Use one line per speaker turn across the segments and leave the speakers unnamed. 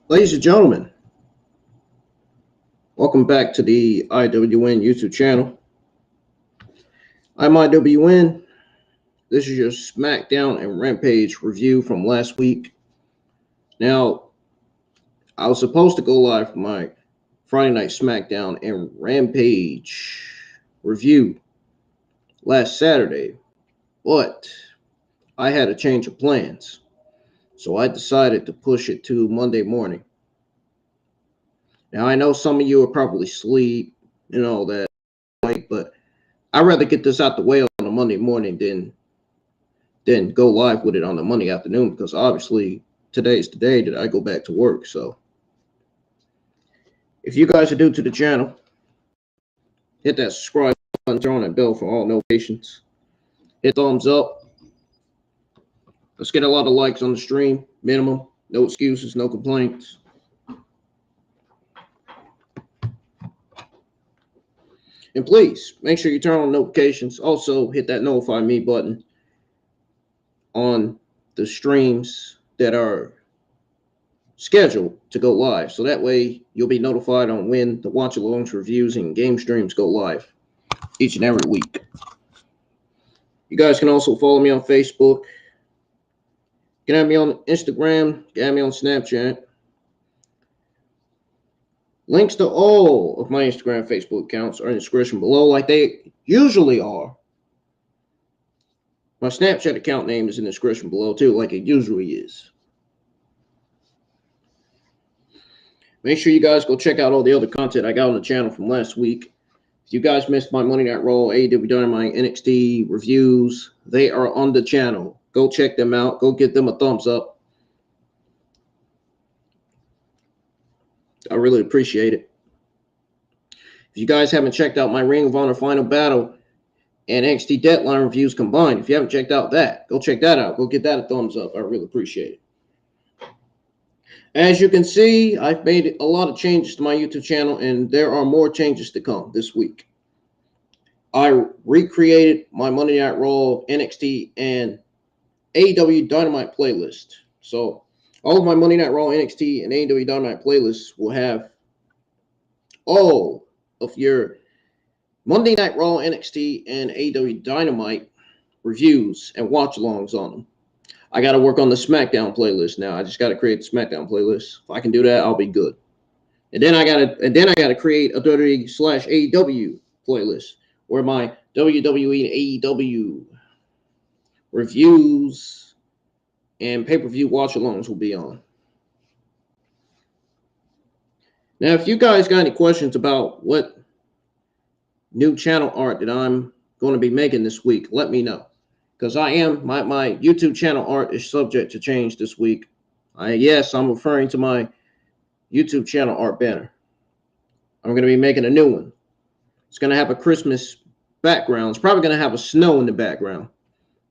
Ladies and gentlemen, welcome back to the IWN YouTube channel. I'm IWN. This is your SmackDown and Rampage review from last week. Now, I was supposed to go live for my Friday Night SmackDown and Rampage review last Saturday, but I had a change of plans, so I decided to push it to Monday morning. Now, I know some of you are probably asleep and all that, but I'd rather get this out the way on a Monday morning than go live with it on a Monday afternoon, because obviously today's the day that I go back to work. So if you guys are new to the channel, hit that subscribe button, turn on that bell for all notifications. Hit thumbs up. Let's get a lot of likes on the stream. Minimum. No excuses, no complaints. And please, make sure you turn on notifications. Also, hit that notify me button on the streams that are scheduled to go live. So that way, you'll be notified on when the watch-alongs, reviews, and game streams go live each and every week. You guys can also follow me on Facebook. You can have me on Instagram. You can have me on Snapchat. Links to all of my Instagram and Facebook accounts are in the description below, like they usually are. My Snapchat account name is in the description below too, like it usually is. Make sure you guys go check out all the other content I got on the channel from last week. If you guys missed my Monday Night Raw, AEW Dynamite, NXT reviews, they are on the channel. Go check them out. Go give them a thumbs up. I really appreciate it. If you guys haven't checked out my Ring of Honor Final Battle and NXT Deadline reviews combined, if you haven't checked out that, go check that out. Go get that a thumbs up. I really appreciate it. As you can see, I've made a lot of changes to my YouTube channel, and there are more changes to come this week. I recreated my Monday Night Raw, NXT, and AEW Dynamite playlist. So all of my Monday Night Raw, NXT, and AEW Dynamite playlists will have all of your Monday Night Raw, NXT, and AEW Dynamite reviews and watch-alongs on them. I got to work on the SmackDown playlist now. I just got to create the SmackDown playlist. If I can do that, I'll be good. And then I got to create a WWE/AEW playlist where my WWE and AEW reviews and pay-per-view watch-alongs will be on. Now, if you guys got any questions about what new channel art that I'm going to be making this week, let me know. Because my YouTube channel art is subject to change this week. Yes, I'm referring to my YouTube channel art banner. I'm going to be making a new one. It's going to have a Christmas background. It's probably going to have a snow in the background.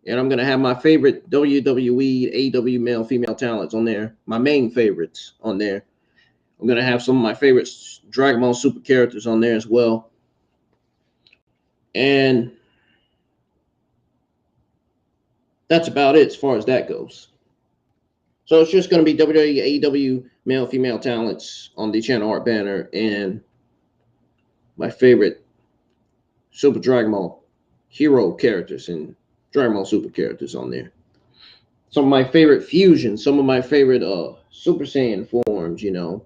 And I'm going to have my favorite WWE, AEW male, female talents on there. My main favorites on there. I'm going to have some of my favorite Dragon Ball Super characters on there as well. And that's about it as far as that goes. So it's just going to be WWE, AEW male, female talents on the channel art banner, and my favorite Super Dragon Ball hero characters and Dragon Ball Super characters on there. Some of my favorite fusions, some of my favorite Super Saiyan forms, you know,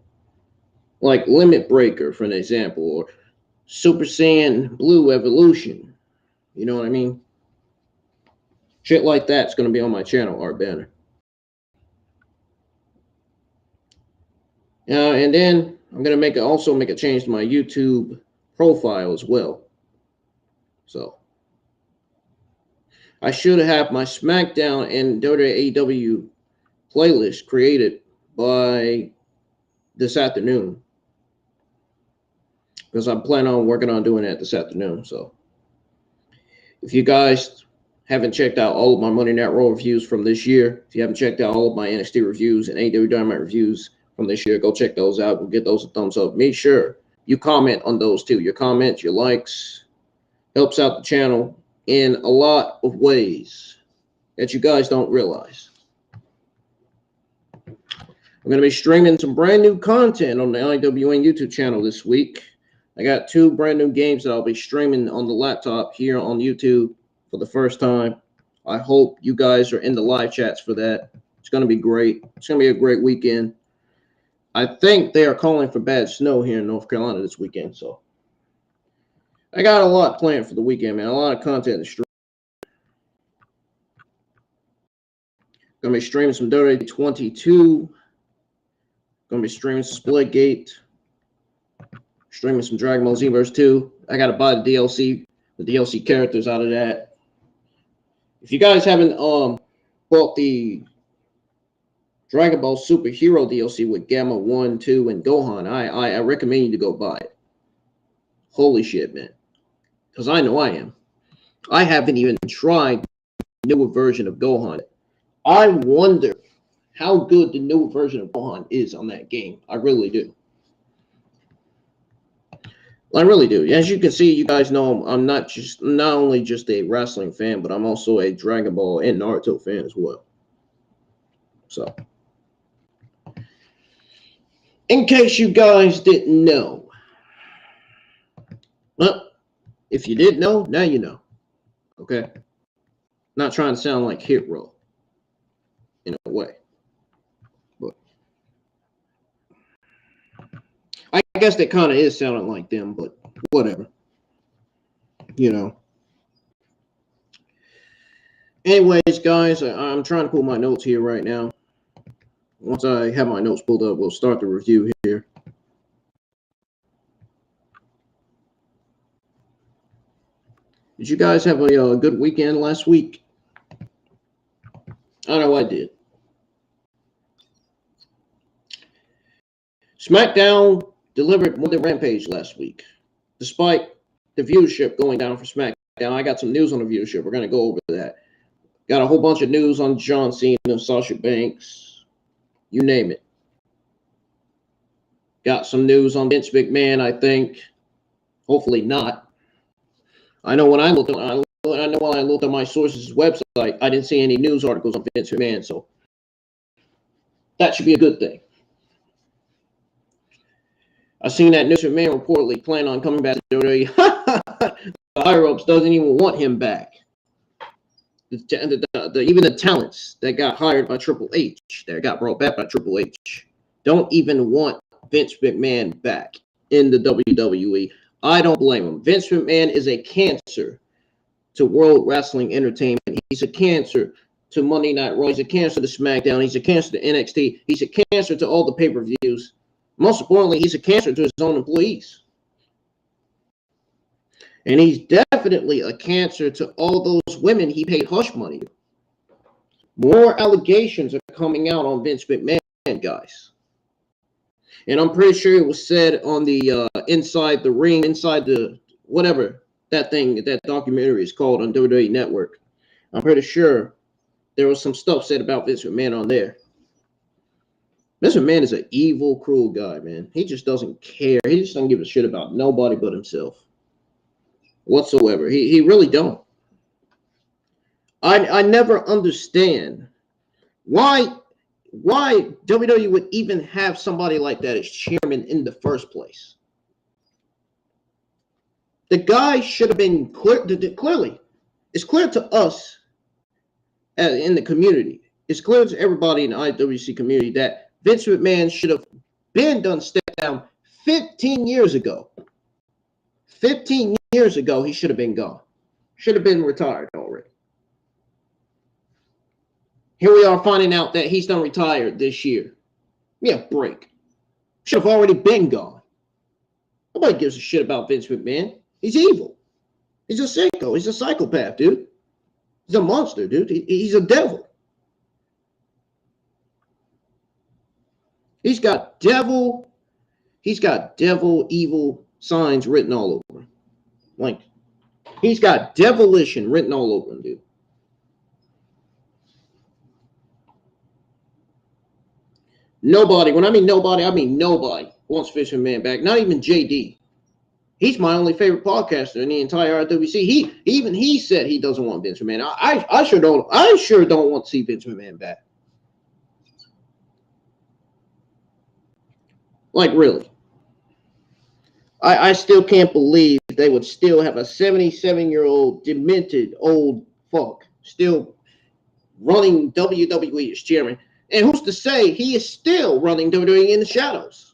like Limit Breaker, for an example, or Super Saiyan Blue Evolution. You know what I mean? Shit like that's going to be on my channel art banner. And then I'm going to also make a change to my YouTube profile as well. So I should have my SmackDown and AEW playlist created by this afternoon, because I'm planning on working on doing that this afternoon. So if you guys haven't checked out all of my Monday Night Raw reviews from this year, if you haven't checked out all of my NXT reviews and AEW Dynamite reviews from this year, go check those out. We'll get those a thumbs up. Make sure you comment on those too. Your comments, your likes helps out the channel in a lot of ways that you guys don't realize. I'm going to be streaming some brand new content on the IWN YouTube channel this week. I got 2 brand new games that I'll be streaming on the laptop here on YouTube for the first time. I hope you guys are in the live chats for that. It's going to be great. It's going to be a great weekend. I think they are calling for bad snow here in North Carolina this weekend, so I got a lot planned for the weekend, man. A lot of content to stream. Going to be streaming some WWE 22. Going to be streaming Splitgate. Streaming some Dragon Ball Z-Verse 2. I got to buy the DLC characters out of that. If you guys haven't bought the Dragon Ball Superhero DLC with Gamma 1, 2, and Gohan, I recommend you to go buy it. Holy shit, man. Because I know I am. I haven't even tried the newer version of Gohan. I wonder how good the newer version of Gohan is on that game. I really do. I really do. As you can see, you guys know I'm not only just a wrestling fan, but I'm also a Dragon Ball and Naruto fan as well. So, in case you guys didn't know, well, if you didn't know, now you know. Okay? Not trying to sound like Hit Row in a way. But I guess that kind of is sounding like them, but whatever. You know. Anyways, guys, I'm trying to pull my notes here right now. Once I have my notes pulled up, we'll start the review here. Did you guys have a good weekend last week? I know I did. SmackDown delivered more than Rampage last week. Despite the viewership going down for SmackDown, I got some news on the viewership. We're going to go over that. Got a whole bunch of news on John Cena, Sasha Banks, you name it. Got some news on Vince McMahon, I think. Hopefully not. I know when I looked at my sources' website, I didn't see any news articles on Vince McMahon, so that should be a good thing. I've seen that Vince McMahon reportedly plan on coming back to WWE. The higher ups doesn't even want him back. Even the talents that got hired by Triple H, that got brought back by Triple H, don't even want Vince McMahon back in the WWE. I don't blame him. Vince McMahon is a cancer to World Wrestling Entertainment. He's a cancer to Monday Night Raw. He's a cancer to SmackDown. He's a cancer to NXT. He's a cancer to all the pay-per-views. Most importantly, he's a cancer to his own employees. And he's definitely a cancer to all those women he paid hush money to. More allegations are coming out on Vince McMahon, guys. And I'm pretty sure it was said on the Inside the Ring, Inside the whatever that documentary is called on WWE Network. I'm pretty sure there was some stuff said about Vince McMahon on there. Vince McMahon is an evil, cruel guy, man. He just doesn't care. He just doesn't give a shit about nobody but himself whatsoever. He really don't. I never understand why WWE would even have somebody like that as chairman in the first place. The guy should have been clearly. It's clear to us in the community. It's clear to everybody in the IWC community that Vince McMahon should have been done step down 15 years ago. 15 years ago, he should have been gone. Should have been retired already. Here we are finding out that he's done retired this year. Yeah, break. Should have already been gone. Nobody gives a shit about Vince McMahon. He's evil. He's a sicko. He's a psychopath, dude. He's a monster, dude. He's a devil. He's got devil evil signs written all over him. Like, he's got devilition written all over him, dude. Nobody, when I mean nobody wants Vince McMahon back. Not even JD. He's my only favorite podcaster in the entire RWC. He said he doesn't want Vince McMahon. I sure don't want to see Vince McMahon back. Like, really. I still can't believe they would still have a 77-year-old demented old fuck still running WWE as chairman. And who's to say he is still running WWE in the shadows?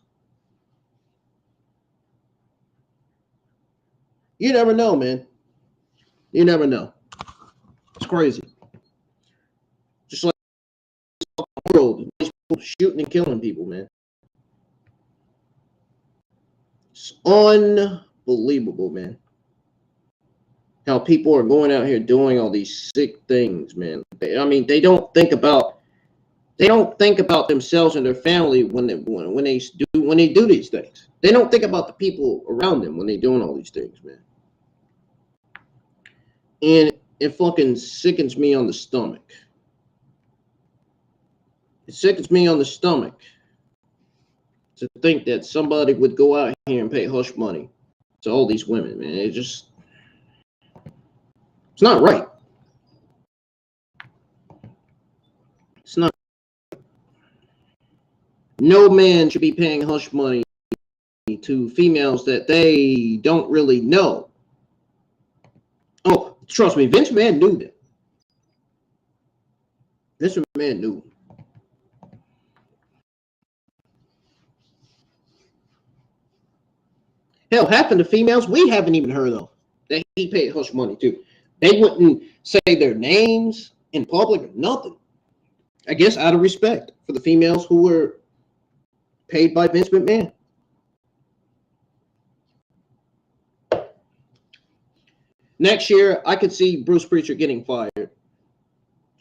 You never know, man. You never know. It's crazy. Just like the world, shooting and killing people, man. It's unbelievable, man. How people are going out here doing all these sick things, man. They don't think about themselves and their family when they do these things. They don't think about the people around them when they're doing all these things, man. And it fucking sickens me on the stomach. It sickens me on the stomach to think that somebody would go out here and pay hush money to all these women, man. It's not right. It's not. No man should be paying hush money to females that they don't really know. Oh, trust me, Vince McMahon knew that. Vince McMahon knew. Hell, half of the females we haven't even heard of that he paid hush money to. They wouldn't say their names in public or nothing. I guess out of respect for the females who were paid by Vince McMahon. Next year, I could see Bruce Prichard getting fired.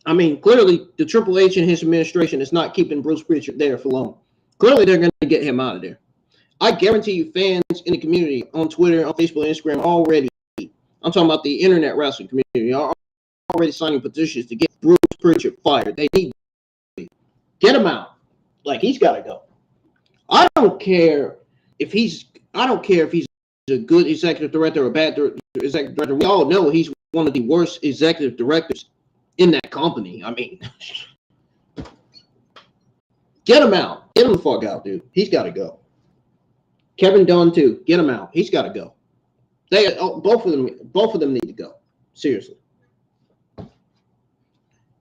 I mean, clearly, the Triple H and his administration is not keeping Bruce Prichard there for long. Clearly, they're going to get him out of there. I guarantee you, fans in the community, on Twitter, on Facebook, and Instagram, already, I'm talking about the internet wrestling community, are already signing petitions to get Bruce Prichard fired. They need to get him out. Like, he's got to go. I don't care if he's a good executive director or a bad executive director. We all know he's one of the worst executive directors in that company. I mean, get him out. Get him the fuck out, dude. He's got to go. Kevin Dunn too. Get him out. He's got to go. Both of them need to go. Seriously.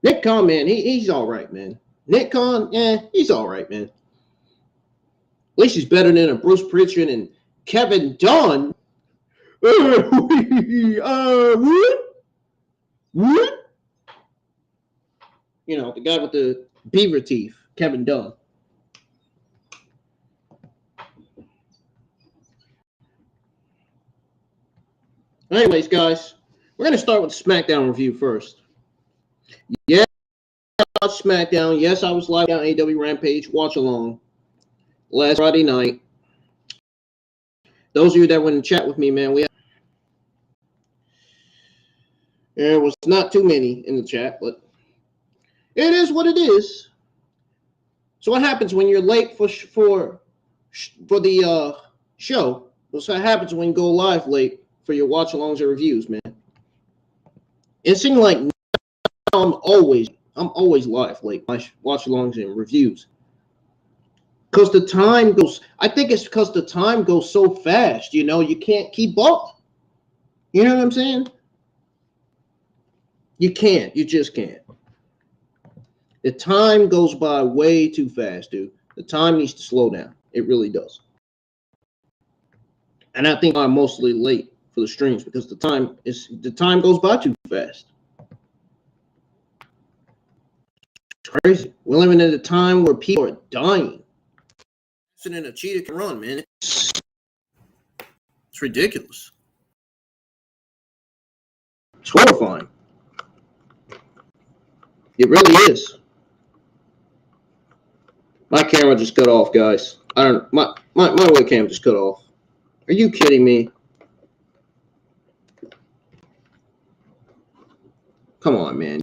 Nick Khan, man, he's all right, man. Nick Khan, he's all right, man. At least he's better than a Bruce Prichard and Kevin Dunn. What? You know, the guy with the beaver teeth, Kevin Dunn. Anyways, guys, we're going to start with the SmackDown review first. Yeah, I watched SmackDown. Yes, I was live on AEW Rampage. Watch along. Last Friday night. Those of you that went in chat with me, man, there was not too many in the chat, but it is what it is. So what happens when you're late for the show? What's what happens when you go live late for your watch-alongs and reviews, man? It seems like now I'm always live late, my watch-alongs and reviews. Because the time goes, I think it's because the time goes so fast, you can't keep up. You know what I'm saying? You just can't. The time goes by way too fast, dude. The time needs to slow down. It really does. And I think I'm mostly late for the streams because the time goes by too fast. It's crazy. We're living in a time where people are dying. And a cheetah can run, man. It's ridiculous. It's horrifying. It really is. My camera just cut off, guys. My webcam just cut off. Are you kidding me? Come on, man.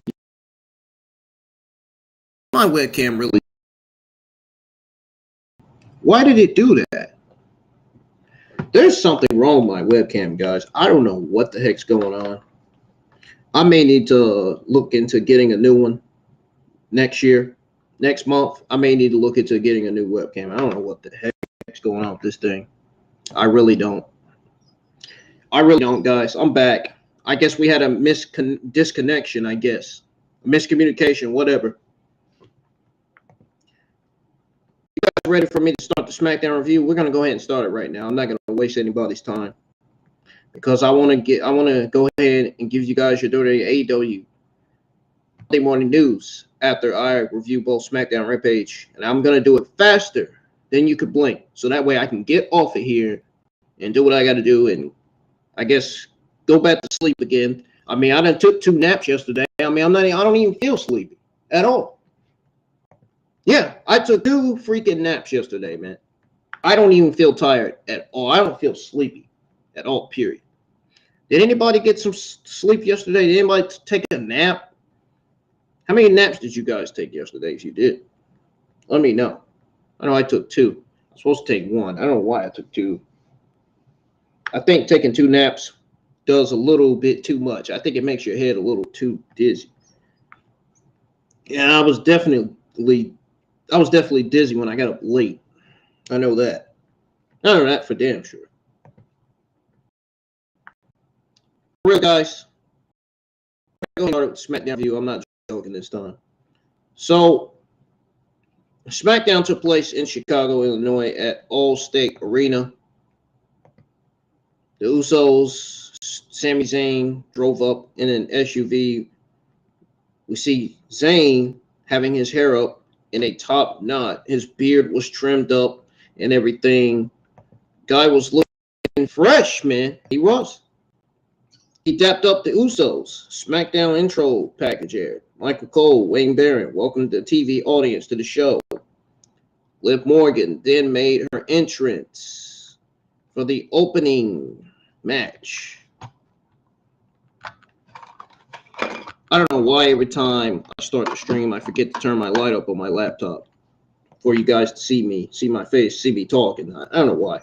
My webcam really. Why did it do that? There's something wrong with my webcam, guys. I don't know what the heck's going on. I may need to look into getting a new one next month. I may need to look into getting a new webcam. I don't know what the heck going on with this thing. I really don't. I really don't, guys. I'm back. I guess we had a disconnection, I guess. Miscommunication, whatever. You guys ready for me to start the SmackDown review? We're going to go ahead and start it right now. I'm not going to waste anybody's time because I want to go ahead and give you guys your AEW Monday morning news after I review both SmackDown Rampage, and I'm going to do it faster than you could blink, so that way I can get off of here and do what I got to do, and I guess go back to sleep again. I mean, I done took 2 naps yesterday. I mean, I don't even feel sleepy at all. Yeah, I took 2 freaking naps yesterday, man. I don't even feel tired at all. I don't feel sleepy at all, period. Did anybody get some sleep yesterday? Did anybody take a nap? How many naps did you guys take yesterday if you did? Let me know. I know I took 2. I'm supposed to take 1. I don't know why I took 2. I think taking 2 naps does a little bit too much. I think it makes your head a little too dizzy. Yeah, I was definitely dizzy when I got up late. I know that. I know that for damn sure. For real, guys. I'm going to start with SmackDown view. I'm not joking this time. So, SmackDown took place in Chicago, Illinois at Allstate Arena. The Usos, Sami Zayn, drove up in an SUV. We see Zayn having his hair up in a top knot. His beard was trimmed up and everything. Guy was looking fresh, man. He was. He dapped up the Usos. SmackDown intro package aired. Michael Cole, Wayne Barron, welcome the TV audience to the show. Liv Morgan then made her entrance for the opening match. I don't know why every time I start the stream, I forget to turn my light up on my laptop for you guys to see my face, see me talking. I don't know why.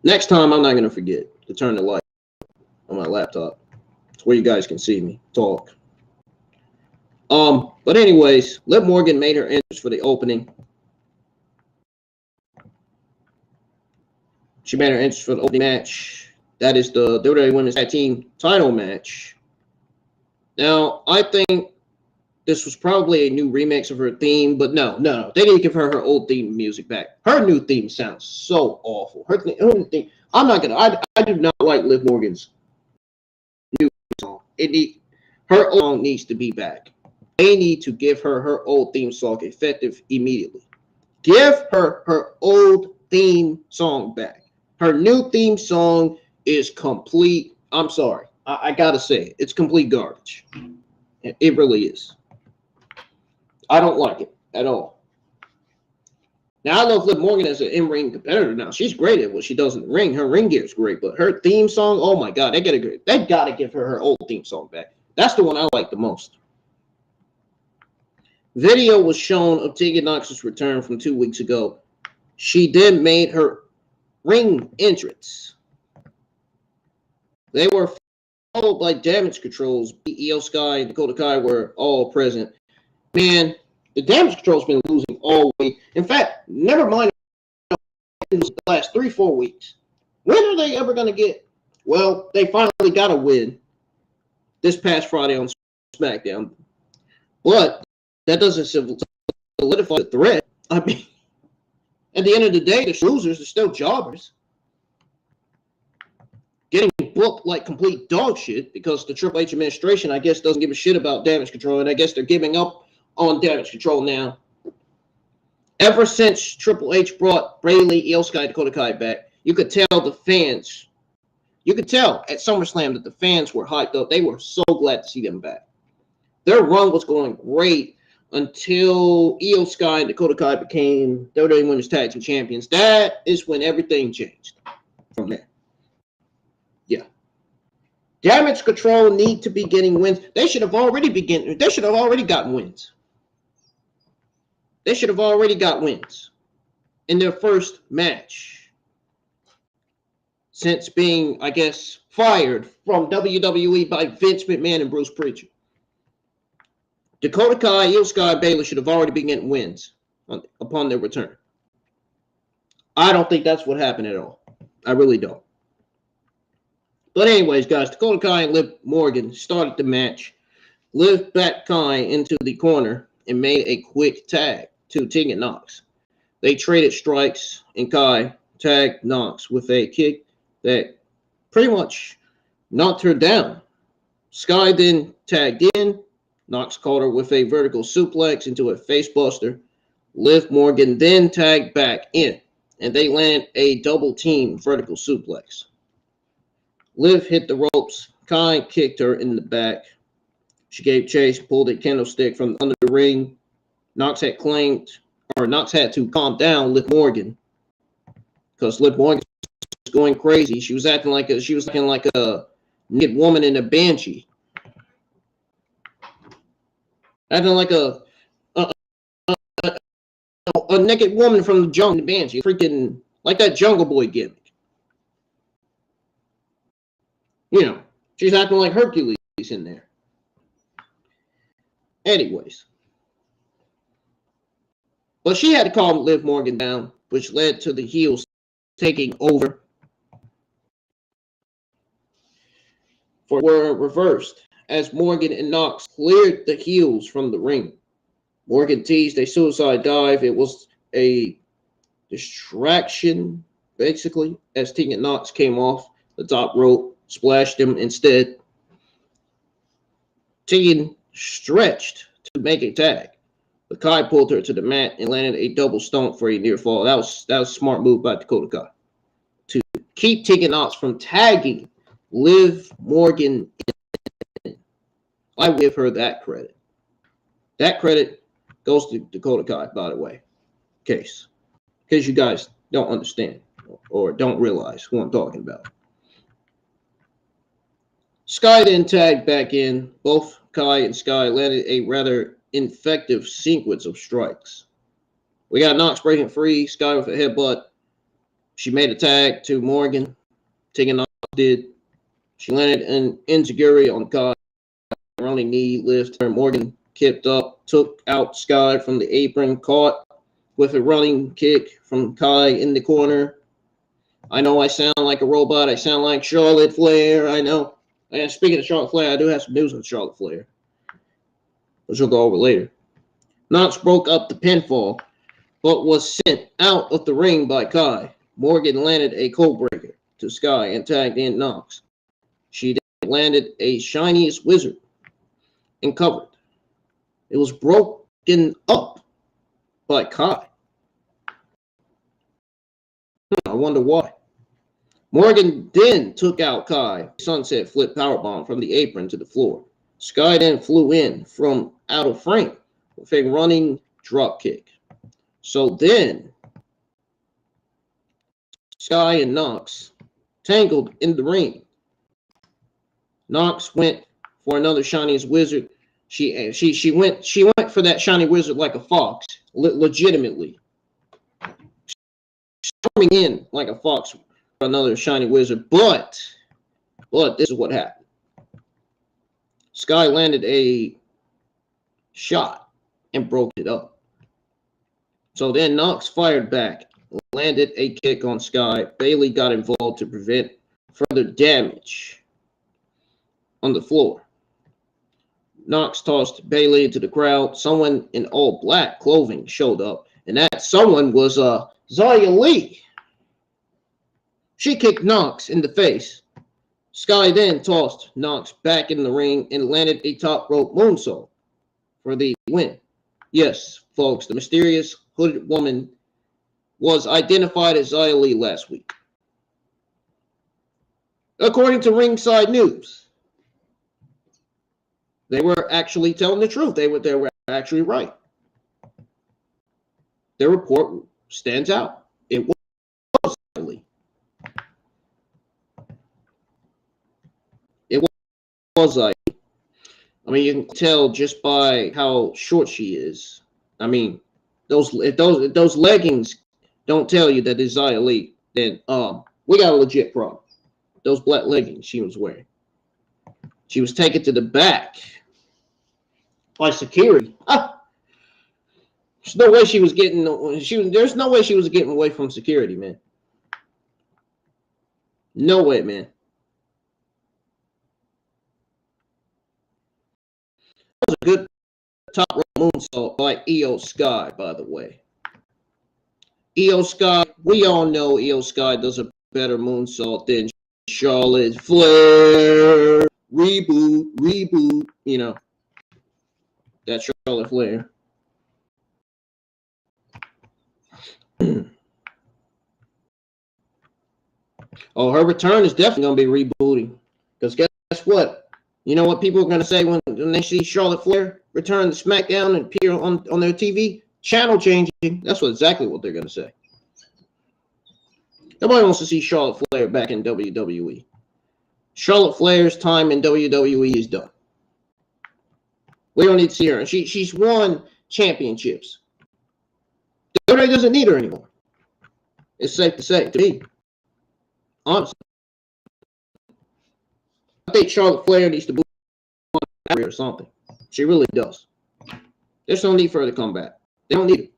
Next time, I'm not going to forget to turn the light on my laptop. It's where you guys can see me talk. But anyways, Liv Morgan made her entrance for the opening. She made her entrance for the opening match. That is the WWE Women's Tag Team title match. Now, I think this was probably a new remix of her theme, but no. They didn't give her old theme music back. Her new theme sounds so awful. Her theme, I do not like Liv Morgan's new song. Her old song needs to be back. They need to give her old theme song effective immediately. Give her old theme song back. Her new theme song is complete. I'm sorry. I gotta say it. It's complete garbage. It really is. I don't like it at all. Now, I love Liv Morgan as an in-ring competitor now. She's great at what she does in the ring. Her ring gear is great, but her theme song, oh my God, they gotta give her old theme song back. That's the one I like the most. Video was shown of Tegan Nox's return from 2 weeks ago. She then made her ring entrance. They were followed by Damage Control's Io Sky and Dakota Kai were all present. Man, the Damage Control's been losing all week. In fact, never mind the last 3-4 weeks. When are they ever going to get? Well, they finally got a win this past Friday on SmackDown. But that doesn't solidify the threat. I mean, at the end of the day, the losers are still jobbers. Getting booked like complete dog shit because the Triple H administration, I guess, doesn't give a shit about Damage Control, and I guess they're giving up on Damage Control now. Ever since Triple H brought Bayley, Io Sky, Dakota Kai back, you could tell the fans, you could tell at SummerSlam that the fans were hyped up. They were so glad to see them back. Their run was going great until Io Sky and Dakota Kai became WWE Women's Tag Team Champions. That is when everything changed from there. Yeah. Damage Control need to be getting wins. They should have already gotten wins. They should have already got wins in their first match since being, I guess, fired from WWE by Vince McMahon and Bruce Prichard. Dakota Kai, Io Sky, Bayley should have already been getting wins upon their return. I don't think that's what happened at all. I really don't. But anyways, guys, Dakota Kai and Liv Morgan started the match. Liv backed Kai into the corner and made a quick tag to Tegan Nox. They traded strikes, and Kai tagged Nox with a kick that pretty much knocked her down. Skye then tagged in. Nox caught her with a vertical suplex into a facebuster. Liv Morgan then tagged back in, and they landed a double team vertical suplex. Liv hit the ropes. Kai kicked her in the back. She gave chase, pulled a candlestick from under the ring. Nox had to calm down Liv Morgan because Liv Morgan was going crazy. She was acting like a naked woman in a banshee, acting like a naked woman from the jungle in the banshee, freaking like that Jungle Boy gimmick. You know, she's acting like Hercules in there. Anyways. But she had to calm Liv Morgan down, which led to the heels taking over. Were reversed as Morgan and Nox cleared the heels from the ring. Morgan teased a suicide dive. It was a distraction, basically, as Tegan Nox came off the top rope. Splashed him instead. Tegan stretched to make a tag, but Kai pulled her to the mat and landed a double stomp for a near fall. That was a smart move by Dakota Kai to keep Tegan Nox from tagging Liv Morgan in. I give her that credit. That credit goes to Dakota Kai, by the way. Because you guys don't understand or don't realize who I'm talking about. Skye then tagged back in. Both Kai and Skye landed a rather effective sequence of strikes. We got Nox breaking free, Skye with a headbutt. She made a tag to Morgan. Tegan Nox did. She landed an enziguri on Kai. Running knee lift. Morgan kicked up, took out Skye from the apron, caught with a running kick from Kai in the corner. I know I sound like a robot. I sound like Charlotte Flair. I know. And speaking of Charlotte Flair, I do have some news on Charlotte Flair, which we'll go over later. Nox broke up the pinfall, but was sent out of the ring by Kai. Morgan landed a codebreaker to Skye and tagged in Nox. She then landed a Chinese wizard and covered. It was broken up by Kai. I wonder why. Morgan then took out Kai. Sunset flip powerbomb from the apron to the floor. Skye then flew in from out of frame with a running drop kick. So then, Skye and Nox tangled in the ring. Nox went for another Chinese wizard. She went for that shiny wizard like a fox, legitimately. Storming in like a fox for another shiny wizard, but this is what happened. Skye landed a shot and broke it up. So then Nox fired back, landed a kick on Skye. Bayley got involved to prevent further damage on the floor. Nox tossed Bayley into the crowd. Someone in all black clothing showed up, and that someone was Xia Li. She kicked Nox in the face. Skye then tossed Nox back in the ring and landed a top rope moonsault for the win. Yes, folks, the mysterious hooded woman was identified as Xia Li last week. According to Ringside News, they were actually telling the truth. They were actually right. Their report stands out. It was Xia Li. It was Xia Li. I mean, you can tell just by how short she is. I mean, those leggings don't tell you that it's Xia Li, then we got a legit problem. Those black leggings she was wearing. She was taken to the back by security. There's no way she was getting. There's no way she was getting away from security, man. No way, man. That was a good top rope moonsault by Io Skye, by the way. Io Skye, we all know Io Skye does a better moonsault than Charlotte Flair. Reboot, you know. That Charlotte Flair. Oh, her return is definitely going to be rebooting. Because guess what? You know what people are going to say when they see Charlotte Flair return to SmackDown and appear on their TV? Channel changing. That's exactly what they're going to say. Nobody wants to see Charlotte Flair back in WWE. Charlotte Flair's time in WWE is done. We don't need to see her. She's won championships. WWE doesn't need her anymore. It's safe to say, to me. Honestly. I think Charlotte Flair needs to boot or something. She really does. There's no need for her to come back. They don't need it.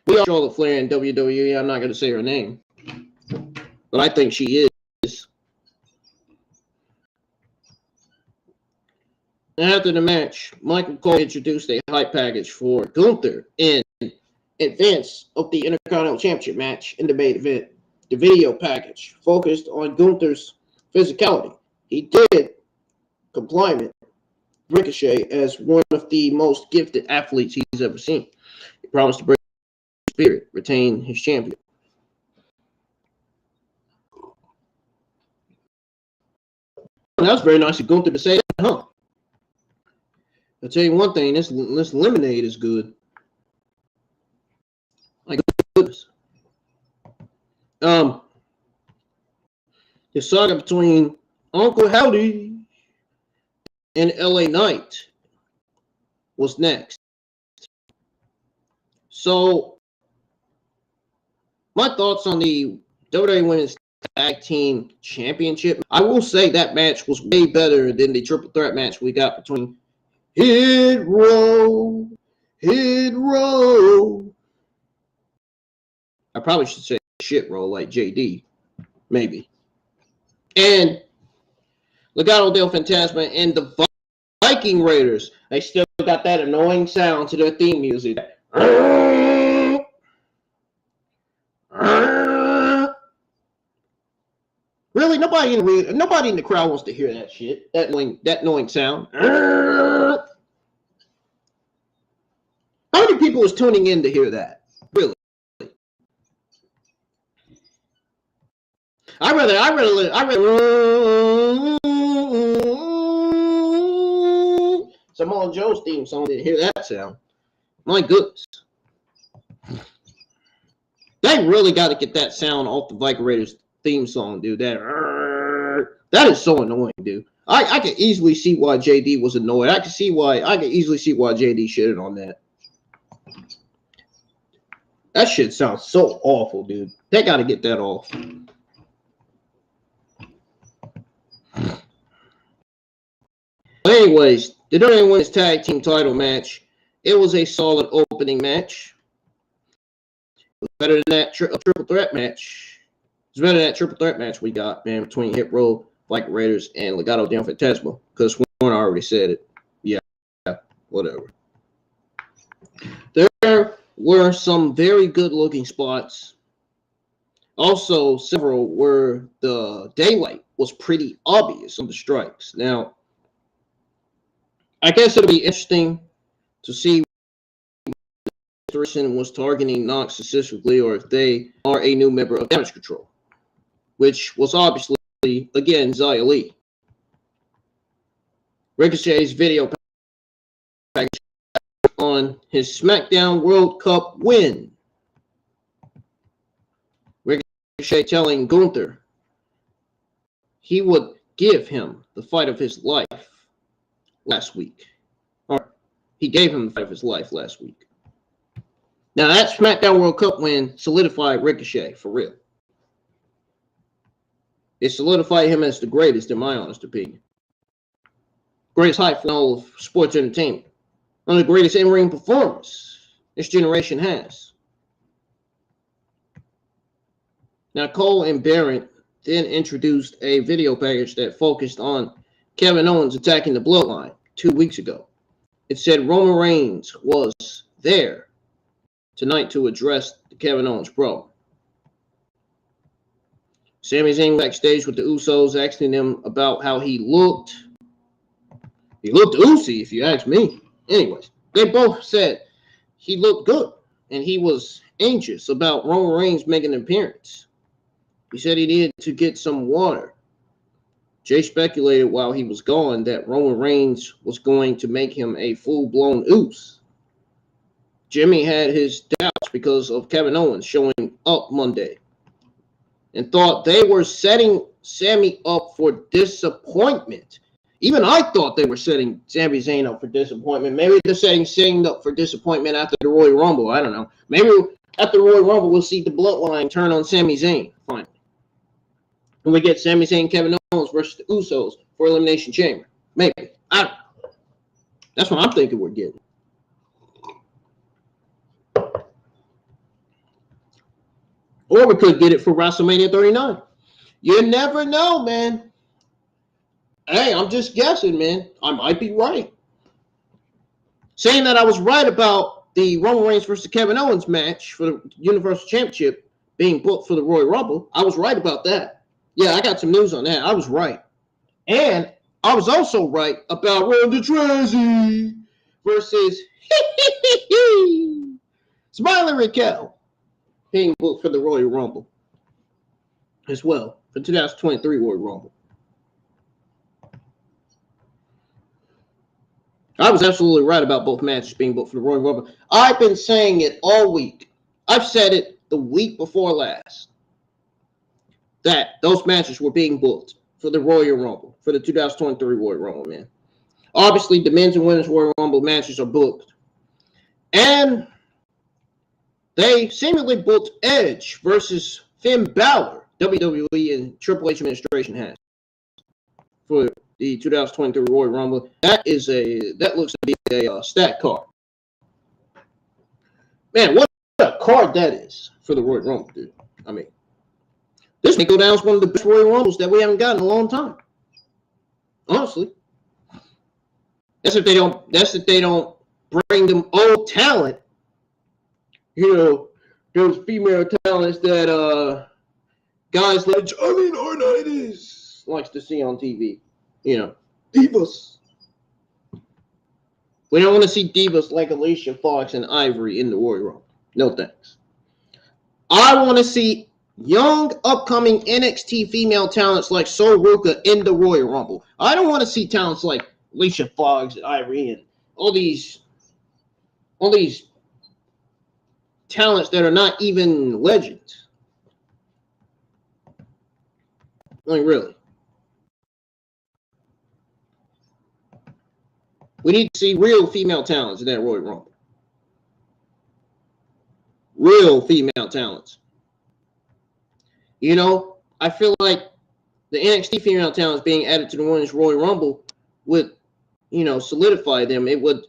We are Charlotte Flair in WWE. I'm not going to say her name. But I think she is. After the match, Michael Cole introduced a hype package for Gunther in advance of the Intercontinental Championship match in the main event. The video package focused on Gunther's physicality. He did compliment Ricochet as one of the most gifted athletes he's ever seen. He promised to bring his spirit, retain his champion. That was very nice of Gunther to say that, huh? I'll tell you one thing, this lemonade is good. My goodness. The saga between Uncle Howdy and LA Knight was next. So, my thoughts on the WWE Women's Tag Team Championship. I will say that match was way better than the triple threat match we got between Hit Row. I probably should say shit roll like JD, maybe. And Legado del Fantasma and the Viking Raiders. They still got that annoying sound to their theme music. Really, nobody in the crowd wants to hear that shit. That annoying sound. How many people is tuning in to hear that? Really? I rather Samoa Joe's theme song than hear that sound. My goodness. They really got to get that sound off the Viking Raiders theme song, dude. That is so annoying, dude. I can easily see why JD was annoyed. I can easily see why JD shitted on that. That shit sounds so awful, dude. They got to get that off. Anyways, the WWE Women's Tag Team title match. It was a solid opening match. It was better than that triple threat match. It's better than that triple threat match we got, man, between Hit Row, Viking Raiders, and Legado del Fantasma. Because one already said it. Yeah, whatever. There were some very good-looking spots. Also, several where the daylight was pretty obvious on the strikes. Now, I guess it'll be interesting to see if the person was targeting Nox specifically or if they are a new member of Damage Control, which was obviously, again, Xia Li. Ricochet's video package on his SmackDown World Cup win. Ricochet telling Gunther he would give him the fight of his life last week. Or he gave him the fight of his life last week. Now that SmackDown World Cup win solidified Ricochet for real. It solidified him as the greatest in my honest opinion. greatest hype for all of sports entertainment. One of the greatest in-ring performers this generation has. Now, Cole and Barrett then introduced a video package that focused on Kevin Owens attacking the Bloodline 2 weeks ago. It said Roman Reigns was there tonight to address the Kevin Owens brawl. Sami Zayn backstage with the Usos, asking them about how he looked. He looked oozy, if you ask me. Anyways, they both said he looked good, and he was anxious about Roman Reigns making an appearance. He said he needed to get some water. Jey speculated while he was gone that Roman Reigns was going to make him a full-blown ooze. Jimmy had his doubts because of Kevin Owens showing up Monday and thought they were setting Sami up for disappointment. Even I thought they were setting Sami Zayn up for disappointment. Maybe they're setting Zayn up for disappointment after the Royal Rumble. I don't know. Maybe after the Royal Rumble, we'll see the Bloodline turn on Sami Zayn finally. And we get Sami Zayn, Kevin Owens versus the Usos for Elimination Chamber. Maybe. I don't know. That's what I'm thinking we're getting. Or we could get it for WrestleMania 39. You never know, man. Hey, I'm just guessing, man. I might be right. Saying that I was right about the Roman Reigns versus Kevin Owens match for the Universal Championship being booked for the Royal Rumble. I was right about that. Yeah, I got some news on that. I was right. And I was also right about Ronda Rousey versus Smiling Raquel being booked for the Royal Rumble as well, for 2023 Royal Rumble. I was absolutely right about both matches being booked for the Royal Rumble. I've been saying it all week. I've said it the week before last, that those matches were being booked for the Royal Rumble, for the 2023 Royal Rumble, man. Obviously, the men's and women's Royal Rumble matches are booked. And they seemingly booked Edge versus Finn Balor, WWE and Triple H administration has, for the 2023 Royal Rumble. That looks to be a stat card. Man, what a card that is for the Royal Rumble, dude. I mean, this may go down as one of the best Royal Rumbles that we haven't gotten in a long time. Honestly. That's if they don't bring them old talent. You know, those female talents that guys like Johnny Laurinaitis likes to see on TV. You know, divas. We don't want to see divas like Alicia Fox and Ivory in the Royal Rumble. No thanks. I want to see young, upcoming NXT female talents like Sol Ruka in the Royal Rumble. I don't want to see talents like Alicia Fox and Ivory and all these talents that are not even legends. Like, really. We need to see real female talents in that Royal Rumble. Real female talents. You know, I feel like the NXT female talents being added to the Women's Royal Rumble would, you know, solidify them. It would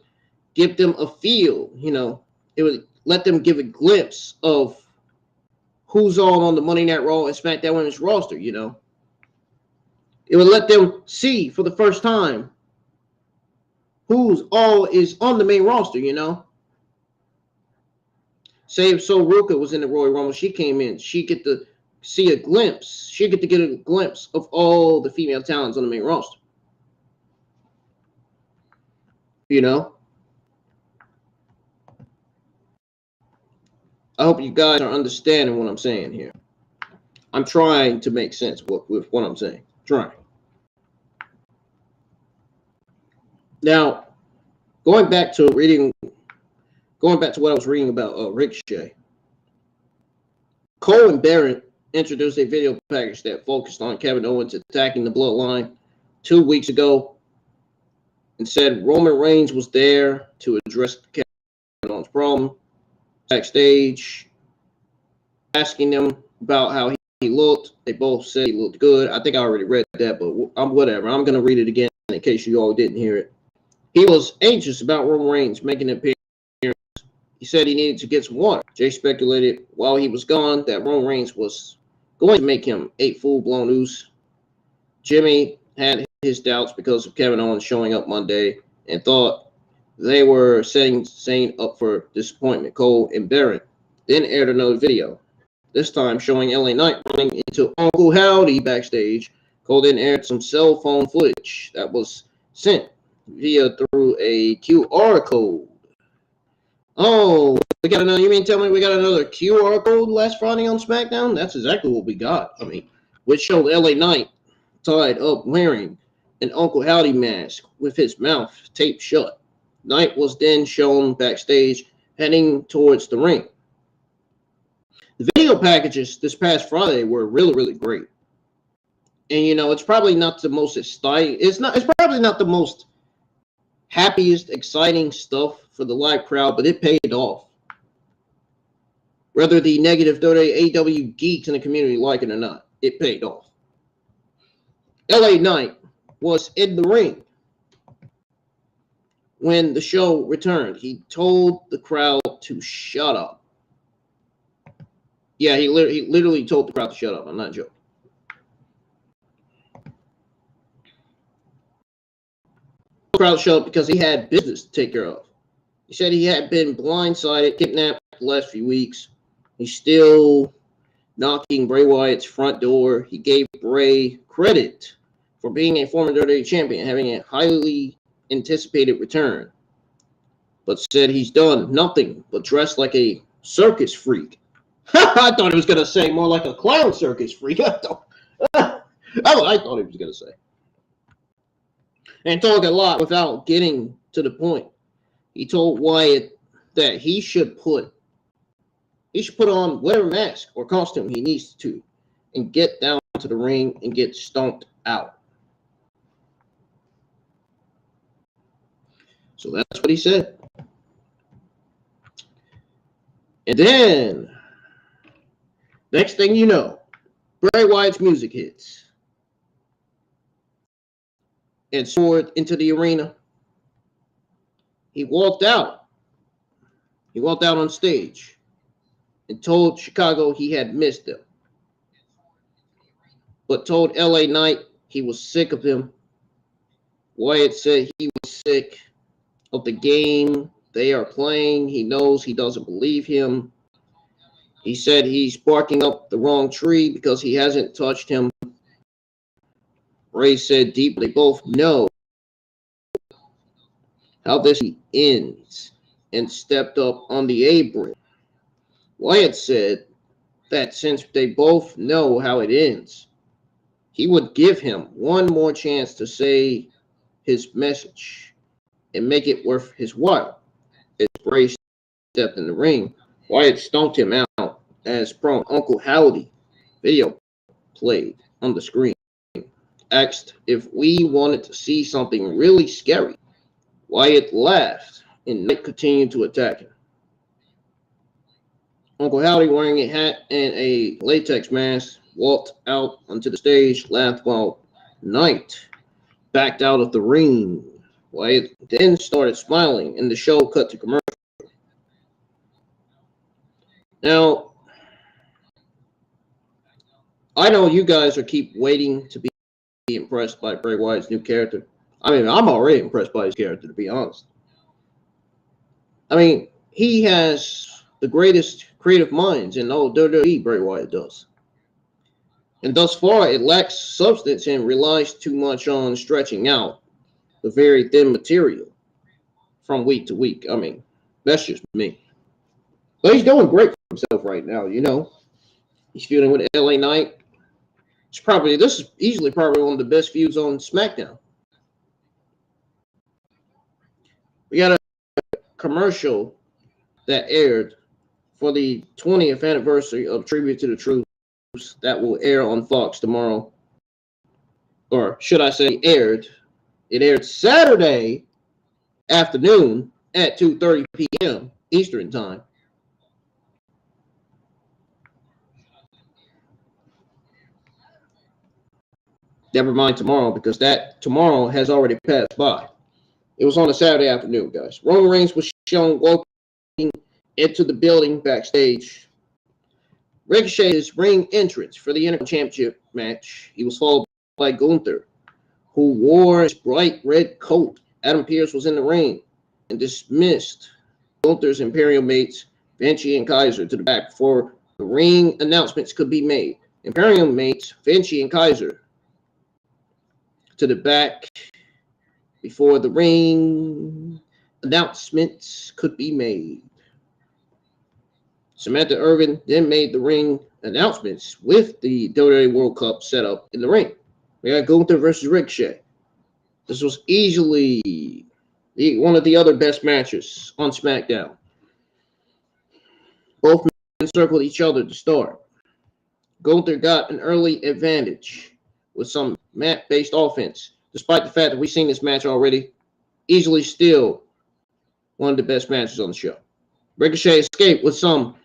give them a feel, you know. It would let them give a glimpse of who's all on the Monday Night Raw and SmackDown Women's roster, you know. It would let them see for the first time who's all is on the main roster, you know. Say if Sol Ruka was in the Royal Rumble, she came in, she get to see a glimpse. She get to get a glimpse of all the female talents on the main roster. You know? I hope you guys are understanding what I'm saying here. I'm trying to make sense with what I'm saying. Trying. Now, going back to what I was reading about Ricochet. Cole and Barrett introduced a video package that focused on Kevin Owens attacking the Bloodline 2 weeks ago and said Roman Reigns was there to address Kevin Owens' problem backstage, asking them about how he looked. They both said he looked good. I think I already read that, but whatever. I'm going to read it again in case you all didn't hear it. He was anxious about Roman Reigns making an appearance. He said he needed to get some water. Jey speculated while he was gone that Roman Reigns was going to make him a full-blown Uso. Jimmy had his doubts because of Kevin Owens showing up Monday and thought they were setting Zayn up for disappointment. Cole and Baron then aired another video, this time showing LA Knight running into Uncle Howdy backstage. Cole then aired some cell phone footage that was sent through a QR code. Oh, we got another. You mean tell me we got another QR code last Friday on SmackDown? That's exactly what we got. I mean, which showed LA Knight tied up wearing an Uncle Howdy mask with his mouth taped shut. Knight was then shown backstage heading towards the ring. The video packages this past Friday were really, really great. And it's probably not the most exciting. It's probably not the most happiest, exciting stuff for the live crowd, but it paid off. Whether the negative AEW geeks in the community like it or not, it paid off. LA Knight was in the ring when the show returned. He told the crowd to shut up. Yeah, he literally told the crowd to shut up. I'm not joking. The crowd shut up because he had business to take care of. He said he had been blindsided, kidnapped the last few weeks. He's still knocking Bray Wyatt's front door. He gave Bray credit for being a former WWE champion, having a highly anticipated return, but said he's done nothing but dress like a circus freak. I thought he was going to say more like a clown circus freak. I thought he was going to say. And talk a lot without getting to the point. He told Wyatt that he should put on whatever mask or costume he needs to and get down to the ring and get stomped out. So that's what he said. And then, next thing you know, Bray Wyatt's music hits. And soared into the arena. He walked out. He walked out on stage and told Chicago he had missed them. But told LA Knight he was sick of him. Wyatt said he was sick of the game they are playing. He knows he doesn't believe him. He said he's barking up the wrong tree because he hasn't touched him. Ray said deeply, they both know how this ends and stepped up on the apron. Wyatt said that since they both know how it ends, he would give him one more chance to say his message and make it worth his while. As Bray stepped in the ring, Wyatt stomped him out as from Uncle Howdy video played on the screen. Asked if we wanted to see something really scary. Wyatt laughed and Knight continued to attack him. Uncle Howdy, wearing a hat and a latex mask, walked out onto the stage, laughed while Knight backed out of the ring. Wyatt then started smiling, and the show cut to commercial. Now, I know you guys are keep waiting to be impressed by Bray Wyatt's new character. I mean, I'm already impressed by his character, to be honest. I mean, he has the greatest creative minds in all WWE, Bray Wyatt does. And thus far, it lacks substance and relies too much on stretching out the very thin material from week to week. I mean, that's just me. But he's doing great for himself right now, He's feuding with LA Knight. This is easily probably one of the best feuds on SmackDown. We got a commercial that aired for the 20th anniversary of Tribute to the Troops that will air on Fox tomorrow. Or should I say aired? It aired Saturday afternoon at 2:30 p.m. Eastern Time. Never mind tomorrow, because that tomorrow has already passed by. It was on a Saturday afternoon, guys. Roman Reigns was shown walking into the building backstage. Ricochet's ring entrance for the Intercontinental Championship match. He was followed by Gunther, who wore his bright red coat. Adam Pearce was in the ring and dismissed Gunther's Imperial mates, Vinci and Kaiser, to the back before the ring announcements could be made. Imperial mates, Vinci and Kaiser, to the back before the ring announcements could be made. Samantha Irvin then made the ring announcements with the WWE World Cup set up in the ring. We got Gunther versus Ricochet. This was easily one of the other best matches on SmackDown. Both men circled each other to start. Gunther got an early advantage with some mat-based offense. Despite the fact that we've seen this match already, easily still one of the best matches on the show. Ricochet escaped with some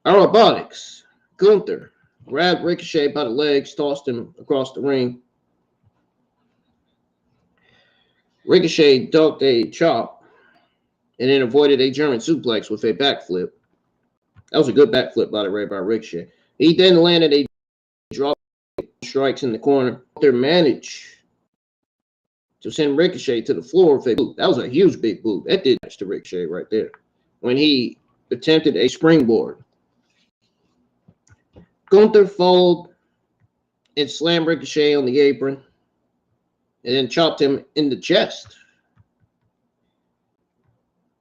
aerobatics. Gunther grabbed Ricochet by the legs, tossed him across the ring. Ricochet ducked a chop and then avoided a German suplex with a backflip. That was a good backflip, by the way, by Ricochet. He then landed a drop strikes in the corner. Gunther managed to send Ricochet to the floor with a boot. That was a huge big boot. That did damage to Ricochet right there when he attempted a springboard. Gunther followed and slammed Ricochet on the apron and then chopped him in the chest.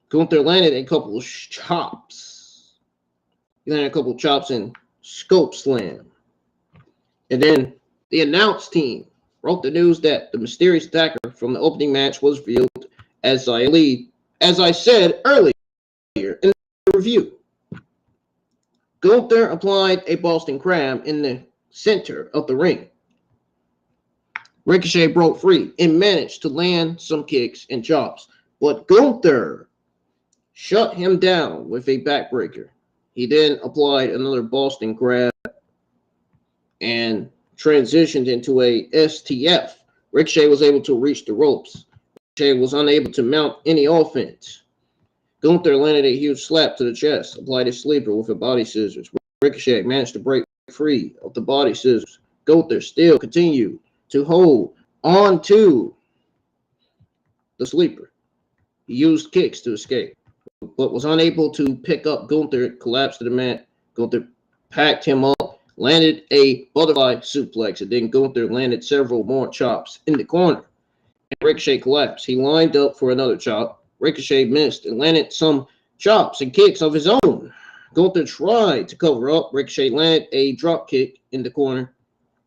Gunther landed a couple of chops. He landed a couple of chops and scope slam. And then the announce team broke the news that the mysterious attacker from the opening match was revealed as I said earlier in the review. Gunther applied a Boston Crab in the center of the ring. Ricochet broke free and managed to land some kicks and chops, but Gunther shut him down with a backbreaker. He then applied another Boston Crab and transitioned into a STF. Ricochet was able to reach the ropes. Ricochet was unable to mount any offense. Gunther landed a huge slap to the chest, applied a sleeper with a body scissors. Ricochet managed to break free of the body scissors. Gunther still continued to hold on to the sleeper. He used kicks to escape, but was unable to pick up Gunther, collapsed to the mat. Gunther packed him up, landed a butterfly suplex, and then Gunther landed several more chops in the corner. And Ricochet collapsed. He lined up for another chop. Ricochet missed and landed some chops and kicks of his own. Gunther tried to cover up. Ricochet landed a drop kick in the corner,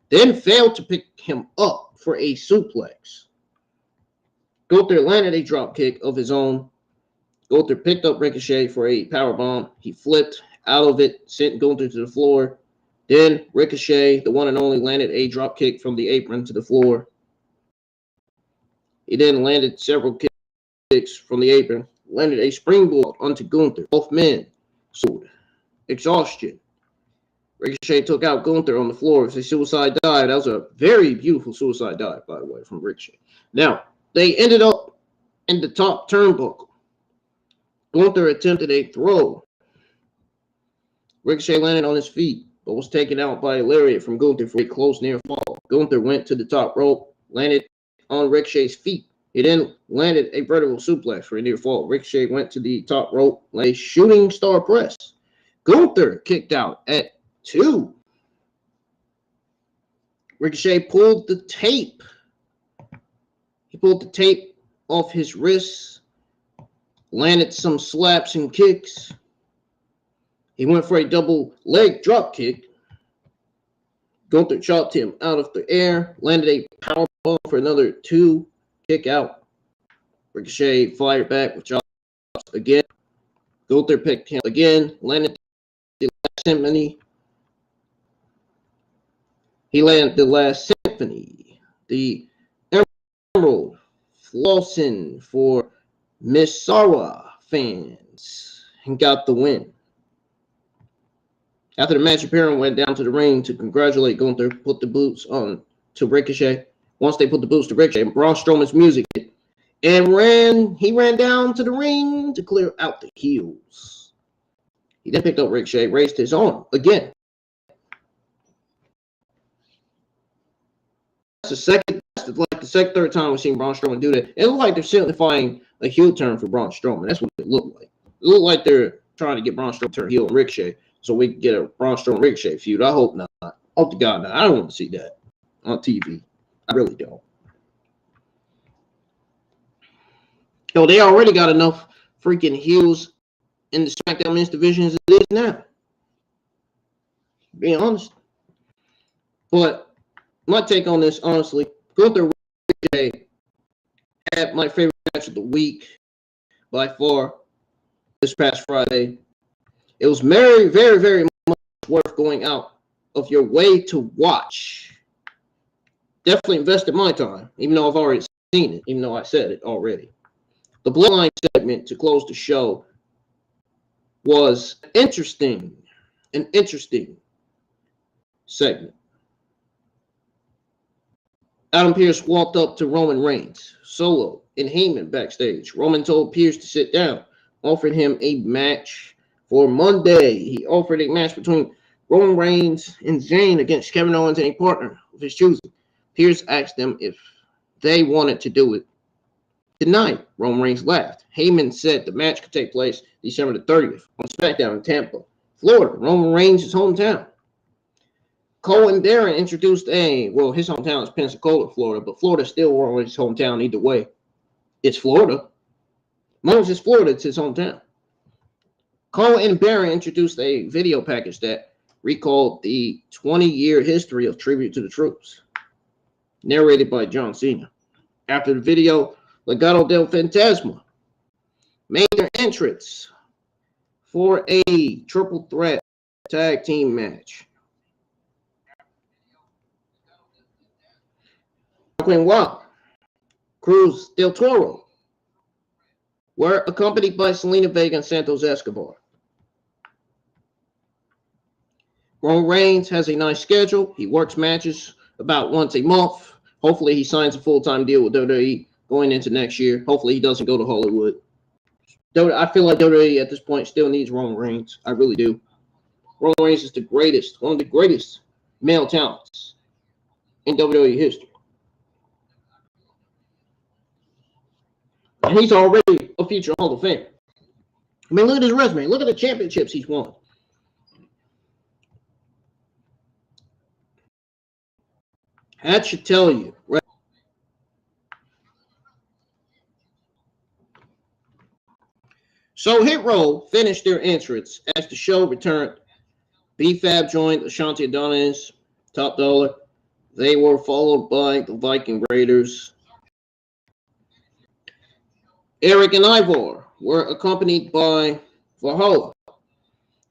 then failed to pick him up for a suplex. Gunther landed a drop kick of his own. Gunther picked up Ricochet for a powerbomb. He flipped out of it, sent Gunther to the floor. Then Ricochet, the one and only, landed a drop kick from the apron to the floor. He then landed several kicks from the apron, landed a springboard onto Gunther. Both men showed exhaustion. Ricochet took out Gunther on the floor with a suicide dive. That was a very beautiful suicide dive, by the way, from Ricochet. Now, they ended up in the top turnbuckle. Gunther attempted a throw. Ricochet landed on his feet, but was taken out by a lariat from Gunther for a close near fall. Gunther went to the top rope, landed on Ricochet's feet. He then landed a vertical suplex for a near fall. Ricochet went to the top rope, landed a shooting star press. Gunther kicked out at 2. Ricochet pulled the tape. He pulled the tape off his wrists, landed some slaps and kicks. He went for a double leg drop kick. Gunther chopped him out of the air, landed a powerbomb for another 2, kick out. Ricochet fired back with chops again. Gunther picked him again, landed the last symphony. He landed the last symphony. The Emerald Flossin for Misawa fans and got the win. After the match, Imperium went down to the ring to congratulate Gunther, put the boots on to Ricochet. Once they put the boots to Ricochet, and Braun Strowman's music hit, and he ran down to the ring to clear out the heels. He then picked up Ricochet, raised his arm again. That's the third time we've seen Braun Strowman do that. It looked like they're signifying a heel turn for Braun Strowman. That's what it looked like. It looked like they're trying to get Braun Strowman to turn heel and Ricochet so we can get a Braun Strowman Ricochet feud. I hope not. Hope to God not. I don't want to see that on TV. I really don't. Yo, they already got enough freaking heels in the SmackDown men's division as it is now. Being honest. But my take on this, honestly, Gunther Ricochet had my favorite match of the week by far this past Friday. It was very, very, very much worth going out of your way to watch. Definitely invested my time, even though I've already seen it, even though I said it already. The Bloodline segment to close the show was an interesting segment. Adam Pearce walked up to Roman Reigns, Solo, and Heyman backstage. Roman told Pearce to sit down, offered him a match for Monday. He offered a match between Roman Reigns and Zayn against Kevin Owens and a partner of his choosing. Pearce asked them if they wanted to do it tonight. Roman Reigns laughed. Heyman said the match could take place December the 30th on SmackDown in Tampa, Florida, Roman Reigns' hometown. Cole and Darren introduced his hometown is Pensacola, Florida, but Florida's still Roman's hometown either way. It's Florida. Most is Florida, it's his hometown. Cole and Baron introduced a video package that recalled the 20-year history of Tribute to the Troops, narrated by John Cena. After the video, Legado del Fantasma made their entrance for a triple threat tag team match. Wow. Cruz del Toro were accompanied by Selena Vega and Santos Escobar. Roman Reigns has a nice schedule. He works matches about once a month. Hopefully he signs a full-time deal with WWE going into next year. Hopefully he doesn't go to Hollywood. I feel like WWE at this point still needs Roman Reigns. I really do. Roman Reigns is one of the greatest male talents in WWE history. And he's already a future Hall of Fame. I mean, look at his resume. Look at the championships he's won. That should tell you, right? So Hit Row finished their entrance as the show returned. B-Fab joined Ashanti Adonis, Top Dollar. They were followed by the Viking Raiders. Eric and Ivar were accompanied by Valhalla,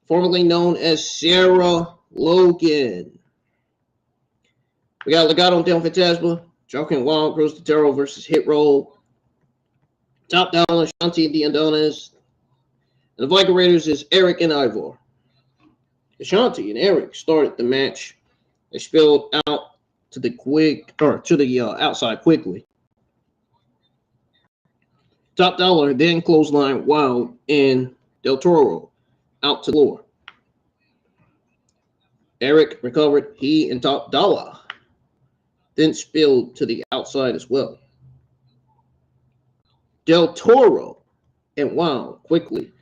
formerly known as Sarah Logan. We got Legado del Fantasma, Joaquin Wild, Cruz del Toro versus Hit Row, Top Dollar, Ashanti the Adonis, and the Viking Raiders is Eric and Ivar. Ashanti and Eric started the match. They spilled out to the outside quickly. Top Dollar then clothesline Wild and Del Toro out to the floor. Eric recovered. He and Top Dollar then spilled to the outside as well. Del Toro and Wild quickly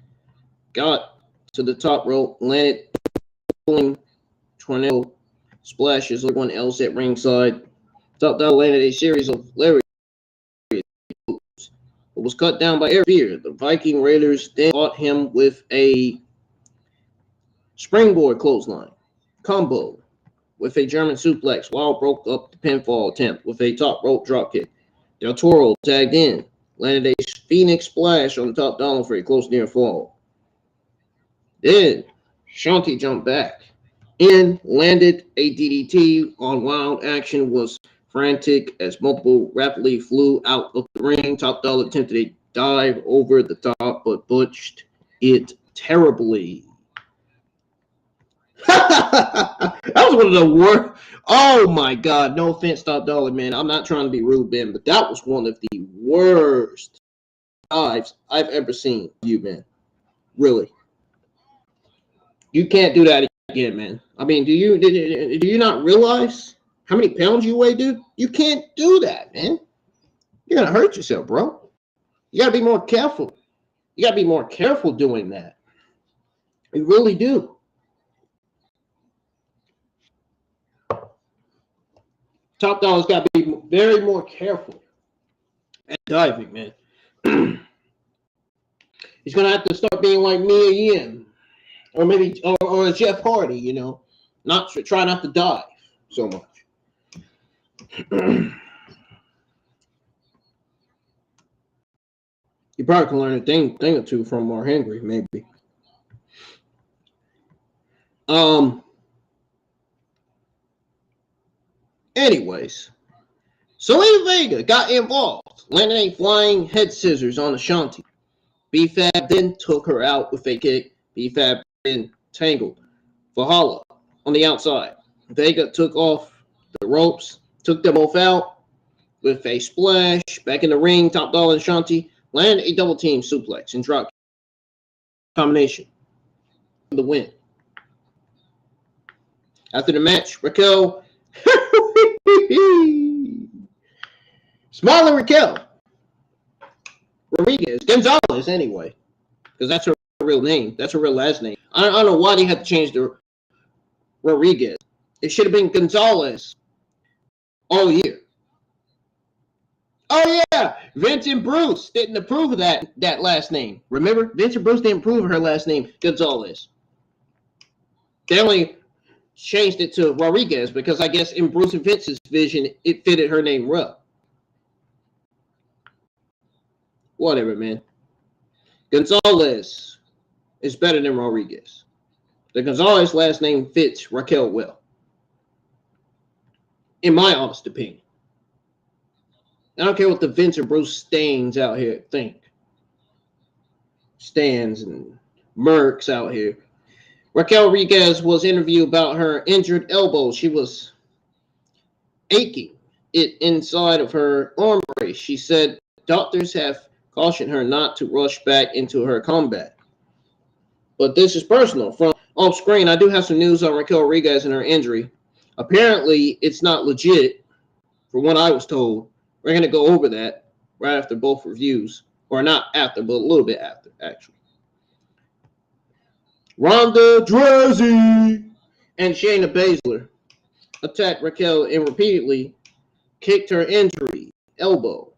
got to the top rope, landed tornado splashes. Everyone else at ringside. Top Dollar landed a series of lariats, but was cut down by Eric Fear. The Viking Raiders then fought him with a springboard clothesline combo with a German suplex. Wild broke up the pinfall attempt with a top rope dropkick. Del Toro tagged in, landed a Phoenix splash on the Top Dollar for a close near fall. Then Shanti jumped back and landed a DDT on Wild. Action was frantic as multiple rapidly flew out of the ring. Top Dollar attempted a dive over the top, but botched it terribly. That was one of the worst. Oh my God! No offense, Top Dollar, man. I'm not trying to be rude, Ben, but that was one of the worst dives I've ever seen. You, man, really. You can't do that again, man. I mean, do you not realize how many pounds you weigh, dude? You can't do that, man. You're gonna hurt yourself, bro. You gotta be more careful. You gotta be more careful doing that. You really do. Top Dollar's got to be very more careful at diving, man. He's gonna have to start being like Mia Yim, or maybe or Jeff Hardy, you know, try not to dive so much. You probably can learn a thing or two from Mark Henry, maybe. Anyways, Zelina Vega got involved, landing a flying head scissors on Ashanti. B-Fab then took her out with a kick. B-Fab then tangled Valhalla on the outside. Vega took off the ropes, took them both out with a splash. Back in the ring, Top Dollar and Ashanti landed a double team suplex and drop combination for the win. After the match, Raquel Smiling Raquel Rodriguez Gonzalez, anyway, because that's her real name. That's her real last name. I don't know why they had to change the Rodriguez. It should have been Gonzalez all year. Oh yeah, Vince and Bruce didn't approve of that last name. Remember, Vince and Bruce didn't approve of her last name, Gonzalez. They only changed it to Rodriguez because I guess in Bruce and Vince's vision, it fitted her name well. Whatever, man. Gonzalez is better than Rodriguez. The Gonzalez last name fits Raquel well, in my honest opinion. I don't care what the Vince or Bruce Stains out here think. Stans and Mercs out here. Raquel Rodriguez was interviewed about her injured elbow. She was aching it inside of her arm brace. She said doctors have cautioned her not to rush back into her combat. But this is personal. From off screen, I do have some news on Raquel Rodriguez and her injury. Apparently, it's not legit, from what I was told. We're going to go over that right after both reviews. Or not after, but a little bit after, actually. Ronda Rousey and Shayna Baszler attacked Raquel and repeatedly kicked her injury elbow.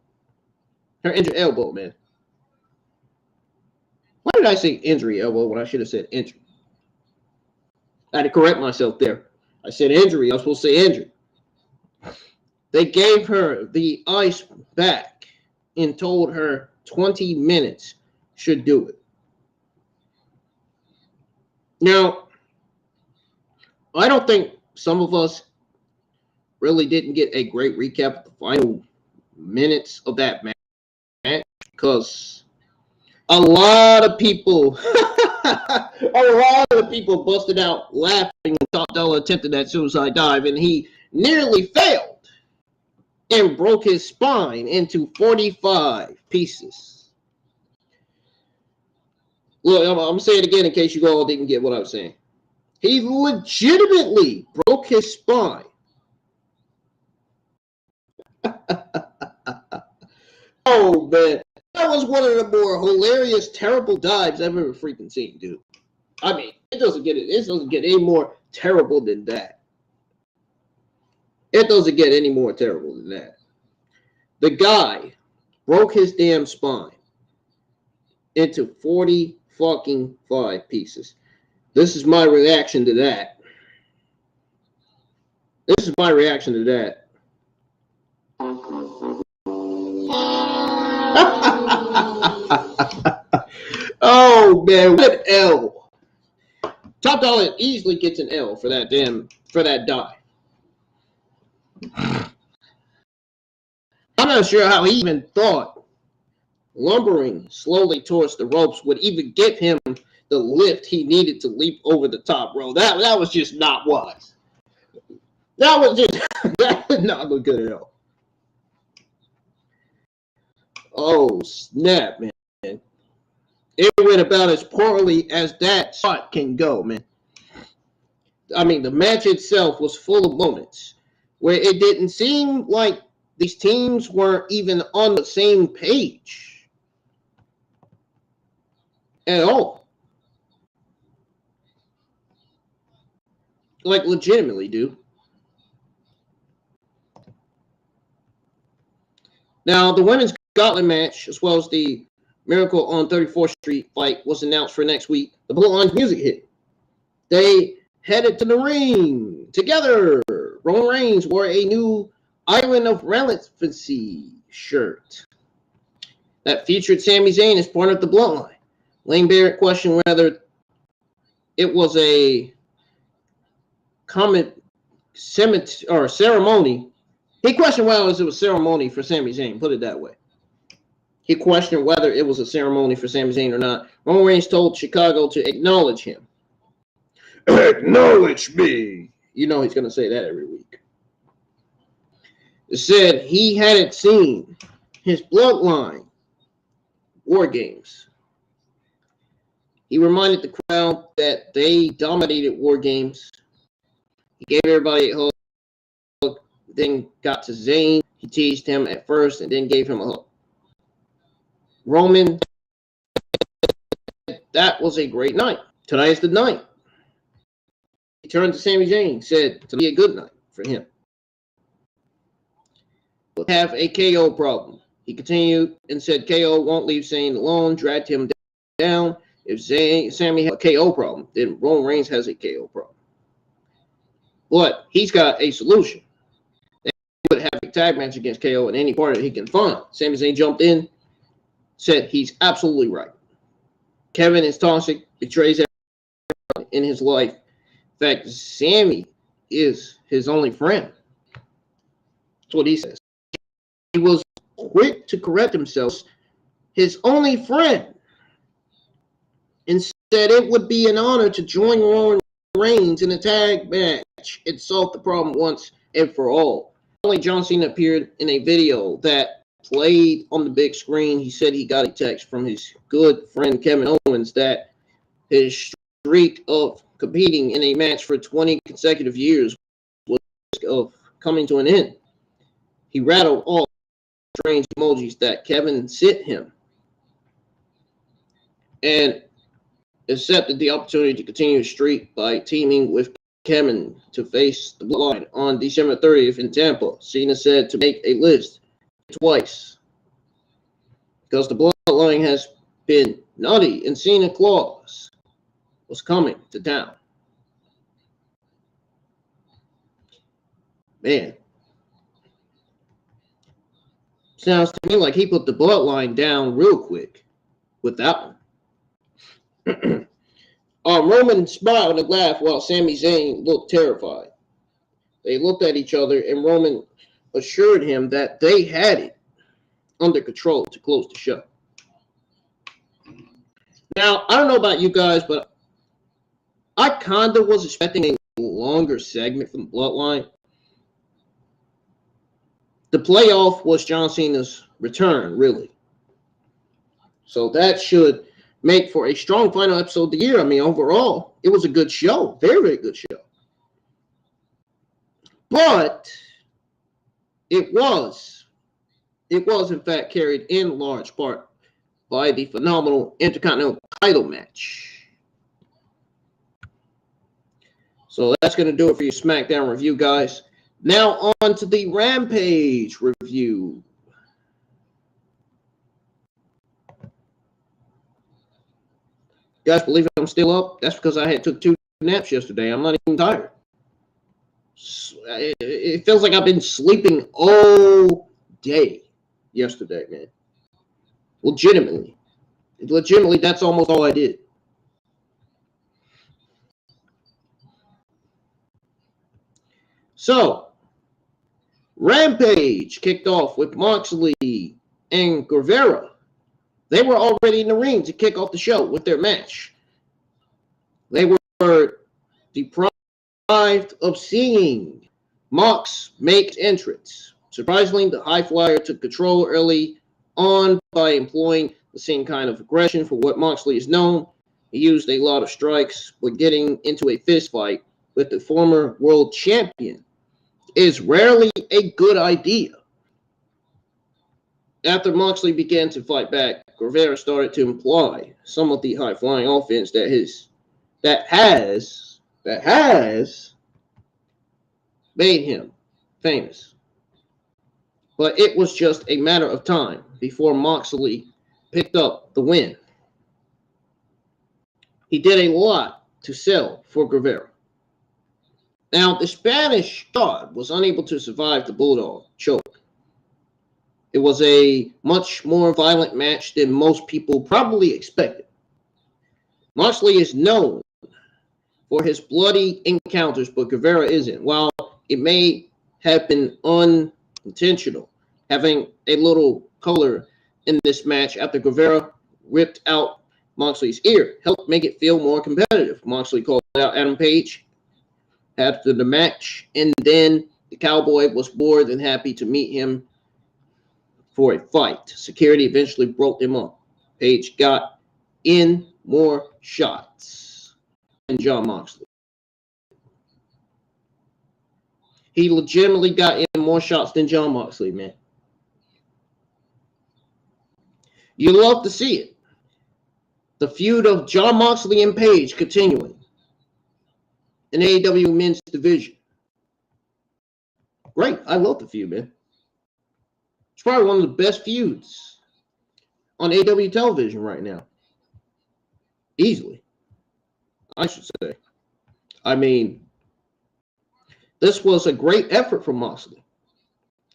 Her injured elbow, man. Why did I say injury elbow when I should have said injury? I had to correct myself there. I said injury. I was supposed to say injury. They gave her the ice back and told her 20 minutes should do it. Now, I don't think some of us really didn't get a great recap of the final minutes of that match because a lot of people busted out laughing when Top Dollar attempted that suicide dive, and he nearly failed and broke his spine into 45 pieces. Look, I'm going to say it again in case you all didn't get what I was saying. He legitimately broke his spine. Oh, man. That was one of the more hilarious, terrible dives I've ever freaking seen, dude. I mean, it doesn't get any more terrible than that. It doesn't get any more terrible than that. The guy broke his damn spine into 40 fucking 5 pieces. This is my reaction to that. Oh man, what an L. Top Dollar easily gets an L for that dive. I'm not sure how he even thought lumbering slowly towards the ropes would even get him the lift he needed to leap over the top rope. That was just not wise. That did not look good at all. Oh, snap, man. It went about as poorly as that spot can go, man. I mean, the match itself was full of moments where it didn't seem like these teams weren't even on the same page at all. Like, legitimately, dude. Now, the women's gauntlet match, as well as the Miracle on 34th Street fight, was announced for next week. The Bloodline's music hit. They headed to the ring together. Roman Reigns wore a new Island of Relevancy shirt that featured Sami Zayn as part of the Bloodline. Lane Barrett questioned whether it was a ceremony. He questioned whether it was a ceremony for Sami Zayn, put it that way. He questioned whether it was a ceremony for Sami Zayn or not. Roman Reigns told Chicago to acknowledge him. Acknowledge me. You know he's going to say that every week. It said he hadn't seen his Bloodline War Games. He reminded the crowd that they dominated War Games. He gave everybody a hug, then got to Zayn. He teased him at first and then gave him a hug. Roman, that was a great night. Tonight is the night. He turned to Sami Zayn, said to be a good night for him. We'll have a KO problem. He continued and said KO won't leave Zayn alone, dragged him down. If Sami has a KO problem, then Roman Reigns has a KO problem. But he's got a solution. They would have a tag match against KO in any partner he can find. Sami Zayn jumped in, said he's absolutely right. Kevin is toxic, betrays everyone in his life. In fact, Sami is his only friend. That's what he says. He was quick to correct himself. His only friend. And said it would be an honor to join Roman Reigns in a tag match and solve the problem once and for all. Only John Cena appeared in a video that played on the big screen. He said he got a text from his good friend Kevin Owens that his streak of competing in a match for 20 consecutive years was coming to an end. He rattled all strange emojis that Kevin sent him and accepted the opportunity to continue his streak by teaming with Kevin to face the Bloodline on December 30th in Tampa. Cena said to make a list twice because the Bloodline has been naughty and Cena Claus was coming to town. Man. Sounds to me like he put the Bloodline down real quick with that one. Roman smiled and laughed while Sami Zayn looked terrified. They looked at each other and Roman assured him that they had it under control to close the show. Now, I don't know about you guys, but I kind of was expecting a longer segment from Bloodline. The playoff was John Cena's return, really. So that should make for a strong final episode of the year. I mean, overall, it was a good show. Very, very good show. But it was in fact carried in large part by the phenomenal Intercontinental title match. So that's going to do it for your SmackDown review, guys. Now on to the Rampage review. You guys believe I'm still up? That's because I took 2 naps yesterday. I'm not even tired. It feels like I've been sleeping all day yesterday, man. Legitimately, that's almost all I did. So, Rampage kicked off with Moxley and Guevara. They were already in the ring to kick off the show with their match. They were deprived of seeing Mox make entrance. Surprisingly, the High Flyer took control early on by employing the same kind of aggression for what Moxley is known. He used a lot of strikes, but getting into a fist fight with the former world champion is rarely a good idea. After Moxley began to fight back, Guevara started to imply some of the high-flying offense that has made him famous. But it was just a matter of time before Moxley picked up the win. He did a lot to sell for Guevara. Now, the Spanish God was unable to survive the Bulldog choke. It was a much more violent match than most people probably expected. Moxley is known for his bloody encounters, but Guevara isn't. While it may have been unintentional, having a little color in this match after Guevara ripped out Moxley's ear helped make it feel more competitive. Moxley called out Adam Page after the match, and then the Cowboy was more than happy to meet him for a fight. Security eventually broke them up. Page got in more shots than Jon Moxley. He legitimately got in more shots than Jon Moxley, man. You love to see it. The feud of Jon Moxley and Page continuing in AEW men's division. Great. I love the feud, man. It's probably one of the best feuds on AEW television right now. Easily, I should say. I mean, this was a great effort from Moxley.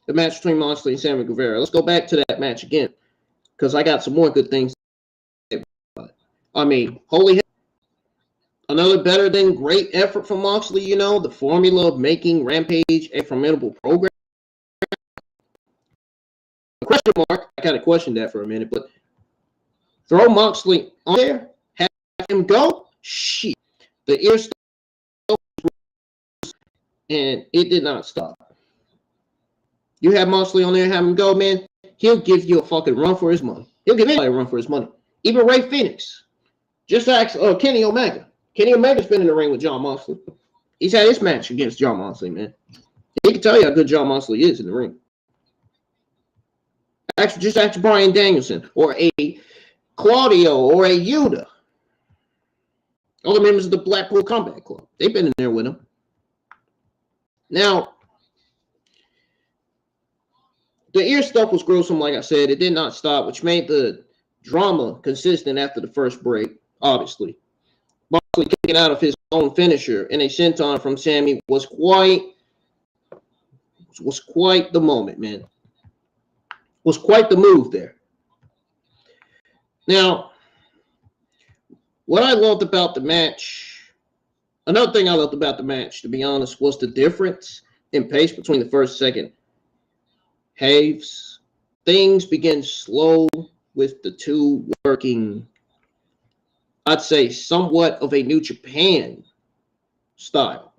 The match between Moxley and Sammy Guevara. Let's go back to that match again, because I got some more good things to say about it. I mean, holy hell. Another better than great effort from Moxley, you know, the formula of making Rampage a formidable program. Question mark. I kind of questioned that for a minute, but throw Moxley on there, have him go. Shit. The ear stopped, and it did not stop. You have Moxley on there, have him go, man. He'll give you a fucking run for his money. He'll give anybody a run for his money. Even Ray Phoenix. Just ask Kenny Omega. Kenny Omega's been in the ring with Jon Moxley. He's had his match against Jon Moxley, man. He can tell you how good Jon Moxley is in the ring. Just ask Bryan Danielson or a Claudio or a Yuta. All the members of the Blackpool Combat Club. They've been in there with him. Now, the ear stuff was gruesome, like I said. It did not stop, which made the drama consistent after the first break, obviously. Moxley kicking out of his own finisher and a senton from Sammy was quite the moment, man. Was quite the move there. Now, what I loved about the match, another thing I loved about the match, to be honest, was the difference in pace between the first and second halves. Things began slow with the two working, I'd say, somewhat of a New Japan style.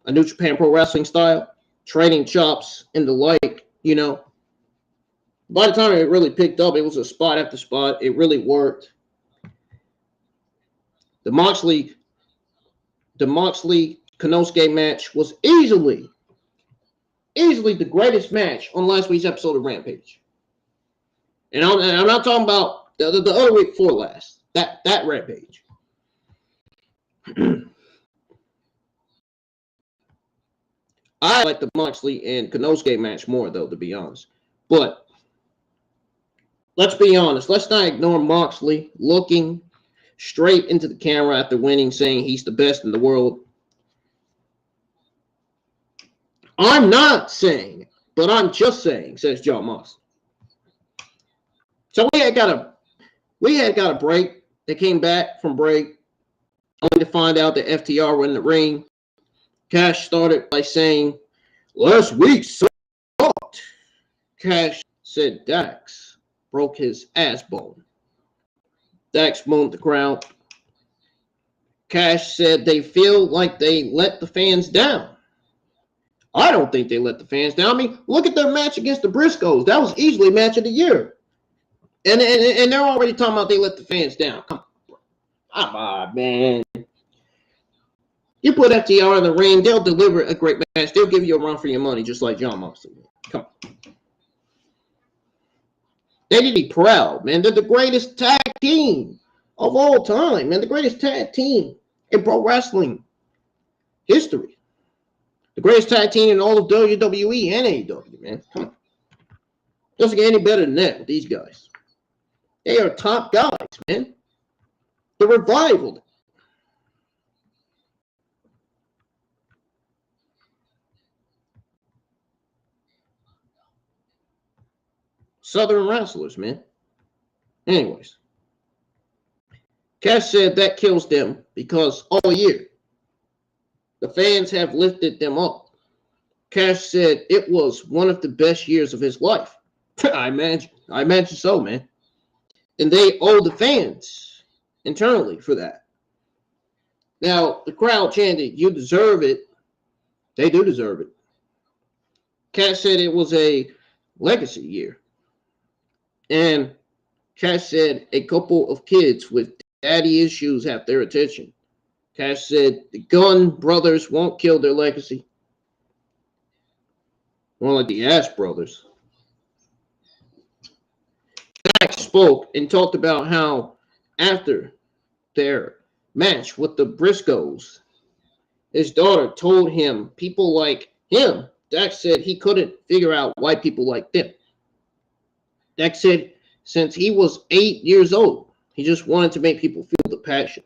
A New Japan Pro Wrestling style. Trading chops and the like, you know. By the time it really picked up, it was a spot after spot. It really worked. The Moxley Konosuke match was easily the greatest match on last week's episode of Rampage. And I'm not talking about the other week before last. That Rampage. I like the Moxley and Konosuke match more, though, to be honest. But let's be honest. Let's not ignore Moxley looking straight into the camera after winning, saying he's the best in the world. I'm not saying, but I'm just saying, says Jon Moxley. So we had got a break. They came back from break, only to find out that FTR were in the ring. Cash started by saying, "Last week sucked." Cash said Dax broke his ass bone. Dax moaned the crowd. Cash said they feel like they let the fans down. I don't think they let the fans down. I mean, look at their match against the Briscoes. That was easily match of the year. And they're already talking about they let the fans down. Come on, man. You put FTR in the ring, they'll deliver a great match. They'll give you a run for your money, just like Jon Moxley. Come on. They need to be proud, man. They're the greatest tag team of all time, man. The greatest tag team in pro wrestling history. The greatest tag team in all of WWE and AEW, man. Come on. Doesn't get any better than that with these guys. They are top guys, man. The Revival. Southern wrestlers, man. Anyways. Cash said that kills them because all year the fans have lifted them up. Cash said it was one of the best years of his life. I imagine so, man. And they owe the fans internally for that. Now, the crowd chanted, "You deserve it." They do deserve it. Cash said it was a legacy year. And Cash said a couple of kids with daddy issues have their attention. Cash said the Gunn brothers won't kill their legacy. More like the Ash brothers. Cash spoke and talked about how after their match with the Briscoes, his daughter told him people like him. Dax said he couldn't figure out why people like them. Dax said since he was 8 years old, he just wanted to make people feel the passion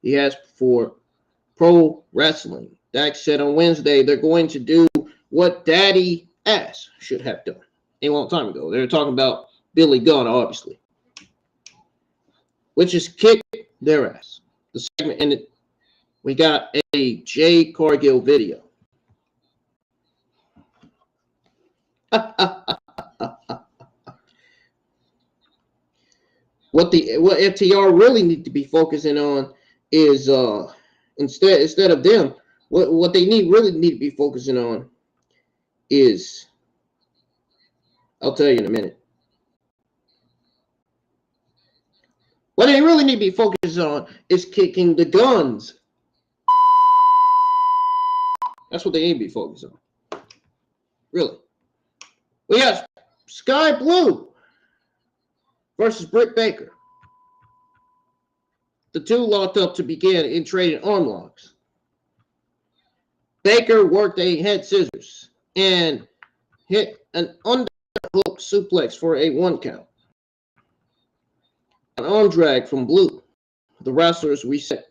he has for pro wrestling. Dax said on Wednesday they're going to do what Daddy Ass should have done a long time ago. They were talking about Billy Gunn, obviously, which is kick their ass. The segment ended. We got a Jay Cargill video. What FTR really need to be focusing on is instead of them, what they really need to be focusing on is, I'll tell you in a minute. What they really need to be focused on is kicking the Guns. That's what they need to be focused on. Really. We got Skye Blue versus Britt Baker. The two locked up to begin in trading arm locks. Baker worked a head scissors and hit an underhook suplex for a 1 count. An arm drag from Blue. The wrestlers reset,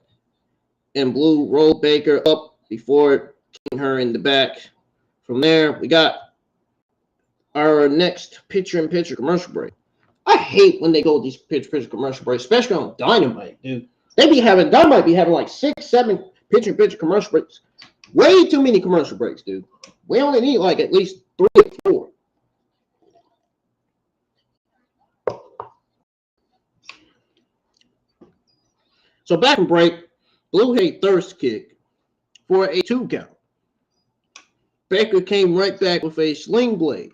and Blue rolled Baker up before kicking her in the back. From there, we got our next picture-in-picture commercial break. I hate when they go with these picture-in-picture commercial breaks, especially on Dynamite, dude. Dynamite be having like 6, 7 picture-in-picture commercial breaks. Way too many commercial breaks, dude. We only need like at least 3 or 4. So back from break, Blue hit a thirst kick for a 2 count. Baker came right back with a sling blade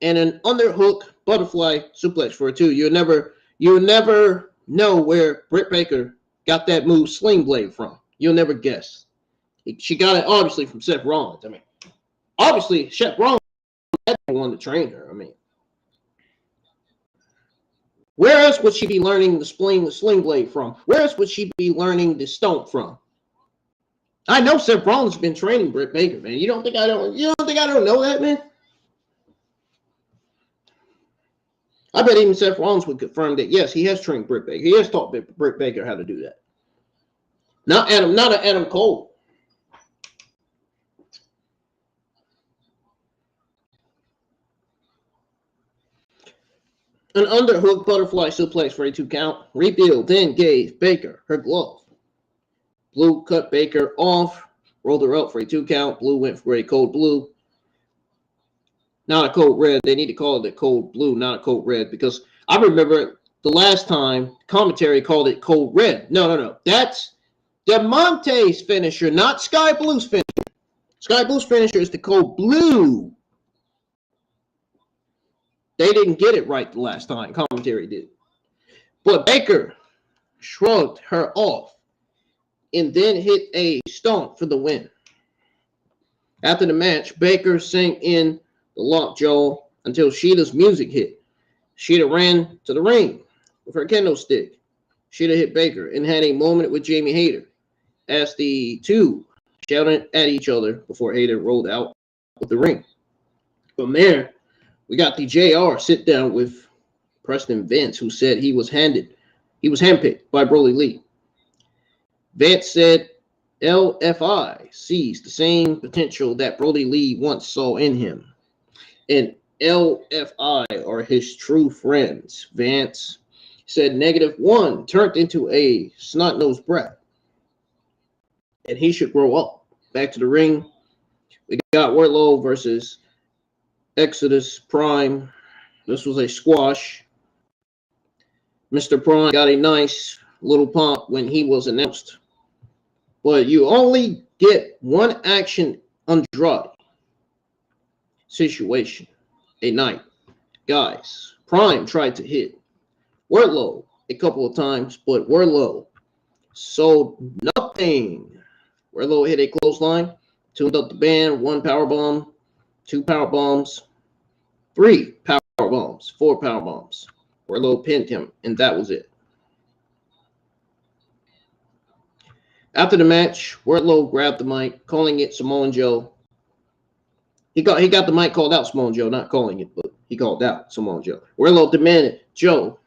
and an underhook butterfly suplex for a 2. You'll never know where Britt Baker got that move sling blade from. You'll never guess. She got it obviously from Seth Rollins. I mean, obviously Seth Rollins had the one to train her. I mean, where else would she be learning the sling blade from? Where else would she be learning the stomp from? I know Seth Rollins has been training Britt Baker, man. You don't think I don't know that, man? I bet even Seth Rollins would confirm that, yes, he has trained Britt Baker. He has taught Britt Baker how to do that. Not Adam Cole. An underhook butterfly suplex for a 2 count. Rebuild then gave Baker her glove. Blue cut Baker off, rolled her up for a 2 count. Blue went for a cold blue. Not a cold red. They need to call it a cold blue, not a cold red, because I remember the last time commentary called it cold red. No. That's DeMonte's finisher, not Skye Blue's finisher. Skye Blue's finisher is the Code Blue. They didn't get it right the last time. Commentary did. But Baker shrugged her off and then hit a stomp for the win. After the match, Baker sank in the lockjaw until Sheeta's music hit. Sheeta ran to the ring with her kendo stick. Sheeta hit Baker and had a moment with Jamie Hayter as the two shouted at each other before Hayter rolled out of the ring. From there, we got the JR sit down with Preston Vance, who said he was handpicked by Broly Lee. Vance said LFI sees the same potential that Broly Lee once saw in him. And LFI are his true friends. Vance said -1 turned into a snot-nosed brat. And he should grow up. Back to the ring. We got Wardlow versus Exodus Prime. This was a squash. Mr. Prime got a nice little pop when he was announced. But you only get one action Andrade situation a night. Guys, Prime tried to hit Wardlow a couple of times, but Wardlow sold nothing. Wardlow hit a clothesline, tuned up the band, 1 powerbomb, 2 powerbombs, 3 powerbombs, 4 powerbombs. Wardlow pinned him, and that was it. After the match, Wardlow grabbed the mic, calling it Samoan Joe. He got the mic called out Samoan Joe, not calling it, but he called out Samoan Joe. Wardlow demanded Joe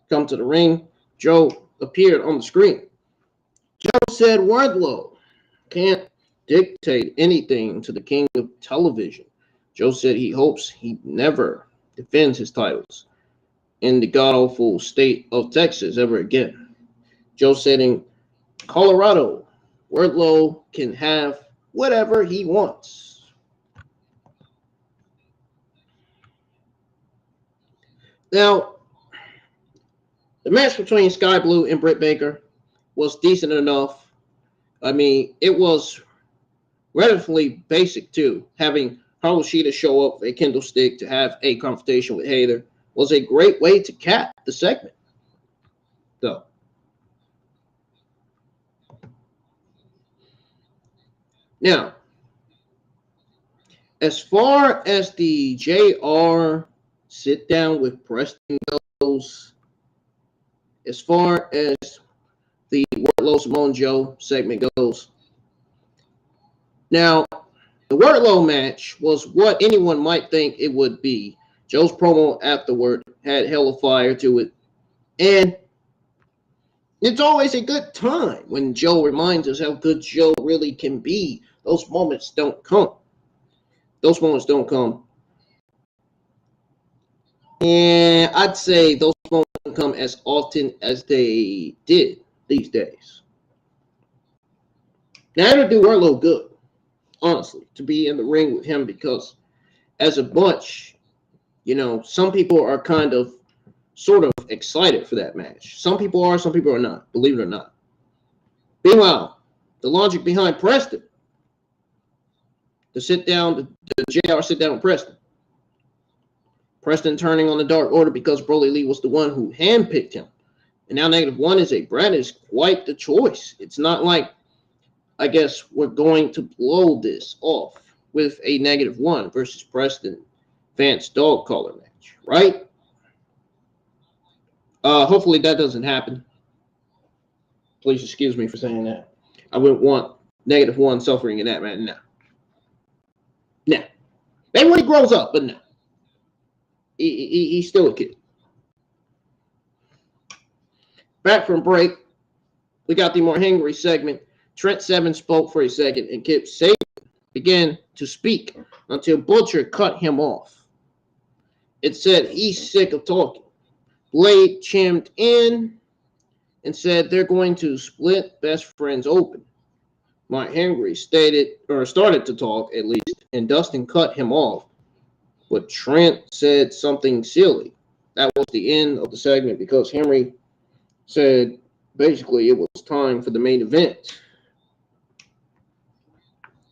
come to the ring. Joe appeared on the screen. Joe said Wardlow can't dictate anything to the king of television. Joe said he hopes he never defends his titles in the god-awful state of Texas ever again. Joe said in Colorado, Wardlow can have whatever he wants. Now, the match between Skye Blue and Britt Baker was decent enough. I mean, it was relatively basic too. Having Harlow Sheeta show up with a kendo stick to have a confrontation with Hayter was a great way to cap the segment, though. Now, as far as the JR sit down with Preston goes, as far as the Wardlow Samoan Joe segment goes, now, the Wardlow match was what anyone might think it would be. Joe's promo afterward had hella fire to it. And it's always a good time when Joe reminds us how good Joe really can be. Those moments don't come. Those moments don't come. And I'd say those moments don't come as often as they did these days. Now, it'll do Wardlow good, honestly, to be in the ring with him, because as a bunch, you know, some people are kind of sort of excited for that match. Some people are, some people are not, believe it or not. Meanwhile, the logic behind Preston, the JR sit down with Preston. Preston turning on the Dark Order because Broly Lee was the one who handpicked him. And now -1 is a brat is quite the choice. It's not like, I guess, we're going to blow this off with a -1 versus Preston Vance dog collar match, right? Hopefully that doesn't happen. Please excuse me for saying that. I wouldn't want -1 suffering in that match. No. Maybe when he grows up, but no. He's still a kid. Back from break, we got the more hangry segment. Trent Seven spoke for a second, and Kip Sabian began to speak until Butcher cut him off. It said he's sick of talking. Blade chimed in and said they're going to split best friends open. Mike Henry started to talk at least, and Dustin cut him off. But Trent said something silly. That was the end of the segment because Henry said basically it was time for the main event.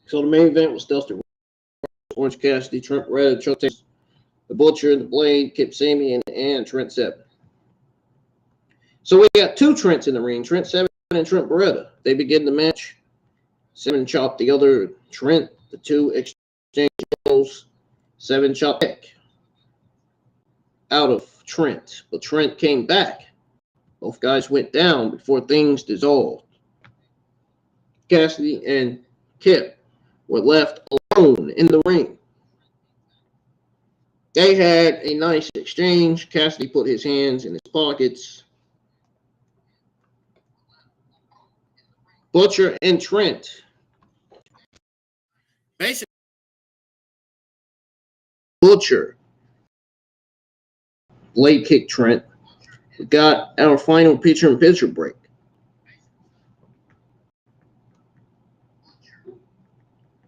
So the main event was Dustin Rhodes, Orange Cassidy, Trent Red, Chuck Taylor, the Butcher, the Blade, Kip Sabian, and Trent Seven. So we got two Trents in the ring, Trent Seven and Trent Beretta. They begin the match. Seven chopped the other Trent. The two exchange blows. Seven chopped back out of Trent, but Trent came back. Both guys went down before things dissolved. Cassidy and Kip were left alone in the ring. They had a nice exchange. Cassidy put his hands in his pockets. Butcher and Trent basically Butcher blade kick Trent. We got our final picture-in-picture break.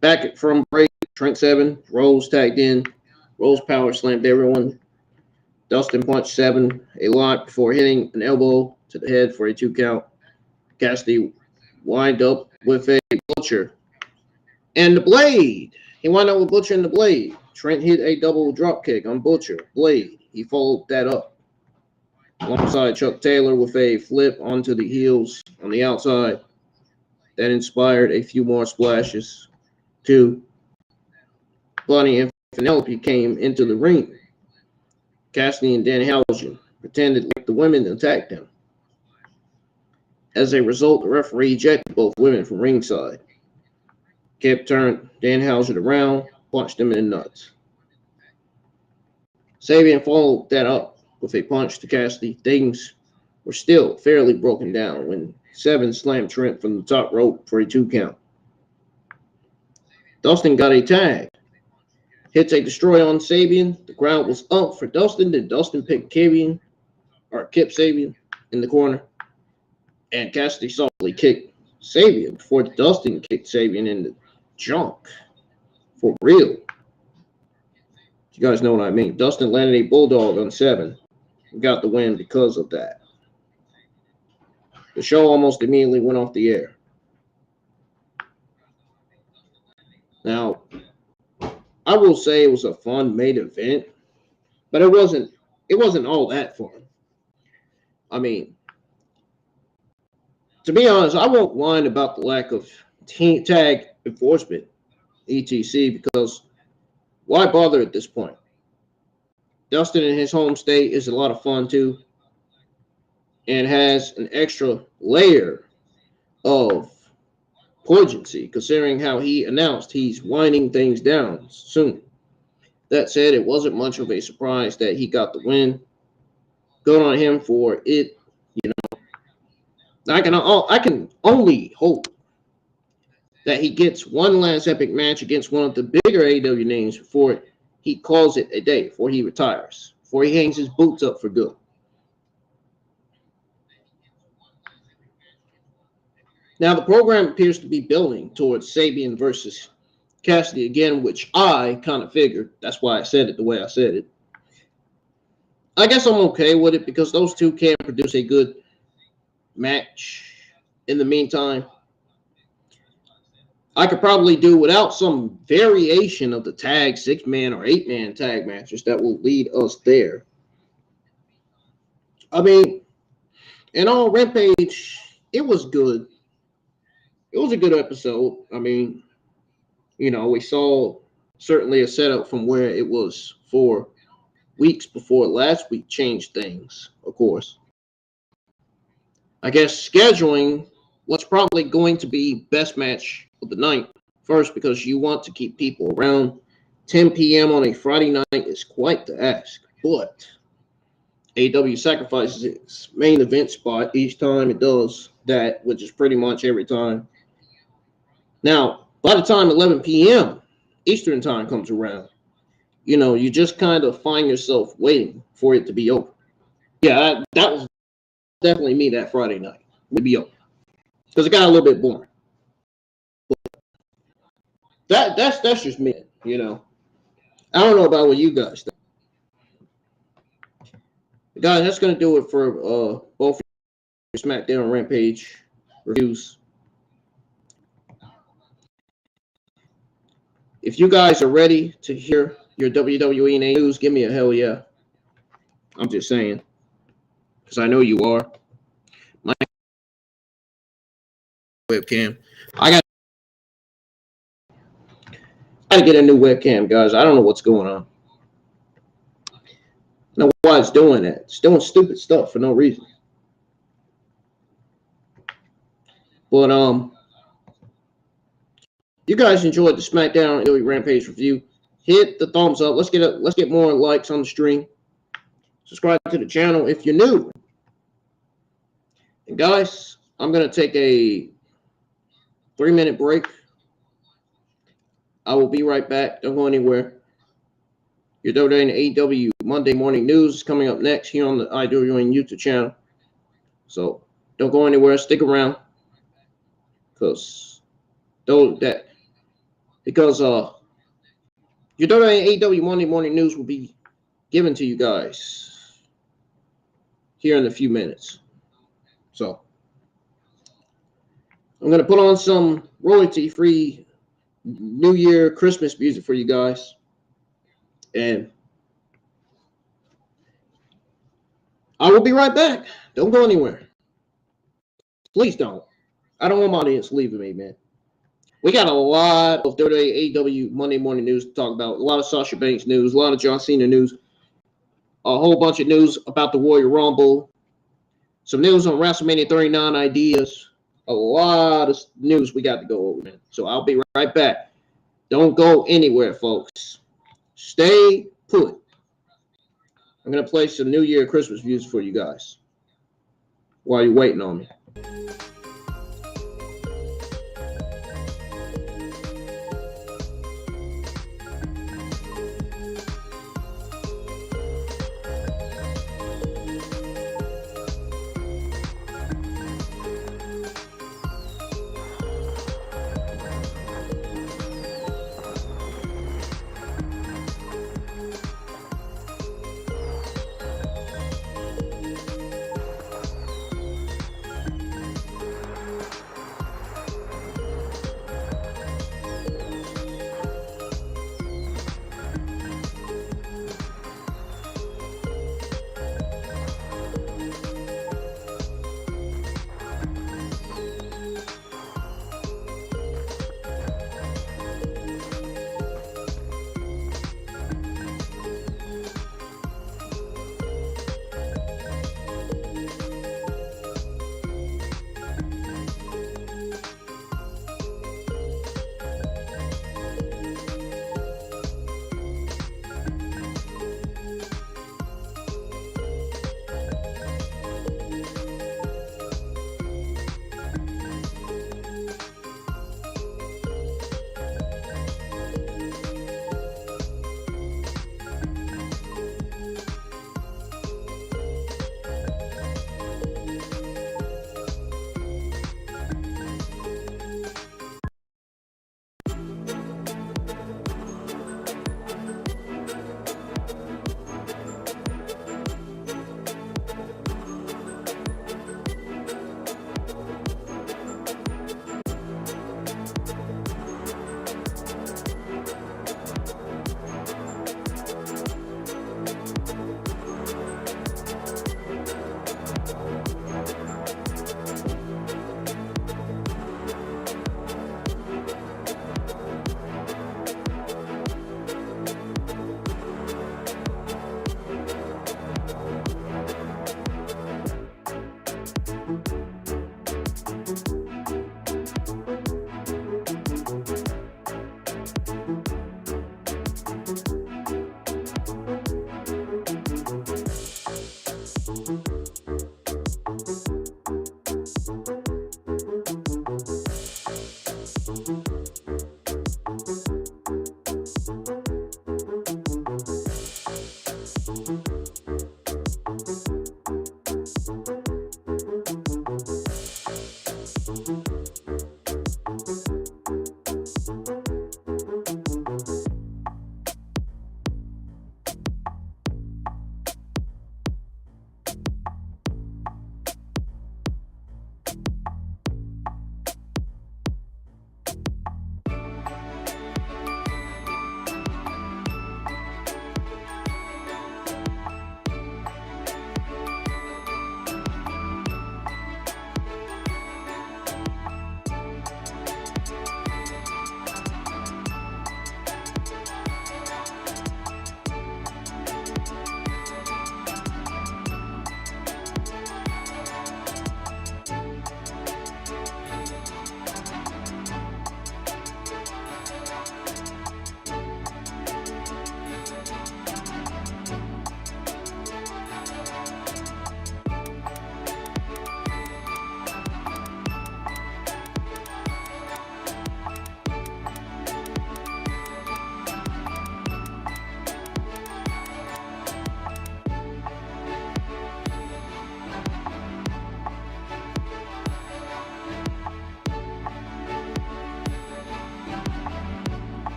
Back from break, Trent Seven, Rose tagged in. Rose power slammed everyone. Dustin punched Seven a lot before hitting an elbow to the head for a 2 count. Cassidy wind up with a Butcher and the Blade. He wound up with Butcher and the Blade. Trent hit a double drop kick on Butcher. Blade. He followed that up alongside Chuck Taylor with a flip onto the heels on the outside. That inspired a few more splashes. Two. Bunny and Penelope came into the ring. Cassidy and Danhausen pretended like the women attacked them. As a result, the referee ejected both women from ringside. Kip turned Danhausen around, punched him in the nuts. Sabian followed that up with a punch to Cassidy. Things were still fairly broken down when Seven slammed Trent from the top rope for a 2 count. Dustin got a tag. Hits a destroy on Sabian. The crowd was up for Dustin. Then Dustin picked Kip Sabian in the corner. And Cassidy softly kicked Sabian before Dustin kicked Sabian in the junk. For real. You guys know what I mean. Dustin landed a bulldog on Seven and got the win because of that. The show almost immediately went off the air. Now, I will say it was a fun main event, but it wasn't all that fun. I mean, to be honest, I won't whine about the lack of tag enforcement, etc., because why bother at this point? Dustin in his home state is a lot of fun too, and has an extra layer of poignancy, considering how he announced he's winding things down soon. That said, it wasn't much of a surprise that he got the win. Good on him for it. You know, I can only hope that he gets one last epic match against one of the bigger AEW names before he calls it a day, before he retires, before he hangs his boots up for good. Now, the program appears to be building towards Sabian versus Cassidy again, which I kind of figured. That's why I said it the way I said it. I guess I'm okay with it because those two can produce a good match. In the meantime, I could probably do without some variation of the tag 6-man or 8-man tag matches that will lead us there. I mean, in all, Rampage, it was good. It was a good episode. I mean, you know, we saw certainly a setup from where it was for weeks before last week changed things, of course. I guess scheduling what's probably going to be best match of the night first, because you want to keep people around. 10 p.m. on a Friday night is quite the ask, but AEW sacrifices its main event spot each time it does that, which is pretty much every time. Now, by the time 11 p.m. Eastern time comes around, you know, you just kind of find yourself waiting for it to be over. Yeah, that was definitely me that Friday night. It would be over because it got a little bit boring. But that's just me, you know. I don't know about what you guys think. Guys, that's going to do it for both SmackDown Rampage reviews. If you guys are ready to hear your WWE news, give me a hell yeah. I'm just saying, because I know you are. My webcam. I got to get a new webcam, guys. I don't know what's going on. I don't know why it's doing that. It's doing stupid stuff for no reason. But you guys enjoyed the SmackDown AEW Rampage review. Hit the thumbs up. Let's get more likes on the stream. Subscribe to the channel if you're new. And guys, I'm gonna take a 3-minute break. I will be right back. Don't go anywhere. Your WWE AEW Monday Morning News is coming up next here on the IWN YouTube channel. So don't go anywhere. Stick around, because your WWE AEW Monday Morning News will be given to you guys here in a few minutes. So I'm gonna put on some royalty-free New Year Christmas music for you guys. And I will be right back. Don't go anywhere. Please don't. I don't want my audience leaving me, man. We got a lot of WWE AEW Monday Morning News to talk about. A lot of Sasha Banks news, a lot of John Cena news, a whole bunch of news about the Royal Rumble, some news on WrestleMania 39 ideas, a lot of news we got to go over, man. So I'll be right back. Don't go anywhere, folks. Stay put. I'm going to play some New Year Christmas music for you guys while you're waiting on me.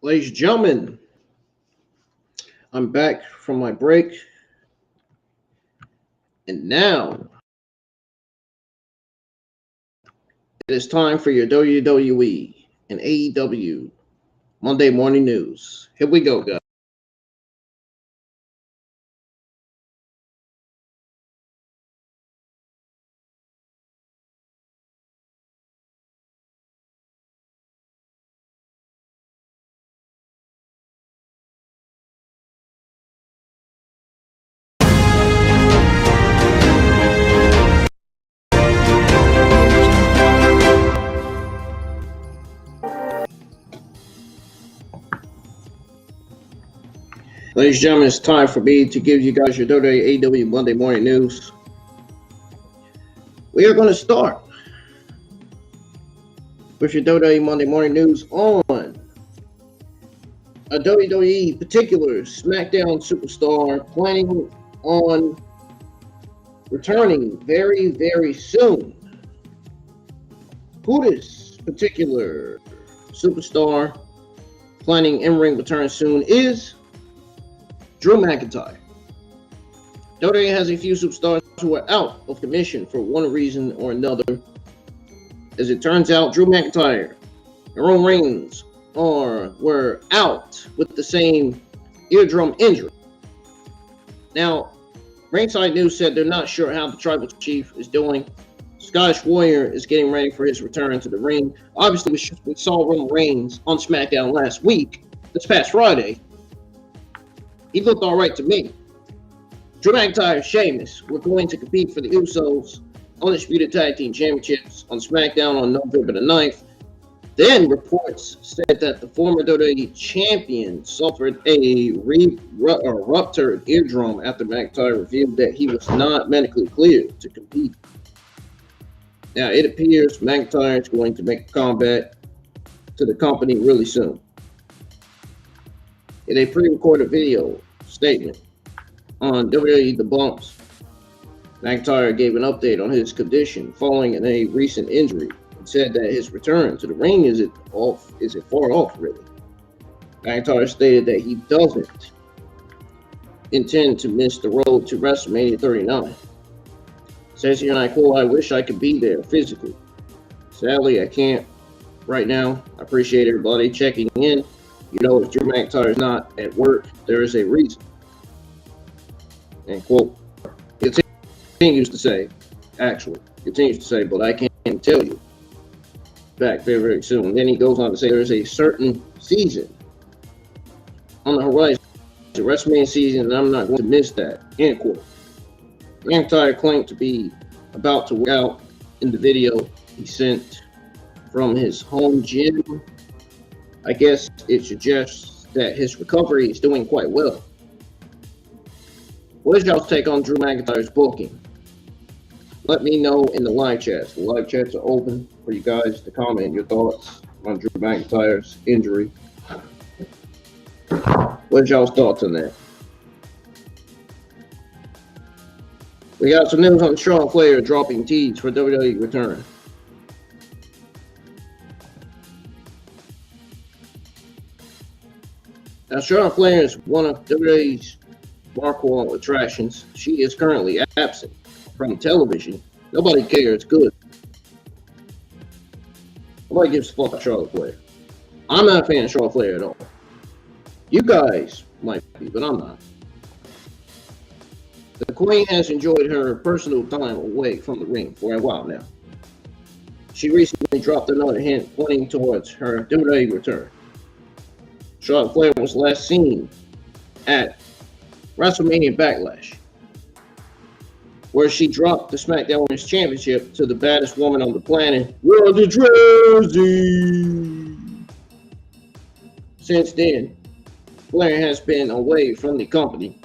Ladies and gentlemen, I'm back from my break. And now it is time for your WWE and AEW Monday morning news. Here we go, guys. Ladies and gentlemen, it's time for me to give you guys your WWE AEW Monday morning news. We are going to start with your WWE Monday morning news on a WWE particular SmackDown superstar planning on returning very, very soon. Who this particular superstar planning in-ring return soon is Drew McIntyre. WWE has a few superstars who are out of commission for one reason or another. As it turns out, Drew McIntyre and Roman Reigns were out with the same eardrum injury. Now, Ringside News said they're not sure how the Tribal Chief is doing. Scottish Warrior is getting ready for his return to the ring. Obviously, we saw Roman Reigns on SmackDown last week, this past Friday. He looked all right to me. Drew McIntyre and Sheamus were going to compete for the Usos Undisputed Tag Team Championships on SmackDown on November the 9th. Then reports said that the former WWE champion suffered a ruptured eardrum after McIntyre revealed that he was not medically cleared to compete. Now, it appears McIntyre is going to make a comeback to the company really soon. In a pre-recorded video statement on WWE The Bumps, McIntyre gave an update on his condition following a recent injury and said that his return to the ring isn't far off, really. McIntyre stated that he doesn't intend to miss the road to WrestleMania 39. Says here, and I quote, "I wish I could be there physically. Sadly, I can't right now. I appreciate everybody checking in. You know, if Drew McIntyre is not at work, there is a reason." End quote. He continues to say, but I can't tell you. Back very, very soon. Then he goes on to say there is a certain season on the horizon, the WrestleMania season, and I'm not going to miss that. End quote. McIntyre claimed to be about to work out in the video he sent from his home gym. I guess it suggests that his recovery is doing quite well. What is y'all's take on Drew McIntyre's booking? Let me know in the live chats. The live chats are open for you guys to comment your thoughts on Drew McIntyre's injury. What is y'all's thoughts on that? We got some news on Charlotte Flair dropping tease for WWE return. Now, Charlotte Flair is one of WWE's remarkable attractions. She is currently absent from television. Nobody cares. Good. Nobody gives a fuck about Charlotte Flair. I'm not a fan of Charlotte Flair at all. You guys might be, but I'm not. The Queen has enjoyed her personal time away from the ring for a while now. She recently dropped another hint pointing towards her WWE return. Charlotte Flair was last seen at WrestleMania Backlash, where she dropped the SmackDown Women's Championship to the baddest woman on the planet, Ronda Rousey. Since then, Flair has been away from the company,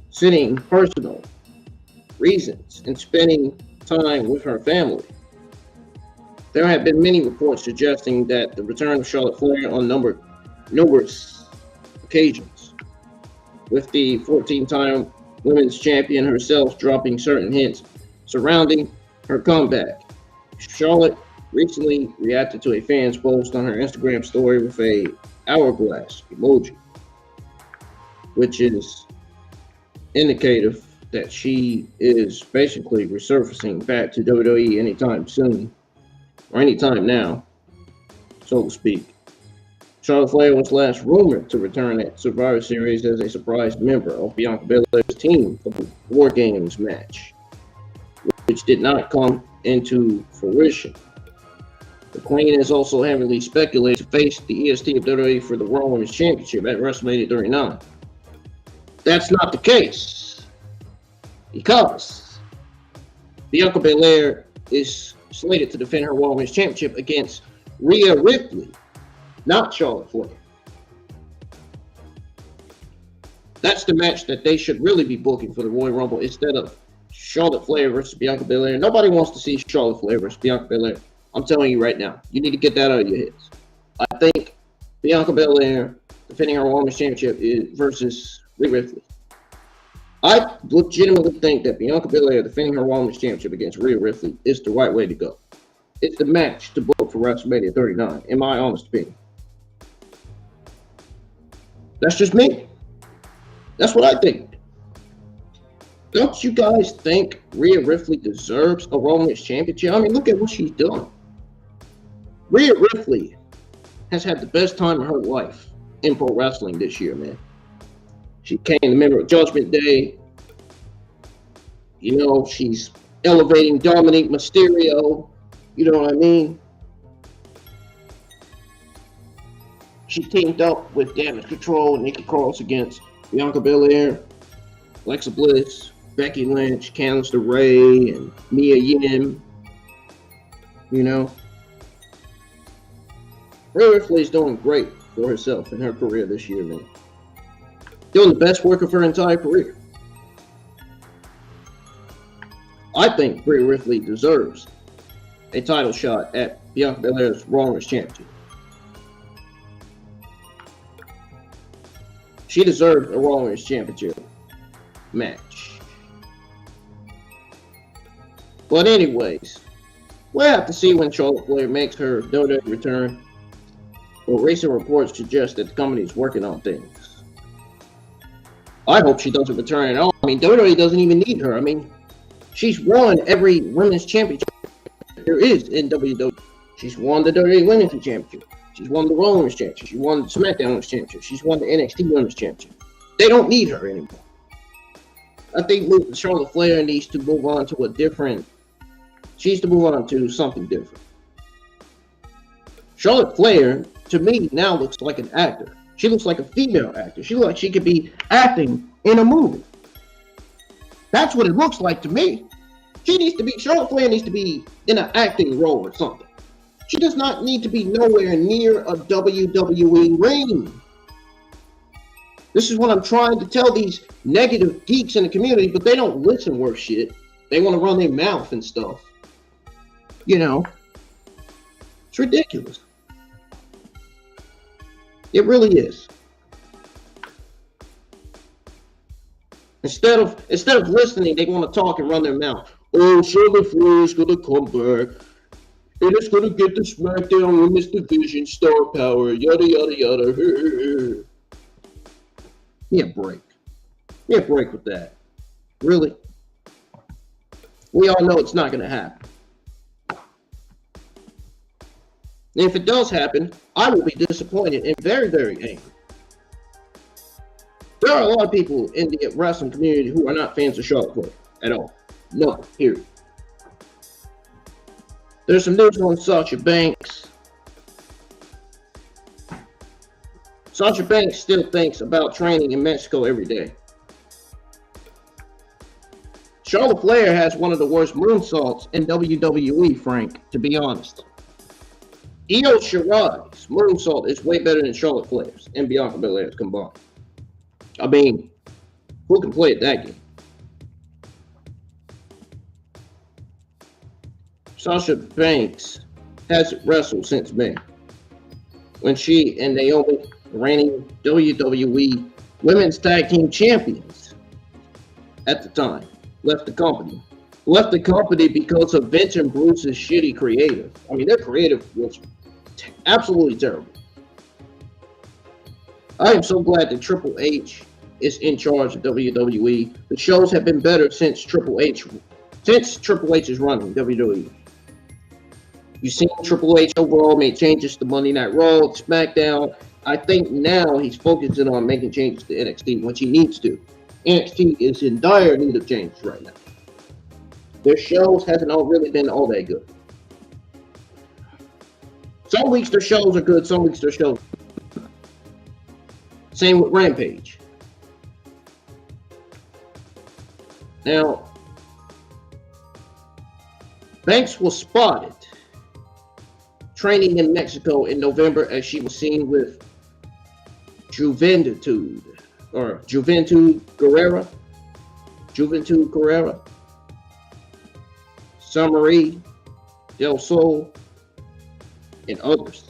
citing personal reasons and spending time with her family. There have been many reports suggesting that the return of Charlotte Flair on numerous occasions, with the 14-time women's champion herself dropping certain hints surrounding her comeback. Charlotte recently reacted to a fan's post on her Instagram story with a hourglass emoji, which is indicative that she is basically resurfacing back to WWE anytime soon, or anytime now, so to speak. Charlotte Flair was last rumored to return at Survivor Series as a surprise member of Bianca Belair's team for the War Games match, which did not come into fruition. The Queen is also heavily speculated to face the EST of WWE for the Raw Women's Championship at WrestleMania 39. That's not the case, because Bianca Belair is slated to defend her Raw Women's Championship against Rhea Ripley, not Charlotte Flair. That's the match that they should really be booking for the Royal Rumble instead of Charlotte Flair versus Bianca Belair. Nobody wants to see Charlotte Flair versus Bianca Belair. I'm telling you right now. You need to get that out of your heads. I think Bianca Belair defending her Women's Championship versus Rhea Ripley. I legitimately think that Bianca Belair defending her Women's Championship against Rhea Ripley is the right way to go. It's the match to book for WrestleMania 39, in my honest opinion. That's just me. That's what I think. Don't you guys think Rhea Ripley deserves a Women's Championship? I mean, look at what she's done. Rhea Ripley has had the best time of her life in pro wrestling this year, man. She came the member of Judgment Day. You know, she's elevating Dominic Mysterio. You know what I mean? She teamed up with Damage Control and Nikki Cross against Bianca Belair, Alexa Bliss, Becky Lynch, Candice LeRae, and Mia Yim. You know? Rhea Ripley's doing great for herself in her career this year, man. Doing the best work of her entire career. I think Rhea Ripley deserves a title shot at Bianca Belair's Raw Women's Championship. She deserves a Raw Women's Championship match. But anyways, we'll have to see when Charlotte Flair makes her WWE return. Well, recent reports suggest that the company is working on things. I hope she doesn't return at all. I mean, WWE doesn't even need her. I mean, she's won every women's championship there is in WWE. She's won the WWE Women's Championship. She's won the Raw Women's Championship. She's won the SmackDown Women's Championship. She's won the NXT Women's Championship. They don't need her anymore. I think Charlotte Flair needs to move on to a different. She needs to move on to something different. Charlotte Flair, to me, now looks like an actor. She looks like a female actor. She looks like she could be acting in a movie. That's what it looks like to me. Charlotte Flair needs to be in an acting role or something. She does not need to be nowhere near a WWE ring. This is what I'm trying to tell these negative geeks in the community, but they don't listen worth shit. They want to run their mouth and stuff. You know, it's ridiculous. It really is. Instead of listening, they want to talk and run their mouth. Oh, Charlotte Flair is going to come back. And it's going to get the SmackDown Women's Division star power. Yada, yada, yada. Give me a break. Give me a break with that. Really? We all know it's not going to happen. And if it does happen, I will be disappointed and very, very angry. There are a lot of people in the wrestling community who are not fans of Charlotte Flair at all. No, period. There's some news on Sasha Banks. Sasha Banks still thinks about training in Mexico every day. Charlotte Flair has one of the worst moonsaults in WWE, Frank, to be honest. Io Shirai's moonsault is way better than Charlotte Flair's and Bianca Belair's combined. I mean, who can play at that game? Sasha Banks hasn't wrestled since May, when she and Naomi, the reigning WWE Women's Tag Team Champions at the time, left the company. Left the company because of Vince and Bruce's shitty creative. I mean, their creative was absolutely terrible. I am so glad that Triple H is in charge of WWE. The shows have been better since Triple H is running WWE. You've seen Triple H overall make changes to Monday Night Raw, SmackDown. I think now he's focusing on making changes to NXT, which he needs to. NXT is in dire need of changes right now. Their shows hasn't really been all that good. Some weeks their shows are good, some weeks their shows are not. Same with Rampage. Now, Banks was spotted training in Mexico in November as she was seen with Juventud Guerrera, Samarie Del Sol, and others.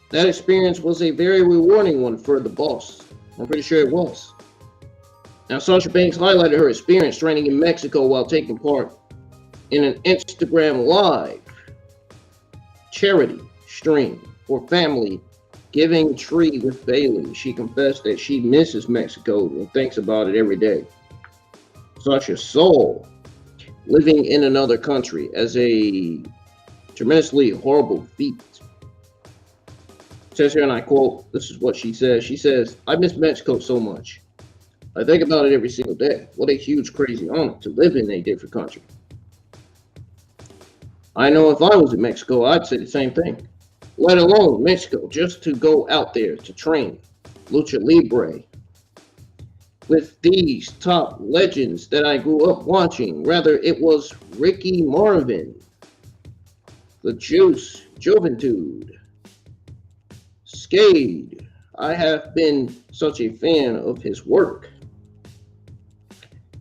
That experience was a very rewarding one for the boss. I'm pretty sure it was. Now, Sasha Banks highlighted her experience training in Mexico while taking part in an Instagram Live charity stream for family giving tree with Bayley. She confessed that she misses Mexico and thinks about it every day. Sasha's soul living in another country as a tremendously horrible feat. It says here, and I quote, this is what she says. She says, I miss Mexico so much. I think about it every single day. What a huge, crazy honor to live in a different country. I know if I was in Mexico, I'd say the same thing. Let alone Mexico, just to go out there to train Lucha Libre with these top legends that I grew up watching. Rather, it was Ricky Marvin, The Juice, Juventud, Skade. I have been such a fan of his work.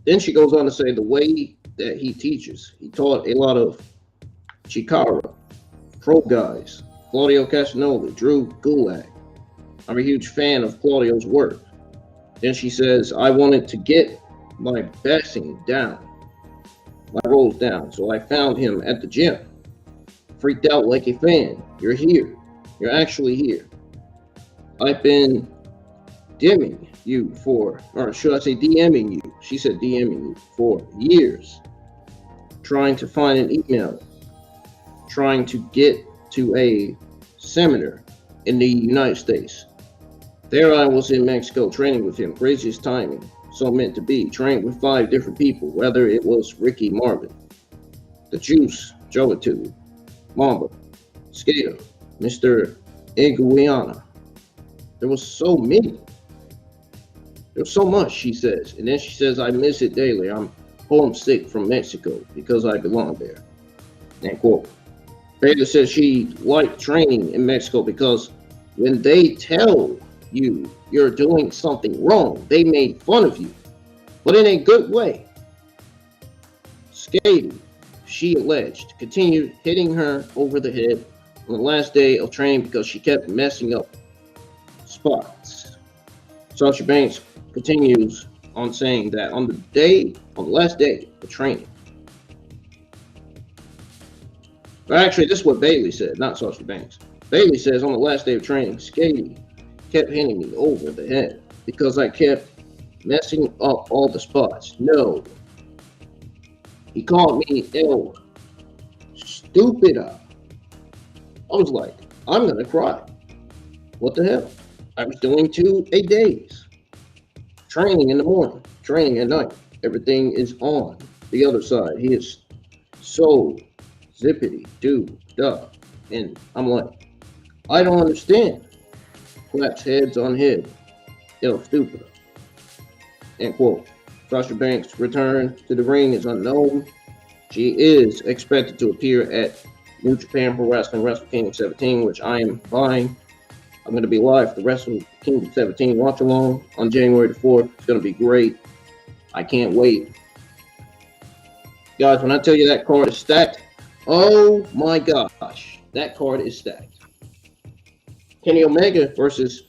Then she goes on to say the way that he teaches. He taught a lot of Chikara, Pro Guys, Claudio Castagnoli, Drew Gulak. I'm a huge fan of Claudio's work. Then she says, I wanted to get my passing down, my rolls down, so I found him at the gym. Freaked out like a fan. You're here. You're actually here. I've been DMing you for, or should I say DMing you? She said DMing you for years. Trying to find an email. Trying to get to a seminar in the United States. There I was in Mexico training with him. Craziest timing. So meant to be. Trained with 5 different people. Whether it was Ricky Marvin, The Juice, Juventud, Mamba, Skater, Mr. Iguana. There was so many. There was so much, she says. And then she says, I miss it daily. I'm homesick from Mexico because I belong there. End quote. Baylor says she liked training in Mexico because when they tell you you're doing something wrong, they made fun of you, but in a good way. Skady, she alleged, continued hitting her over the head on the last day of training because she kept messing up spots. Sasha Banks continues on saying that on the last day of training. But actually, this is what Bayley said, not Sasha Banks. Bayley says, on the last day of training, Skady kept hitting me over the head because I kept messing up all the spots. No. He called me El Stupida. I was like, I'm going to cry. What the hell? I was doing 2 days. Training in the morning, training at night. Everything is on the other side. He is so zippity doo duh. And I'm like, I don't understand. Claps heads on head. El Stupida. End quote. Sasha Banks' return to the ring is unknown. She is expected to appear at New Japan Pro Wrestling Wrestle Kingdom 17, which I am buying. I'm going to be live for the Wrestle Kingdom 17 watch along on January the 4th. It's going to be great. I can't wait. Guys, when I tell you that card is stacked, oh my gosh, that card is stacked. Kenny Omega versus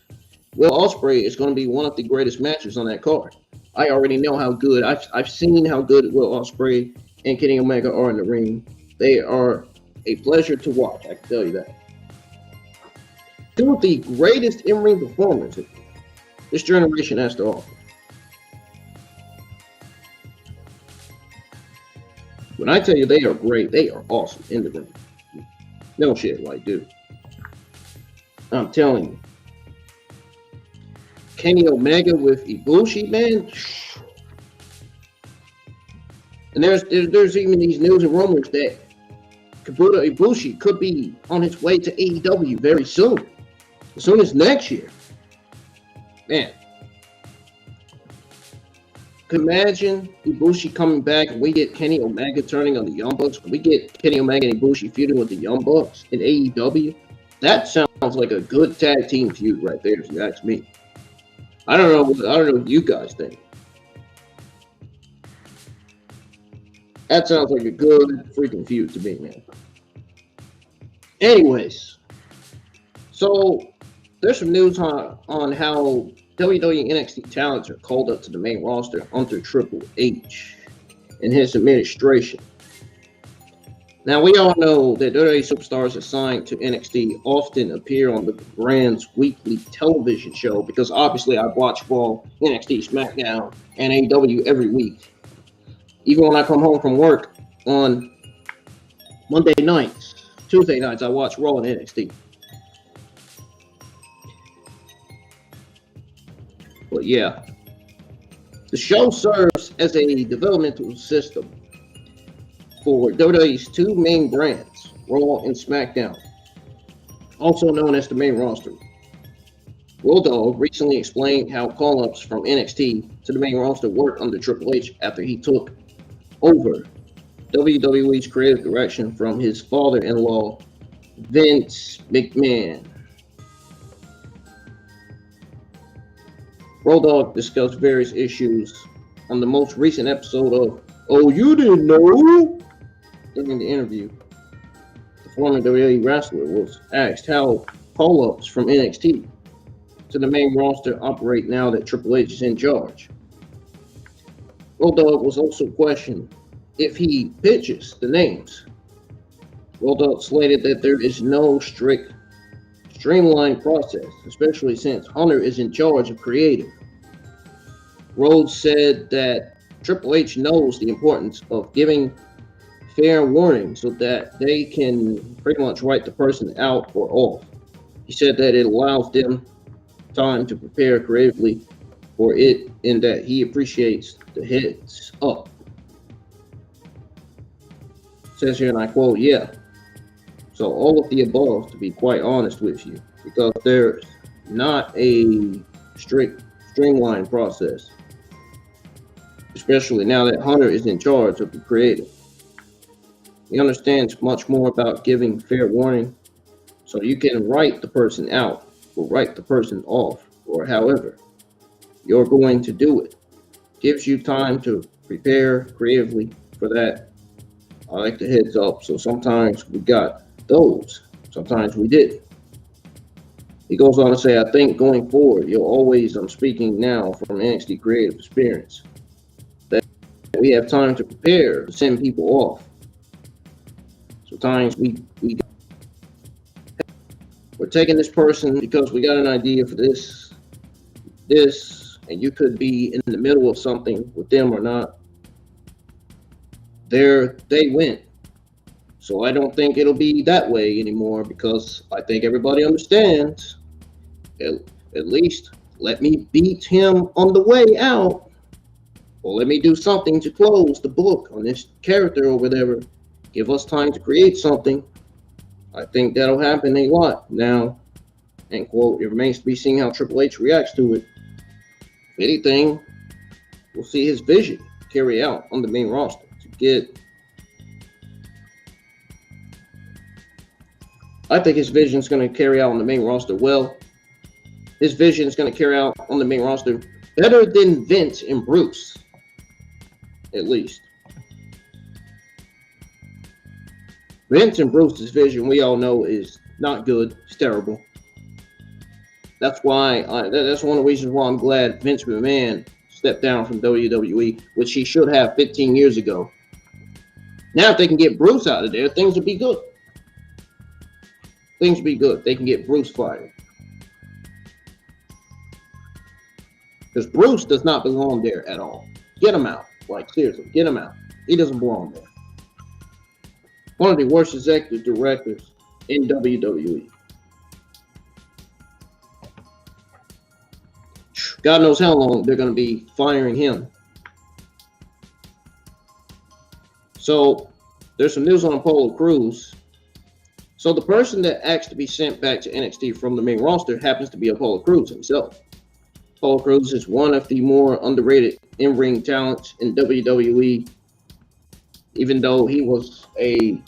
Will Ospreay is going to be one of the greatest matches on that card. I already know how good. I've seen how good Will Ospreay and Kenny Omega are in the ring. They are a pleasure to watch. I can tell you that. Two of the greatest in-ring performers this generation has to offer. When I tell you they are great, they are awesome in the ring. No shit, like, dude. I'm telling you. Kenny Omega with Ibushi, man. And there's even these news and rumors that Kota Ibushi could be on his way to AEW very soon. As soon as next year. Man. Could imagine Ibushi coming back and we get Kenny Omega turning on the Young Bucks. We get Kenny Omega and Ibushi feuding with the Young Bucks in AEW. That sounds like a good tag team feud right there, if you ask me. I don't know what you guys think. That sounds like a good freaking feud to me, man. Anyways, so there's some news on how WWE NXT talents are called up to the main roster under Triple H and his administration. Now, we all know that WWE superstars assigned to NXT often appear on the brand's weekly television show because obviously I watch Raw, NXT, SmackDown, and AEW every week. Even when I come home from work on Monday nights, Tuesday nights, I watch Raw and NXT. But yeah, the show serves as a developmental system for WWE's two main brands, Raw and SmackDown, also known as the main roster. Wardlow recently explained how call-ups from NXT to the main roster work under Triple H after he took over WWE's creative direction from his father-in-law, Vince McMahon. Road Dogg discussed various issues on the most recent episode of Oh, You Didn't Know? During the interview, the former WWE wrestler was asked how call-ups from NXT to the main roster operate now that Triple H is in charge. Road Dogg was also questioned if he pitches the names. Road Dogg slated that there is no strict streamlined process, especially since Hunter is in charge of creative. Rhodes said that Triple H knows the importance of giving fair warning so that they can pretty much write the person out or off. He said that it allows them time to prepare creatively for it and that he appreciates the heads up. Says here, and I quote, yeah. So all of the above, to be quite honest with you, because there's not a strict streamlined process, especially now that Hunter is in charge of the creative. He understands much more about giving fair warning, so you can write the person out or write the person off, or however you're going to do it. Gives you time to prepare creatively for that. I like the heads up, so sometimes we got those, sometimes we didn't. He goes on to say, I think going forward, you'll always, I'm speaking now from NXT creative experience, that we have time to prepare to send people off. Sometimes we're taking this person because we got an idea for this, and you could be in the middle of something with them or not. They went. So I don't think it'll be that way anymore because I think everybody understands. At least let me beat him on the way out, or let me do something to close the book on this character or whatever. Give us time to create something. I think that'll happen a lot now. End quote. It remains to be seen how Triple H reacts to it. If anything, we'll see his vision carry out on the main roster to get. I think his vision is going to carry out on the main roster well. His vision is going to carry out on the main roster better than Vince and Bruce, at least. Vince and Bruce's vision, we all know, is not good. It's terrible. That's why that's one of the reasons why I'm glad Vince McMahon stepped down from WWE, which he should have 15 years ago. Now, if they can get Bruce out of there, things will be good. Things will be good. They can get Bruce fired. Because Bruce does not belong there at all. Get him out. Like, seriously, get him out. He doesn't belong there. One of the worst executive directors in WWE. God knows how long they're going to be firing him. So, there's some news on Apollo Crews. So, the person that asked to be sent back to NXT from the main roster happens to be Apollo Crews himself. Apollo Crews is one of the more underrated in-ring talents in WWE. Even though he was a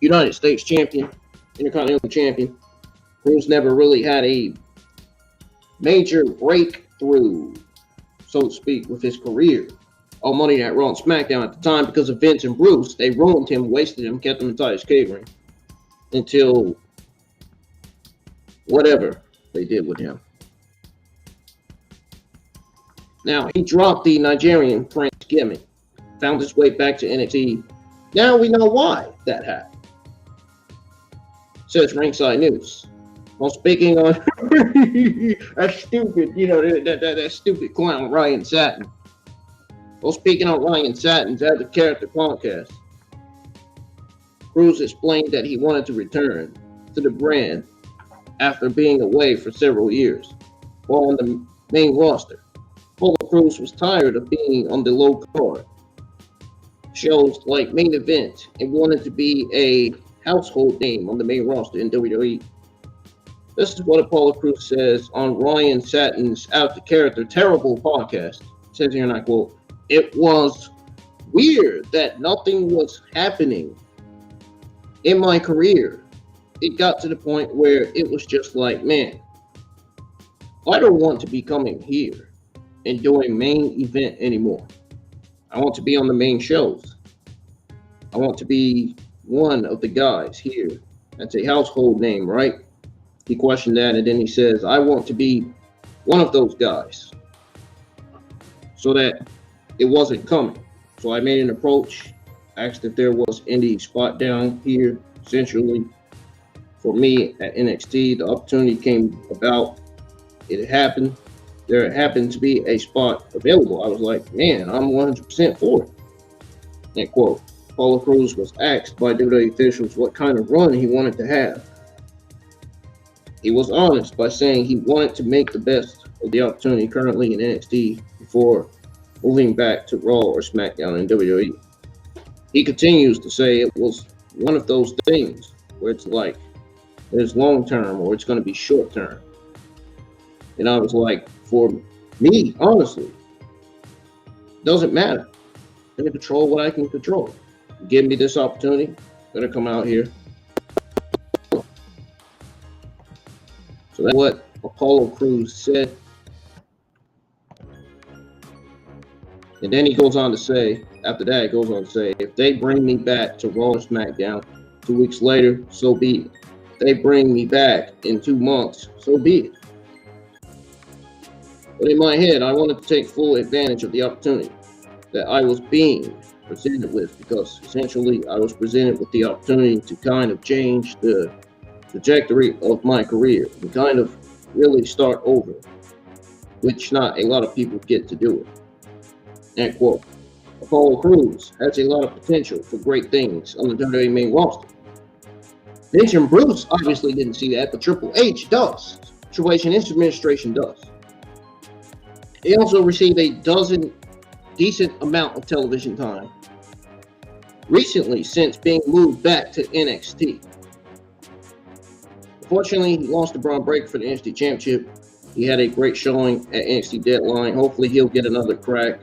United States champion, Intercontinental champion, Crews never really had a major breakthrough, so to speak, with his career on Monday Night Raw and SmackDown at the time because of Vince and Bruce. They ruined him, wasted him, kept him in Titus catering until whatever they did with him. Now, he dropped the Nigerian Prince gimmick, found his way back to NXT. Now we know why that happened. Says Ringside News. Well, speaking on that stupid, that stupid clown Ryan Satin. Well, speaking on Ryan Satin's As a Character podcast, Crews explained that he wanted to return to the brand after being away for several years while on the main roster. Apollo Crews was tired of being on the low card shows like Main Event and wanted to be a household name on the main roster in WWE. This is what Apollo Crews says on Ryan Satin's Out the Character Terrible podcast. It says here, and I quote, "It was weird that nothing was happening in my career. It got to the point where it was just like, man, I don't want to be coming here and doing main event anymore. I want to be on the main shows. I want to be one of the guys here. That's a household name, right?" He questioned that, and then he says, "I want to be one of those guys." So that it wasn't coming. So I made an approach, asked if there was any spot down here, essentially, for me at NXT. The opportunity came about. It happened. There happened to be a spot available. I was like, man, I'm 100% for it. End quote. Apollo Crews was asked by WWE officials what kind of run he wanted to have. He was honest by saying he wanted to make the best of the opportunity currently in NXT before moving back to Raw or SmackDown in WWE. He continues to say it was one of those things where it's like it's long term or it's going to be short term. And I was like, for me, honestly, doesn't matter. I'm going to control what I can control. Give me this opportunity, I'm going to come out here. So that's what Apollo Crews said. And then he goes on to say, after that, he goes on to say, if they bring me back to Raw or SmackDown 2 weeks later, so be it. If they bring me back in 2 months, so be it. But in my head, I wanted to take full advantage of the opportunity that I was being presented with, because essentially I was presented with the opportunity to kind of change the trajectory of my career and kind of really start over, which not a lot of people get to do it. End quote. Apollo Crews has a lot of potential for great things on the WWE main roster. Vince and Bruce obviously didn't see that, but Triple H does. Triple H and his administration does. He also received a dozen decent amount of television time recently since being moved back to NXT. Unfortunately, he lost to Braun Breaker for the NXT Championship. He had a great showing at NXT Deadline. Hopefully, he'll get another crack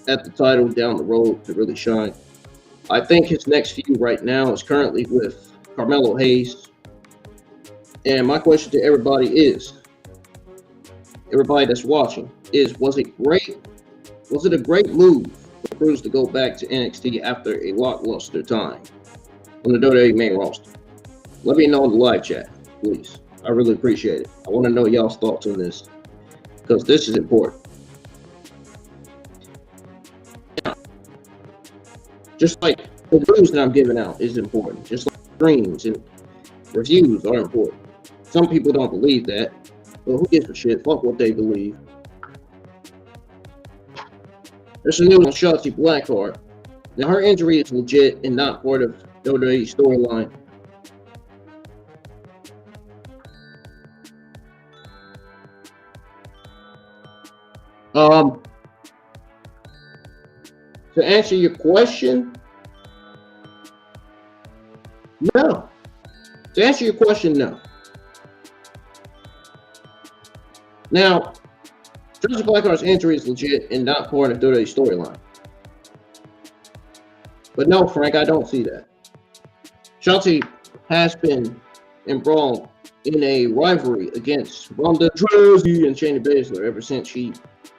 at the title down the road to really shine. I think his next feud right now is currently with Carmelo Hayes. And my question to everybody is, everybody that's watching, was it a great move for Crews to go back to NXT after a lackluster time on the WWE main roster? Let me know in the live chat, please. I really appreciate it. I want to know y'all's thoughts on this, because this is important. Just like the reviews that I'm giving out is important. Just like streams and reviews are important. Some people don't believe that, but who gives a shit? Fuck what they believe. There's some news on Shotzi Blackheart. Now, her injury is legit and not part of WWE's storyline. To answer your question, no. To answer your question, no. Now, Shotzi Blackheart's injury is legit and not part of WWE's storyline. But no, Frank, I don't see that. Shotzi has been embroiled in a rivalry against Ronda Rousey and Shayna Baszler ever since she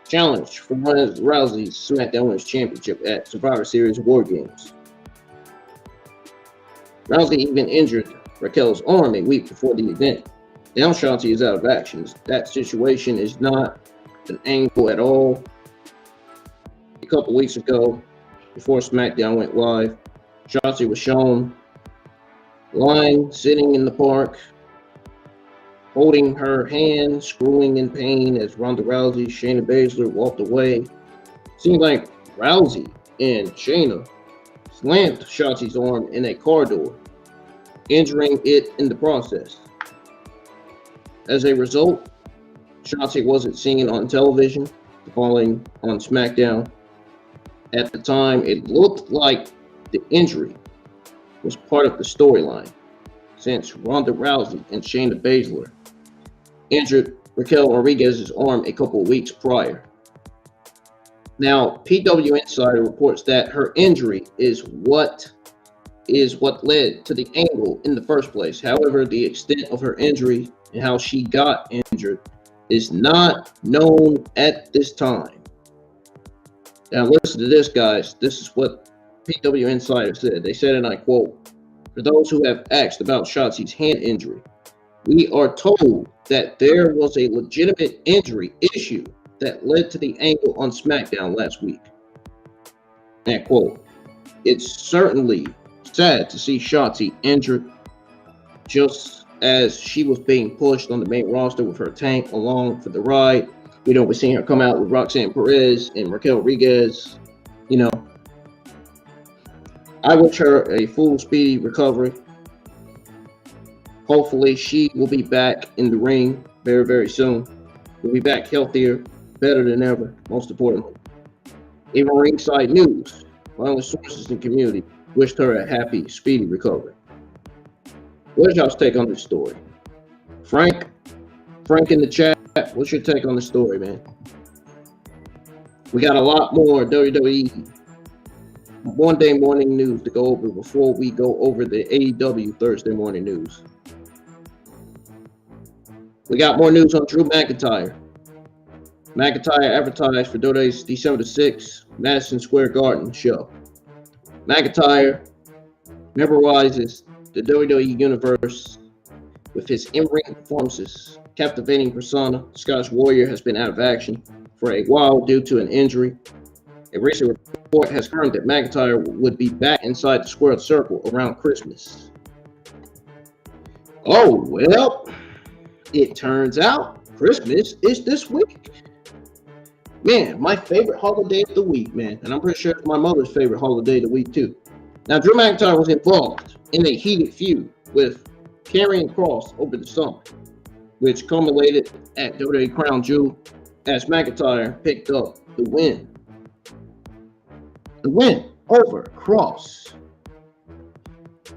challenged for Ronda Rousey's SmackDown Women's Championship at Survivor Series War Games. Rousey even injured Raquel's arm a week before the event. Now Shotzi is out of action. That situation is not an angle at all. A couple weeks ago, before SmackDown went live, Shotzi was shown lying, sitting in the park, holding her hand, screwing in pain as Ronda Rousey, Shayna Baszler walked away. Seemed like Rousey and Shayna slammed Shotzi's arm in a car door, injuring it in the process. As a result, Shotzi wasn't seen on television the following on SmackDown. At the time, it looked like the injury was part of the storyline, since Ronda Rousey and Shayna Baszler injured Raquel Rodriguez's arm a couple of weeks prior. Now, PW Insider reports that her injury is what led to the angle in the first place. However, the extent of her injury and how she got injured is not known at this time. Now, listen to this, guys. This is what PW Insider said. They said, and I quote, "For those who have asked about Shotzi's hand injury, we are told that there was a legitimate injury issue that led to the angle on SmackDown last week." End quote. It's certainly sad to see Shotzi injured just as she was being pushed on the main roster with her tank along for the ride. You know, we're seeing her come out with Roxanne Perez and Raquel Rodriguez. You know, I wish her a full, speedy recovery. Hopefully, she will be back in the ring very, very soon. We'll be back healthier, better than ever, most importantly. Even Ringside News, one of the sources in the community, wished her a happy, speedy recovery. What's y'all's take on this story? Frank in the chat, what's your take on the story, man? We got a lot more WWE Monday morning news to go over before we go over the AEW Thursday morning news. We got more news on Drew McIntyre. McIntyre advertised for WWE's December 6th Madison Square Garden show. McIntyre memorizes the WWE Universe with his in-ring performances. Captivating persona, Scottish Warrior has been out of action for a while due to an injury. A recent report has confirmed that McIntyre would be back inside the squared circle around Christmas. Oh, well, it turns out Christmas is this week. Man, my favorite holiday of the week, man. And I'm pretty sure it's my mother's favorite holiday of the week, too. Now, Drew McIntyre was involved in a heated feud with Karrion Kross over the summer, which culminated at WWE Crown Jewel as McIntyre picked up the win. The win over Kross.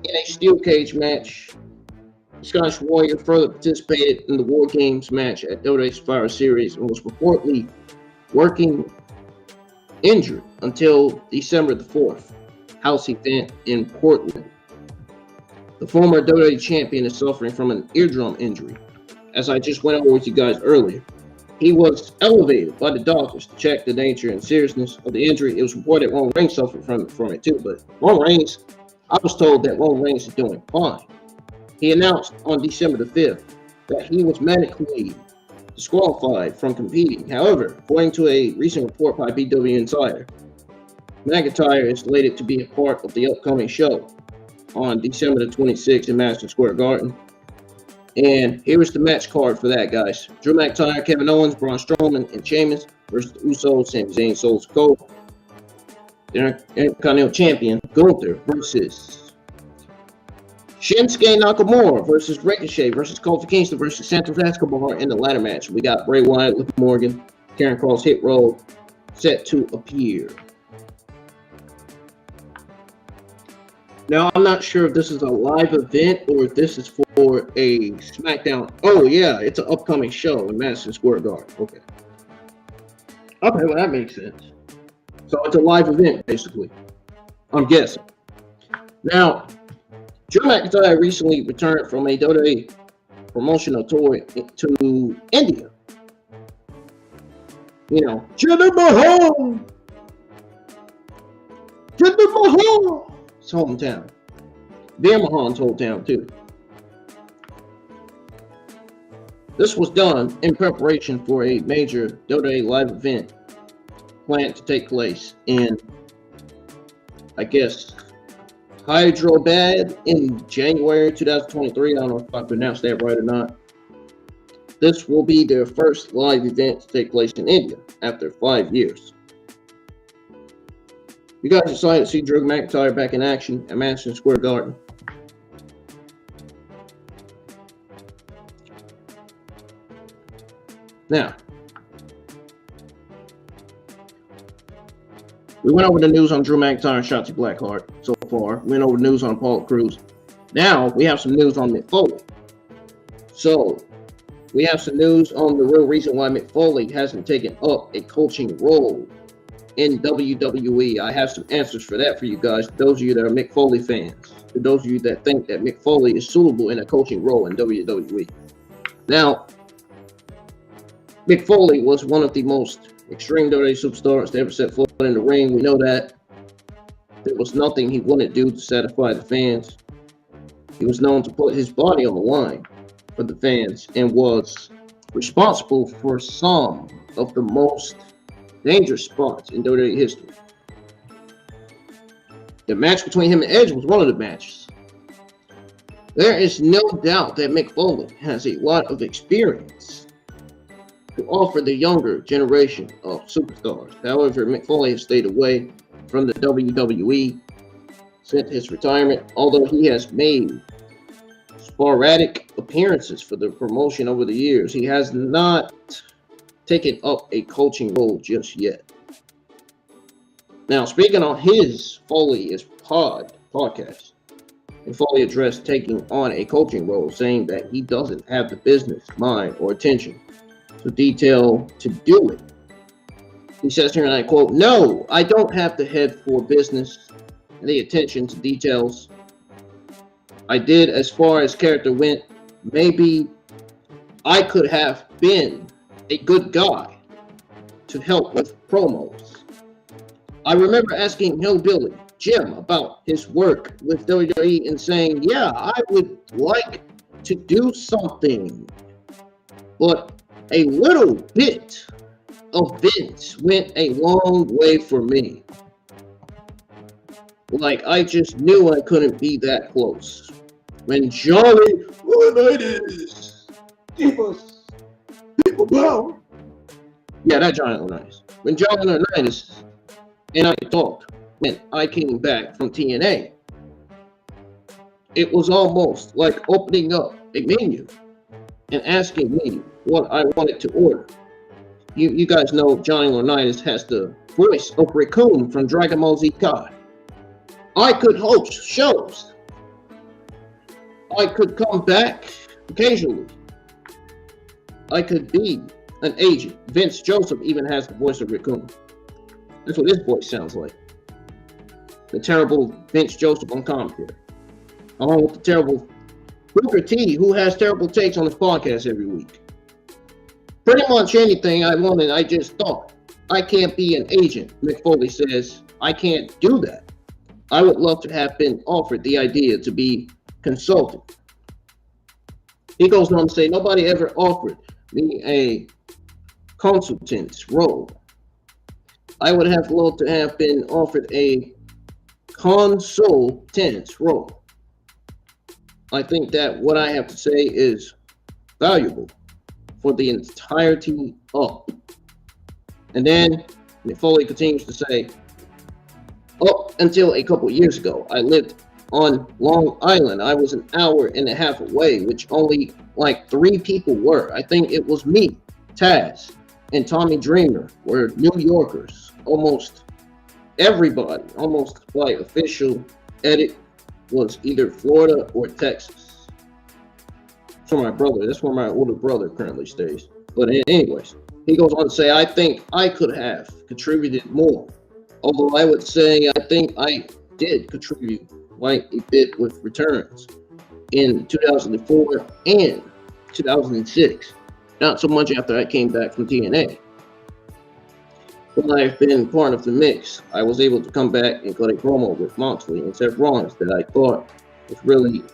In a steel cage match, the Scottish Warrior further participated in the War Games match at WWE Survivor Series and was reportedly working injured until December the 4th house event in Portland. The former WWE champion is suffering from an eardrum injury. As I just went over with you guys earlier, he was elevated by the doctors to check the nature and seriousness of the injury. It was reported Roman Reigns suffered from it too, but Roman Reigns, I was told that Roman Reigns is doing fine. He announced on December the 5th that he was medically disqualified from competing. However, according to a recent report by PW Insider, McIntyre is slated to be a part of the upcoming show on December the 26th in Madison Square Garden. And here's the match card for that, guys. Drew McIntyre, Kevin Owens, Braun Strowman, and Sheamus versus the Usos, Sami Zayn, Solo Sikoa. Intercontinental Champion Gunther versus Shinsuke Nakamura versus Ricochet versus Kofi Kingston versus Santos Escobar in the ladder match. We got Bray Wyatt, Liv Morgan, Karen Cross, Hit Row set to appear. Now, I'm not sure if this is a live event or if this is for a SmackDown. Oh, yeah, it's an upcoming show in Madison Square Garden. Okay, well, that makes sense. So it's a live event, basically. I'm guessing. Now, Drew McIntyre recently returned from a WWE promotional tour to India. You know, Jinder Mahal! Jinder Mahal! His hometown. Veer Mahan's hometown, too. This was done in preparation for a major WWE live event planned to take place in, I guess, Hyderabad in January 2023. I don't know if I pronounced that right or not. This will be their first live event to take place in India after 5 years. You guys excited to see Drew McIntyre back in action at Madison Square Garden? Now, we went over the news on Drew McIntyre and Shotzi Blackheart so far. We went over the news on Apollo Crews. Now, we have some news on Mick Foley. So, we have some news on the real reason why Mick Foley hasn't taken up a coaching role in WWE. I have some answers for that for you guys, those of you that are Mick Foley fans, to those of you that think that Mick Foley is suitable in a coaching role in WWE. Now, Mick Foley was one of the most extreme WWE superstars to ever set foot in the ring. We know that. There was nothing he wouldn't do to satisfy the fans. He was known to put his body on the line for the fans and was responsible for some of the most dangerous spots in WWE history. The match between him and Edge was one of the matches. There is no doubt that Mick Foley has a lot of experience to offer the younger generation of superstars. However, Mick Foley has stayed away from the WWE since his retirement, although he has made sporadic appearances for the promotion over the years. He has not taken up a coaching role just yet. Now, speaking on his Foley is podcast, and Foley addressed taking on a coaching role, saying that he doesn't have the business mind or attention to detail to do it. He says here, and I quote, "No, I don't have the head for business and the attention to details. I did as far as character went. Maybe I could have been a good guy to help with promos. I remember asking Hillbilly Jim about his work with WWE and saying, yeah, I would like to do something. But a little bit of Vince went a long way for me. Like, I just knew I couldn't be that close. When Johnny Laurinaitis gave us people power." Yeah, that Johnny Laurinaitis. When Johnny Laurinaitis and I talked when I came back from TNA, it was almost like opening up a menu and asking me what I wanted to order. You guys know Johnny Laurinaitis has the voice of Raccoon from Dragon Ball Z Kai. I could host shows. I could come back occasionally. I could be an agent. Vince Joseph even has the voice of Raccoon. That's what his voice sounds like. The terrible Vince Joseph on commentary. Along with the terrible Booker T, who has terrible takes on his podcast every week. Pretty much anything I wanted, I just thought. I can't be an agent. Mick Foley says, I can't do that. I would love to have been offered the idea to be consultant. He goes on to say, nobody ever offered me a consultant's role. I would have loved to have been offered a consultant's role. I think that what I have to say is valuable for the entirety of. And then Foley continues to say, Up until a couple years ago, I lived on Long Island. I was an hour and a half away, which only like 3 people were. I think it was me, Taz, and Tommy Dreamer were New Yorkers. Almost everybody, almost like official edit, was either Florida or Texas. So my brother, that's where my older brother currently stays. But anyways, he goes on to say, I think I could have contributed more. Although I would say I think I did contribute quite a bit with returns in 2004 and 2006. Not so much after I came back from TNA. But I've been part of the mix. I was able to come back and cut a promo with Moxley and Seth Rollins that I thought was really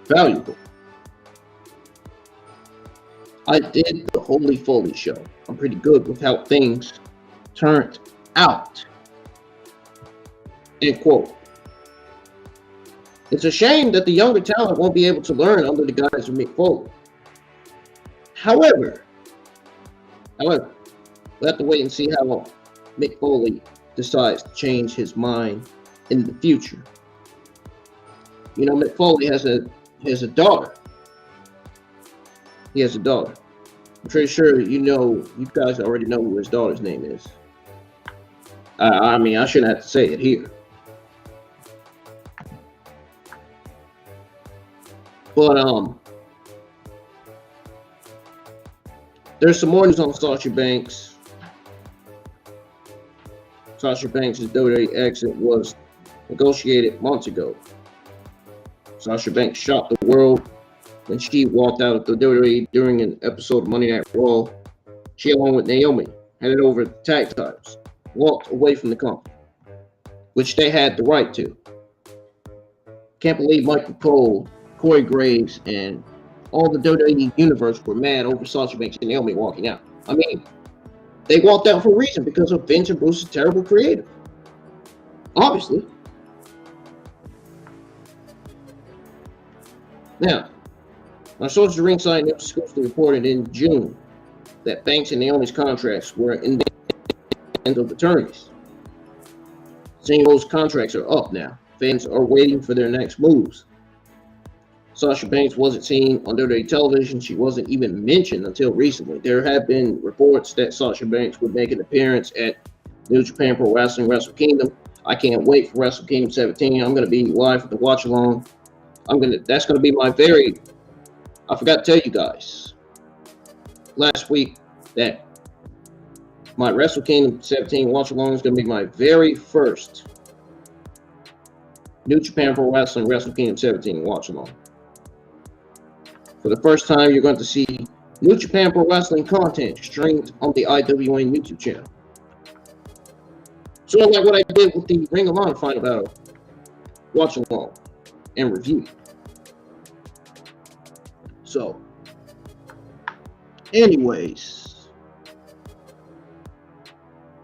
valuable. I did the Holy Foley show. I'm pretty good with how things turned out. End quote. It's a shame that the younger talent won't be able to learn under the guidance of Mick Foley. However, we'll have to wait and see how Mick Foley decides to change his mind in the future. You know, Mick Foley has a daughter. He has a daughter. I'm pretty sure you guys already know who his daughter's name is. I mean, I shouldn't have to say it here. But there's some more news on Sasha Banks. Sasha Banks' WWE exit was negotiated months ago. Sasha Banks shocked the world when she walked out of the WWE during an episode of Monday Night Raw. She, along with Naomi, headed over the tag titles, walked away from the company, which they had the right to. Can't believe Michael Cole, Corey Graves, and all the WWE universe were mad over Sasha Banks and Naomi walking out. I mean, they walked out for a reason, because of Vince and Bruce's terrible creative. Obviously. Now, our sources at Ringside News exclusively reported in June that Banks and Naomi's contracts were in the end of attorneys. Seeing those contracts are up now, fans are waiting for their next moves. Sasha Banks wasn't seen on WWE television. She wasn't even mentioned until recently. There have been reports that Sasha Banks would make an appearance at New Japan Pro Wrestling Wrestle Kingdom. I can't wait for Wrestle Kingdom 17. I'm going to be live for the watch along. That's going to be my I forgot to tell you guys last week that my Wrestle Kingdom 17 watch along is going to be my very first New Japan Pro Wrestling Wrestle Kingdom 17 watch along. For the first time, you're going to see New Japan Pro Wrestling content streamed on the IWN YouTube channel. Sort of like what I did with the Ring of Honor Final Battle watch along and review. So, anyways,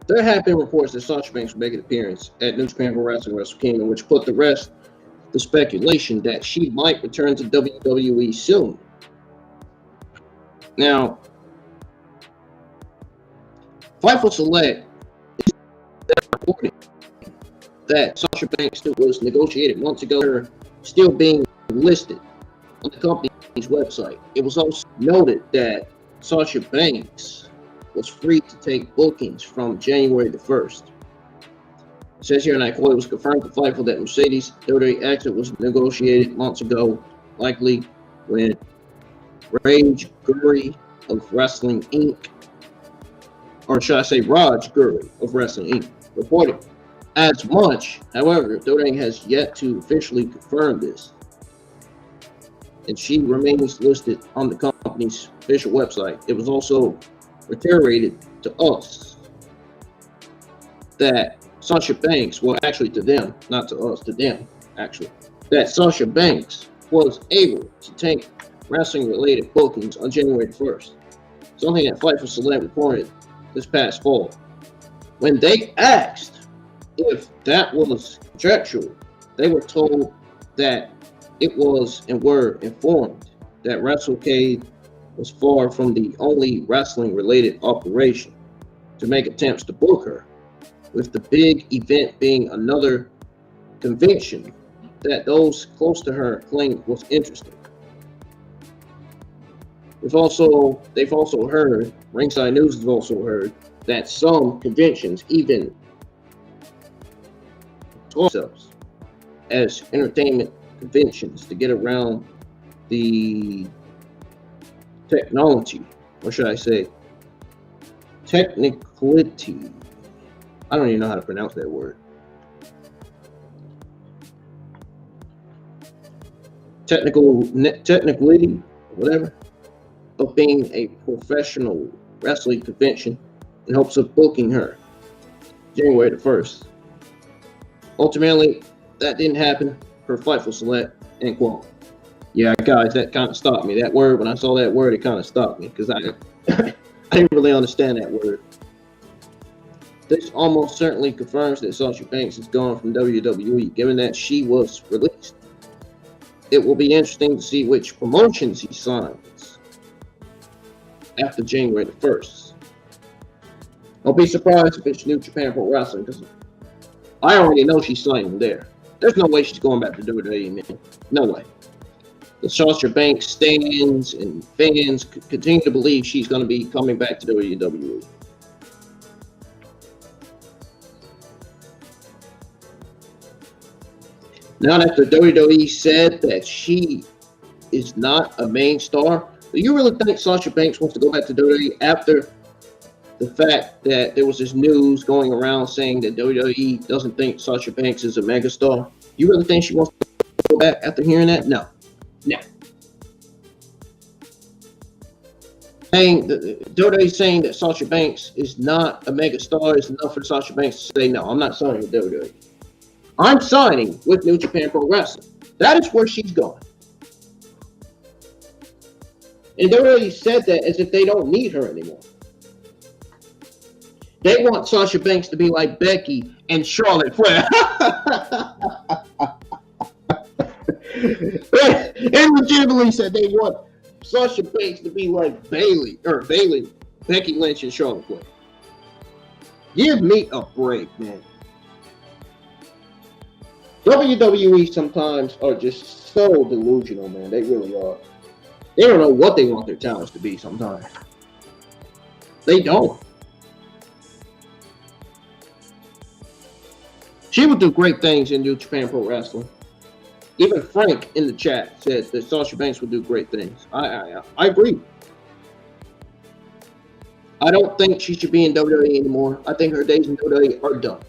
there have been reports that Sasha Banks will make an appearance at New Japan Pro Wrestling Wrestle Kingdom, which put the rest of the speculation that she might return to WWE soon. Now, Fightful Select is reporting that Sasha Banks was negotiated months ago, still being listed on the company's website. It was also noted that Sasha Banks was free to take bookings from January the 1st. It says here, and I quote, it was confirmed to Fightful that Mercedes WWE exit was negotiated months ago, likely when Raj Guri of Wrestling Inc., or should I say Raj Guri of Wrestling Inc., reported as much. However, WWE has yet to officially confirm this, and she remains listed on the company's official website. It was also reiterated to us that Sasha Banks, well, actually to them, not to us, to them, actually, that Sasha Banks was able to take wrestling-related bookings on January 1st. Something that Fightful Select reported this past fall. When they asked if that was conjectural, they were told that it was and were informed that WrestleCade was far from the only wrestling-related operation to make attempts to book her with the big event being another convention that those close to her claimed was interesting. They've also heard, Ringside News has also heard, that some conventions even talk themselves as entertainment conventions to get around the technology, or should I say, technicality. I don't even know how to pronounce that word. Technicality, whatever, of being a professional wrestling convention in hopes of booking her January the 1st. Ultimately, that didn't happen for Fightful Select, end quote. Yeah, guys, that kind of stopped me. That word, when I saw that word, it kind of stopped me because I didn't really understand that word. This almost certainly confirms that Sasha Banks is gone from WWE, given that she was released. It will be interesting to see which promotions he signs after January the 1st. I'll be surprised if it's New Japan Pro Wrestling, because I already know she's signing there. There's no way she's going back to WWE, man. No way. The Sasha Banks stands and fans continue to believe she's going to be coming back to WWE. Now that the WWE said that she is not a main star, do you really think Sasha Banks wants to go back to WWE after the fact that there was this news going around saying that WWE doesn't think Sasha Banks is a megastar? You really think she wants to go back after hearing that? No. WWE saying that Sasha Banks is not a megastar is enough for Sasha Banks to say, no, I'm not signing with WWE. I'm signing with New Japan Pro Wrestling. That is where she's going. And they already said that as if they don't need her anymore. They want Sasha Banks to be like Becky and Charlotte Flair. And legitimately said they want Sasha Banks to be like Becky Lynch and Charlotte Flair. Give me a break, man. WWE sometimes are just so delusional, man. They really are. They don't know what they want their talents to be sometimes. They don't. She would do great things in New Japan Pro Wrestling. Even Frank in the chat said that Sasha Banks would do great things. I agree. I don't think she should be in WWE anymore. I think her days in WWE are done.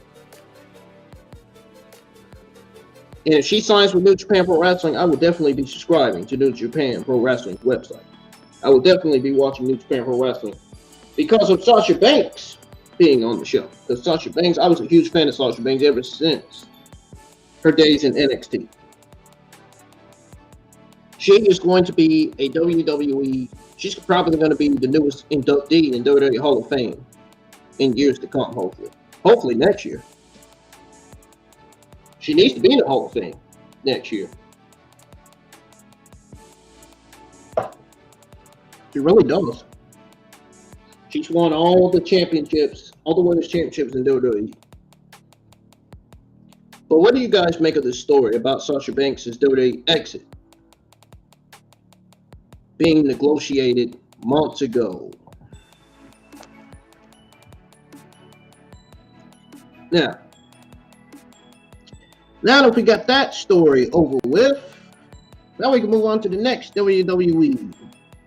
And if she signs with New Japan Pro Wrestling, I will definitely be subscribing to New Japan Pro Wrestling website. I will definitely be watching New Japan Pro Wrestling because of Sasha Banks being on the show. Because Sasha Banks, I was a huge fan of Sasha Banks ever since her days in NXT. She is going to be a WWE. She's probably going to be the newest inductee in WWE Hall of Fame in years to come, hopefully. Hopefully next year. She needs to be in the Hall of Fame next year. She really does. She's won all the championships, all the women's championships in WWE. But what do you guys make of this story about Sasha Banks' WWE exit being negotiated months ago? Now that we got that story over with, now we can move on to the next WWE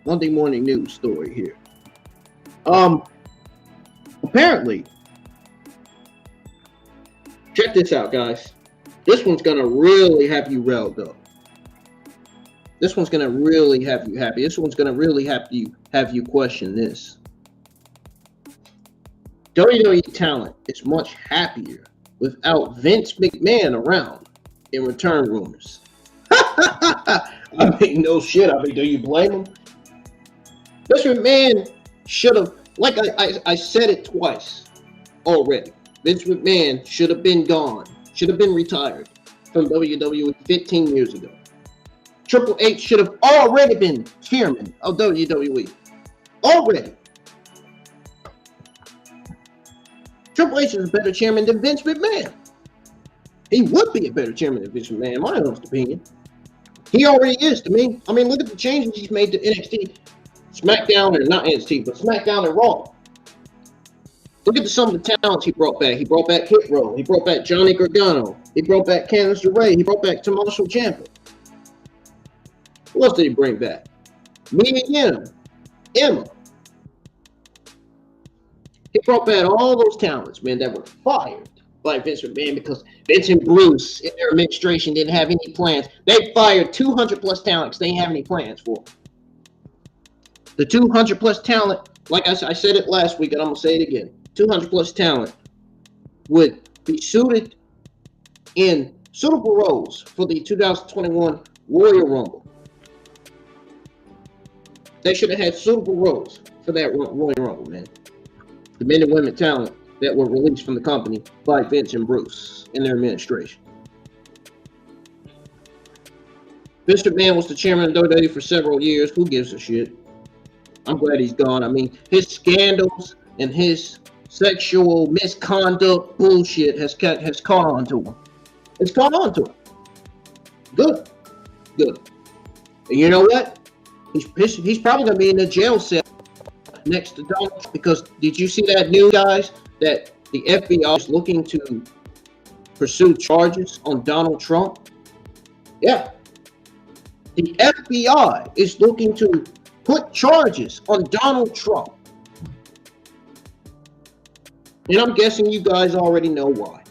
Monday morning news story here. Apparently, check this out, guys. This one's gonna really have you riled up. This one's gonna really have you happy. This one's gonna really have you question this. WWE talent is much happier without Vince McMahon around in return rumors. I mean, no shit. I mean, do you blame him? Vince McMahon should have, like I said it twice already. Vince McMahon should have been gone, should have been retired from WWE 15 years ago. Triple H should have already been chairman of WWE. Already. Triple H is a better chairman than Vince McMahon. He would be a better chairman than Vince McMahon, in my honest opinion. He already is to me. I mean, look at the changes he's made to NXT, SmackDown, and not NXT, but SmackDown and Raw. Look at some of the talents he brought back. He brought back Hit Row. He brought back Johnny Gargano. He brought back Candice LeRae. He brought back Tommaso Ciampa. Who else did he bring back? Mia Yim, Emma. He brought back all those talents, man, that were fired by Vince McMahon because Vince and Bruce in their administration didn't have any plans. They fired 200 plus talents they didn't have any plans for. The 200 plus talent, like I said it last week, and I'm going to say it again, 200 plus talent would be suited in suitable roles for the 2021 Royal Rumble. They should have had suitable roles for that Royal Rumble, man. The men and women talent that were released from the company by Vince and Bruce in their administration. Vince McMahon was the chairman of WWE for several years. Who gives a shit? I'm glad he's gone. I mean, his scandals and his sexual misconduct bullshit has caught on to him. It's caught on to him. Good. And you know what? He's probably going to be in the jail cell next to Donald Trump, because did you see that news, guys, that the FBI is looking to pursue charges on Donald Trump? Yeah. The FBI is looking to put charges on Donald Trump. And I'm guessing you guys already know why.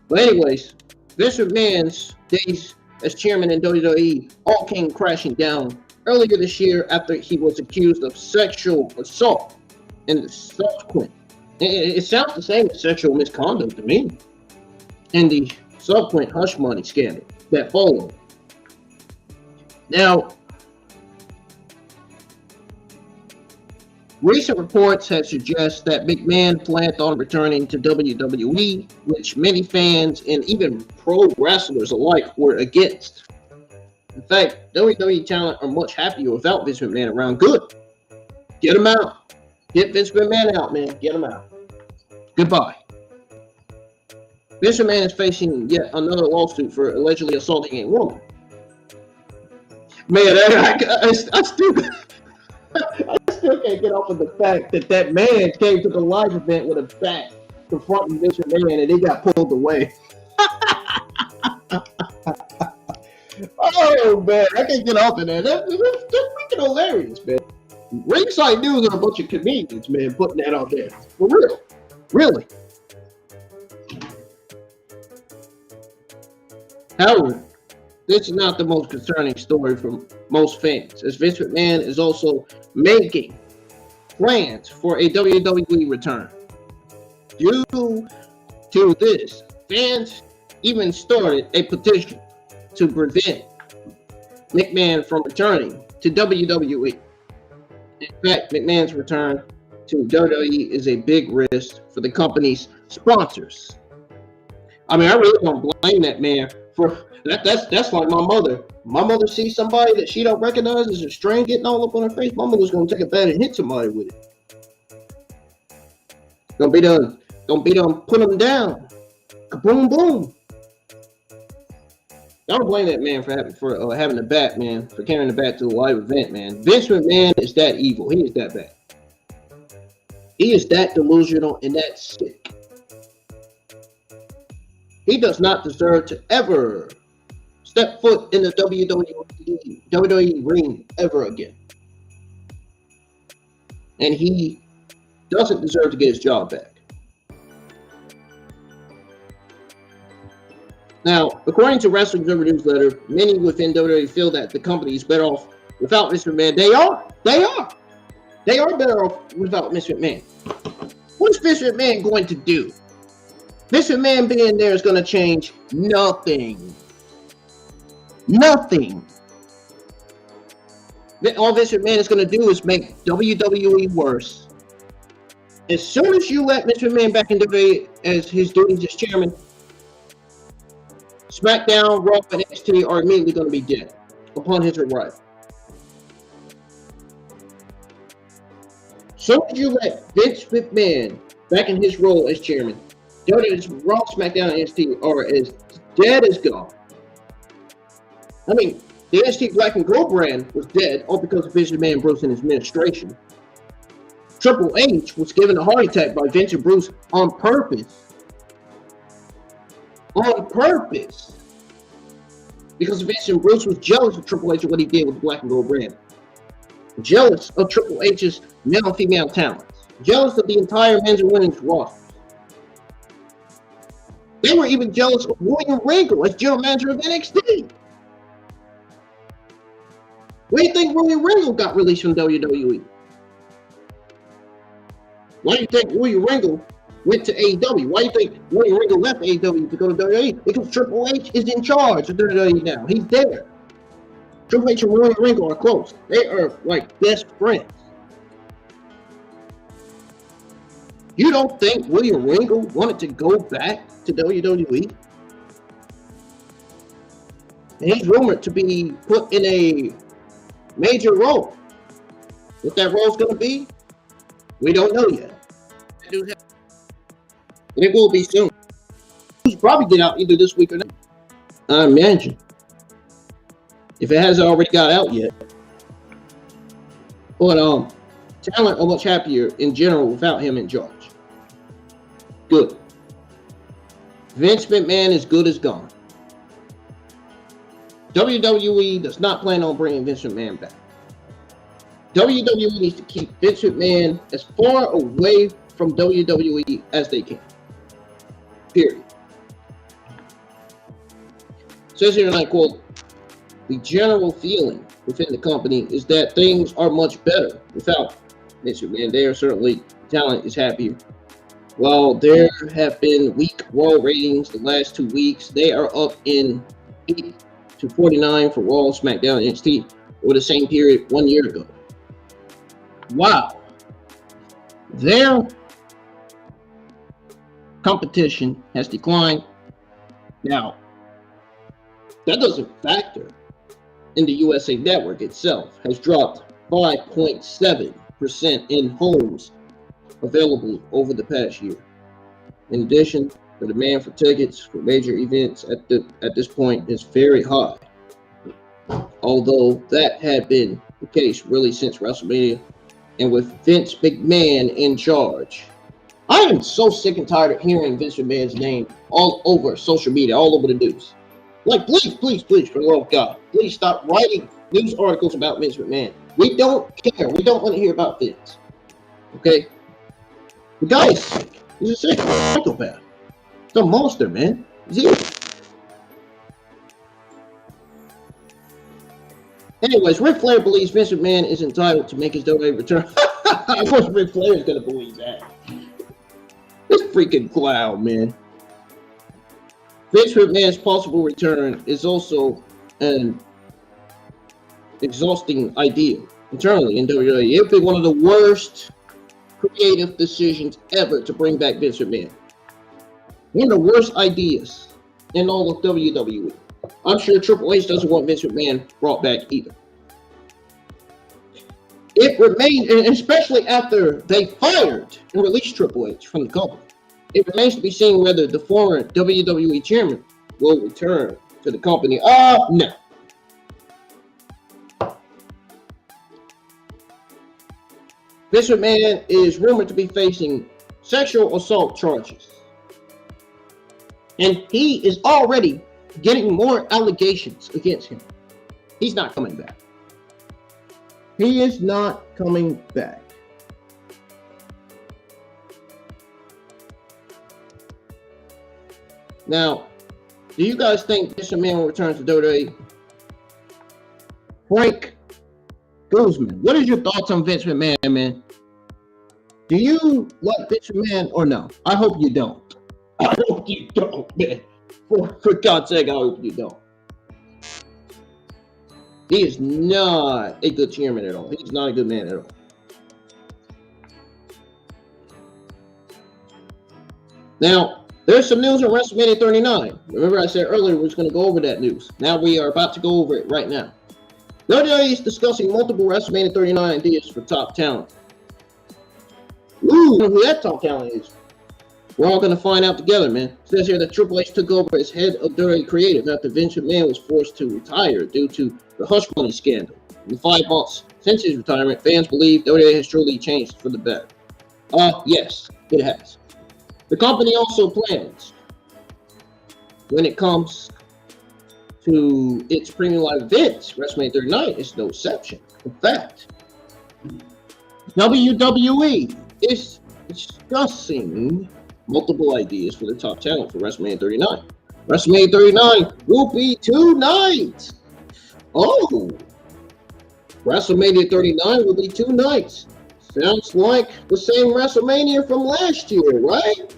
But anyways, Vince McMahon's days as chairman in WWE all came crashing down earlier this year after he was accused of sexual assault and the subsequent, it sounds the same as sexual misconduct to me, and the subsequent hush money scandal that followed. Now, recent reports have suggested that McMahon planned on returning to WWE, which many fans and even pro wrestlers alike were against. In fact, WWE talent are much happier without Vince McMahon around. Good. Get him out. Get Vince McMahon out, man. Get him out. Goodbye. Vince McMahon is facing yet another lawsuit for allegedly assaulting a woman. Man, I still can't get off of the fact that man came to the live event with a bat confronting Vince McMahon and he got pulled away. Oh man, I can't get off of that. That's freaking hilarious, man. Ringside News are a bunch of comedians, man, putting that out there. For real. Really. However, this is not the most concerning story from most fans, as Vince McMahon is also making plans for a WWE return. Due to this, fans even started a petition to prevent McMahon from returning to WWE. In fact, McMahon's return to WWE is a big risk for the company's sponsors. I mean, I really don't blame that man for that. That's like my mother. My mother sees somebody that she don't recognize as a stranger getting all up on her face. My mother's gonna take a bat and hit somebody with it. Don't be done. Put them down. Kaboom, boom. I don't blame that man for having the bat, man, for carrying the bat to a live event, man. Vince McMahon is that evil. He is that bad. He is that delusional and that sick. He does not deserve to ever step foot in the WWE ring ever again. And he doesn't deserve to get his job back. Now, according to Wrestling Observer Newsletter, many within WWE feel that the company is better off without Mr. McMahon. They are better off without Mr. McMahon. What is Mr. McMahon going to do? Mr. McMahon being there is going to change nothing. Nothing. All Mr. McMahon is going to do is make WWE worse. As soon as you let Mr. McMahon back in WWE as his duties as chairman, SmackDown, Raw, and NXT are immediately going to be dead upon his arrival. So did you let Vince McMahon back in his role as chairman? WWE's Raw, SmackDown, and NXT are as dead as gone. I mean, the NXT Black and Gold brand was dead, all because of Vince McMahon and Bruce and his administration. Triple H was given a heart attack by Vince and Bruce on purpose. On purpose. Because Vince and Bruce was jealous of Triple H and what he did with the Black and Gold brand. Jealous of Triple H's male and female talents. Jealous of the entire men's and women's roster. They were even jealous of William Regal as general manager of NXT. Why do you think William Regal got released from WWE? Why do you think William Regal went to AEW? Why do you think William Regal left AEW to go to WWE? Because Triple H is in charge of WWE now. He's there. Triple H and William Regal are close. They are like best friends. You don't think William Regal wanted to go back to WWE? And he's rumored to be put in a major role. What that role's going to be, we don't know yet. And it will be soon. He'll probably get out either this week or next. I imagine. If it hasn't already got out yet. But talent are much happier in general without him in charge. Good. Vince McMahon is good as gone. WWE does not plan on bringing Vince McMahon back. WWE needs to keep Vince McMahon as far away from WWE as they can. Period. It says here, and I quote, the general feeling within the company is that things are much better without Vince McMahon. They are certainly, talent is happier. While there have been weak Raw ratings the last 2 weeks, they are up in 8 to 49 for Raw, SmackDown, and NXT over the same period 1 year ago. Wow. Their competition has declined. Now, that doesn't factor in the USA Network itself has dropped 5.7% in homes available over the past year. In addition, the demand for tickets for major events at this point is very high. Although that had been the case really since WrestleMania, and with Vince McMahon in charge. I am so sick and tired of hearing Vince McMahon's name all over social media, all over the news. Like, please, for the love of God, please stop writing news articles about Vince McMahon. We don't care. We don't want to hear about Vince. Okay? The guy is sick. He's a sick psychopath. He's a monster, man. Zero. Anyways, Ric Flair believes Vince McMahon is entitled to make his WWE return. Of course, Ric Flair is going to believe that. This freaking clown, man. Vince McMahon's possible return is also an exhausting idea internally in WWE. It would be one of the worst creative decisions ever to bring back Vince McMahon. One of the worst ideas in all of WWE. I'm sure Triple H doesn't want Vince McMahon brought back either. It remains, and especially after they fired and released Triple H from the company, it remains to be seen whether the former WWE chairman will return to the company. No. Vince McMahon is rumored to be facing sexual assault charges. And he is already getting more allegations against him. He's not coming back. He is not coming back. Now, do you guys think Vince McMahon will return to WWE? Frank Guzman, what is your thoughts on Vince McMahon, man? Do you like Vince McMahon or no? I hope you don't. I hope you don't, man. For God's sake, I hope you don't. He is not a good chairman at all. He's not a good man at all. Now, there's some news on WrestleMania 39. Remember I said earlier we was going to go over that news. Now we are about to go over it right now. WWE is discussing multiple WrestleMania 39 ideas for top talent. Ooh, who that top talent is. We're all going to find out together, man. It says here that Triple H took over as head of WWE Creative after Vince McMahon was forced to retire due to the hush money scandal. In the 5 months since his retirement, fans believe WWE has truly changed for the better. Yes, it has. The company also plans, when it comes to its premium live events, WrestleMania 39 is no exception. In fact, WWE is discussing multiple ideas for the top talent for WrestleMania 39. WrestleMania 39 will be 2 nights. Oh, WrestleMania 39 will be 2 nights. Sounds like the same WrestleMania from last year, right?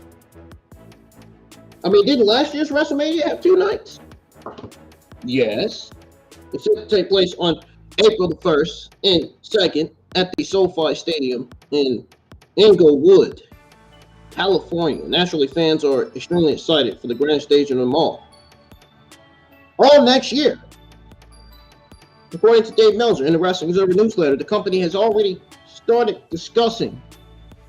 I mean, didn't last year's WrestleMania have 2 nights? Yes. It's set to take place on April the 1st and 2nd at the SoFi Stadium in Inglewood, California. Naturally, fans are extremely excited for the grand stage of them all next year. According to Dave Meltzer in the Wrestling Observer newsletter, the company has already started discussing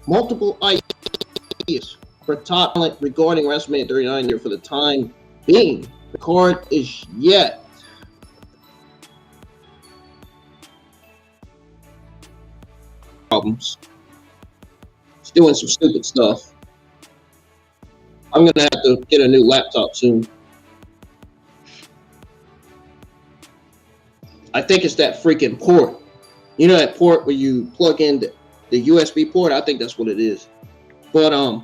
multiple ideas for top talent regarding WrestleMania 39 here for the time being. The card is yet problems. It's doing some stupid stuff. I'm gonna have to get a new laptop soon. I think it's that freaking port. You know that port where you plug in the USB port? I think that's what it is. But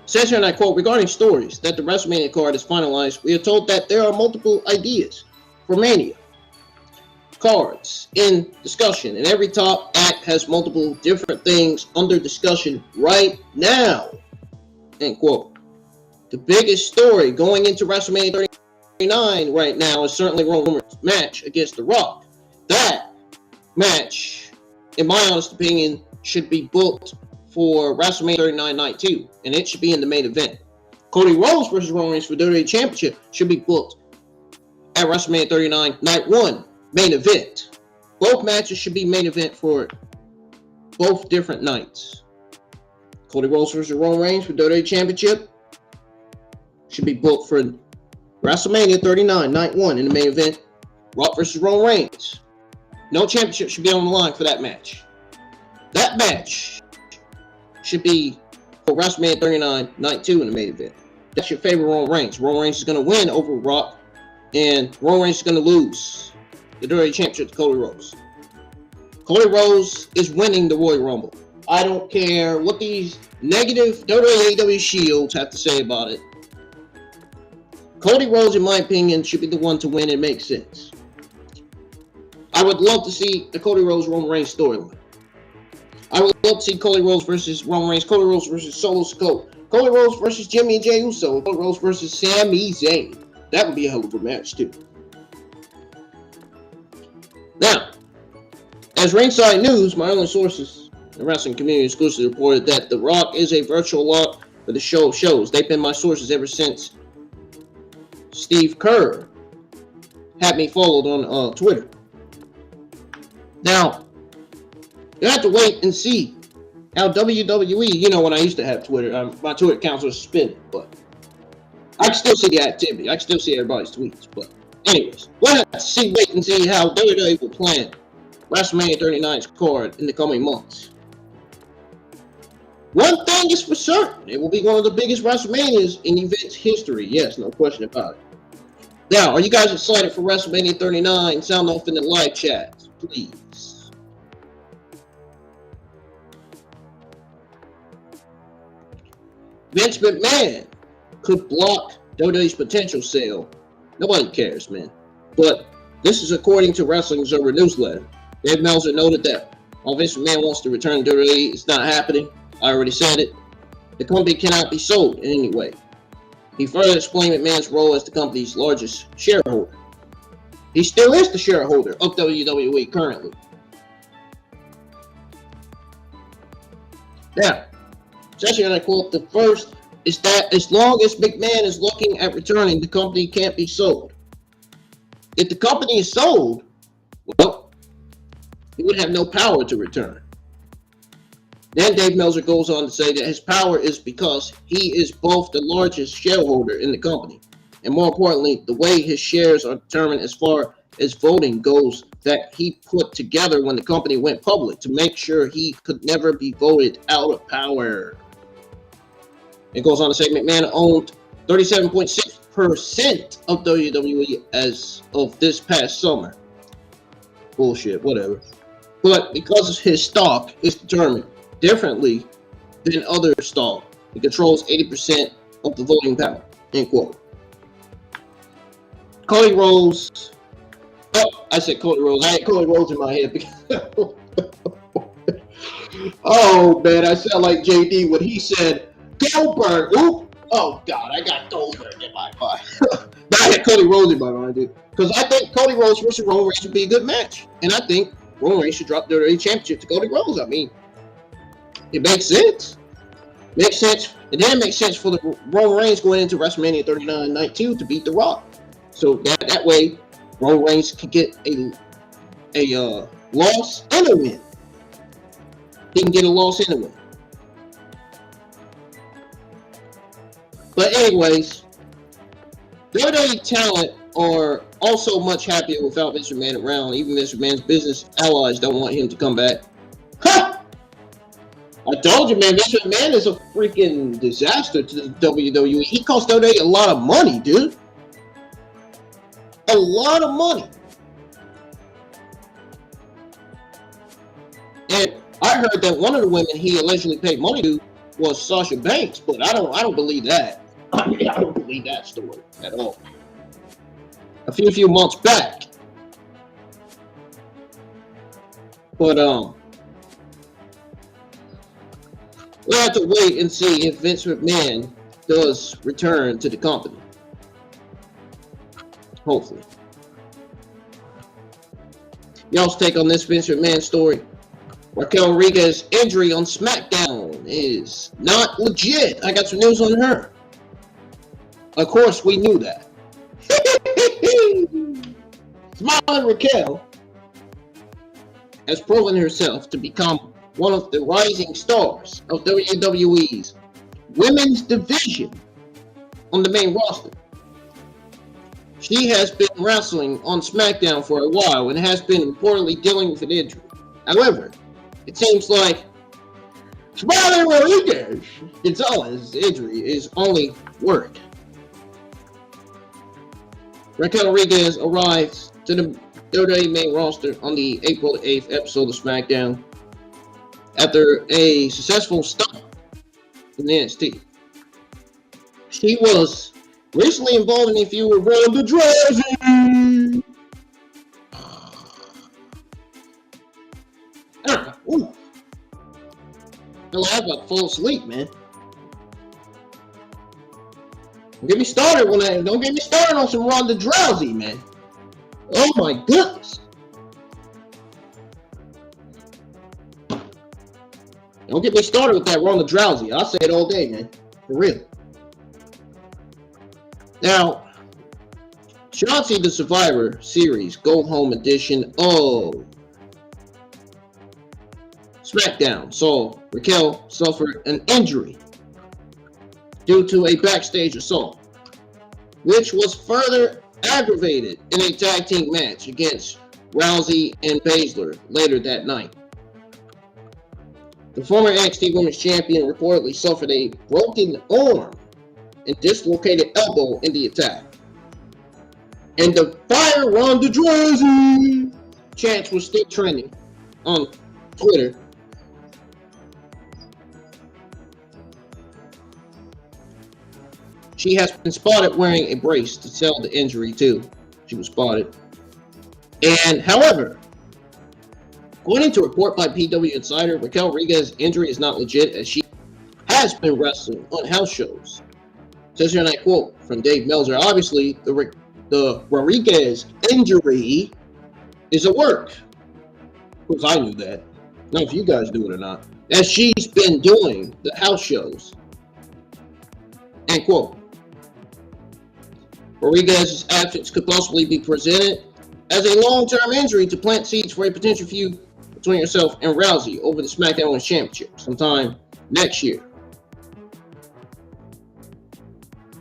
says here, and I quote, regarding stories that the WrestleMania card is finalized, we are told that there are multiple ideas for Mania cards in discussion, and every top act has multiple different things under discussion right now. End quote. The biggest story going into WrestleMania 39 right now is certainly Roman's match against The Rock. That match, in my honest opinion, should be booked for WrestleMania 39 Night 2, and it should be in the main event. Cody Rhodes versus Roman Reigns for WWE Championship should be booked at WrestleMania 39 Night 1, main event. Both matches should be main event for both different nights. Cody Rhodes versus Roman Reigns for WWE Championship should be booked for WrestleMania 39 Night 1 in the main event. Rock versus Roman Reigns. No championship should be on the line for that match. That match should be for WrestleMania 39 Night 2 in the main event. That's your favorite Roman Reigns. Roman Reigns is going to win over Rock, and Roman Reigns is going to lose the WWE Championship to Cody Rhodes. Cody Rhodes is winning the Royal Rumble. I don't care what these negative WWE AEW shields have to say about it. Cody Rhodes, in my opinion, should be the one to win. It makes sense. I would love to see the Cody Rhodes Roman Reigns storyline. I would love to see Cody Rhodes versus Roman Reigns, Cody Rhodes versus Solo Sikoa, Cody Rhodes versus Jimmy and Jey Uso, Cody Rhodes versus Sami Zayn. That would be a hell of a match too. Now, as Ringside News, my only sources in the wrestling community exclusively reported that The Rock is a virtual lock for the show of shows. They've been my sources ever since Steve Kerr had me followed on Twitter. Now, you have to wait and see how WWE, you know, when I used to have Twitter, my Twitter accounts were suspended, but I can still see the activity. I can still see everybody's tweets. But anyways, we'll have to wait and see how WWE will plan WrestleMania 39's card in the coming months. One thing is for certain, it will be one of the biggest WrestleManias in events history. Yes, no question about it. Now, are you guys excited for WrestleMania 39? Sound off in the live chat, please. Vince McMahon could block WWE's potential sale. Nobody cares, man. But this is according to Wrestling Observer newsletter. Dave Meltzer noted that while Vince McMahon wants to return to WWE, it's not happening. I already said it. The company cannot be sold in any way. He further explained McMahon's role as the company's largest shareholder. He still is the shareholder of WWE currently. Now, especially when I quote, the first is that as long as McMahon is looking at returning, the company can't be sold. If the company is sold, well, he would have no power to return. Then Dave Meltzer goes on to say that his power is because he is both the largest shareholder in the company, and more importantly, the way his shares are determined as far as voting goes that he put together when the company went public to make sure he could never be voted out of power. It goes on to say McMahon owned 37.6% of WWE as of this past summer. Bullshit, whatever. But because his stock is determined differently than other stock, he controls 80% of the voting power. End quote. Cody Rhodes. Oh, I said Cody Rhodes. I had Cody Rhodes in my head because oh man, I sound like JD when he said Goldberg. Oop. Oh God, I got Goldberg in my mind. But I had Cody Rhodes in my mind, dude. Because I think Cody Rhodes versus Roman Reigns would be a good match. And I think Roman Reigns should drop the WWE Championship to Cody Rhodes. I mean, it makes sense. Makes sense. And then it makes sense for the Roman Reigns going into WrestleMania 39 Night 2 to beat The Rock. So that way, Roman Reigns could get a loss and a win. He can get a loss and a win. But anyways, WWE talent are also much happier without Vince McMahon around. Even Vince McMahon's business allies don't want him to come back. Ha! I told you, man, Vince McMahon is a freaking disaster to the WWE. He cost WWE a lot of money, dude. A lot of money. And I heard that one of the women he allegedly paid money to was Sasha Banks, but I don't believe that. I don't believe that story at all. A few months back. But we'll have to wait and see if Vince McMahon does return to the company. Hopefully. Y'all's take on this Vince McMahon story. Raquel Rodriguez's injury on SmackDown is not legit. I got some news on her. Of course, we knew that. Smiling Raquel has proven herself to become one of the rising stars of WWE's women's division on the main roster. She has been wrestling on SmackDown for a while and has been reportedly dealing with an injury. However, it seems like Smiling Rodriguez Gonzalez's injury is only work. Raquel Rodriguez arrives to the WWE main roster on the April 8th episode of SmackDown after a successful stop in the NXT. She was recently involved in a feud with Ronda Rousey. Ooh. I was about to fall asleep, man. Don't get me started on some Ronda Rousey, man. Oh my goodness. Don't get me started with that Ronda Rousey. I'll say it all day, man. For real. Now, Shotzi the Survivor Series Go Home edition of SmackDown saw Raquel suffer an injury due to a backstage assault, which was further aggravated in a tag team match against Rousey and Baszler later that night. The former NXT Women's Champion reportedly suffered a broken arm and dislocated elbow in the attack. And the Fire Ronda Rousey chants was still trending on Twitter. She has been spotted wearing a brace to sell the injury too. She was spotted. And however, according to a report by PW Insider, Raquel Rodriguez's injury is not legit as she has been wrestling on house shows. Says here, and I quote from Dave Meltzer, obviously the Rodriguez injury is a work. Of course, I knew that. I don't know if you guys do it or not. As she's been doing the house shows. End quote. Rodriguez's absence could possibly be presented as a long-term injury to plant seeds for a potential feud between herself and Rousey over the SmackDown Women's Championship sometime next year.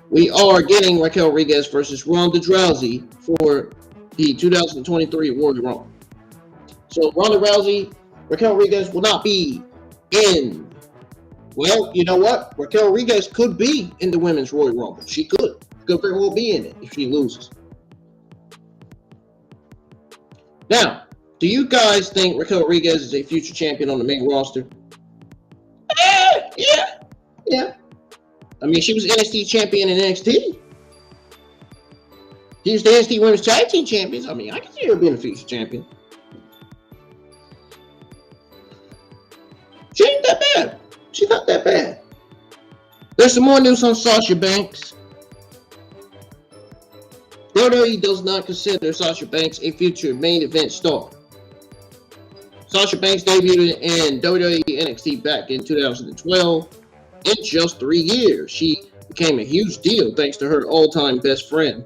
We are getting Raquel Rodriguez versus Ronda Rousey for the 2023 Royal Rumble. So Ronda Rousey, Raquel Rodriguez will not be in. Well, you know what? Raquel Rodriguez could be in the Women's Royal Rumble. She could very well be in it if she loses. Now, do you guys think Raquel Rodriguez is a future champion on the main roster? Yeah. I mean, she was NXT champion in NXT. She was the NXT Women's Tag Team Champions. I mean, I can see her being a future champion. She ain't that bad. She's not that bad. There's some more news on Sasha Banks. WWE does not consider Sasha Banks a future main event star. Sasha Banks debuted in WWE NXT back in 2012. In just 3 years, she became a huge deal thanks to her all-time best friend,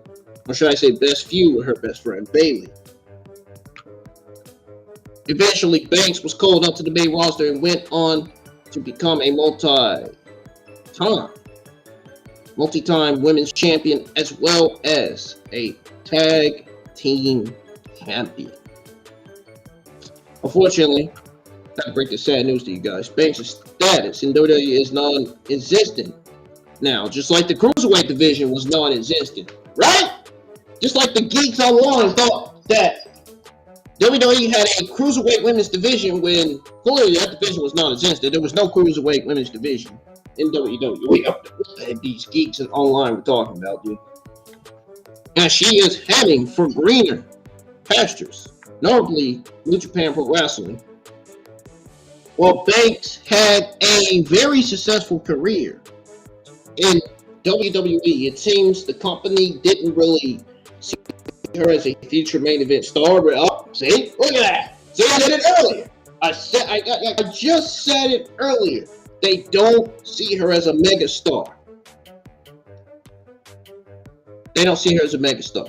or should I say best feud with her best friend, Bayley. Eventually, Banks was called up to the main roster and went on to become a multi-time women's champion as well as a tag team champion. Unfortunately, I have to break this sad news to you guys. Banks' status in WWE is non-existent now, just like the Cruiserweight division was non-existent, right? Just like the geeks online thought that WWE had a Cruiserweight women's division when clearly that division was non-existent. There was no Cruiserweight women's division in WWE. What these geeks online were talking about, dude. And she is heading for greener pastures, notably New Japan Pro Wrestling. Well, Banks had a very successful career in WWE. It seems the company didn't really see her as a future main event star. But see, look at that. See, I said it earlier. I just said it earlier. They don't see her as a mega star. They don't see her as a mega star.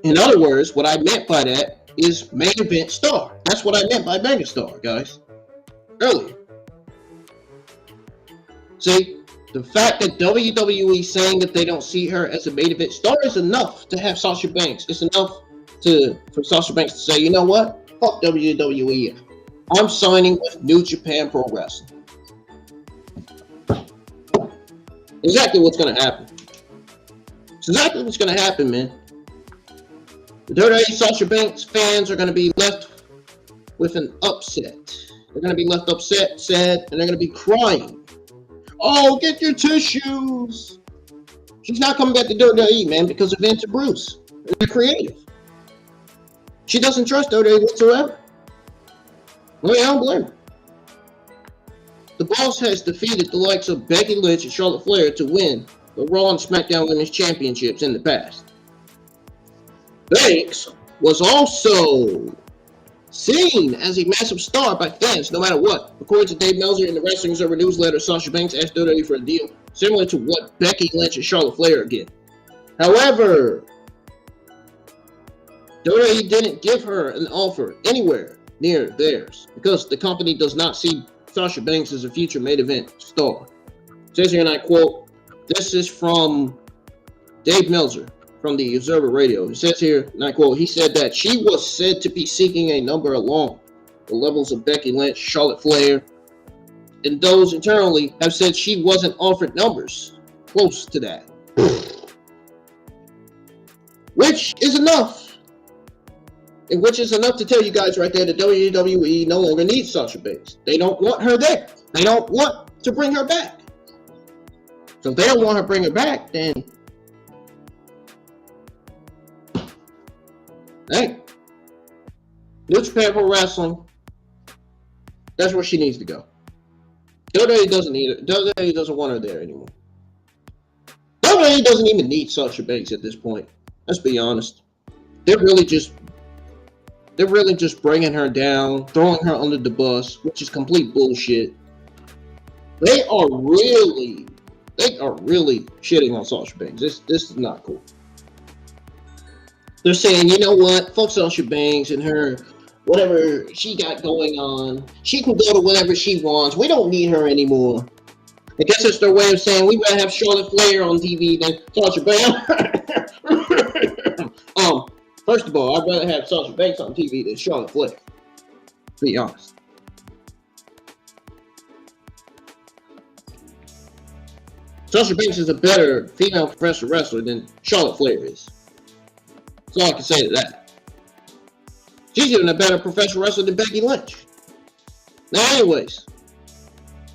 In other words, what I meant by that is main event star. That's what I meant by mega star, guys. Earlier. See, the fact that WWE saying that they don't see her as a main event star is enough to have Sasha Banks. It's enough for Sasha Banks to say, you know what? Fuck WWE. I'm signing with New Japan Pro Wrestling. Exactly what's going to happen. It's exactly what's going to happen, man. The WWE Sasha Banks fans are going to be left with an upset. They're going to be left upset, sad, and they're going to be crying. Oh, get your tissues. She's not coming back to WWE, man, because of Vince and Bruce. They're creative. She doesn't trust WWE whatsoever. I mean, I don't blame her. The boss has defeated the likes of Becky Lynch and Charlotte Flair to win the Raw and SmackDown Women's Championships in the past. Banks was also seen as a massive star by fans no matter what. According to Dave Meltzer in the Wrestling Observer newsletter, Sasha Banks asked WWE for a deal similar to what Becky Lynch and Charlotte Flair get. However, WWE didn't give her an offer anywhere near theirs because the company does not see Sasha Banks as a future main event star. It says here, and I quote, this is from Dave Meltzer from the Observer Radio. It says here, and I quote, he said that she was said to be seeking a number along the levels of Becky Lynch, Charlotte Flair, and those internally have said she wasn't offered numbers close to that. Which is enough. And which is enough to tell you guys right there that WWE no longer needs Sasha Banks. They don't want her there. They don't want to bring her back. So if they don't want to bring her back, then hey, New Japan Pro Wrestling, that's where she needs to go. WWE doesn't need her. WWE doesn't want her there anymore. WWE doesn't even need Sasha Banks at this point. Let's be honest. They're really just bringing her down, throwing her under the bus, which is complete bullshit. They are really shitting on Sasha Banks. This is not cool. They're saying, you know what? Fuck Sasha Banks and her whatever she got going on. She can go to whatever she wants. We don't need her anymore. I guess it's their way of saying we rather have Charlotte Flair on TV than Sasha Banks. First of all, I'd rather have Sasha Banks on TV than Charlotte Flair. To be honest. Sasha Banks is a better female professional wrestler than Charlotte Flair is. That's all I can say to that. She's even a better professional wrestler than Becky Lynch. Now, anyways,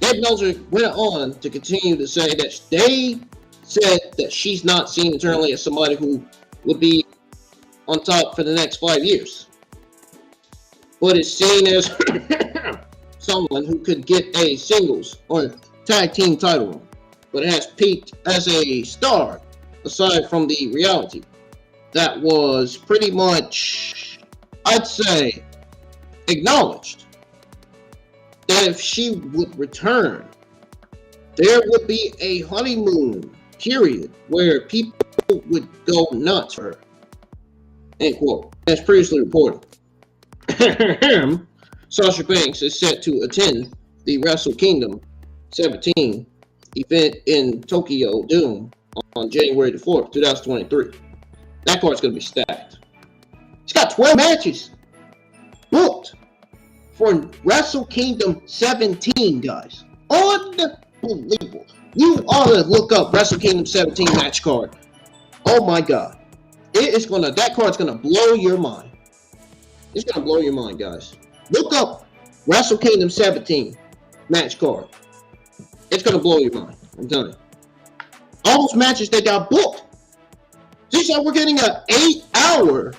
Dave Meltzer went on to continue to say that they said that she's not seen internally as somebody who would be on top for the next 5 years, but is seen as someone who could get a singles or tag team title run, but it has peaked as a star aside from the reality that was pretty much, I'd say, acknowledged that if she would return, there would be a honeymoon period where people would go nuts for her. End quote. As previously reported. Sasha Banks is set to attend the Wrestle Kingdom 17 event in Tokyo Dome on January the 4th, 2023. That card's going to be stacked. It's got 12 matches booked for Wrestle Kingdom 17, guys. Unbelievable. You ought to look up Wrestle Kingdom 17 match card. Oh my God. That card's gonna blow your mind. It's gonna blow your mind, guys. Look up Wrestle Kingdom 17 match card. It's gonna blow your mind. I'm telling you. All those matches that got booked. Just like we're getting an 8-hour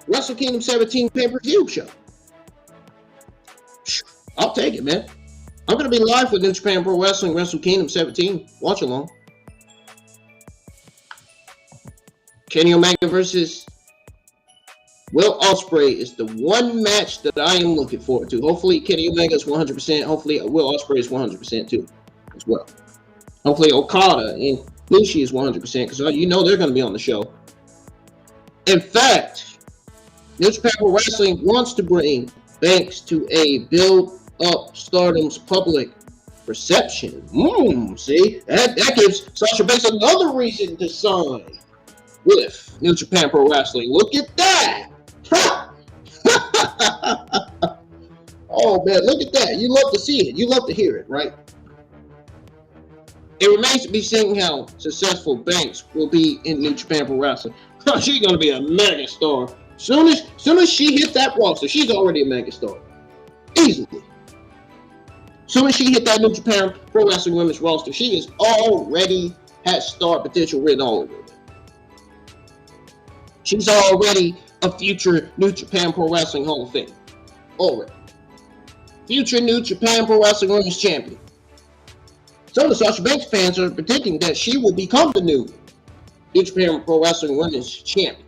Wrestle Kingdom 17 pay-per-view show. I'll take it, man. I'm gonna be live with New Japan Pro Wrestling Wrestle Kingdom 17. Watch along. Kenny Omega versus Will Ospreay is the one match that I am looking forward to. Hopefully, Kenny Omega is 100%. Hopefully, Will Ospreay is 100% too, as well. Hopefully, Okada and Bushi is 100% because you know they're going to be on the show. In fact, New Japan Pro Wrestling wants to bring Banks to a build-up Stardom's public perception. See, that gives Sasha Banks another reason to sign with New Japan Pro Wrestling. Look at that! Oh man, look at that. You love to see it. You love to hear it, right? It remains to be seen how successful Banks will be in New Japan Pro Wrestling. She's going to be a mega star. Soon as she hit that roster, she's already a mega star. Easily. Soon as she hit that New Japan Pro Wrestling women's roster, she is already has star potential written all over it. She's already a future New Japan Pro Wrestling Hall of Fame. Already. Future New Japan Pro Wrestling Women's Champion. Some of the Sasha Banks fans are predicting that she will become the new New Japan Pro Wrestling Women's Champion.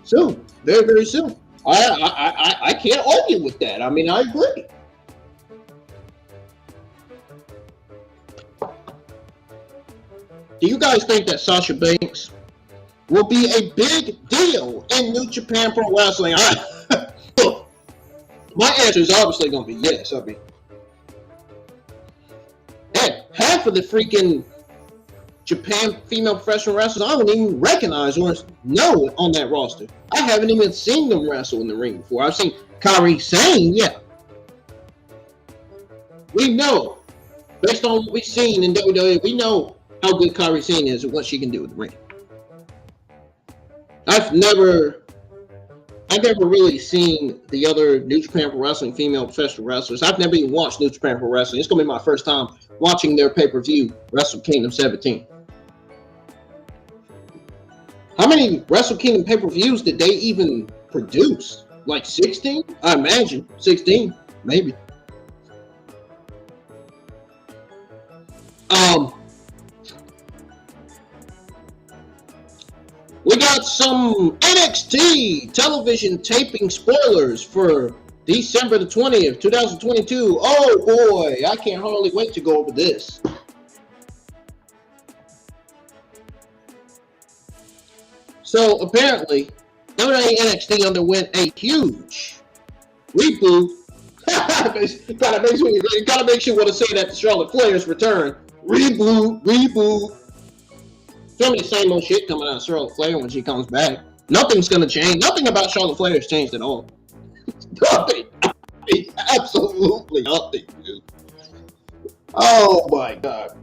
Soon. Very, very soon. I can't argue with that. I mean, I agree. Do you guys think that Sasha Banks will be a big deal in New Japan Pro Wrestling? Look, my answer is obviously going to be yes. I mean, heck, half of the freaking Japan female professional wrestlers I don't even recognize or know on that roster. I haven't even seen them wrestle in the ring before. I've seen Kairi Sane, yeah. We know, based on what we've seen in WWE, we know how good Kairi Sane is and what she can do in the ring. I've never really seen the other New Japan Pro Wrestling female professional wrestlers. I've never even watched New Japan Pro Wrestling. It's going to be my first time watching their pay-per-view, Wrestle Kingdom 17. How many Wrestle Kingdom pay-per-views did they even produce? Like 16? I imagine. 16, maybe. We got some NXT television taping spoilers for December the 20th, 2022. Oh boy, I can't hardly wait to go over this. So apparently, WWE NXT underwent a huge reboot. It kind of makes you want to say that to Charlotte Flair's return. Reboot. Some of the same old shit coming out of Charlotte Flair when she comes back. Nothing's gonna change. Nothing about Charlotte Flair has changed at all. Nothing. Absolutely nothing, dude. Oh my god.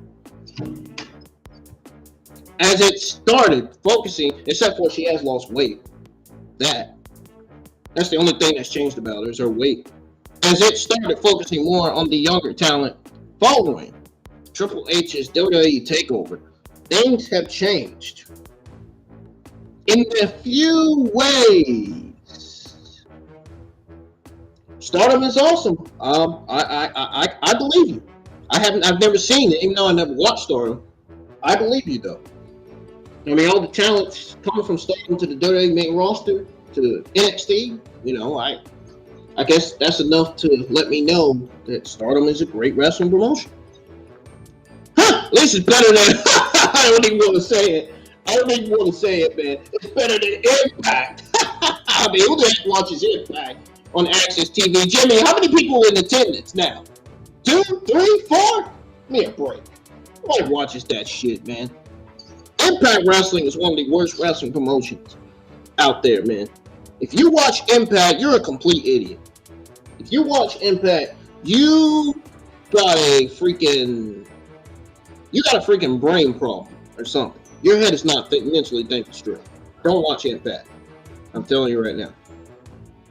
As it started focusing, except for she has lost weight. That's the only thing that's changed about her is her weight. As it started focusing more on the younger talent following Triple H's WWE takeover, things have changed in a few ways. Stardom is awesome. I believe you. I've never seen it, even though I never watched Stardom. I believe you though. I mean, all the talents coming from Stardom to the WWE main roster to NXT. You know, I guess that's enough to let me know that Stardom is a great wrestling promotion. At least it's better than I don't even want to say it. Man. It's better than Impact. I mean, who the heck watches Impact on Access TV? Jimmy, how many people in attendance now? 2, 3, 4? Give me a break. Nobody watches that shit, man. Impact Wrestling is one of the worst wrestling promotions out there, man. If you watch Impact, you're a complete idiot. If you watch Impact, you got a freaking brain problem or something. Your head is not mentally thinking straight. Don't watch Impact. I'm telling you right now.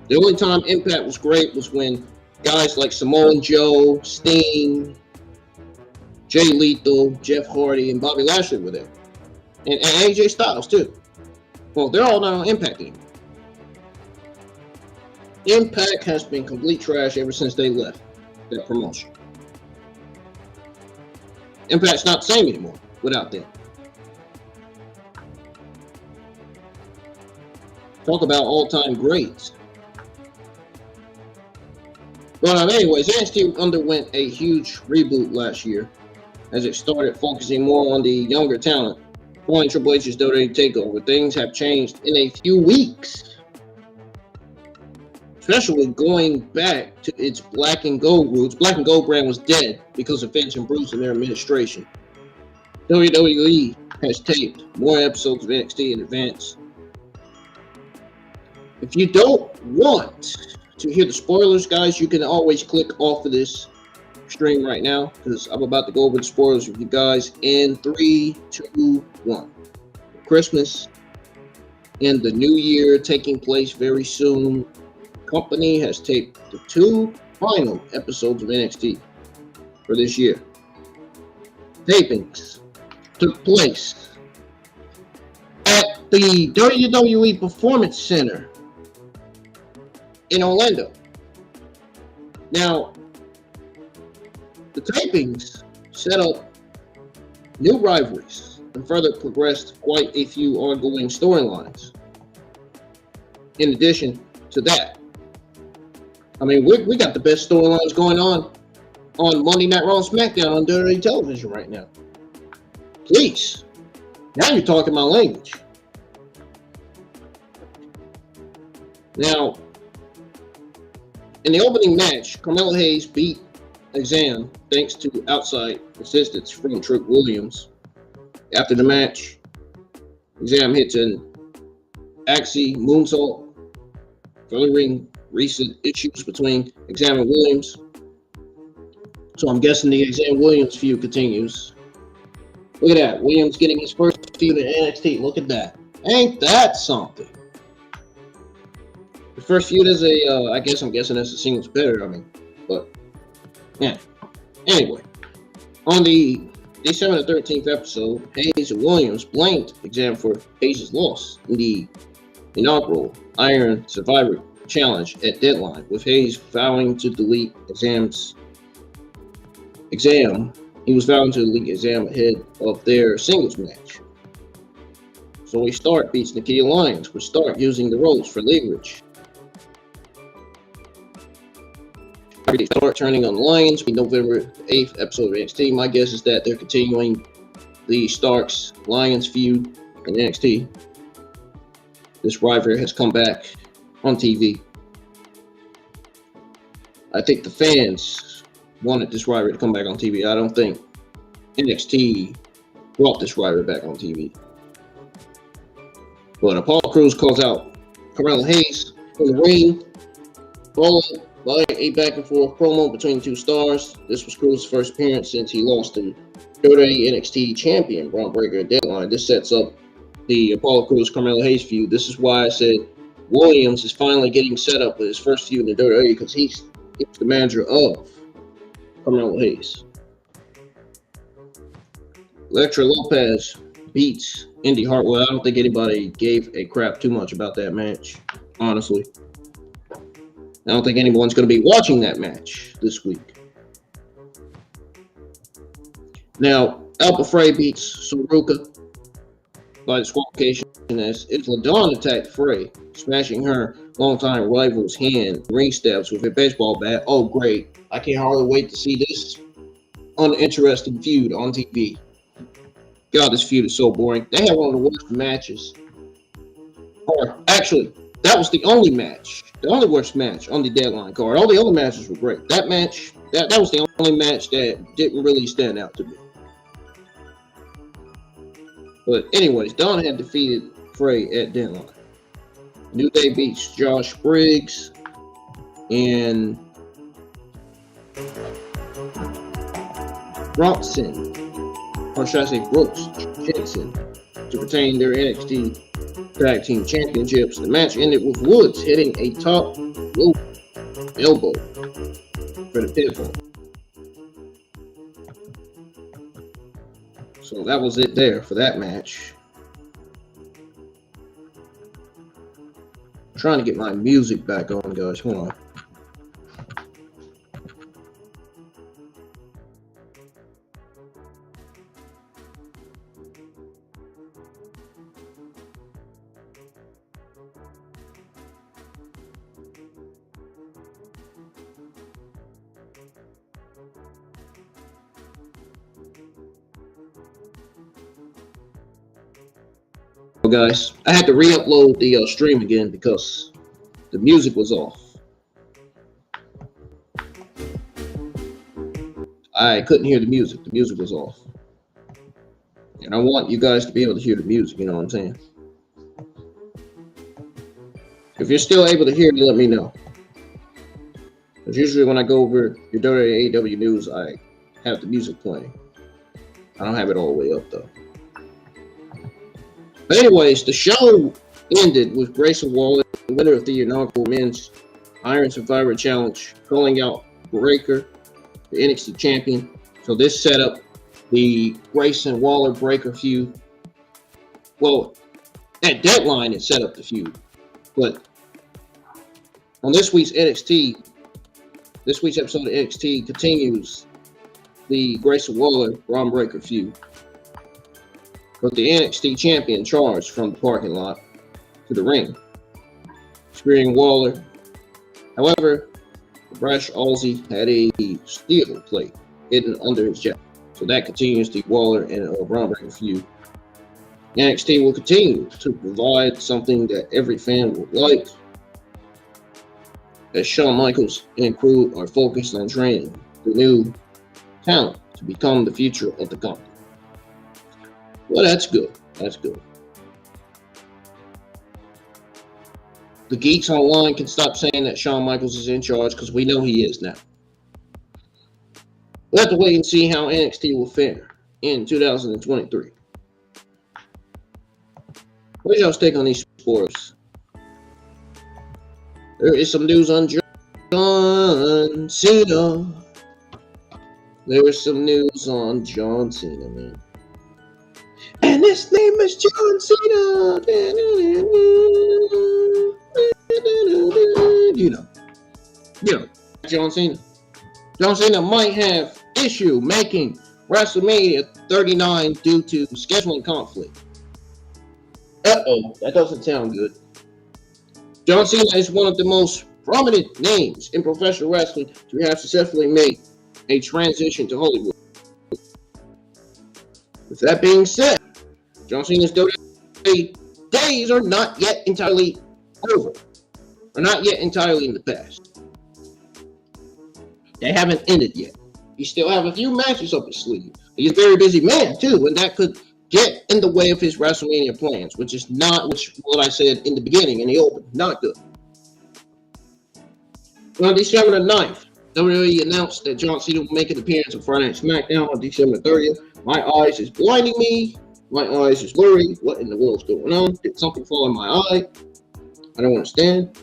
The only time Impact was great was when guys like Samoa Joe, Sting, Jay Lethal, Jeff Hardy, and Bobby Lashley were there. And AJ Styles, too. Well, they're all not on Impact anymore. Impact has been complete trash ever since they left that promotion. Impact's not the same anymore without them. Talk about all-time greats. But anyways, NXT underwent a huge reboot last year as it started focusing more on the younger talent. Following Triple H's WWE takeover, things have changed in a few weeks. Especially going back to its Black and Gold roots. Black and Gold brand was dead because of Vince and Bruce and their administration. WWE has taped more episodes of NXT in advance. If you don't want to hear the spoilers, guys, you can always click off of this stream right now because I'm about to go over the spoilers with you guys in 3, 2, 1. Christmas and the New Year taking place very soon. Company has taped the 2 final episodes of NXT for this year. Tapings took place at the WWE Performance Center in Orlando. Now, the tapings set up new rivalries and further progressed quite a few ongoing storylines. In addition to that, I mean, we got the best storylines going on Monday Night Raw and SmackDown on WWE television right now. Please. Now you're talking my language. Now, in the opening match, Carmelo Hayes beat Exam thanks to outside assistance from Trick Williams. After the match, Exam hits an Axie moonsault, furthering recent issues between Exam and Williams. So I'm guessing the Exam Williams feud continues. Look at that. Williams getting his first feud in NXT. Look at that. Ain't that something? The first feud is I'm guessing that's a singles competitor. I mean, but yeah. Anyway, on the December 13th episode, Hayes and Williams blamed Exam for Hayes' loss in the inaugural Iron Survivor Challenge at Deadline, with Hayes vowing to delete Exam. He was vowing to delete Exam ahead of their singles match. So Stark beats Nikita Lyons, with Stark using the ropes for leverage. Stark turning on Lyons in November 8th episode of NXT. My guess is that they're continuing the Starks-Lyons feud in NXT. this rivalry has come back on TV. I think the fans wanted this rivalry to come back on TV. I don't think NXT brought this rivalry back on TV. But Apollo Crews calls out Carmelo Hayes in the ring, followed by a back and forth promo between the two stars. This was Crews' first appearance since he lost to WWE NXT champion Bron Breakker at Deadline. This sets up the Apollo Crews Carmelo Hayes feud. This is why I said Williams is finally getting set up with his first feud in the WWE, because he's the manager of Carmelo Hayes. Elektra Lopez beats Indy Hartwell. I don't think anybody gave a crap too much about that match, honestly. I don't think anyone's going to be watching that match this week. Now, Alpha Frey beats Saruka by disqualification as Isla Dawn attacked Frey, smashing her longtime rival's hand ring steps with a baseball bat. Oh, great. I can't hardly wait to see this uninteresting feud on TV. God, this feud is so boring. They had one of the worst matches. Or, actually, that was the only match. The only worst match on the Deadline card. All the other matches were great. That match, that was the only match that didn't really stand out to me. But anyways, Dawn had defeated Frey at Deadline. New Day beats Josh Briggs and Bronson, or should I say Brooks Jensen, to retain their NXT Tag Team Championships. The match ended with Woods hitting a top rope elbow for the pinfall. So that was it there for that match. I'm trying to get my music back on, guys. Hold on. Guys, I had to re-upload the stream again because the music was off. I couldn't hear the music. The music was off. And I want you guys to be able to hear the music, you know what I'm saying? If you're still able to hear me, let me know. Because usually when I go over your WWE AEW news, I have the music playing. I don't have it all the way up, though. But anyways, the show ended with Grayson Waller, the winner of the inaugural Men's Iron Survivor Challenge, calling out Breaker, the NXT champion. So this set up the Grayson Waller Breaker feud. Well, at Deadline, it set up the feud. But on this week's NXT, this week's episode of NXT continues the Grayson Waller Bron Breakker feud. But the NXT champion charged from the parking lot to the ring, spearing Waller. However, the brash Aussie had a steel plate hidden under his jacket. So that continues the Waller and Bron Breakker feud. NXT will continue to provide something that every fan would like, as Shawn Michaels and crew are focused on training the new talent to become the future of the company. Well, that's good. That's good. The geeks online can stop saying that Shawn Michaels is in charge, because we know he is now. We'll have to wait and see how NXT will fare in 2023. What's y'all's take on these sports? There is some news on John Cena. There is some news on John Cena, man. And his name is John Cena. You know, John Cena. John Cena might have issue making WrestleMania 39 due to scheduling conflict. Uh-oh, that doesn't sound good. John Cena is one of the most prominent names in professional wrestling to have successfully made a transition to Hollywood. With that being said, John Cena's WWE days are not yet entirely over. Are not yet entirely in the past. They haven't ended yet. He still have a few matches up his sleeve. He's a very busy man too, and that could get in the way of his WrestleMania plans, which is not what I said in the beginning in the open. Not good. On December the 9th, WWE announced that John Cena will make an appearance on Friday Night SmackDown on December 30th. My eyes is blinding me. My eyes is blurry. What in the world is going on? Did something fall in my eye? I don't understand.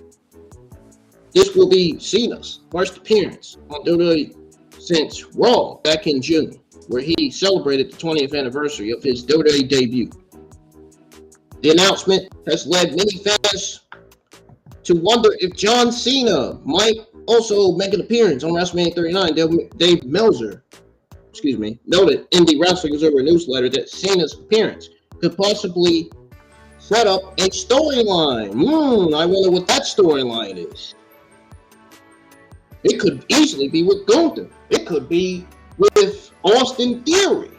This will be Cena's first appearance on WWE since Raw back in June, where he celebrated the 20th anniversary of his WWE debut. The announcement has led many fans to wonder if John Cena might also make an appearance on WrestleMania 39. Dave Meltzer, noted in the Wrestling Observer newsletter that Cena's appearance could possibly set up a storyline. I wonder what that storyline is. It could easily be with Gunther. It could be with Austin Theory.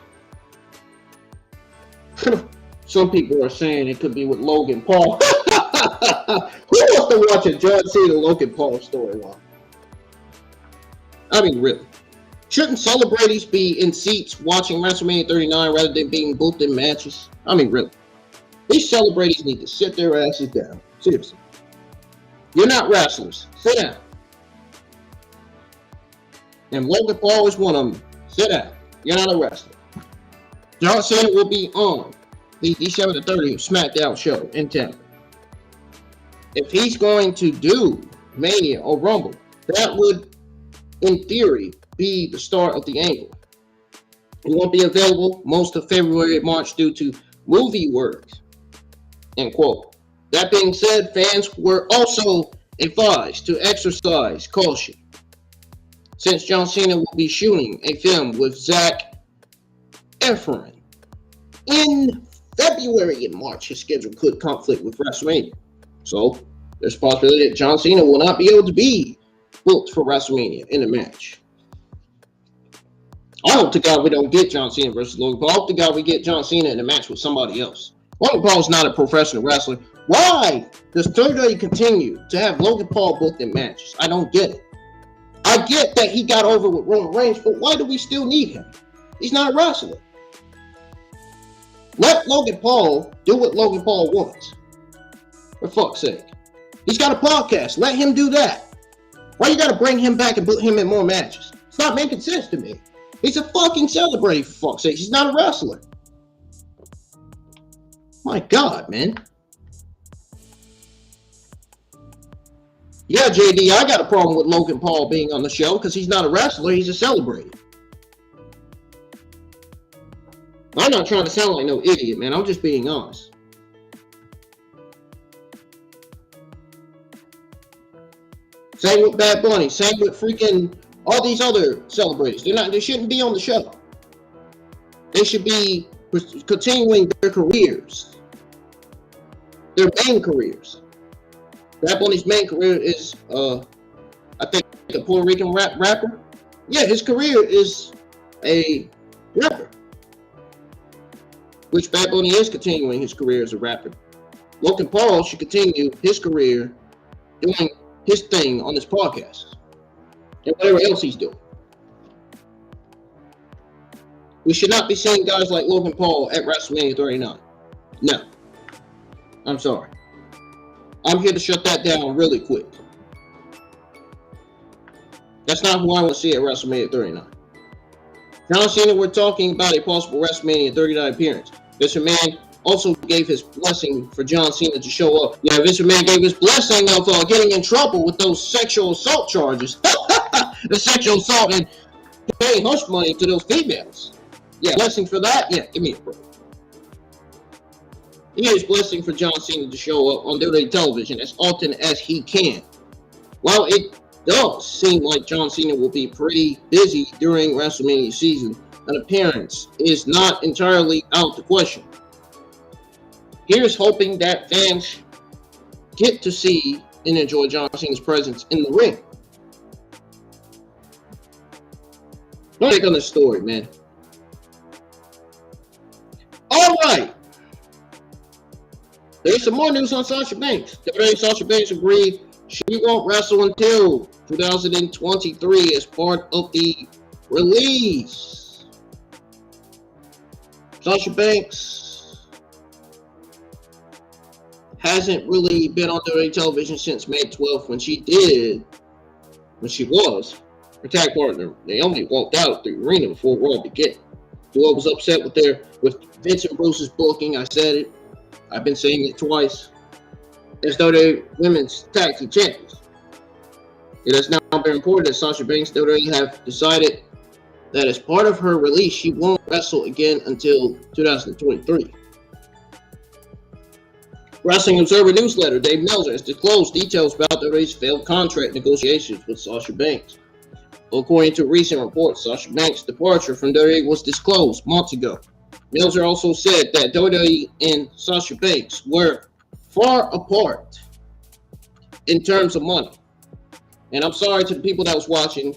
Some people are saying it could be with Logan Paul. Who wants to watch a John Cena Logan Paul storyline? I mean, really. Shouldn't celebrities be in seats watching WrestleMania 39 rather than being booked in matches? I mean, really. These celebrities need to sit their asses down. Seriously. You're not wrestlers. Sit down. And Logan Paul is one of them. Sit down. You're not a wrestler. John Cena will be on the December the 30th SmackDown show in Tampa. If he's going to do Mania or Rumble, that would, in theory, be the start of the angle. It won't be available most of February and March due to movie work. End quote. That being said, fans were also advised to exercise caution, since John Cena will be shooting a film with Zac Efron in February and March. His schedule could conflict with WrestleMania. So, there's a possibility that John Cena will not be able to be booked for WrestleMania in a match. I hope to God we don't get John Cena versus Logan Paul. I hope to God we get John Cena in a match with somebody else. Logan Paul is not a professional wrestler. Why does WWE continue to have Logan Paul booked in matches? I don't get it. I get that he got over with Roman Reigns, but why do we still need him? He's not a wrestler. Let Logan Paul do what Logan Paul wants. For fuck's sake. He's got a podcast. Let him do that. Why you gotta bring him back and put him in more matches? It's not making sense to me. He's a fucking celebrity, for fuck's sake. He's not a wrestler. My God, man. Yeah, JD, I got a problem with Logan Paul being on the show because he's not a wrestler, he's a celebrity. I'm not trying to sound like no idiot, man. I'm just being honest. Same with Bad Bunny. Same with freaking all these other celebrities. They shouldn't be on the show. They should be continuing their careers. Their main careers. Bad Bunny's main career is, I think, a Puerto Rican rapper. Yeah, his career is a rapper. Which Bad Bunny is continuing his career as a rapper. Logan Paul should continue his career doing his thing on this podcast. And whatever else he's doing. We should not be seeing guys like Logan Paul at WrestleMania 39. No. I'm sorry. I'm here to shut that down really quick. That's not who I want to see at WrestleMania 39. John Cena, we're talking about a possible WrestleMania 39 appearance. Vince McMahon also gave his blessing for John Cena to show up. Yeah, Vince McMahon gave his blessing of getting in trouble with those sexual assault charges. The sexual assault and paying hush money to those females. Yeah, blessing for that? Yeah, give me a break. He gave his blessing for John Cena to show up on WWE television as often as he can. While it does seem like John Cena will be pretty busy during WrestleMania season, an appearance is not entirely out of the question. Here's hoping that fans get to see and enjoy John Cena's presence in the ring. Don't take on this story, man. All right. There's some more news on Sasha Banks. Today, Sasha Banks agreed she won't wrestle until 2023 as part of the release. Sasha Banks hasn't really been on WWE television since May 12th when she was her tag partner. Naomi walked out the arena before Raw began. Duo was upset with Vince and Bruce's booking. I said it. I've been saying it twice. As though they're women's tag team champions. It has now been reported that Sasha Banks WWE have decided that as part of her release, she won't wrestle again until 2023. Wrestling Observer newsletter Dave Meltzer has disclosed details about WWE's failed contract negotiations with Sasha Banks. According to recent reports, Sasha Banks' departure from WWE was disclosed months ago. Meltzer also said that WWE and Sasha Banks were far apart in terms of money. And I'm sorry to the people that was watching.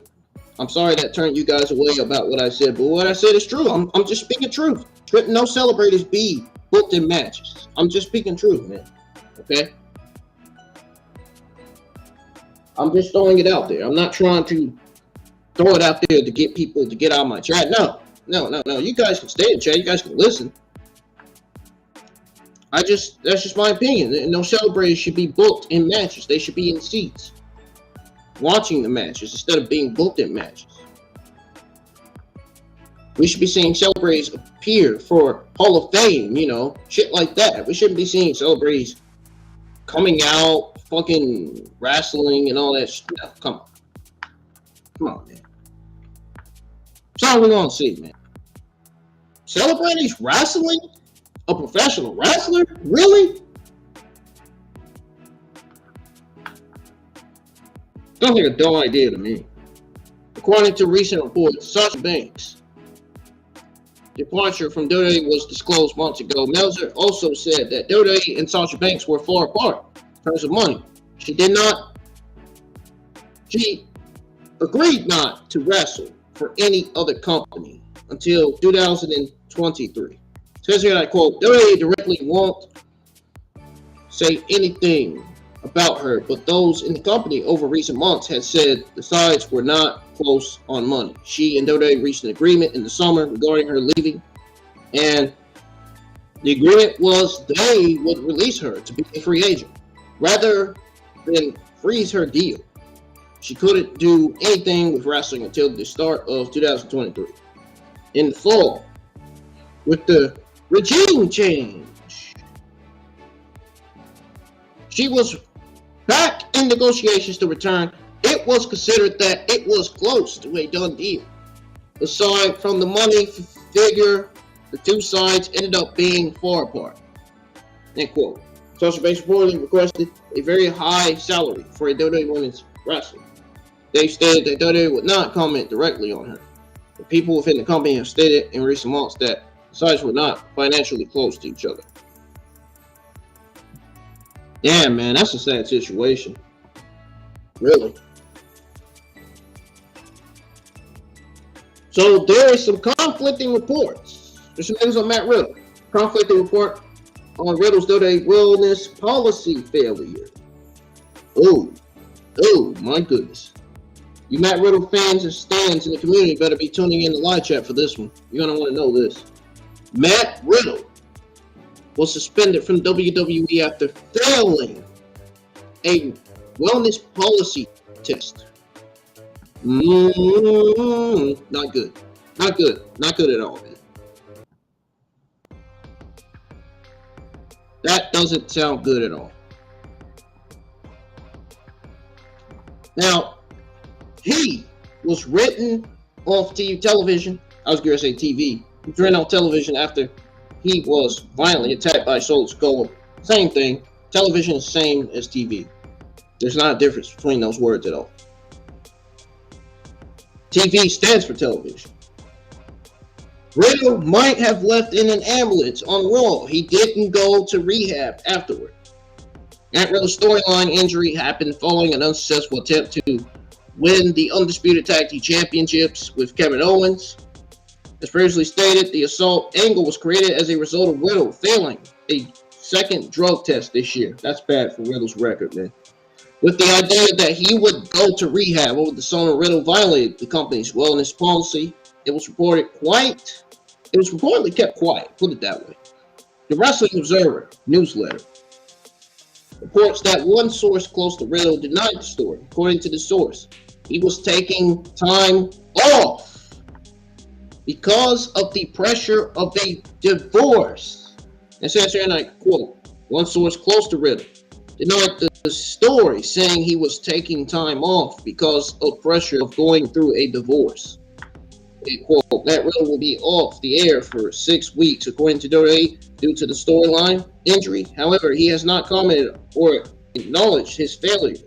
I'm sorry that turned you guys away about what I said, but what I said is true. I'm just speaking truth. Shouldn't no celebrators be booked in matches? I'm just speaking truth, man. Okay? I'm just throwing it out there. I'm not trying to throw it out there to get people to get out of my chat. No. You guys can stay in chat. You guys can listen. That's just my opinion. No celebrators should be booked in matches. They should be in seats watching the matches instead of being booked in matches. We should be seeing celebrators appear for Hall of Fame, shit like that. We shouldn't be seeing celebrators coming out, fucking wrestling and all that shit. No, come on, man. That's all we want to see, man. Celebrities wrestling? A professional wrestler? Really? Sounds like a dumb idea to me. According to recent reports, Sasha Banks' departure from WWE was disclosed months ago. Meltzer also said that WWE and Sasha Banks were far apart in terms of money. She agreed not to wrestle for any other company until 2023. It says here, and I quote, WWE directly won't say anything about her, but those in the company over recent months had said the sides were not close on money. She and WWE reached an agreement in the summer regarding her leaving, and the agreement was they would release her to be a free agent rather than freeze her deal. She couldn't do anything with wrestling until the start of 2023. In the fall, with the regime change, she was back in negotiations to return. It was considered that it was close to a done deal. Aside from the money figure, the two sides ended up being far apart. End quote. Sasha Banks reportedly requested a very high salary for a WWE women's wrestler. They stated that WWE would not comment directly on her. The people within the company have stated in recent months that the sides were not financially close to each other. Damn, man, that's a sad situation. Really. So there is some conflicting reports. There's some news on Matt Riddle. Conflicting report on Riddle's WWE wellness policy failure. Oh, my goodness. You Matt Riddle fans and stands in the community better be tuning in the live chat for this one. You're going to want to know this. Matt Riddle was suspended from WWE after failing a wellness policy test. Not good. Not good at all, man. That doesn't sound good at all. Now, he was written off television. I was going to say TV. He was written on television after he was violently attacked by Soul Skull. Same thing. Television is the same as TV. There's not a difference between those words at all. TV stands for television. Riddle might have left in an ambulance on Raw. He didn't go to rehab afterward. Matt Riddle's storyline injury happened following an unsuccessful attempt to win the Undisputed Tag Team Championships with Kevin Owens. As previously stated, the assault angle was created as a result of Riddle failing a second drug test this year. That's bad for Riddle's record, man. With the idea that he would go to rehab over the summer, Riddle violated the company's wellness policy. It was reportedly kept quiet, put it that way. The Wrestling Observer newsletter reports that one source close to Riddle denied the story. According to the source, he was taking time off because of the pressure of a divorce. It says here, and I quote, one source close to Riddle denied the story, saying he was taking time off because of pressure of going through a divorce. A quote, Matt Riddle will be off the air for 6 weeks, according to WWE, due to the storyline injury. However, he has not commented or acknowledged his failure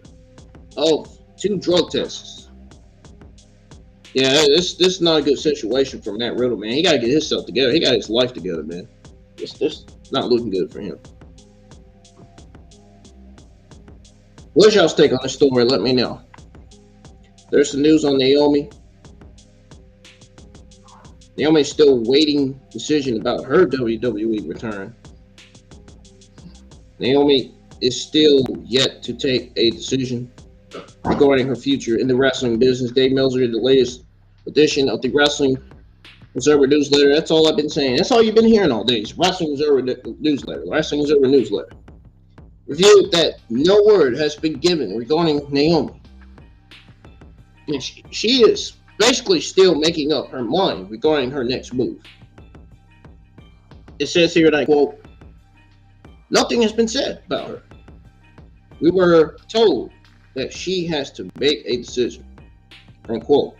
of 2 drug tests. Yeah, this is not a good situation for Matt Riddle, man. He got to get himself together. He got his life together, man. This not looking good for him. What's y'all's take on this story? Let me know. There's some news on Naomi. Naomi's still waiting decision about her WWE return. Naomi is still yet to take a decision regarding her future in the wrestling business. Dave Meltzer, the latest edition of the Wrestling Observer newsletter. That's all I've been saying. That's all you've been hearing all day. Wrestling Observer newsletter. Wrestling Observer newsletter. Revealed that no word has been given regarding Naomi. And she is basically still making up her mind regarding her next move. It says here, and I quote, nothing has been said about her. We were told that she has to make a decision, unquote.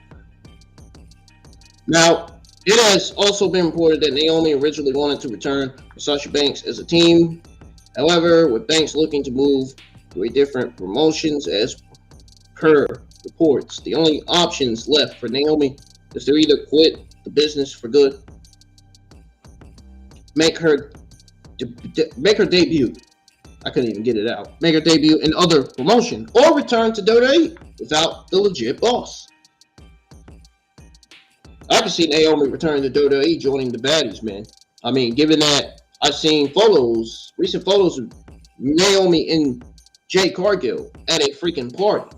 Now, it has also been reported that Naomi originally wanted to return with Sasha Banks as a team. However, with Banks looking to move to a different promotions as per reports, the only options left for Naomi is to either quit the business for good, make her debut. I couldn't even get it out. Make her debut in other promotion, or return to WWE without the legit boss. I can see Naomi returning to WWE, joining the baddies, man. I mean, given that I've seen recent photos of Naomi and Jay Cargill at a freaking party.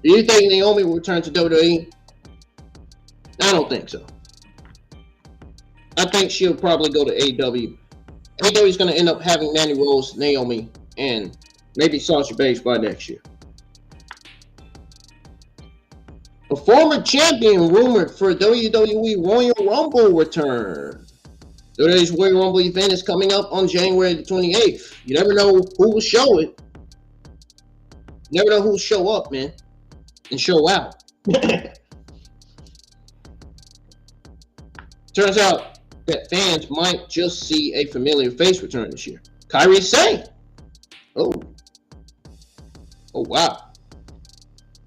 Do you think Naomi will return to WWE? I don't think so. I think she'll probably go to AEW. AEW is going to end up having Mandy Rose, Naomi, and maybe Sasha Banks by next year. A former champion rumored for WWE Royal Rumble return. WWE's Royal Rumble event is coming up on January the 28th. You never know who will show it. You never know who will show up, man, and show out. Turns out that fans might just see a familiar face return this year. Kairi Sane. Oh, wow.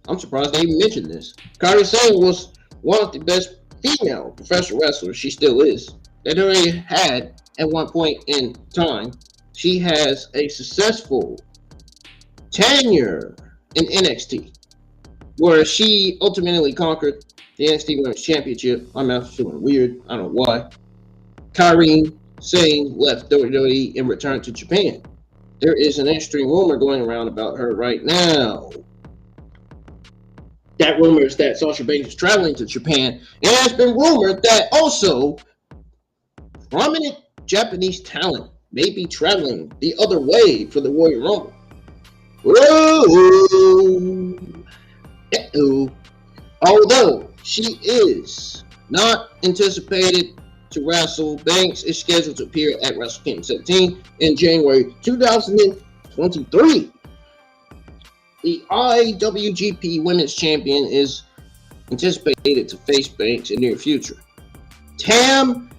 I'm surprised they even mentioned this. Kairi Sane was one of the best female professional wrestlers. She still is. That already had at one point in time. She has a successful tenure in NXT, where she ultimately conquered the NXT Women's Championship. My mouth is feeling weird. I don't know why. Kairi Sane left WWE and returned to Japan. There is an extreme rumor going around about her right now. That rumor is that Sasha Banks is traveling to Japan. It has been rumored that also prominent Japanese talent may be traveling the other way for the Royal Rumble. Although she is not anticipated to wrestle, Banks is scheduled to appear at Wrestle Kingdom 17 in January 2023. The IWGP Women's Champion is anticipated to face Banks in the near future. Tam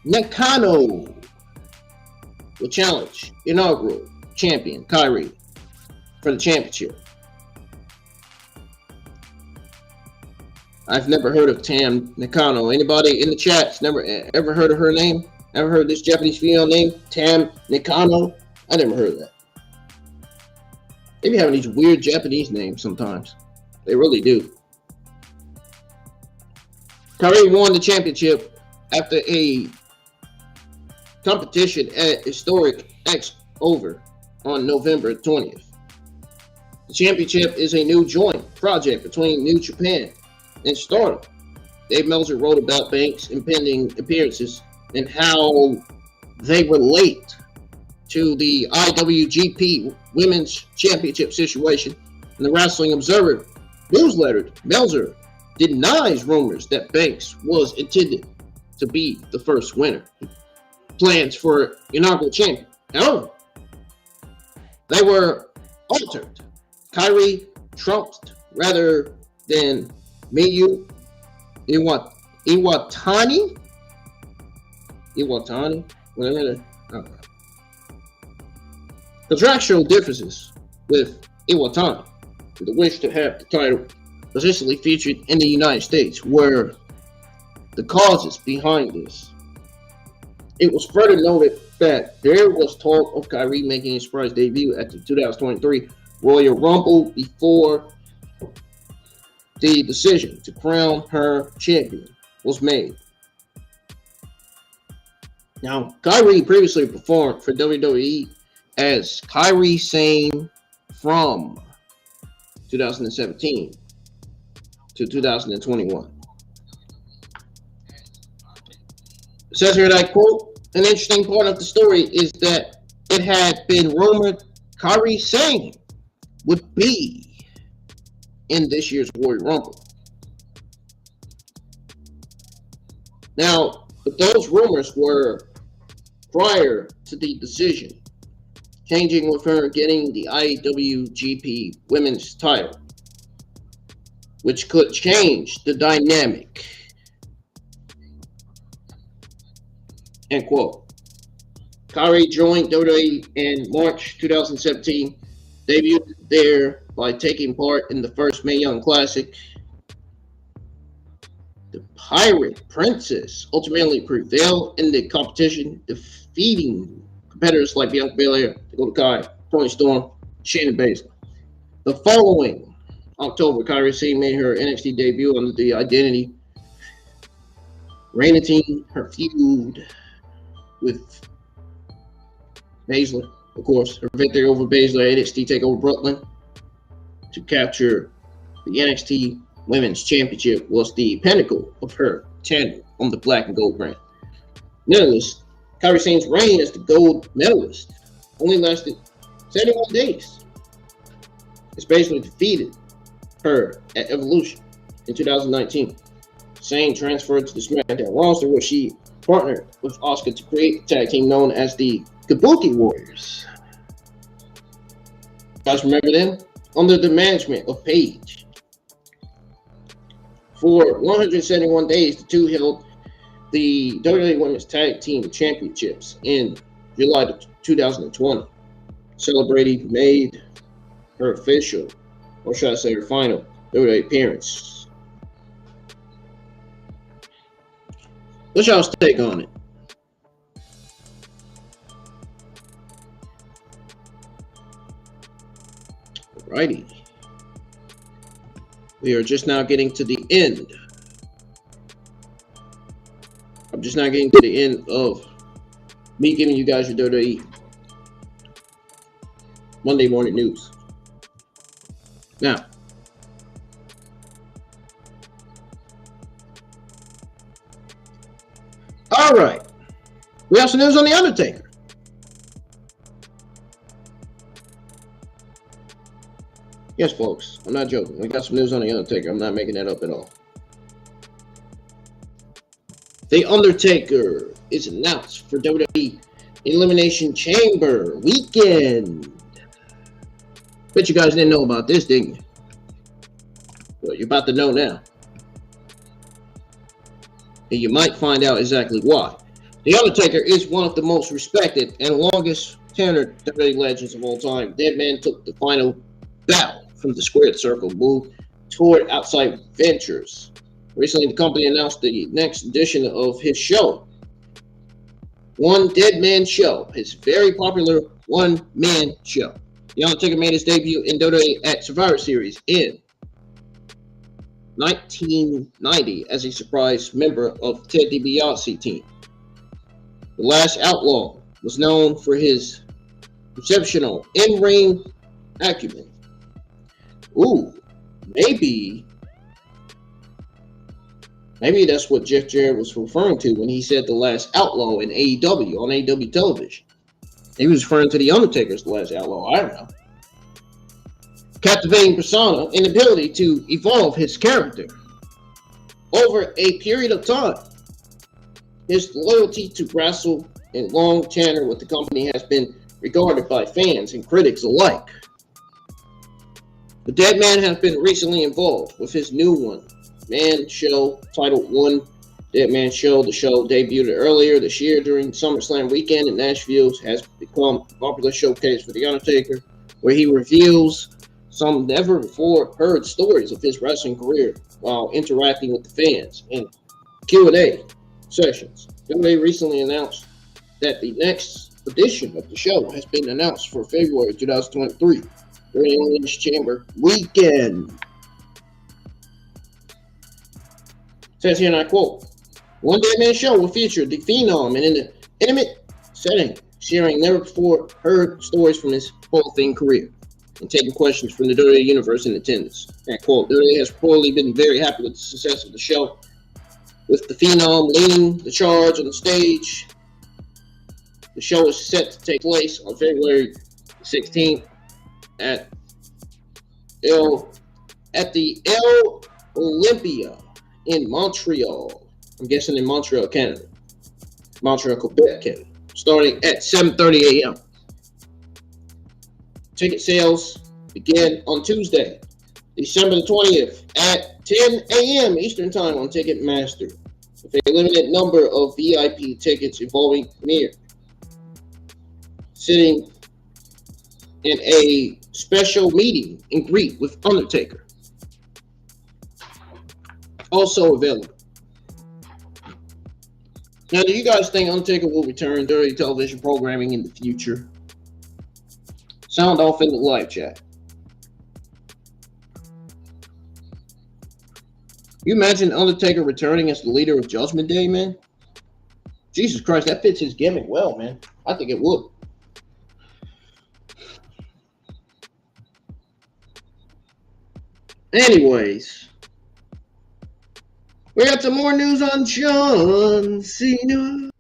Nakano will challenge inaugural champion Kairi for the championship. I've never heard of Tam Nakano. Anybody in the chat's never ever heard of her name? Ever heard of this Japanese female name? Tam Nakano? I never heard of that. They be having these weird Japanese names sometimes. They really do. Kairi won the championship after a competition at historic X over on November 20th. The championship is a new joint project between New Japan and Stardom. Dave Meltzer wrote about Banks' impending appearances and how they relate to the IWGP Women's Championship situation. In the Wrestling Observer newsletter, Meltzer denies rumors that Banks was intended to be the first winner. Plans for inaugural champion, however, they were altered. Kairi trumped rather than Miyu Iwatani, whatever. Contractual differences with Iwatani, with the wish to have the title positionally featured in the United States, were the causes behind this. It was further noted that there was talk of Kairi making a surprise debut at the 2023 Royal Rumble before the decision to crown her champion was made. Now, Kairi previously performed for WWE as Kairi Sane from 2017 to 2021. It says here that I quote, an interesting part of the story is that it had been rumored Kairi Sane would be in this year's Royal Rumble. Now, those rumors were prior to the decision changing with her getting the IWGP Women's title, which could change the dynamic. End quote. Kairi joined WWE in March 2017, debuted there by taking part in the first Mae Young Classic. The Pirate Princess ultimately prevailed in the competition, defeating competitors like Bianca Belair, Dakota Kai, Toni Storm, Shayna Baszler. The following October, Kairi Sane made her NXT debut under the identity, reigning her feud with Baszler, of course. Her victory over Baszler at NXT TakeOver Brooklyn to capture the NXT Women's Championship was the pinnacle of her tenure on the black and gold brand. Nonetheless, Kairi Sane's reign as the gold medalist only lasted 71 days. It's basically defeated her at Evolution in 2019. Sane transferred to the SmackDown roster where she partnered with Asuka to create a tag team known as the Kabuki Warriors. You guys remember them? Under the management of Paige. For 171 days, the two held the WWE Women's Tag Team Championships in July 2020. Celebrating made her official, or should I say her final, WWE appearance. What's y'all's take on it? Alrighty. We are just now getting to the end. I'm just now getting to the end of me giving you guys your WWE Monday morning news. Now, all right, we have some news on The Undertaker. Yes, folks, I'm not joking. We got some news on The Undertaker. I'm not making that up at all. The Undertaker is announced for WWE Elimination Chamber weekend. Bet you guys didn't know about this, didn't you? Well, you're about to know now. And you might find out exactly why. The Undertaker is one of the most respected and longest tenured WWE legends of all time. Dead Man took the final bow from the Squared Circle move toward Outside Ventures. Recently, the company announced the next edition of his show, One Dead Man Show, his very popular one-man show. The Undertaker made his debut in WWE at Survivor Series in 1990 as a surprise member of Ted DiBiase team. The Last Outlaw was known for his exceptional in-ring acumen. Ooh, maybe that's what Jeff Jarrett was referring to when he said the last outlaw in AEW on AEW television. He was referring to The Undertaker as the last outlaw. I don't know. Captivating persona and ability to evolve his character over a period of time. His loyalty to wrestle and long tenure with the company has been regarded by fans and critics alike. The Dead Man has been recently involved with his new one-man show titled One Dead Man Show. The show debuted earlier this year during SummerSlam weekend in Nashville, has become a popular showcase for The Undertaker, where he reveals some never before heard stories of his wrestling career while interacting with the fans in Q&A sessions. WWE recently announced that the next edition of the show has been announced for February 2023 during English Chamber weekend. It says here, and I quote, One Dead Man Show will feature the Phenom in an intimate setting, sharing never before heard stories from his Hall of Fame career and taking questions from the WWE Universe in attendance. And quote, WWE has reportedly been very happy with the success of the show, with the Phenom leading the charge on the stage. The show is set to take place on February 16th at the El Olympia in Montreal. I'm guessing in Montreal, Canada. Montreal, Quebec, Canada. Starting at 7:30 a.m. Ticket sales begin on Tuesday, December the 20th at 10 a.m. Eastern Time on Ticketmaster, with a limited number of VIP tickets involving Mir sitting in a special meeting and greet with Undertaker. Also available. Now, do you guys think Undertaker will return during television programming in the future? Sound off in the live chat. You imagine Undertaker returning as the leader of Judgment Day, man? Jesus Christ, that fits his gimmick well, man. I think it would. Anyways, we got some more news on John Cena.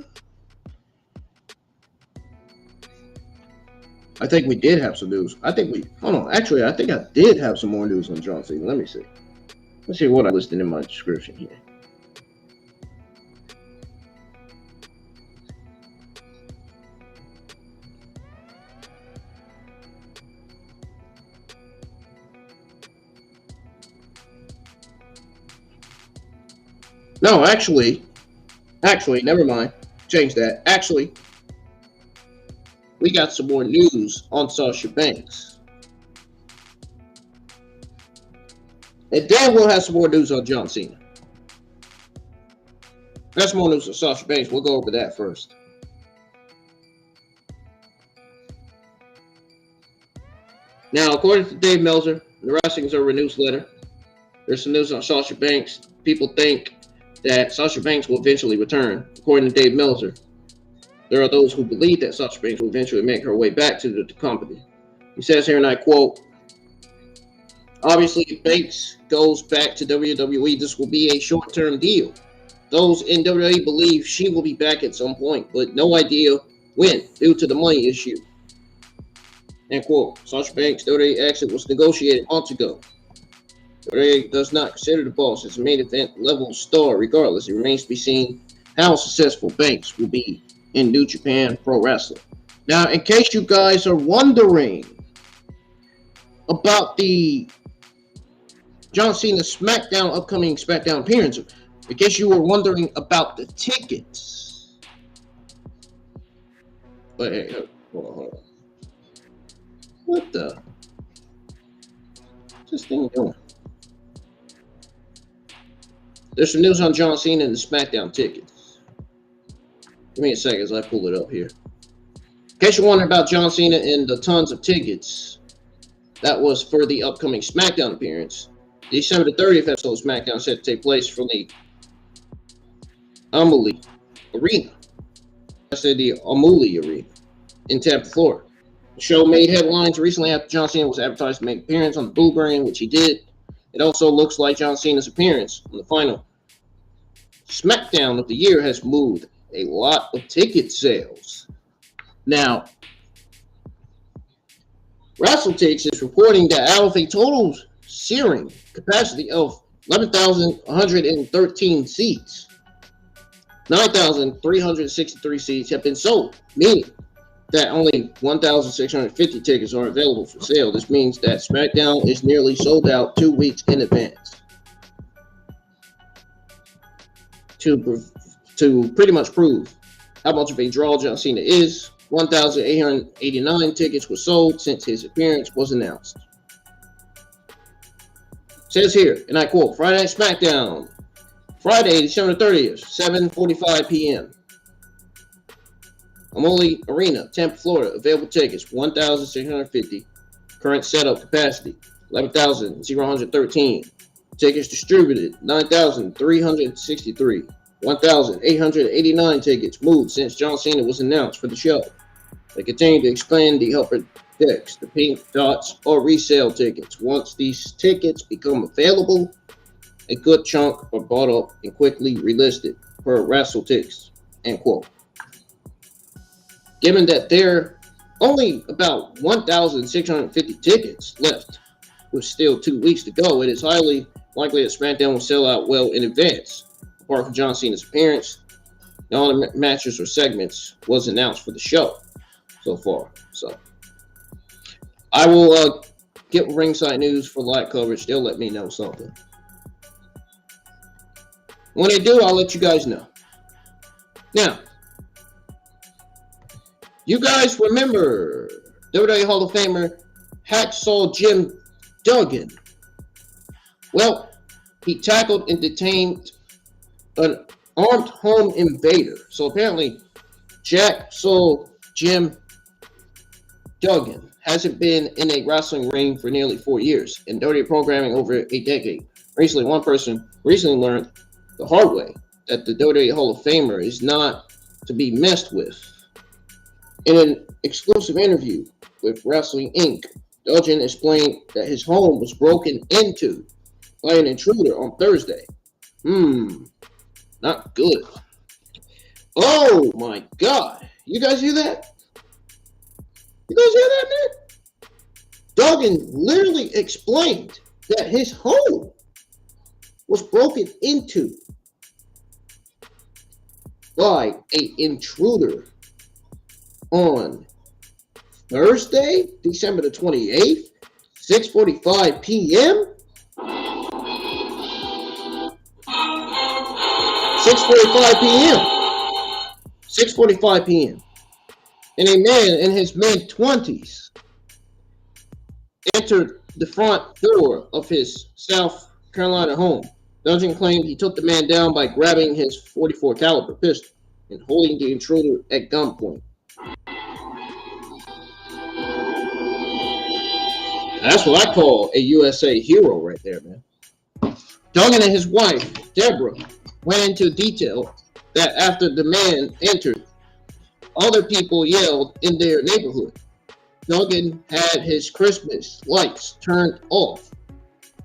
I think we did have some news. I think I did have some more news on John Cena. Let me see. Let's see what I listed in my description here. No, actually, never mind. Change that. Actually, we got some more news on Sasha Banks. And then we'll have some more news on John Cena. That's more news on Sasha Banks. We'll go over that first. Now, according to Dave Meltzer, the Wrestling Observer newsletter, there's some news on Sasha Banks. People think that Sasha Banks will eventually return. According to Dave Meltzer, there are those who believe that Sasha Banks will eventually make her way back to the company. He says here, and I quote, obviously, if Banks goes back to WWE, this will be a short-term deal. Those in WWE believe she will be back at some point, but no idea when, due to the money issue. End quote. Sasha Banks' WWE exit was negotiated months ago. WWE does not consider the boss as a main event level star. Regardless, it remains to be seen how successful Banks will be in New Japan Pro Wrestling. Now, in case you guys are wondering about the John Cena upcoming SmackDown appearance, in case you were wondering about the tickets. But hey, hold on. What the? What's this thing doing? There's some news on John Cena and the SmackDown tickets. Give me a second as I pull it up here. In case you're wondering about John Cena and the tons of tickets, that was for the upcoming SmackDown appearance. December the 30th episode of SmackDown is set to take place from the Arena. I said the Amuli Arena in Tampa, Florida. The show made headlines recently after John Cena was advertised to make an appearance on the Blueberry, which he did. It also looks like John Cena's appearance on the final SmackDown of the year has moved a lot of ticket sales. Now, WrestleTix is reporting that out of a total searing capacity of 11,113 seats, 9,363 seats have been sold, meaning that only 1,650 tickets are available for sale. This means that SmackDown is nearly sold out 2 weeks in advance. To pretty much prove how much of a draw John Cena is, 1,889 tickets were sold since his appearance was announced. It says here, and I quote, Friday Night SmackDown, Friday, December 30th, 7:45 p.m. Amoli Arena, Tampa, Florida. Available tickets, 1,650. Current setup capacity, 11,013. Tickets distributed, 9,363. 1,889 tickets moved since John Cena was announced for the show. They continue to expand the upper decks. The pink dots are resale tickets. Once these tickets become available, a good chunk are bought up and quickly relisted per WrestleTix, end quote. Given that there are only about 1,650 tickets left with still 2 weeks to go, it is highly likely that SmackDown will sell out well in advance. Apart from John Cena's appearance, all the matches or segments was announced for the show so far. So I will get Ringside News for live coverage. They'll let me know something. When they do, I'll let you guys know. Now, you guys remember WWE Hall of Famer Hacksaw Jim Duggan? Well, he tackled and detained an armed home invader. So apparently, Hacksaw Jim Duggan hasn't been in a wrestling ring for nearly 4 years in WWE programming over a decade. Recently, one person learned the hard way that the WWE Hall of Famer is not to be messed with. In an exclusive interview with Wrestling Inc., Duggan explained that his home was broken into by an intruder on Thursday. Not good. Oh my God. You guys hear that? You guys hear that, man? Duggan literally explained that his home was broken into by an intruder on Thursday, December the 28th, 6:45 p.m. 6:45 p.m. 6:45 p.m. And a man in his mid-20s entered the front door of his South Carolina home. Duggan claimed he took the man down by grabbing his .44 caliber pistol and holding the intruder at gunpoint. That's what I call a USA hero right there, man. Duggan and his wife, Deborah, went into detail that after the man entered, other people yelled in their neighborhood. Duggan had his Christmas lights turned off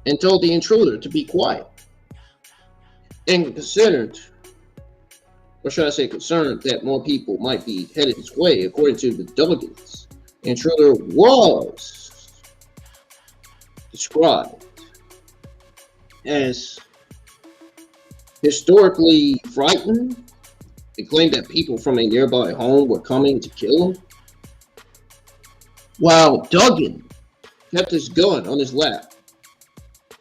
and told the intruder to be quiet. And concerned that more people might be headed his way, according to the Duggans, the intruder was described as historically frightened. They claimed that people from a nearby home were coming to kill him, while Duggan kept his gun on his lap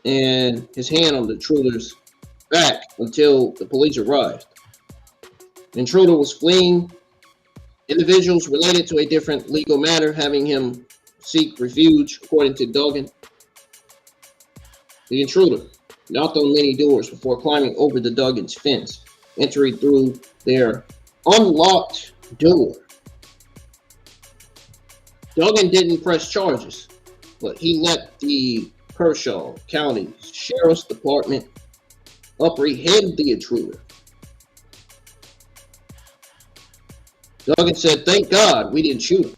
and his hand on the intruder's back until the police arrived. The intruder was fleeing. Individuals related to a different legal matter having him seek refuge, according to Duggan. The intruder knocked on many doors before climbing over the Duggan's fence, entering through their unlocked door. Duggan didn't press charges, but he let the Kershaw County Sheriff's Department apprehend the intruder. Duggan said, "Thank God we didn't shoot him."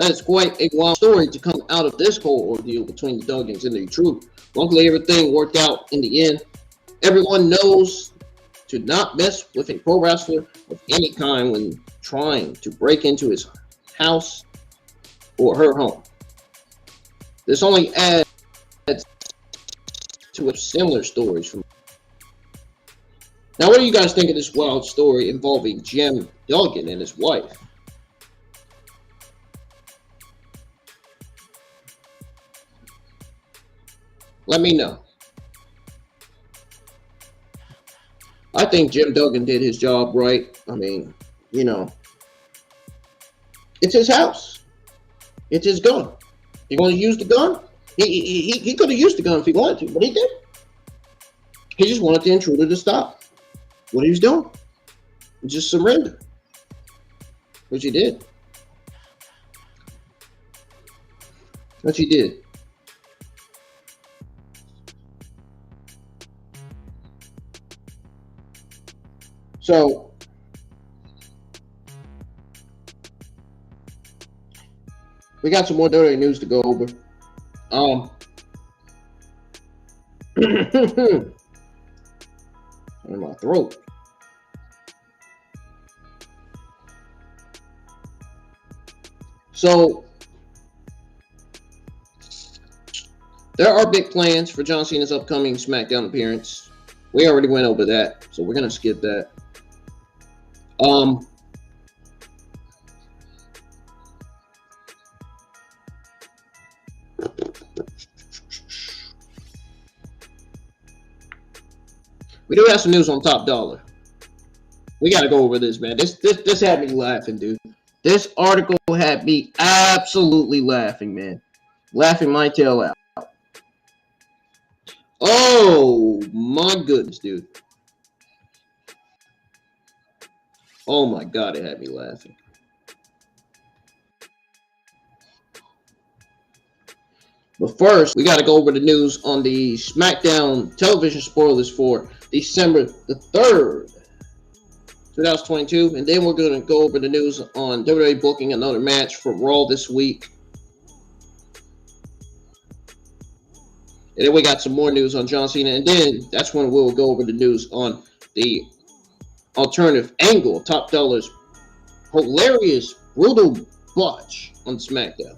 That is quite a wild story to come out of this whole ordeal between the Duggins and the Truth. Luckily, everything worked out in the end. Everyone knows to not mess with a pro wrestler of any kind when trying to break into his house or her home. This only adds to similar stories from. Now, what do you guys think of this wild story involving Jim Duggan and his wife? Let me know. I think Jim Duggan did his job right. I mean, you know, it's his house. It's his gun. He want to use the gun? He could have used the gun if he wanted to, but he didn't. He just wanted the intruder to stop what he was doing. Just surrender. Which he did. Which he did. So, we got some more dirty news to go over. In my throat. So, there are big plans for John Cena's upcoming SmackDown appearance. We already went over that, so we're going to skip that. We do have some news on Top Dollar. We got to go over this, man. This had me laughing, dude. This article had me absolutely laughing, man. Laughing my tail out. Oh, my goodness, dude. Oh, my God, it had me laughing. But first, we got to go over the news on the SmackDown television spoilers for December the 3rd, 2022. And then we're going to go over the news on WWE booking another match for Raw this week. And then we got some more news on John Cena. And then that's when we'll go over the news on the alternative angle, Top Dollar's hilarious, brutal botch on SmackDown.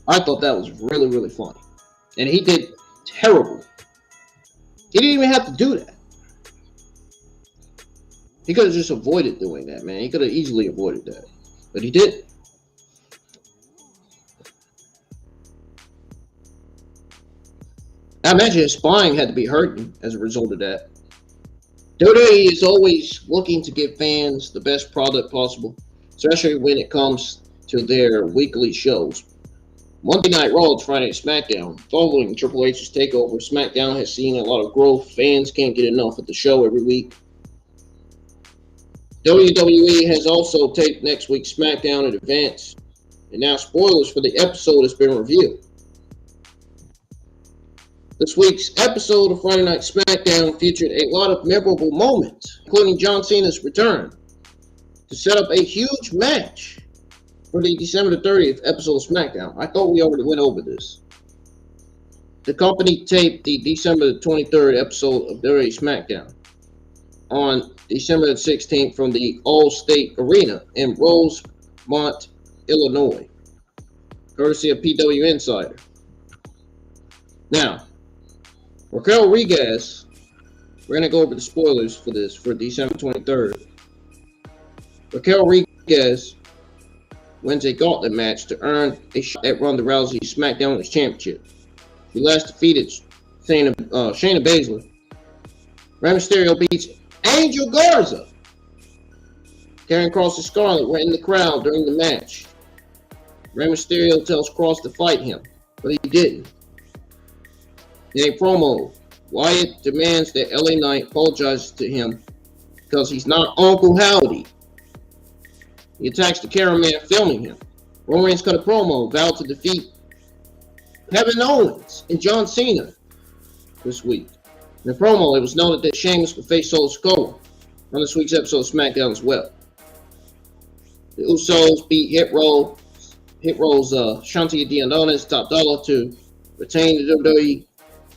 I thought that was really, really funny. And he did terrible. He didn't even have to do that. He could have just avoided doing that, man. He could have easily avoided that. But he didn't. I imagine his spine had to be hurting as a result of that. WWE is always looking to give fans the best product possible, especially when it comes to their weekly shows. Monday Night Raw and Friday Night SmackDown. Following Triple H's takeover, SmackDown has seen a lot of growth. Fans can't get enough of the show every week. WWE has also taped next week's SmackDown in advance, and now spoilers for the episode has been revealed. This week's episode of Friday Night SmackDown featured a lot of memorable moments, including John Cena's return to set up a huge match for the December 30th episode of SmackDown. I thought we already went over this. The company taped the December 23rd episode of WWE SmackDown on December 16th from the All-State Arena in Rosemont, Illinois, courtesy of PW Insider. Now, Raquel Rodriguez, we're going to go over the spoilers for this for December 23rd. Raquel Rodriguez wins a gauntlet match to earn a shot at Ronda Rousey's SmackDown Women's Championship. She last defeated Shayna Baszler. Rey Mysterio beats Angel Garza. Karrion Kross and Scarlett were in the crowd during the match. Rey Mysterio tells Kross to fight him, but he didn't. In a promo, Wyatt demands that LA Knight apologizes to him because he's not Uncle Howdy. He attacks the cameraman filming him. Roman Reigns cut a promo, vowed to defeat Kevin Owens and John Cena this week. In the promo, it was noted that Sheamus would face Solo Sikoa on this week's episode of SmackDown as well. The Usos beat Hit Row, Hit Roll's Shanti and Adonis top dollar to retain the WWE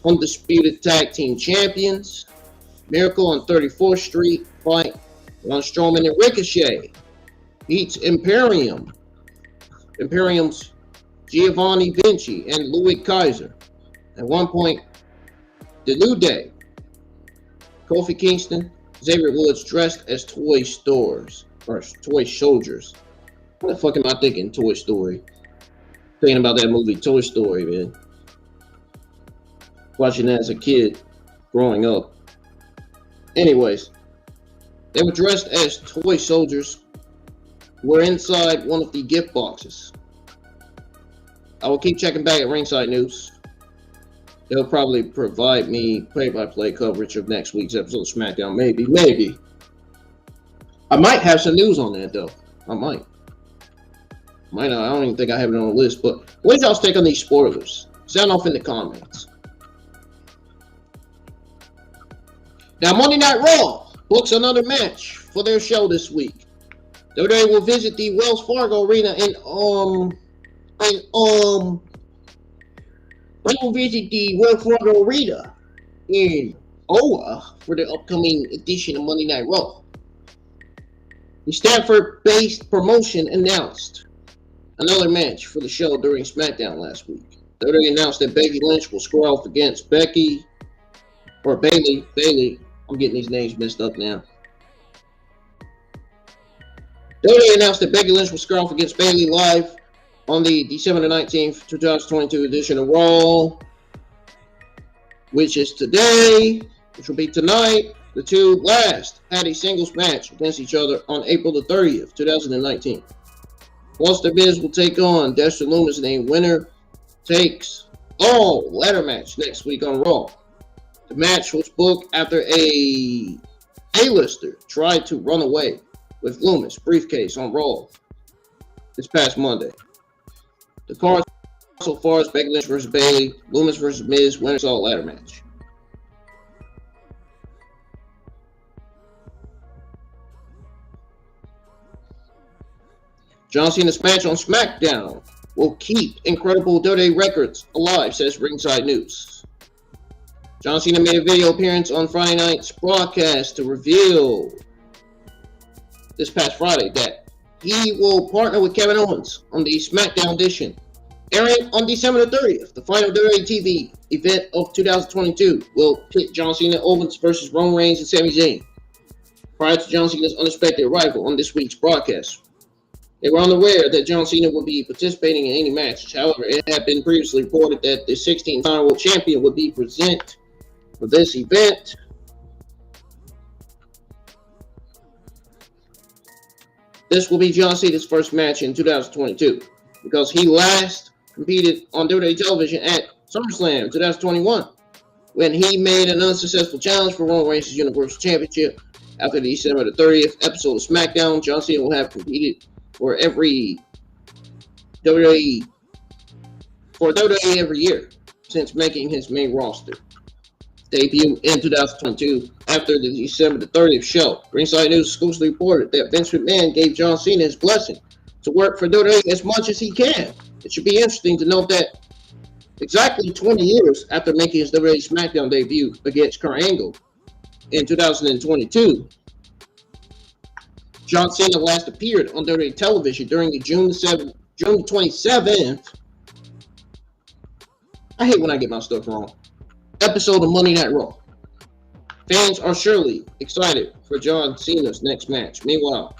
Undisputed Tag Team Champions. Miracle on 34th Street fight. Braun Strowman and Ricochet beats Imperium. Imperium's Giovanni Vinci and Louis Kaiser. At one point, the New Day, Kofi Kingston, Xavier Woods dressed as toy soldiers. What the fuck am I thinking? Toy Story. Thinking about that movie, Toy Story, man. Watching that as a kid, growing up. Anyways, they were dressed as toy soldiers. Were inside one of the gift boxes. I will keep checking back at Ringside News. They'll probably provide me play-by-play coverage of next week's episode of SmackDown. Maybe. I might have some news on that, though. I might not. I don't even think I have it on the list. But what is y'all's take on these spoilers? Sound off in the comments. Now, Monday Night Raw books another match for their show this week. WWE will visit the Wells Fargo Arena they will visit the Wells Fargo Arena in Oa for the upcoming edition of Monday Night Raw. The Stanford-based promotion announced another match for the show during SmackDown last week. WWE announced that Becky Lynch will square off against Bayley. I'm getting these names messed up now. WWE announced that Becky Lynch will square off against Bayley live on the December 19th, 2022 edition of Raw, which is today, which will be tonight. The two last had a singles match against each other on April the 30th, 2019. Once the Biz will take on Dexter Lumis in a winner takes all ladder match next week on Raw. The match was booked after a A-lister tried to run away with Lumis' briefcase on Raw this past Monday. The card so far is Becky Lynch versus Bayley, Lumis versus Miz, winner's all ladder match. John Cena's match on SmackDown will keep incredible WWE records alive, says Ringside News. John Cena made a video appearance on Friday night's broadcast to reveal this past Friday that he will partner with Kevin Owens on the SmackDown edition, airing on December the 30th. The final WWE TV event of 2022 will pit John Cena, Owens versus Roman Reigns and Sami Zayn prior to John Cena's unexpected arrival on this week's broadcast. They were unaware that John Cena would be participating in any match. However, it had been previously reported that the 16-time world champion would be present for this event. This will be John Cena's first match in 2022 because he last competed on WWE television at SummerSlam 2021 when he made an unsuccessful challenge for Roman Reigns' Universal Championship. After the December the 30th episode of SmackDown, John Cena will have competed for WWE every year since making his main roster debut in 2022 after the December the 30th show. Ringside News exclusively reported that Vince McMahon gave John Cena his blessing to work for WWE as much as he can. It should be interesting to note that exactly 20 years after making his WWE SmackDown debut against Kurt Angle in 2022, John Cena last appeared on WWE television during the June 27th. I hate when I get my stuff wrong. Episode of Monday Night Raw. Fans are surely excited for John Cena's next match. Meanwhile,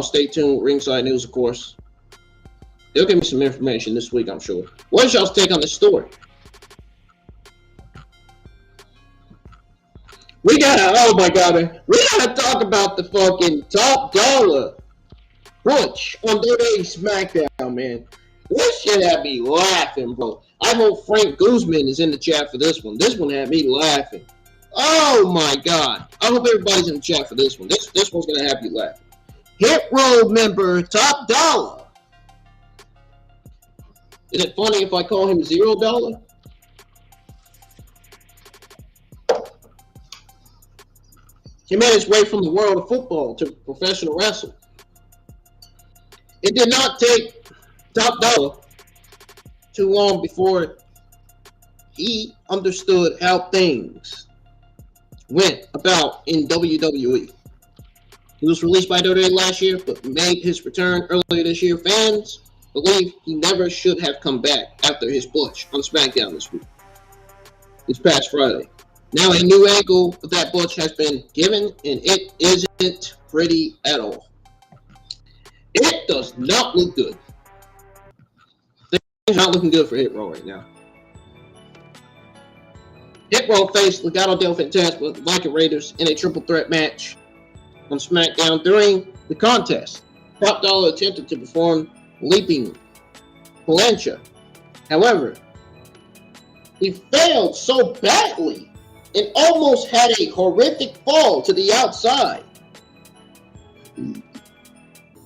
stay tuned with Ringside News, of course. They'll give me some information this week, I'm sure. What is y'all's take on this story? We gotta talk about the fucking top dollar brunch on WWE SmackDown, man. This shit had me laughing, bro. I hope Frank Guzman is in the chat for this one. This one had me laughing. Oh my god. I hope everybody's in the chat for this one. This one's gonna have you laughing. Hit Row member Top Dollar. Is it funny if I call him $0? He made his way from the world of football to professional wrestling. It did not take Top Dollar too long before he understood how things went about in WWE. He was released by WWE last year, but made his return earlier this year. Fans believe he never should have come back after his botch on SmackDown this past Friday. Now a new angle of that botch has been given, and it isn't pretty at all. It does not look good. Things are not looking good for Hit Row right now. Hit Row faced Legado del Fantasma with the Viking Raiders in a triple threat match on SmackDown. During the contest, Top Dollar attempted to perform leaping plancha. However, he failed so badly and almost had a horrific fall to the outside.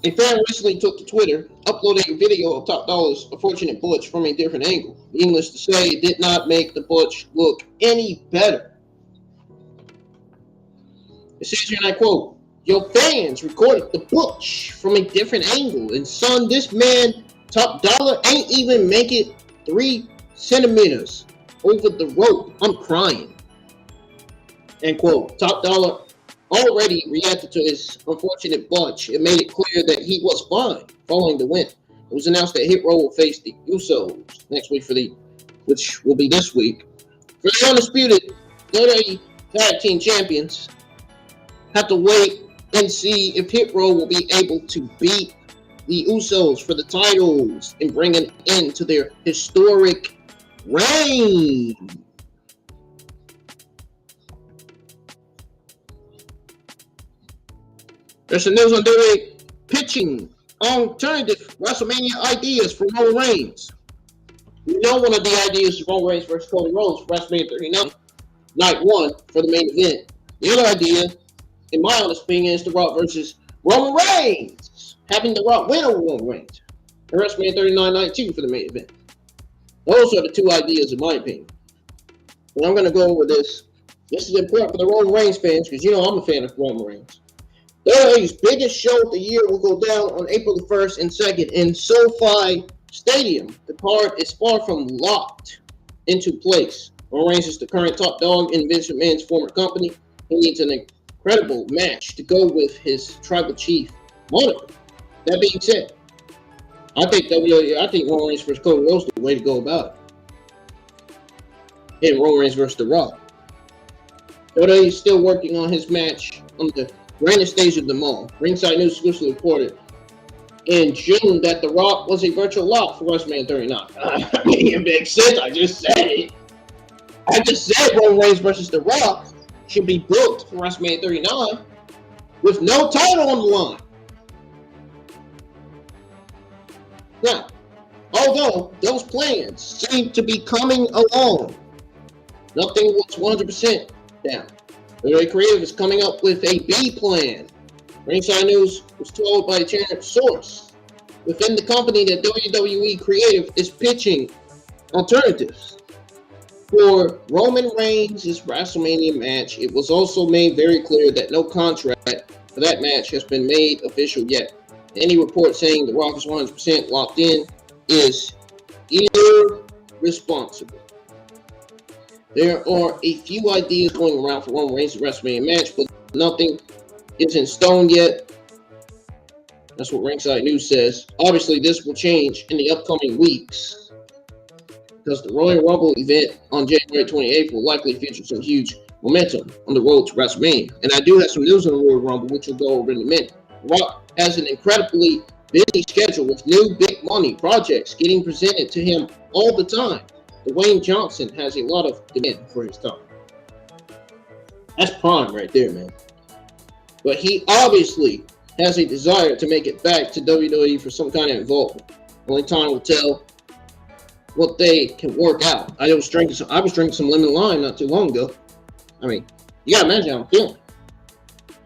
A fan recently took to Twitter, uploading a video of Top Dollar's unfortunate botch from a different angle. Needless to say, it did not make the botch look any better. It says here, and I quote, "Your fans recorded the botch from a different angle, and son, this man, Top Dollar, ain't even make it 3 centimeters over the rope. I'm crying." End quote. Top Dollar already reacted to his unfortunate botch and made it clear that he was fine following the win. It was announced that Hit Row will face the Usos next week which will be this week. For the undisputed WWE Tag Team Champions, have to wait and see if Hit Row will be able to beat the Usos for the titles and bring an end to their historic reign. There's some news on WWE pitching alternative WrestleMania ideas for Roman Reigns. We know one of the ideas is Roman Reigns versus Cody Rhodes for WrestleMania 39, night 1 for the main event. The other idea, in my honest opinion, is The Rock versus Roman Reigns, having The Rock win over Roman Reigns for WrestleMania 39, night 2 for the main event. Those are the two ideas, in my opinion. And I'm going to go over this. This is important for the Roman Reigns fans because, you know, I'm a fan of Roman Reigns. WWE's biggest show of the year will go down on April the 1st and 2nd in SoFi Stadium. The card is far from locked into place. Roman Reigns is the current top dog in Vince McMahon's former company. He needs an incredible match to go with his tribal chief moniker. That being said, I think Roman Reigns versus Cody Rhodes is the way to go about it. And Roman Reigns versus The Rock. WWE is still working on his match on the grandest stage of them all. Ringside News exclusively reported in June that The Rock was a virtual lock for WrestleMania 39. I mean, it makes sense. I just said it. I just said Roman Reigns versus The Rock should be booked for WrestleMania 39 with no title on the line. Now, although those plans seem to be coming along, nothing was 100% down. WWE Creative is coming up with a B plan. Ringside News was told by a chairman source within the company that WWE Creative is pitching alternatives for Roman Reigns' WrestleMania match. It was also made very clear that no contract for that match has been made official yet. Any report saying The Rock is 100% locked in is irresponsible. There are a few ideas going around for Roman Reigns' WrestleMania match, but nothing is in stone yet. That's what Ringside News says. Obviously, this will change in the upcoming weeks because the Royal Rumble event on January 28th will likely feature some huge momentum on the road to WrestleMania. And I do have some news on the Royal Rumble, which we'll go over in a minute. Rock has an incredibly busy schedule with new big money projects getting presented to him all the time. Dwayne Johnson has a lot of demand for his time. That's prime right there, man. But he obviously has a desire to make it back to WWE for some kind of involvement. Only time will tell what they can work out. I was drinking some lemon lime not too long ago. I mean, you gotta imagine how I'm feeling.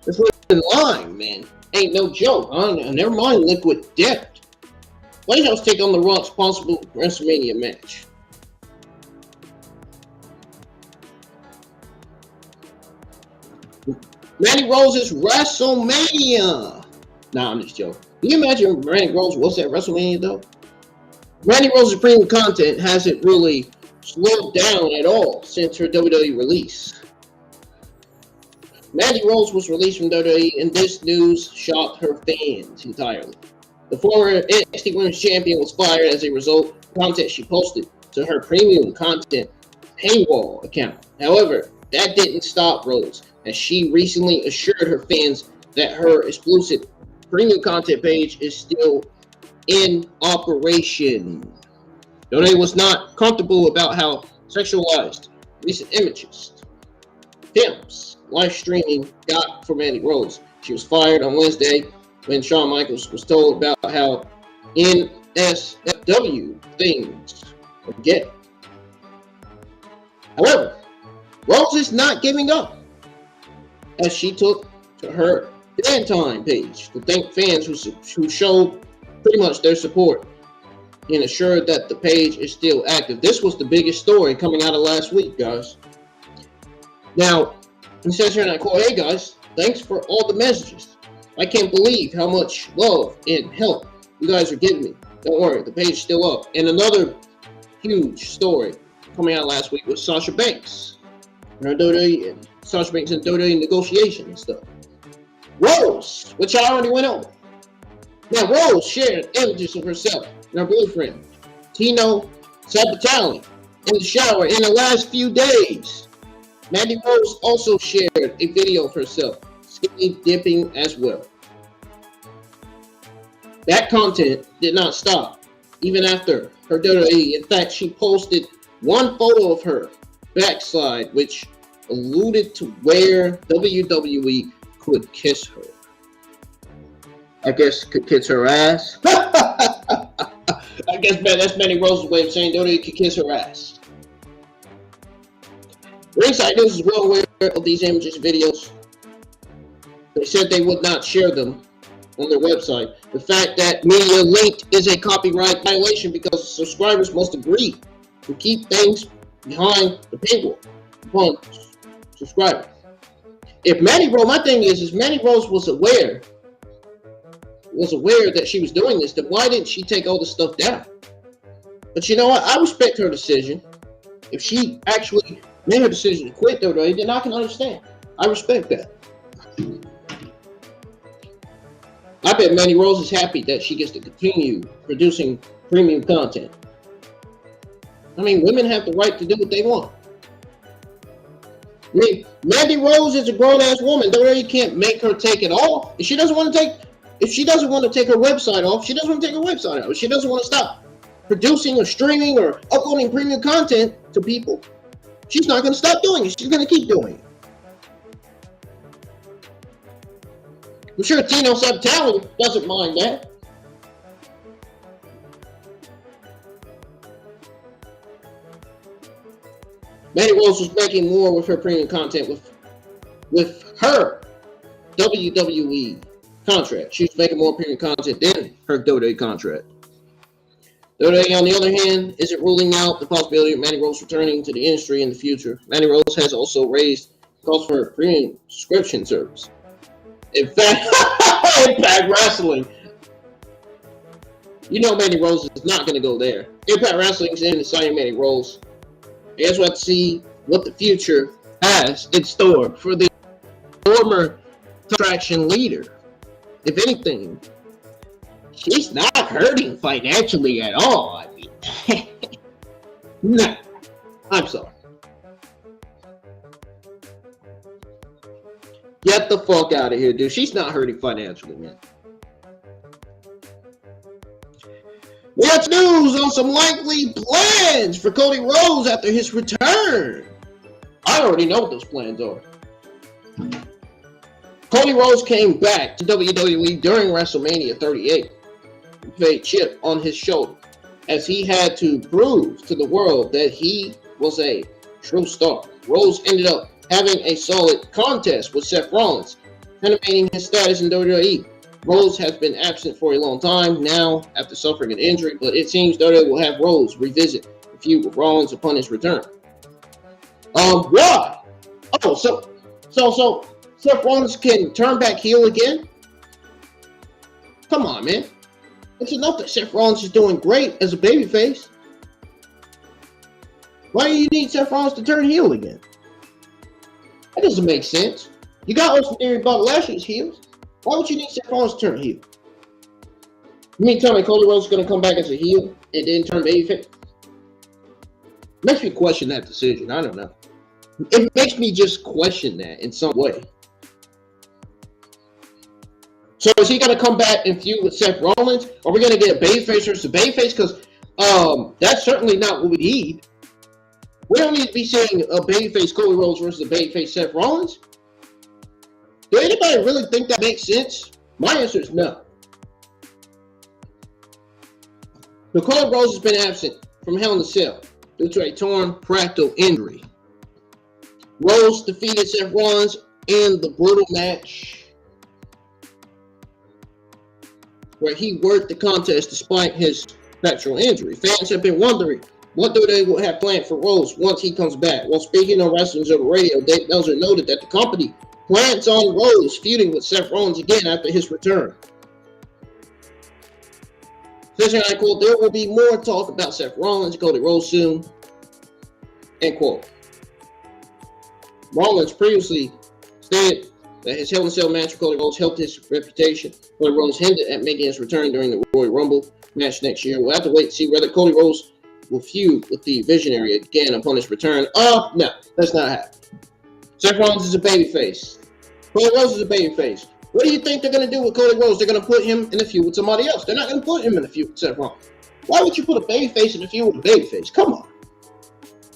This lemon lime, man, ain't no joke. Never mind liquid death. White House take on The Rock's possible WrestleMania match. Mandy Rose's WrestleMania. Nah, I'm just joking. Can you imagine Randy Rhodes was at WrestleMania though? Randy Rhodes' premium content hasn't really slowed down at all since her WWE release. Mandy Rose was released from WWE, and this news shocked her fans entirely. The former NXT Women's Champion was fired as a result of content she posted to her premium content paywall account. However, that didn't stop Rose, as she recently assured her fans that her exclusive premium content page is still in operation. WWE was not comfortable about how sexualized recent images, films, live streaming got for Mandy Rose. She was fired on Wednesday when Shawn Michaels was told about how NSFW things were getting. However, Rose is not giving up, as she took to her fan time page to thank fans who showed pretty much their support and assured that the page is still active. This was the biggest story coming out of last week, guys. Now, it says here in that quote, "Hey guys, thanks for all the messages. I can't believe how much love and help you guys are giving me. Don't worry, the page is still up." And another huge story coming out last week was Sasha Banks. Her WWE and Sasha Banks and WWE negotiation and stuff. Rose, which I already went over. Now, Rose shared images of herself and her boyfriend, Tino Sabatali, in the shower in the last few days. Mandy Rose also shared a video of herself skinny dipping as well. That content did not stop even after her WWE. In fact, she posted one photo of her backside, which alluded to where WWE could kiss her. I guess could kiss her ass. I guess that's Mandy Rose's way of saying WWE could kiss her ass. Ringside News is well aware of these images and videos. They said they would not share them on their website. The fact that media linked is a copyright violation because subscribers must agree to keep things behind the paywall upon subscribers. If Mandy Rose, my thing is Mandy Rose was aware that she was doing this, then why didn't she take all this stuff down? But you know what? I respect her decision. If she actually made her decision to quit WWE, then I can understand. I respect that. I bet Mandy Rose is happy that she gets to continue producing premium content. I mean, women have the right to do what they want. I mean, Mandy Rose is a grown-ass woman. WWE can't make her take it off. If she doesn't want to take her website off, she doesn't want to take her website off. If she doesn't want to stop producing or streaming or uploading premium content to people, she's not going to stop doing it. She's going to keep doing it. I'm sure Tino Sabatali doesn't mind that. Mandy Rose was making more with her premium content with her WWE contract. She was making more premium content than her WWE contract. WWE, on the other hand, isn't ruling out the possibility of Mandy Rose returning to the industry in the future. Mandy Rose has also raised costs for her premium subscription service. In fact, Impact Wrestling. You know Mandy Rose is not going to go there. Impact Wrestling is in to sign Mandy Rose. I guess we'll have to see what the future has in store for the former attraction leader. If anything, she's not hurting financially at all. I mean, no. I'm sorry. Get the fuck out of here, dude. She's not hurting financially, man. What's news on some likely plans for Cody Rhodes after his return? I already know what those plans are. Cody Rhodes came back to WWE during WrestleMania 38 with a chip on his shoulder, as he had to prove to the world that he was a true star. Rhodes ended up having a solid contest with Seth Rollins, renovating his status in WWE. Rhodes has been absent for a long time now after suffering an injury, but it seems WWE will have Rhodes revisit the feud with Rollins upon his return. Why? Oh, so Seth Rollins can turn back heel again? Come on, man. It's enough that Seth Rollins is doing great as a babyface. Why do you need Seth Rollins to turn heel again? That doesn't make sense. You got Austin Theory, Bobby Lashley's heels. Why would you need Seth Rollins to turn heel? You mean tell me Cody Rhodes is going to come back as a heel and then turn babyface? Makes me question that decision. I don't know. It makes me just question that in some way. So is he going to come back and feud with Seth Rollins? Are we going to get a babyface versus a babyface? Because that's certainly not what we need. We don't need to be seeing a babyface Cody Rhodes versus a babyface Seth Rollins. Do anybody really think that makes sense? My answer is no. So Cody Rhodes has been absent from Hell in a Cell due to a torn rectal injury. Rhodes defeated Seth Rollins in the brutal match where he worked the contest despite his pectoral injury. Fans have been wondering what do they will have planned for Rhodes once he comes back. While speaking on Wrestling's Over Radio, Dave Meltzer noted that the company plans on Rhodes feuding with Seth Rollins again after his return. Says, I quote, there will be more talk about Seth Rollins and Cody Rhodes soon. End quote. Rollins previously stated that his Hell in a Cell match with Cody Rhodes helped his reputation. Cody Rhodes hinted at making his return during the Royal Rumble match next year. We'll have to wait to see whether Cody Rhodes will feud with the Visionary again upon his return. Oh, no, that's not happening. Seth Rollins is a babyface. Cody Rhodes is a babyface. What do you think they're going to do with Cody Rhodes? They're going to put him in a feud with somebody else. They're not going to put him in a feud with Seth Rollins. Why would you put a babyface in a feud with a babyface? Come on.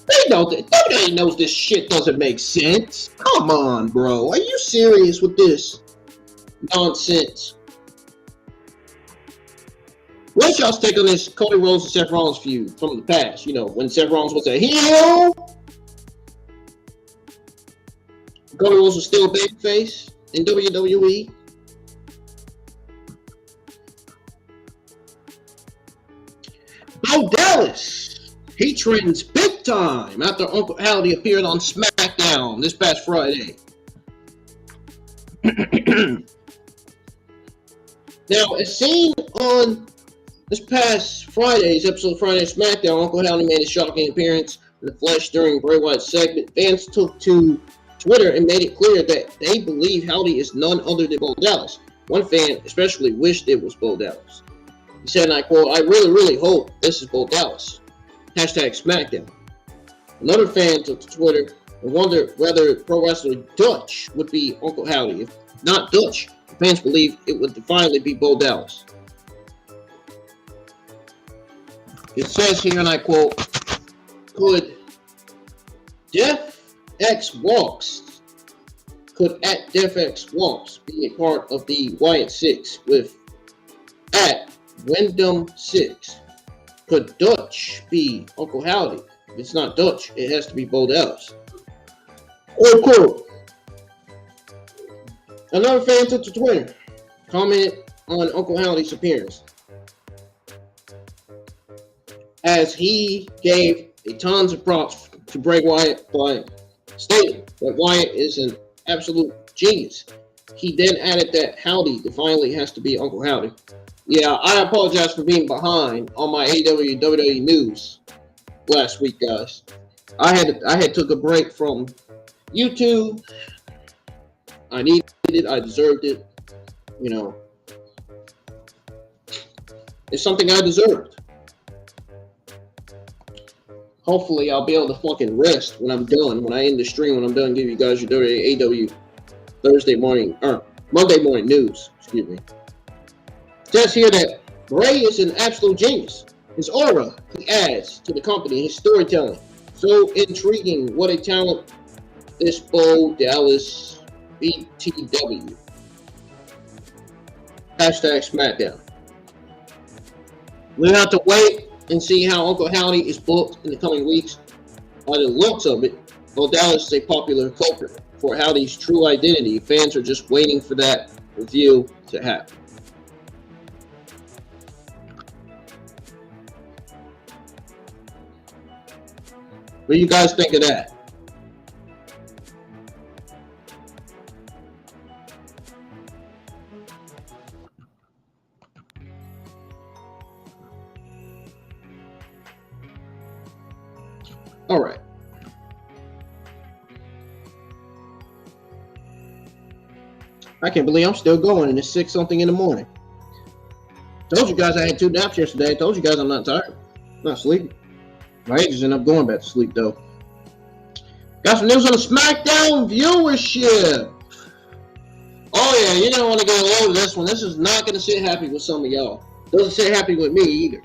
They know that. Nobody knows this shit doesn't make sense. Come on, bro. Are you serious with this nonsense? What's y'all's take on this Cody Rhodes and Seth Rollins feud from the past? You know, when Seth Rollins was a heel, Cody Rhodes was still a babyface in WWE. Bo Dallas, he trends big time after Uncle Howdy appeared on SmackDown this past Friday. Now, as seen on this past Friday's episode of Friday SmackDown, Uncle Howdy made a shocking appearance in the flesh during Bray Wyatt's segment. Fans took to Twitter and made it clear that they believe Howdy is none other than Bo Dallas. One fan especially wished it was Bo Dallas. He said, and I quote, I really hope this is Bo Dallas. Hashtag SmackDown. Another fan took to Twitter and wondered whether pro wrestler Dutch would be Uncle Howdy. If not Dutch, the fans believe it would finally be Bo Dallas. It says here, and I quote, could DefX Walks be a part of the Wyatt Six with at Wyndham 6? Could Dutch be Uncle Howdy? If it's not Dutch, it has to be Bo Dallas. Or quote. Another fan took to Twitter, commented on Uncle Howdy's appearance, as he gave tons of props to Bray Wyatt by stating that Wyatt is an absolute genius. He then added that Howdy finally has to be Uncle Howdy. Yeah, I apologize for being behind on my AEW WWE news last week, guys. I had took a break from YouTube. I needed it. I deserved it. You know, it's something I deserved. Hopefully, I'll be able to fucking rest when I'm done. When I end the stream, when I'm done, give you guys your AEW Thursday morning or Monday morning news. Excuse me. It says here that Bray is an absolute genius. His aura he adds to the company, his storytelling, so intriguing. What a talent this Bo Dallas BTW. Hashtag SmackDown. We'll have to wait and see how Uncle Howdy is booked in the coming weeks. By the looks of it, Bo Dallas is a popular culprit for Howdy's true identity. Fans are just waiting for that reveal to happen. What do you guys think of that? All right. I can't believe I'm still going and it's 6 something in the morning. Told you guys I had 2 naps yesterday. Told you guys I'm not tired. I'm not sleeping. My agents end up going back to sleep though. Got some news on the SmackDown viewership. Oh yeah, you don't want to get all over this one. This is not going to sit happy with some of y'all. Doesn't sit happy with me either.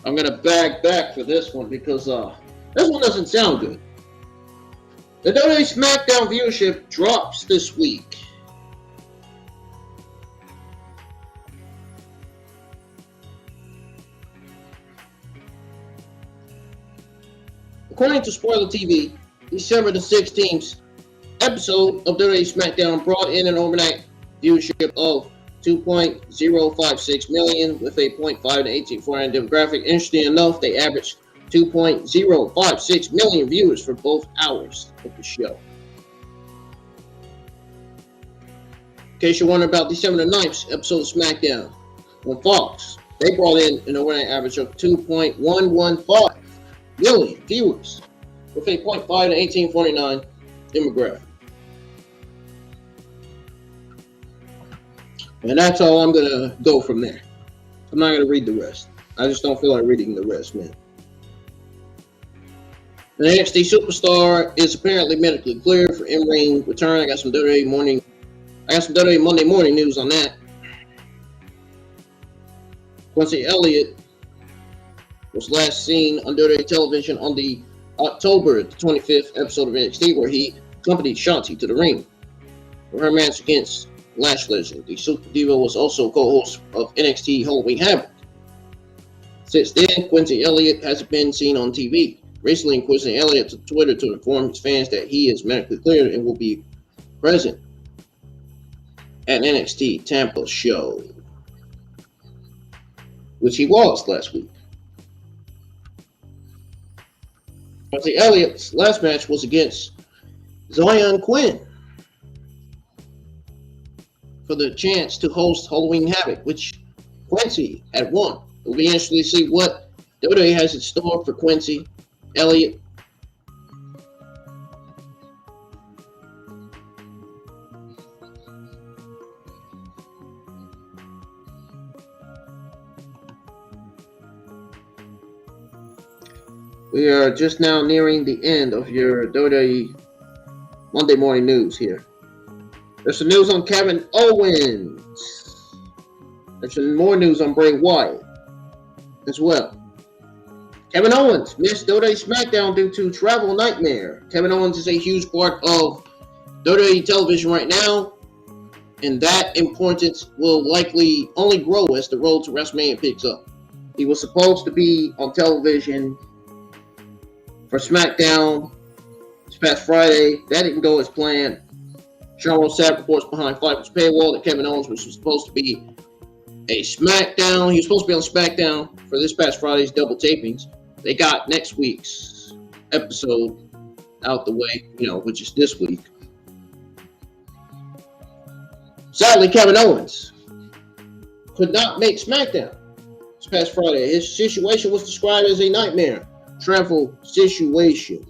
I'm going to back for this one because this one doesn't sound good. The WWE SmackDown viewership drops this week. According to Spoiler TV, December the 16th episode of WWE SmackDown brought in an overnight viewership of 2.056 million with a 0.5 to 1849 demographic. Interesting enough, they averaged 2.056 million viewers for both hours of the show. In case you're wondering about December the 9th episode of SmackDown on Fox, they brought in an overnight average of 2.115 million viewers with a 0.5 to 1849 demographic. And that's all I'm going to go from there. I'm not going to read the rest. I just don't feel like reading the rest, man. The NXT superstar is apparently medically cleared for in-ring return. I got some WWE Monday morning news on that. Quincy Elliott was last seen on WWE television on the October 25th episode of NXT, where he accompanied Shanti to the ring for her match against Lash Legend. The Super Diva was also co-host of NXT Halloween Havoc. Since then, Quincy Elliott hasn't been seen on TV. Recently, Quincy Elliott took to Twitter to inform his fans that he is medically cleared and will be present at NXT Tampa show, which he was last week. Quincy Elliott's last match was against Zion Quinn for the chance to host Halloween Havoc, which Quincy had won. It'll be interesting to see what WWE has in store for Quincy Elliott. We are just now nearing the end of your WWE Monday morning news here. There's some news on Kevin Owens. There's some more news on Bray Wyatt as well. Kevin Owens missed WWE SmackDown due to travel nightmare. Kevin Owens is a huge part of WWE television right now, and that importance will likely only grow as the road to WrestleMania picks up. He was supposed to be on television for SmackDown this past Friday. That didn't go as planned. Sean Ross Sapp reports behind Fighters paywall that Kevin Owens was supposed to be a SmackDown. He was supposed to be on SmackDown for this past Friday's double tapings. They got next week's episode out the way, which is this week. Sadly, Kevin Owens could not make SmackDown this past Friday. His situation was described as a nightmare travel situation.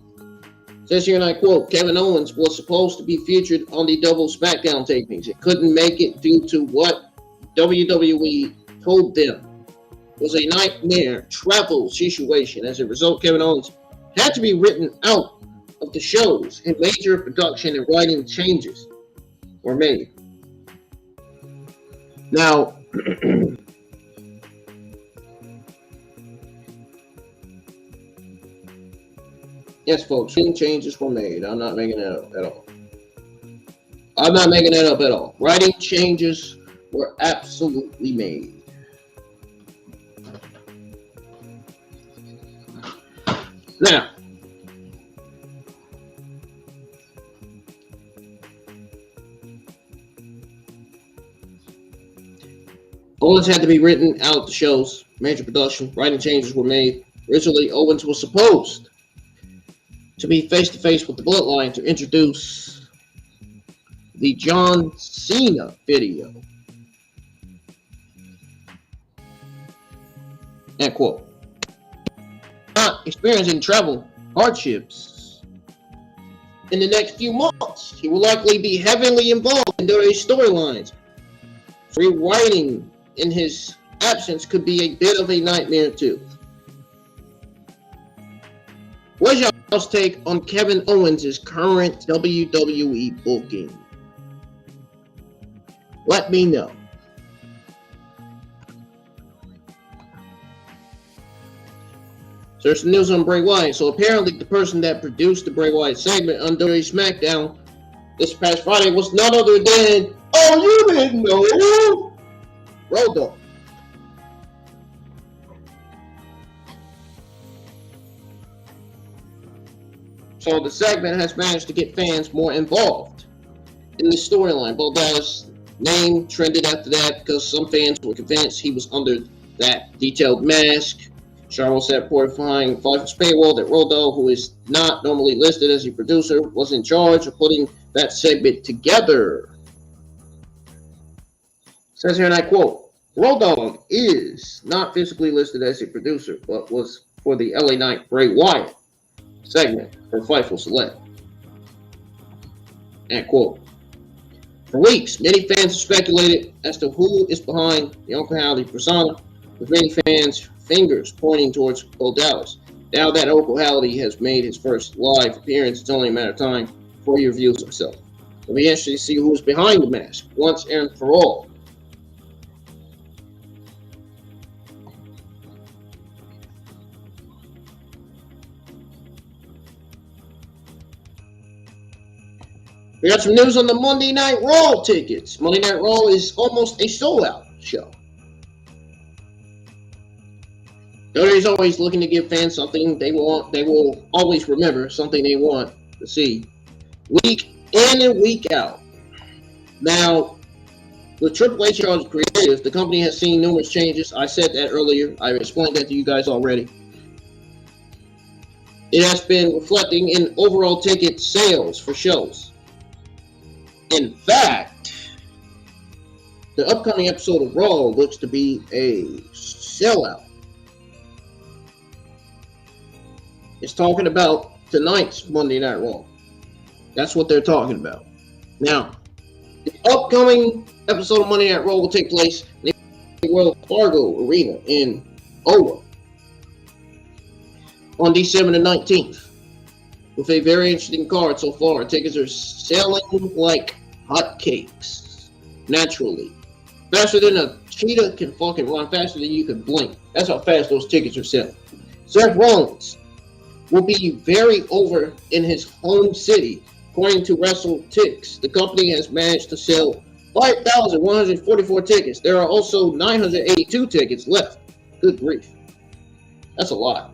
It says here, and I quote, Kevin Owens was supposed to be featured on the double SmackDown tapings. It couldn't make it due to what WWE told them was a nightmare travel situation. As a result, Kevin Owens had to be written out of the shows, and major production and writing changes were made. Now, yes, folks, changes were made. I'm not making that up at all. I'm not making that up at all. Writing changes were absolutely made. Now, Owens had to be written out of the shows. Major production, writing changes were made. Originally, Owens was supposed to be face-to-face with the Bloodline to introduce the John Cena video. End quote. Not experiencing travel hardships in the next few months. He will likely be heavily involved in those storylines. Rewriting in his absence could be a bit of a nightmare too. What's y'all's take on Kevin Owens' current WWE booking? Let me know. So there's some news on Bray Wyatt. So apparently the person that produced the Bray Wyatt segment on WWE SmackDown this past Friday was none other than, oh, you didn't know, Wardlow. So the segment has managed to get fans more involved in the storyline. Wardlow's name trended after that because some fans were convinced he was under that detailed mask. Charlotte said behind Fightful's paywall that Wardlow, who is not normally listed as a producer, was in charge of putting that segment together. Says here, and I quote, Wardlow is not physically listed as a producer, but was for the LA Knight Bray Wyatt segment for Fightful Select. End quote. For weeks, many fans have speculated as to who is behind the Uncle Howdy persona, with many fans' fingers pointing towards Bo Dallas. Now that Uncle Howdy has made his first live appearance, it's only a matter of time before he reveals himself. It'll be interesting to see who's behind the mask once and for all. We got some news on the Monday Night Raw tickets. Monday Night Raw is almost a sold-out show. WWE's always looking to give fans something they want. They will always remember something they want to see week in and week out. Now, with Triple H as creative, the company has seen numerous changes. I said that earlier. I explained that to you guys already. It has been reflecting in overall ticket sales for shows. In fact, the upcoming episode of Raw looks to be a sellout. It's talking about tonight's Monday Night Raw. That's what they're talking about. Now, the upcoming episode of Monday Night Raw will take place in the Wells Fargo Arena in Owa on December the 19th. With a very interesting card so far. Tickets are selling like hotcakes. Naturally. Faster than a cheetah can fucking run, faster than you can blink. That's how fast those tickets are selling. Seth Rollins will be very over in his home city. According to WrestleTix, the company has managed to sell 5,144 tickets. There are also 982 tickets left. Good grief. That's a lot.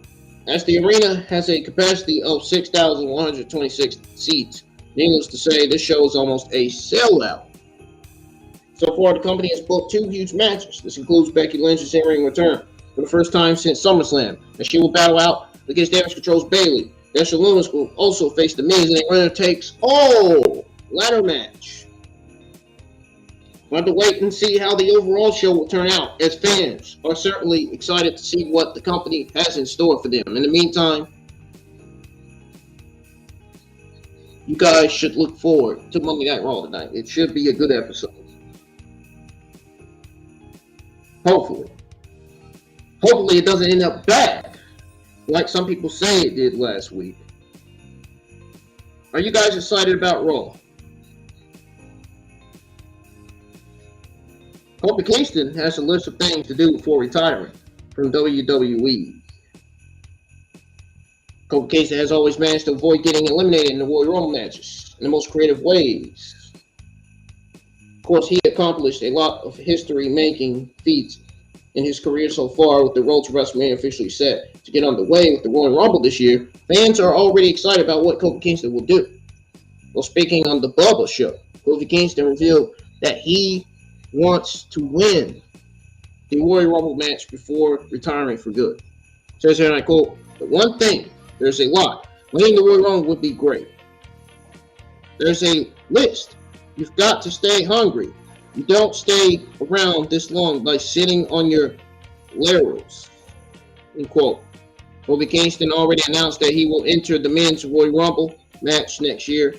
As the arena has a capacity of 6,126 seats, needless to say, this show is almost a sellout. So far, the company has booked 2 huge matches. This includes Becky Lynch's in-ring return for the first time since SummerSlam, and she will battle out against Damage Control's Bayley. Dasha Loomis will also face The Miz in a winner takes all ladder match. We'll have to wait and see how the overall show will turn out, as fans are certainly excited to see what the company has in store for them. In the meantime, you guys should look forward to Monday Night Raw tonight. It should be a good episode. Hopefully. Hopefully it doesn't end up bad, like some people say it did last week. Are you guys excited about Raw? Kofi Kingston has a list of things to do before retiring from WWE. Kofi Kingston has always managed to avoid getting eliminated in the Royal Rumble matches in the most creative ways. Of course, he accomplished a lot of history-making feats in his career so far, with the road to WrestleMania officially set to get underway with the Royal Rumble this year. Fans are already excited about what Kofi Kingston will do. Well, speaking on the Bubba show, Kofi Kingston revealed that he wants to win the Royal Rumble match before retiring for good. Says here, and I quote, "The one thing, there's a lot. Winning the Royal Rumble would be great. There's a list. You've got to stay hungry. You don't stay around this long by sitting on your laurels." End quote. Kofi Kingston already announced that he will enter the Men's Royal Rumble match next year.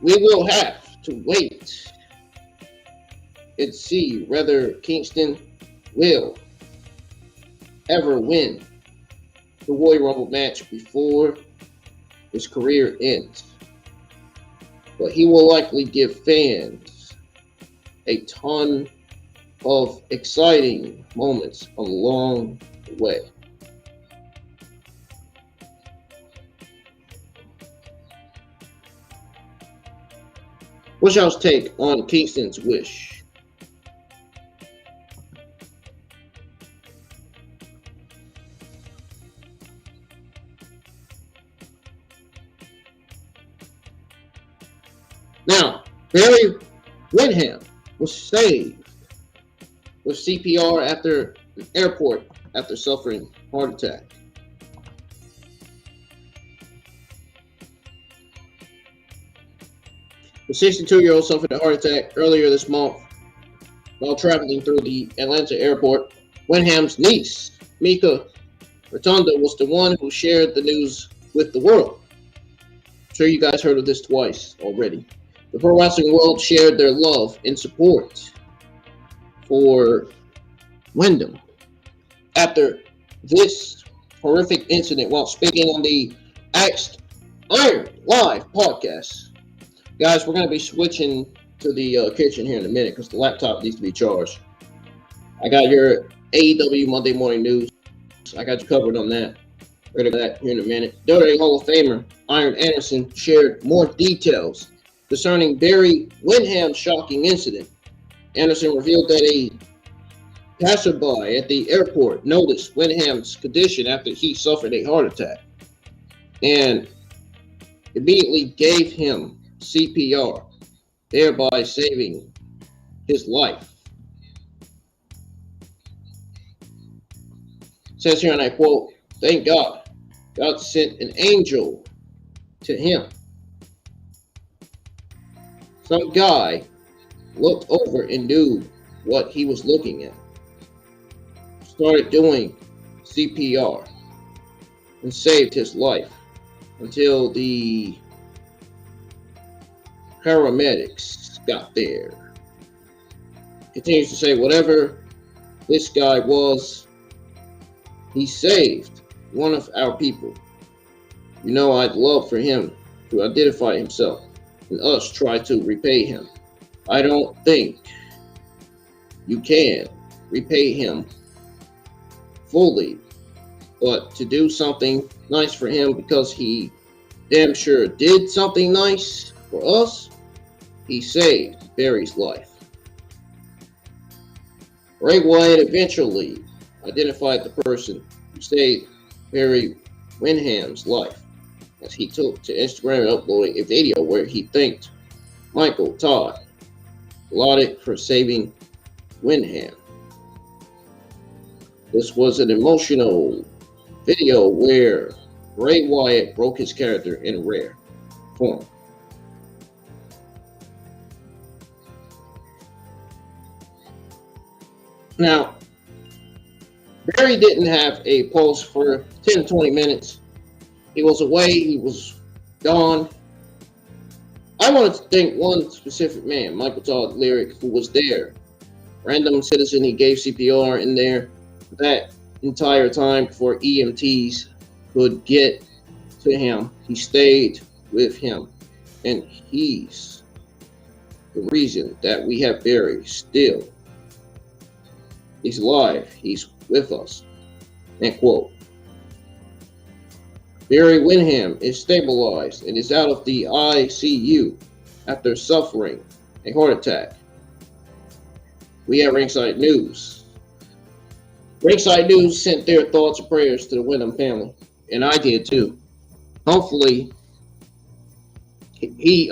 We will have to wait and see whether Kingston will ever win the Royal Rumble match before his career ends. But he will likely give fans a ton of exciting moments along the way. What's y'all's take on Kingston's wish? Now, Barry Windham was saved with CPR after an airport after suffering heart attack. The 62-year-old suffered a heart attack earlier this month while traveling through the Atlanta airport. Windham's niece, Mika Rotunda, was the one who shared the news with the world. I'm sure you guys heard of this twice already. The pro wrestling world shared their love and support for Windham after this horrific incident while speaking on the Axed Iron Live podcast. Guys, we're going to be switching to the kitchen here in a minute because the laptop needs to be charged. I got your AEW Monday Morning News. I got you covered on that. Ready for that here in a minute. WWE Hall of Famer Iron Anderson shared more details concerning Barry Windham's shocking incident. Anderson revealed that a passerby at the airport noticed Windham's condition after he suffered a heart attack and immediately gave him CPR, thereby saving his life. It says here, and I quote, "Thank God, God sent an angel to him. Some guy looked over and knew what he was looking at. Started doing CPR and saved his life until the paramedics got there." Continues to say, whatever this guy was, he saved one of our people. You know, I'd love for him to identify himself and us try to repay him. I don't think you can repay him fully, but to do something nice for him because he damn sure did something nice for us, he saved Barry's life. Bray Wyatt eventually identified the person who saved Barry Windham's life as he took to Instagram uploading a video where he thanked Michael Todd Loddick for saving Windham. This was an emotional video where Bray Wyatt broke his character in rare form. Now, Barry didn't have a pulse for 10 to 20 minutes. He was away. He was gone. I wanted to thank one specific man, Michael Todd Lyric, who was there. Random citizen, he gave CPR in there that entire time before EMTs could get to him. He stayed with him. And he's the reason that we have Barry still. He's alive. He's with us. End quote. Barry Windham is stabilized and is out of the ICU after suffering a heart attack. We at Ringside News. Ringside News sent their thoughts and prayers to the Windham family, and I did too. Hopefully, he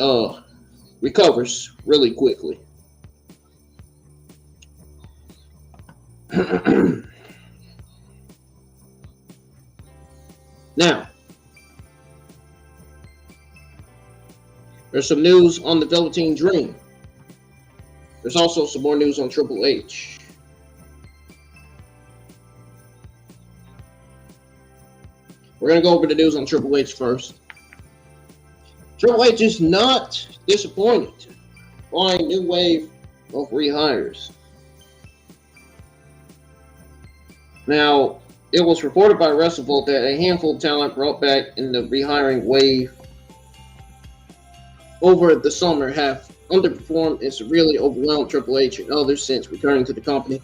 recovers really quickly. Now, there's some news on the Velveteen Dream. There's also some more news on Triple H. We're going to go over the news on Triple H first. Triple H is not disappointed by a new wave of rehires. Now, it was reported by WrestleVolt that a handful of talent brought back in the rehiring wave over the summer have underperformed and severely overwhelmed Triple H and others since returning to the company.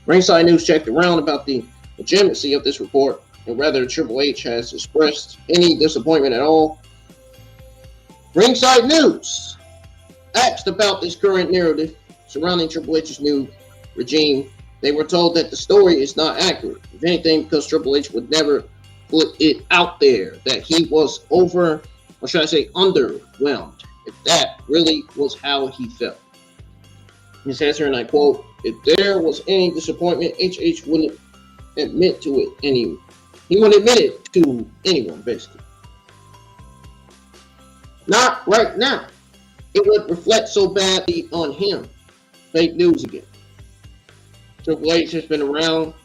Ringside News checked around about the legitimacy of this report, and whether Triple H has expressed any disappointment at all. Ringside News asked about this current narrative surrounding Triple H's new regime. They were told that the story is not accurate. If anything, because Triple H would never put it out there that he was underwhelmed. If that really was how he felt. He says here, and I quote, "If there was any disappointment, HH wouldn't admit to it anymore. He wouldn't admit it to anyone, basically. Not right now. It would reflect so badly on him." Fake news again. Triple H has been around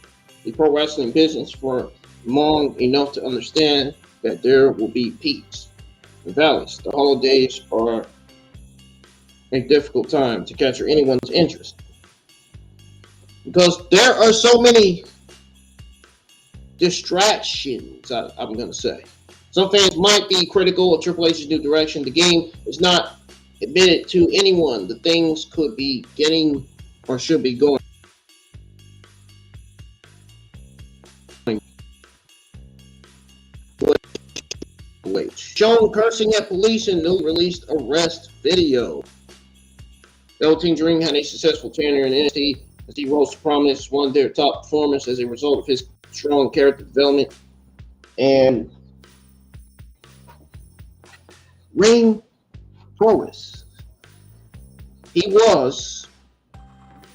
the pro wrestling business for long enough to understand that there will be peaks and valleys. The holidays are a difficult time to capture anyone's interest because there are so many distractions, I'm going to say. Some fans might be critical of Triple H's new direction. The game is not admitted to anyone. The things could be getting or should be going. Shown cursing at police in newly released arrest video. Velveteen Dream had a successful tenure in NXT as he rose to prominence as one of their top performers as a result of his strong character development and ring prowess. He was,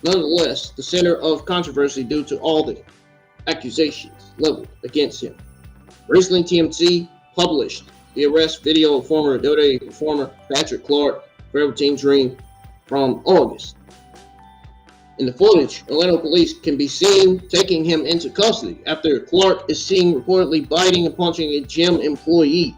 nonetheless, the center of controversy due to all the accusations leveled against him. Wrestling TMZ published the arrest video of former WWE performer Patrick Clark, Velveteen Dream, from August. In the footage, Orlando police can be seen taking him into custody after Clark is seen reportedly biting and punching a gym employee.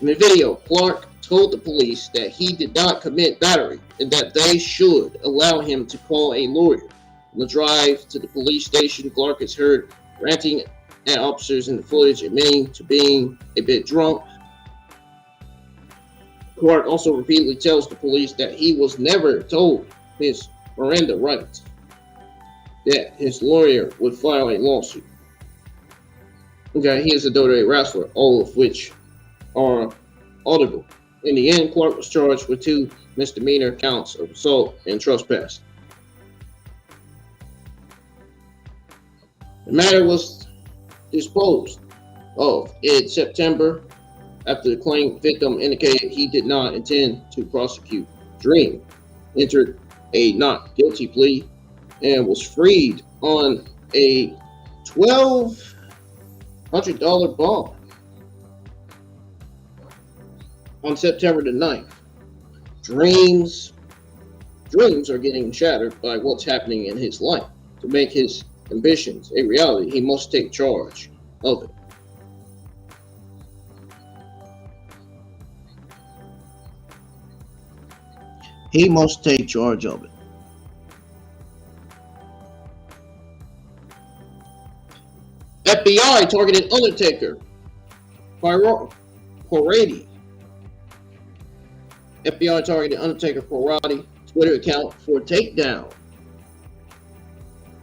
In the video, Clark told the police that he did not commit battery and that they should allow him to call a lawyer. On the drive to the police station, Clark is heard ranting at officers in the footage, admitting to being a bit drunk. Clark also repeatedly tells the police that he was never told his Miranda rights, that his lawyer would file a lawsuit. Okay, he is a WWE wrestler, all of which are audible. In the end, Clark was charged with 2 misdemeanor counts of assault and trespass. The matter was disposed of in September after the claimed victim indicated he did not intend to prosecute. Dream entered a not guilty plea and was freed on a $1,200 bond on September the 9th. Dreams are getting shattered by what's happening in his life. To make his ambitions a reality, he must take charge of it. He must take charge of it. FBI targeted Undertaker parody. FBI targeted Undertaker parody Twitter account for takedown.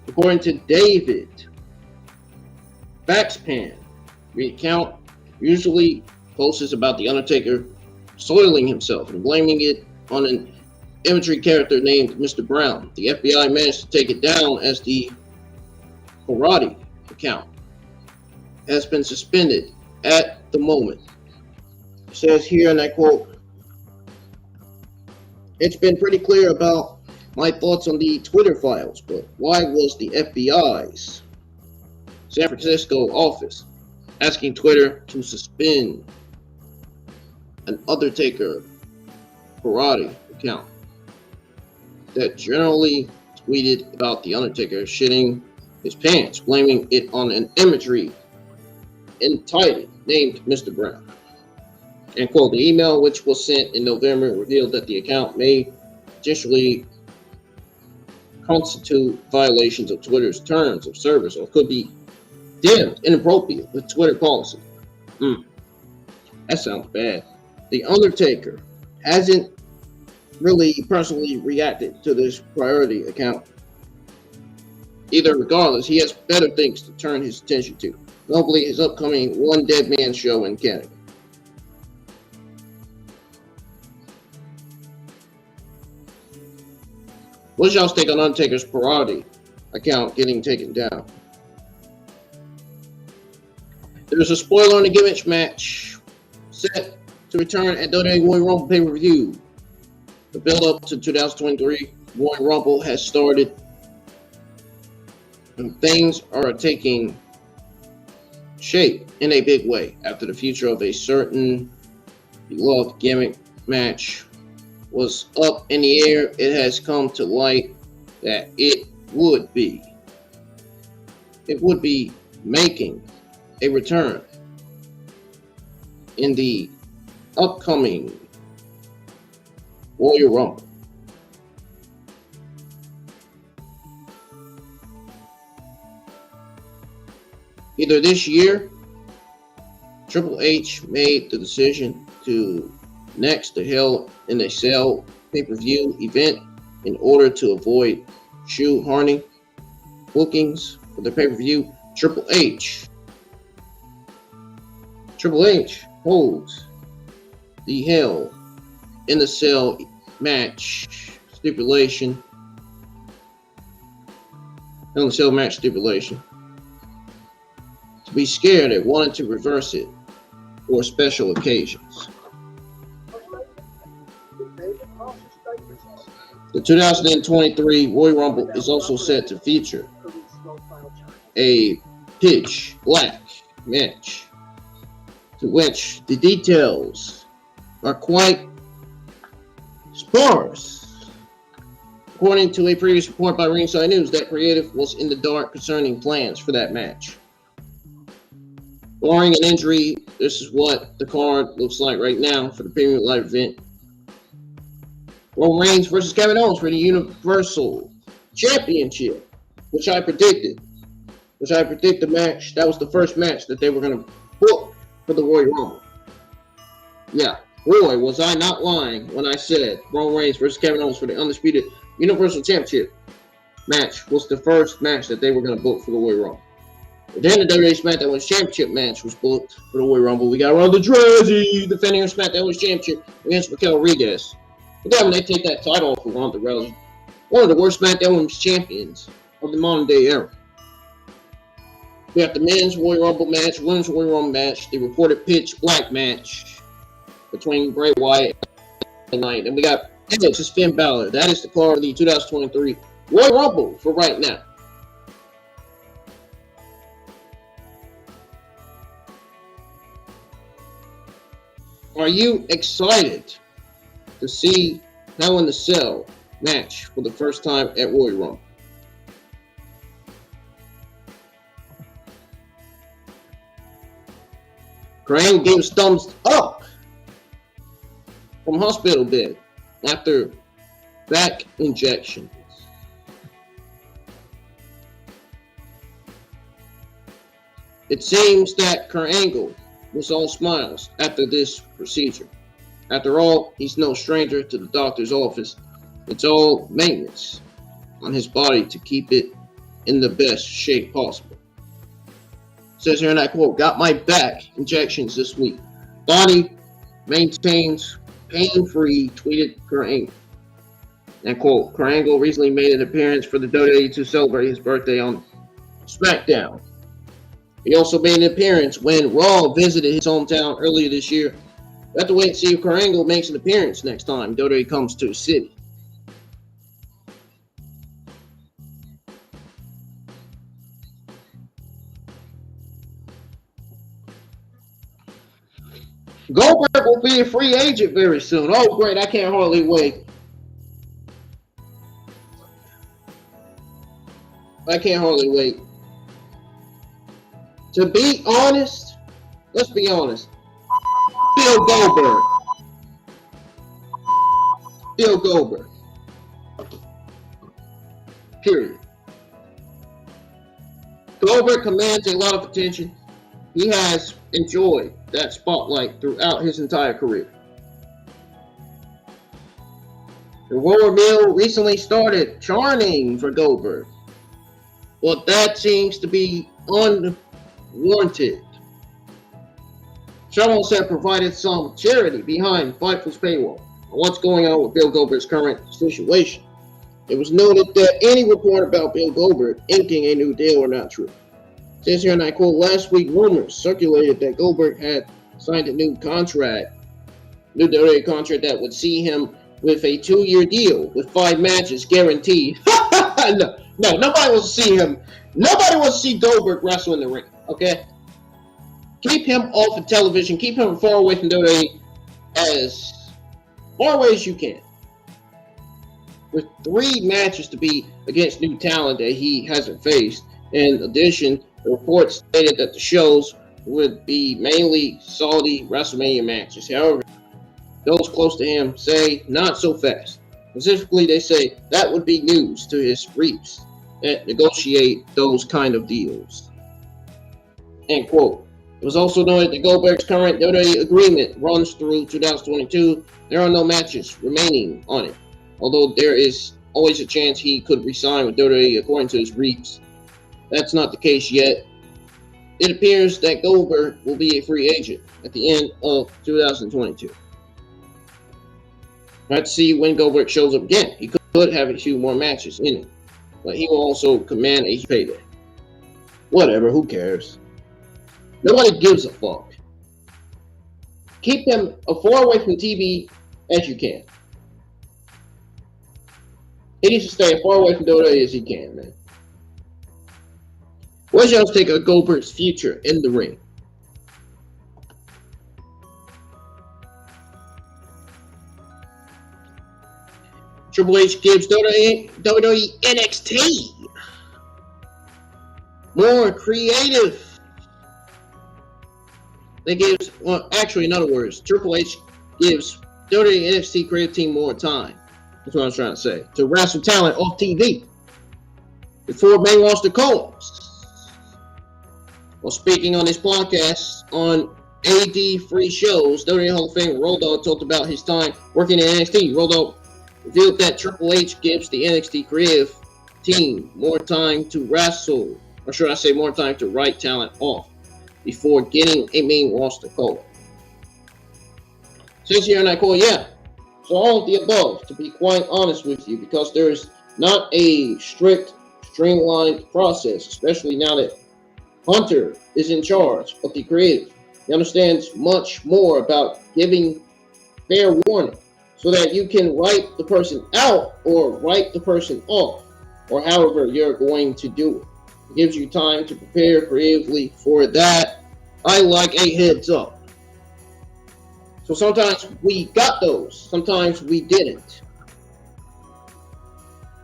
According to David Baxpan, the account usually posts about the Undertaker soiling himself and blaming it on an imagery character named Mr. Brown. The FBI managed to take it down as the parody account has been suspended at the moment. It says here, and I quote, "It's been pretty clear about my thoughts on the Twitter files, but why was the FBI's San Francisco office asking Twitter to suspend an Undertaker parody account?" that generally tweeted about The Undertaker shitting his pants, blaming it on an imagery entitled named Mr. Brown. And quote, the email, which was sent in November, revealed that the account may potentially constitute violations of Twitter's terms of service or could be deemed inappropriate with Twitter policy. That sounds bad. The Undertaker hasn't really personally reacted to this priority account. Either regardless, he has better things to turn his attention to. Notably, his upcoming One Dead Man show in Canada. What's y'all's take on Undertaker's priority account getting taken down? There's a spoiler on the Gimmicks match set to return at WWE Royal Rumble pay-per-view. The build-up to 2023 Royal Rumble has started, and things are taking shape in a big way after the future of a certain beloved gimmick match was up in the air. It has come to light that it would be making a return in the upcoming Royal Rumble. Either this year, Triple H made the decision to next the Hell in a Cell pay-per-view event in order to avoid shoehorning bookings for the pay-per-view. Triple H holds the Hell in the Cell match stipulation. Hell in the Cell match stipulation. To be scared at wanting to reverse it for special occasions. The 2023 Royal Rumble is also set to feature a pitch black match, to which the details are quite sparse. According to a previous report by Ringside News, that creative was in the dark concerning plans for that match. Barring an injury, this is what the card looks like right now for the Premium Live event. Roman Reigns versus Kevin Owens for the Universal Championship, which I predicted the match. That was the first match that they were going to book for the Royal Rumble. Yeah, boy, was I not lying when I said Roman Reigns versus Kevin Owens for the Undisputed Universal Championship match was the first match that they were going to book for the Royal Rumble. But then the WWE SmackDown Women's Championship match was booked for the Royal Rumble. We got Ronda Rousey defending her SmackDown Women's Championship against Raquel Rodriguez. But then when they take that title off of Ronda Rousey, one of the worst SmackDown Women's Champions of the modern day era. We got the men's Royal Rumble match, women's Royal Rumble match, the reported pitch black match between Bray Wyatt and Knight. And we got Edge versus Finn Balor. That is the card of the 2023 Royal Rumble for right now. Are you excited to see Hell in the Cell match for the first time at Royal Rumble? Graham gave us thumbs up from hospital bed after back injections. It seems that Kurt Angle was all smiles after this procedure. After all, he's no stranger to the doctor's office. It's all maintenance on his body to keep it in the best shape possible. It says here, and I quote, got my back injections this week. Body maintains pain-free, tweeted Kurt Angle. And quote, Kurt Angle recently made an appearance for the WWE to celebrate his birthday on SmackDown. He also made an appearance when Raw visited his hometown earlier this year. We have to wait and see if Kurt Angle makes an appearance next time WWE comes to the city. Goldberg will be a free agent very soon. Oh, great. I can't hardly wait. I can't hardly wait. To be honest, let's be honest. Bill Goldberg. Bill Goldberg. Period. Goldberg commands a lot of attention. He has enjoyed that spotlight throughout his entire career. The rumor mill recently started churning for Goldberg. Well, that seems to be unwarranted. Sean said provided some charity behind Fightful's paywall on what's going on with Bill Goldberg's current situation. It was noted that any report about Bill Goldberg inking a new deal were not true. Says here, and I quote, last week rumors circulated that Goldberg had signed a new WWE contract that would see him with a 2-year deal with 5 matches guaranteed. No, nobody wants to see him. Nobody wants to see Goldberg wrestle in the ring, okay? Keep him off of television. Keep him far away from WWE as far away as you can. With 3 matches to be against new talent that he hasn't faced. In addition, the report stated that the shows would be mainly Saudi WrestleMania matches. However, those close to him say not so fast. Specifically, they say that would be news to his reps that negotiate those kind of deals. End quote. It was also noted that Goldberg's current WWE agreement runs through 2022. There are no matches remaining on it, although there is always a chance he could resign with WWE according to his reps. That's not the case yet. It appears that Goldberg will be a free agent at the end of 2022. Let's see when Goldberg shows up again. He could have a few more matches in him, but he will also command a payday. Whatever, who cares? Nobody gives a fuck. Keep him as far away from TV as you can. He needs to stay as far away from WWE as he can, man. What's y'all's take of Goldberg's future in the ring? Triple H gives WWE NXT more creative. They gives, well, actually, in other words, Triple H gives WWE NXT creative team more time. That's what I was trying to say. To wrestle talent off TV before main roster calls. Well, speaking on this podcast on AD free shows, WWE Hall of Famer Road Dogg talked about his time working in NXT. Road Dogg revealed that Triple H gives the NXT creative team more time to wrestle, or should I say more time to write talent off before getting a main roster call. Says here, and I quote, yeah, so all of the above, to be quite honest with you, because there's not a strict, streamlined process, especially now that Hunter is in charge of the creative. He understands much more about giving fair warning so that you can write the person out or write the person off, or however you're going to do it. It gives you time to prepare creatively for that. I like a heads up. So sometimes we got those, sometimes we didn't.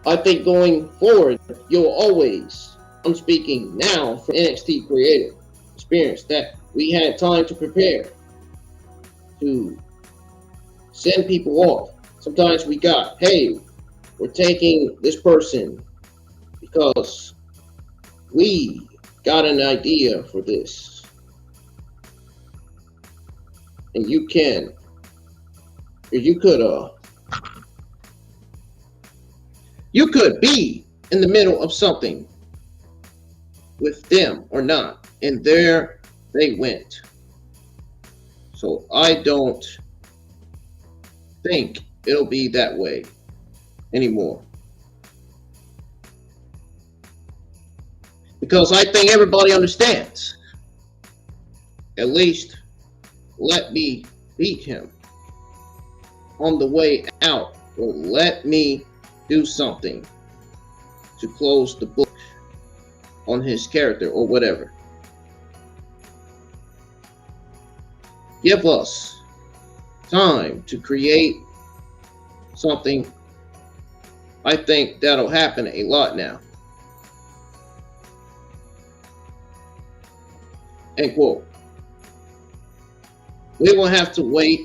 I think going forward, you'll always, I'm speaking now for NXT creative experience, that we had time to prepare, to send people off. Sometimes we got, hey, we're taking this person because we got an idea for this. And you can, or you could be in the middle of something with them or not, and there they went. So I don't think it'll be that way anymore, because I think everybody understands. At least let me beat him on the way out, or let me do something to close the book on his character or whatever. Give us time to create something. I think that'll happen a lot now. End quote. We will have to wait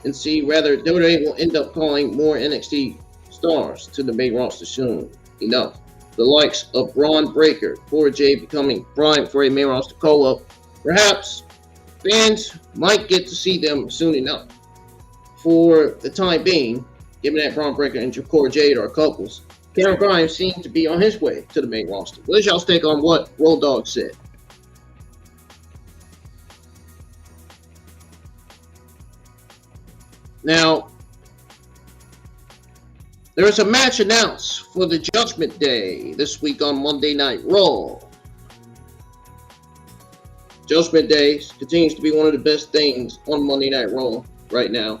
and see whether WWE will end up calling more NXT stars to the main roster soon enough. The likes of Braun Breaker, Cora Jade becoming primed for a main roster call-up. Perhaps fans might get to see them soon enough. For the time being, given that Braun Breaker and Cora Jade are couples, Cameron Grimes seems to be on his way to the main roster. What is y'all's take on what Road Dogg said? Now, there is a match announced for the Judgment Day this week on Monday Night Raw. Judgment Day continues to be one of the best things on Monday Night Raw right now.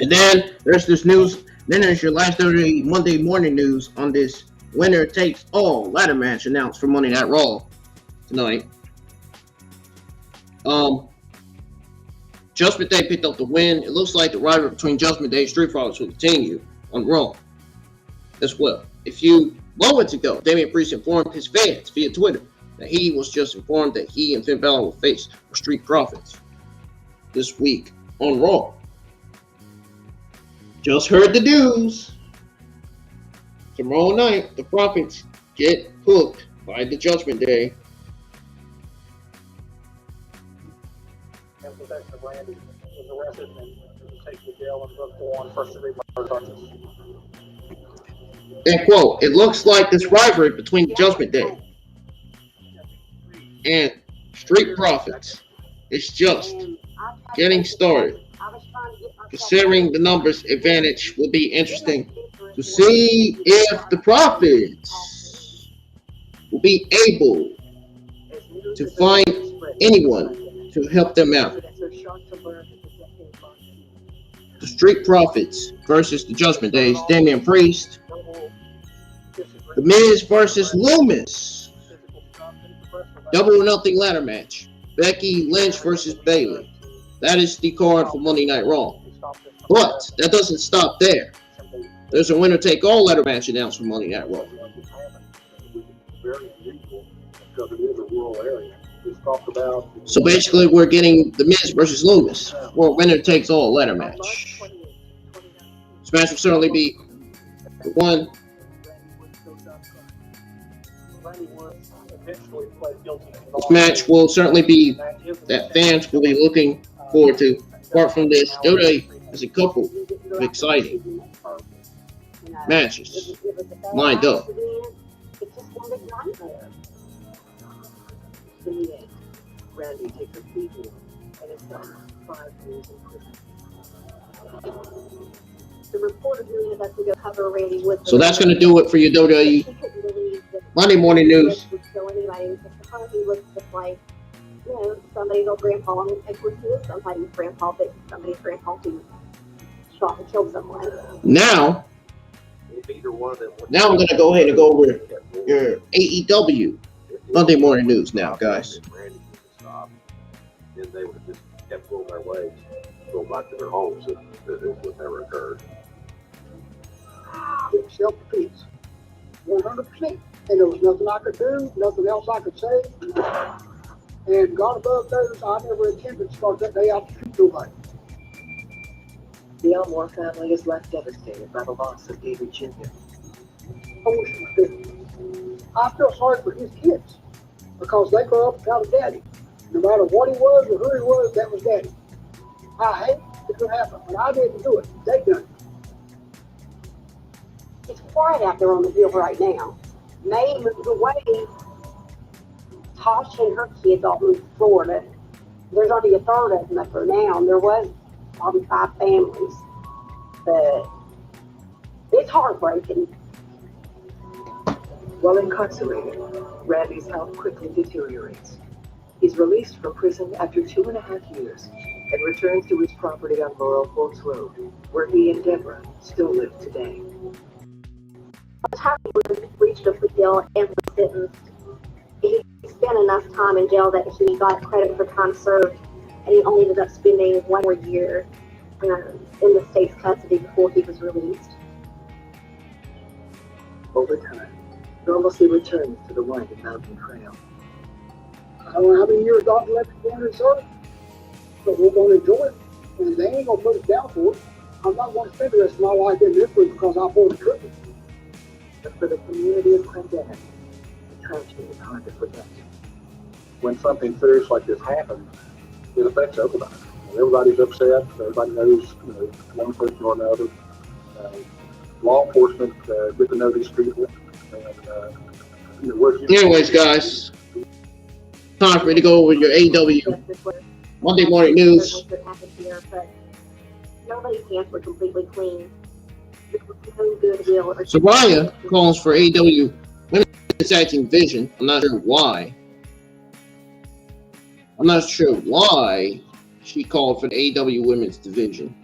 And then there's this news. Then there's your last Monday morning news on this winner takes all ladder match announced for Monday Night Raw tonight. Judgment Day picked up the win. It looks like the rivalry between Judgment Day and Street Profits will continue on Raw as well. A few moments ago, Damian Priest informed his fans via Twitter that he was just informed that he and Finn Balor will face the Street Profits this week on Raw. Just heard the news. Tomorrow night, the Profits get hooked by the Judgment Day.
Randy was arrested and taken to jail and booked on first-degree murder charges.
And quote, it looks like this rivalry between the Judgment Day and Street Profits is just getting started. Considering the numbers advantage, will be interesting to see if the Profits will be able to find anyone to help them out. The Street Profits versus the Judgment Days. Damian Priest. The Miz versus Loomis. Double or nothing ladder match. Becky Lynch versus Bayley. That is the card for Monday Night Raw. But that doesn't stop there. There's a winner take all ladder match announced for Monday Night Raw. So basically, we're getting the Miz versus Loomis for a winner takes all ladder match. This match will certainly be the one. This match will certainly be that fans will be looking forward to. Apart from this, WWE has a couple of exciting matches lined up.
Randy takes a plea deal and is done 5 years in prison. The reporter doing that to go cover Randy with.
So that's going to do it for your WWE Monday morning news.
So anyway, he looks just like, you know, somebody's old grandpa, and of course he is somebody's grandpa, but somebody's grandpa who shot and killed someone.
Now I'm going to go ahead and go over your AEW Monday morning news now, guys.
And they would have just kept going their way, go back to their homes if it never occurred.
Self-defense, 100%. And there was nothing I could do, nothing else I could say. And God above knows, I never intended to start that day out to shoot nobody.
The Elmore family is left devastated by the loss of David Jr.
I wish he was dead. I feel sorry for his kids because they grew up without a daddy. No matter what he was or who he was, that was daddy. I hate it could happen, but I didn't do it. They done it.
It's quiet out there on the field right now. May moved away. Tosh and her kids all moved to Florida. There's only a third of them up there now, and there was probably 5 families. But it's heartbreaking.
While incarcerated, Randy's health quickly deteriorates. He's released from prison after 2.5 years and returns to his property on Laurel Forks Road, where he and Deborah still live today.
Tommy reached a plea deal and was sentenced. He spent enough time in jail that he got credit for time served, and he only ended up spending 1 more year. in the State's custody before he was released.
Over time, normalcy returns to the winding mountain trail.
I don't know how many years Dr. left before this, sir, but we're going to enjoy it, and they ain't going to put us down for it. I'm not going to spend the rest of my life in this one because I pulled the trigger.
But for the community of Clendenin, the tragedy is hard to forget.
When something serious like this happens, it affects everybody. Everybody's upset. Everybody knows, one person or another. Law enforcement get to know these people. And,
Anyways, guys, time for me to go over your AEW Monday morning news.
Nobody's hands were completely clean. There was no goodwill or
Saraya calls for AEW Women's Tag Team Division. I'm not sure why she called for the AEW Women's Division.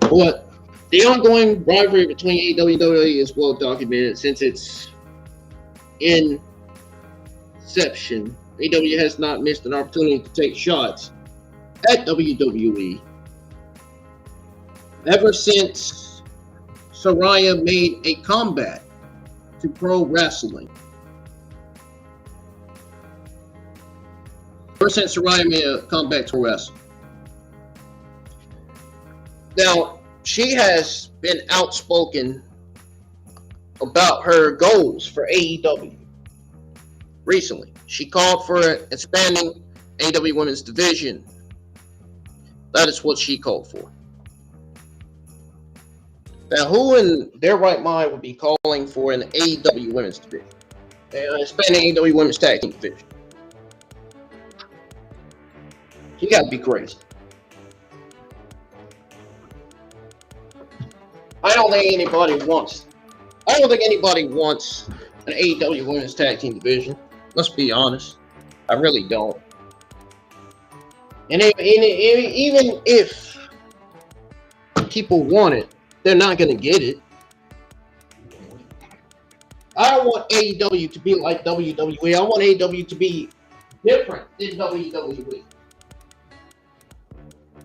But the ongoing rivalry between AEW and WWE is well documented since its inception. AEW has not missed an opportunity to take shots at WWE ever since Saraya made a comeback to pro wrestling. Ever since Saraya made a comeback to wrestling. Now, she has been outspoken about her goals for AEW recently. She called for expanding AEW Women's Division. That is what she called for. Now, who in their right mind would be calling for an AEW Women's Division? Expanding AEW Women's Tag Team Division? You gotta be crazy. I don't think anybody wants an AEW Women's Tag Team Division. Let's be honest. I really don't. And even if people want it, they're not going to get it. I don't want AEW to be like WWE. I want AEW to be different than WWE.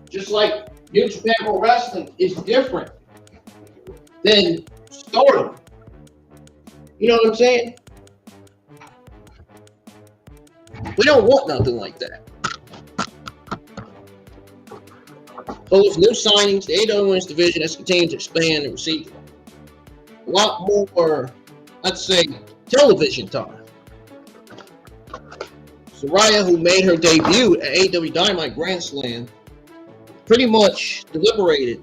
Just like New Japan Pro Wrestling is different than Stardom. You know what I'm saying? We don't want nothing like that. So with new signings, the AEW Women's Division has continued to expand and receive a lot more, let's say, television time. Saraya, who made her debut at AEW Dynamite Grand Slam, pretty much deliberately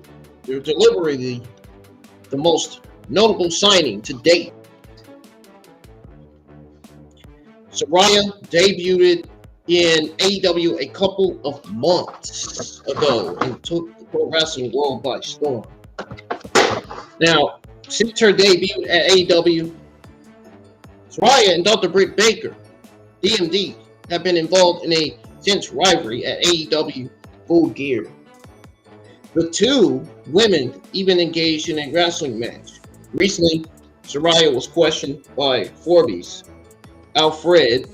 the most notable signing to date. Saraya debuted in AEW a couple of months ago and took the pro wrestling world by storm. Now, since her debut at AEW, Saraya and Dr. Britt Baker, DMD, have been involved in a intense rivalry at AEW Full Gear. The two women even engaged in a wrestling match. Recently, Saraya was questioned by Forbes. Alfred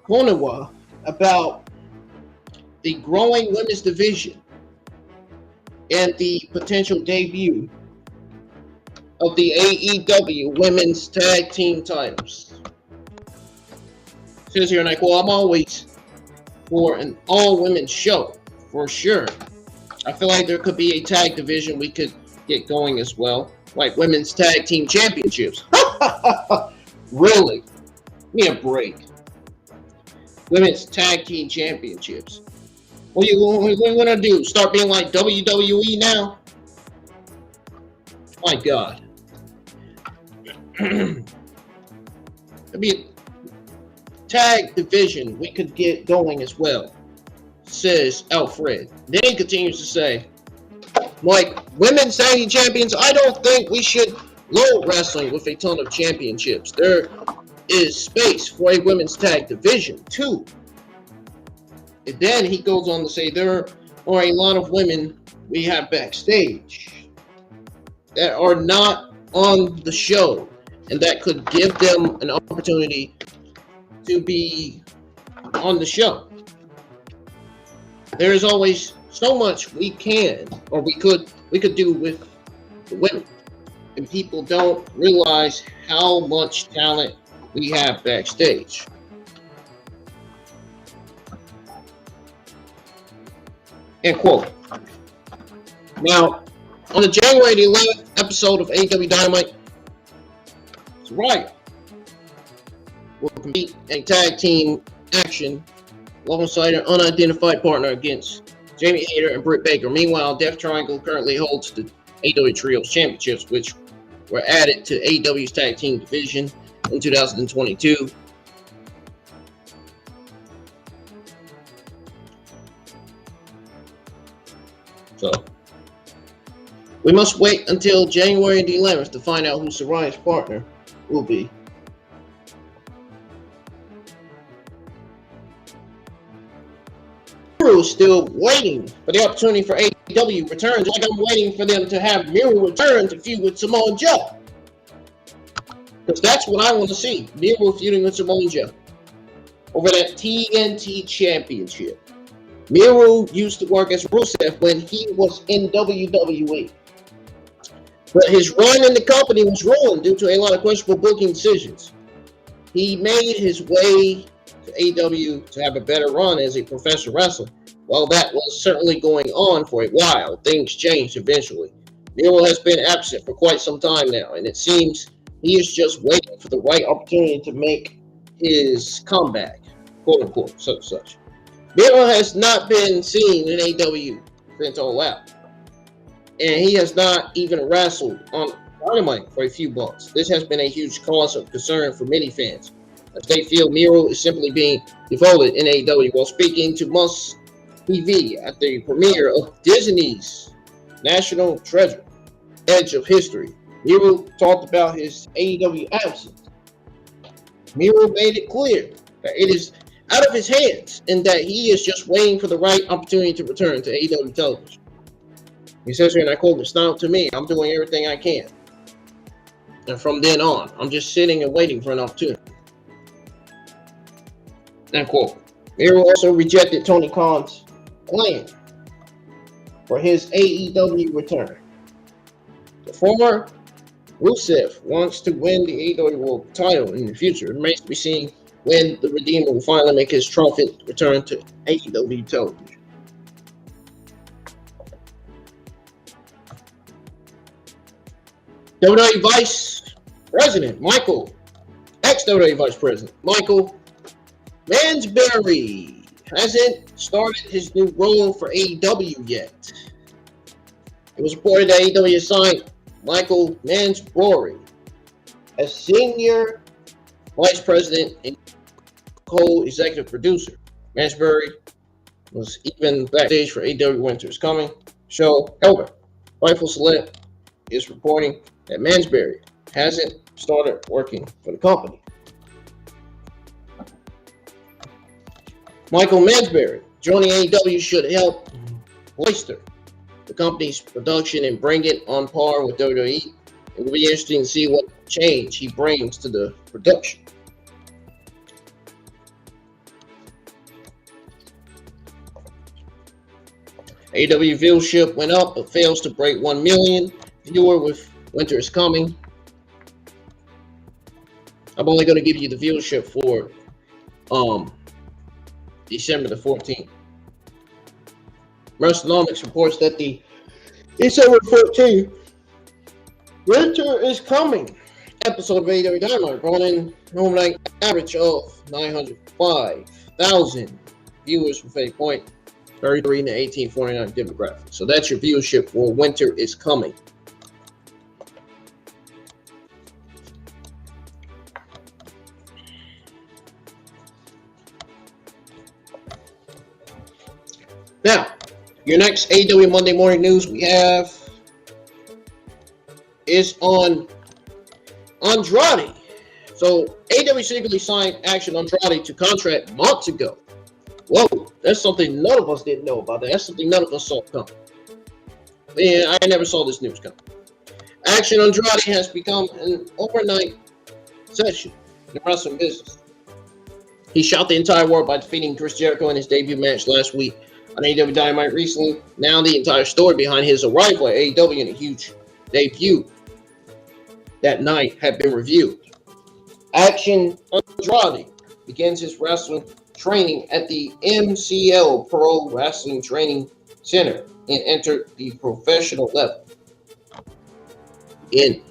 Konawa about the growing women's division and the potential debut of the AEW women's tag team titles. It says here, and I quote, I'm always for an all-women show, for sure. I feel like there could be a tag division we could get going as well, like women's tag team championships. Really? Give me a break. Women's tag team championships. What are you gonna do? Start being like WWE now? My God. It'd be a tag division we could get going as well, says Alfred. Then he continues to say, like women's tag team champions, I don't think we should load wrestling with a ton of championships. There is space for a women's tag division too. And then he goes on to say there are a lot of women we have backstage that are not on the show and that could give them an opportunity to be on the show. There is always so much we can or we could do with the women, and people don't realize how much talent we have backstage. End quote. Now, on the January 11th episode of AEW Dynamite, Riot will compete in tag team action alongside an unidentified partner against Jamie Hayter and Britt Baker. Meanwhile, Death Triangle currently holds the AEW Trios Championships, which were added to AEW's tag team division in 2022. So, we must wait until January the 11th to find out who Saray's partner will be. Miro is still waiting for the opportunity for AEW returns, like I'm waiting for them to have Miro return to feud with Samoa Joe. Because that's what I want to see. Miro feuding with Samoa Joe over that TNT Championship. Miro used to work as Rusev when he was in WWE. But his run in the company was ruined due to a lot of questionable booking decisions. He made his way to AEW to have a better run as a professional wrestler. While that was certainly going on for a while, things changed eventually. Miro has been absent for quite some time now, and it seems he is just waiting for the right opportunity to make his comeback, quote unquote, such. Miro has not been seen in AEW since All Out, and he has not even wrestled on Dynamite for a few months. This has been a huge cause of concern for many fans, as they feel Miro is simply being devoted in AEW. While speaking to Must TV at the premiere of Disney's National Treasure, Edge of History, Miro talked about his AEW absence. Miro made it clear that it is out of his hands and that he is just waiting for the right opportunity to return to AEW television. He says here, and I quote, "It's not up to me. I'm doing everything I can. And from then on, I'm just sitting and waiting for an opportunity." End quote. Miro also rejected Tony Khan's plan for his AEW return. The former Rusev wants to win the AEW World title in the future. It remains to be seen when the Redeemer will finally make his triumphant return to AEW television. WWE Vice President Michael, ex-WWE Vice President Michael Mansberry hasn't started his new role for AEW yet. It was reported that AEW assigned Michael Mansberry as Senior Vice President and co-executive producer. Mansberry was even backstage for AEW Winter is Coming show. However, Fightful Select is reporting that Mansberry hasn't started working for the company. Michael Mansberry joining AEW should help bolster the company's production and bring it on par with WWE. It will be interesting to see what change he brings to the production. AEW viewership went up but fails to break 1 million viewer with Winter is Coming. I'm only going to give you the viewership for December the 14th. Mercenomics reports that the December 14th Winter is Coming episode of AEW Dynamite brought in home night average of 905,000 viewers with a point 33 to 1849 demographic. So that's your viewership for Winter is Coming. Now, your next AEW Monday Morning News we have is on Andrade. So, AEW secretly signed Action Andrade to contract months ago. Whoa, that's something none of us didn't know about that. That's something none of us saw coming. Yeah, I never saw this news coming. Action Andrade has become an overnight sensation in the wrestling business. He shocked the entire world by defeating Chris Jericho in his debut match last week on AEW Dynamite recently. Now the entire story behind his arrival at AEW in a huge debut that night had been reviewed. Action Andrade begins his wrestling training at the MCL Pro Wrestling Training Center and entered the professional level in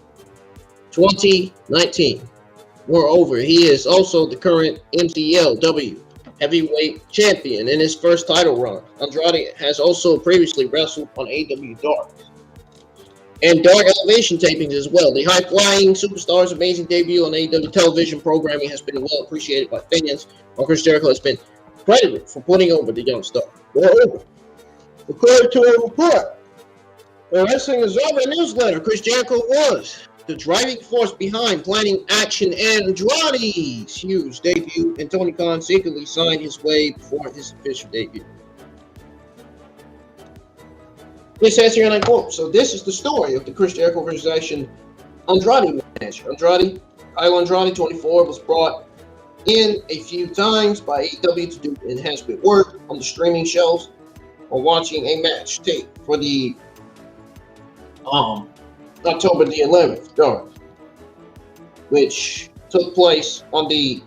2019. Moreover, he is also the current MCLW heavyweight champion in his first title run. Andrade has also previously wrestled on AEW Dark and Dark Elevation tapings as well. The high-flying superstar's amazing debut on AEW television programming has been well appreciated by fans, while Chris Jericho has been credited for putting over the young star. Moreover, according to a report, the Wrestling Observer newsletter, Chris Jericho was the driving force behind planning Action Andrade's huge debut, and Tony Khan secretly signed his way before his official debut. It says here, and I quote, so this is the story of the Chris Jericho versus Action Andrade match. Kyle Andrade, 24, was brought in a few times by AEW to do enhancement work on the streaming shows or watching a match tape for the October the 11th Dark, which took place on the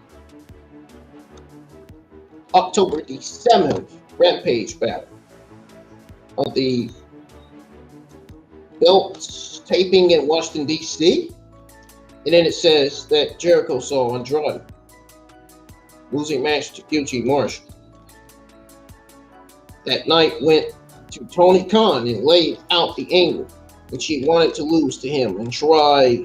October the 7th Rampage battle of the belt taping in Washington, D.C. And then it says that Jericho saw Andrade losing match to QT Marshall. That night went to Tony Khan and laid out the angle which he wanted to lose to him and try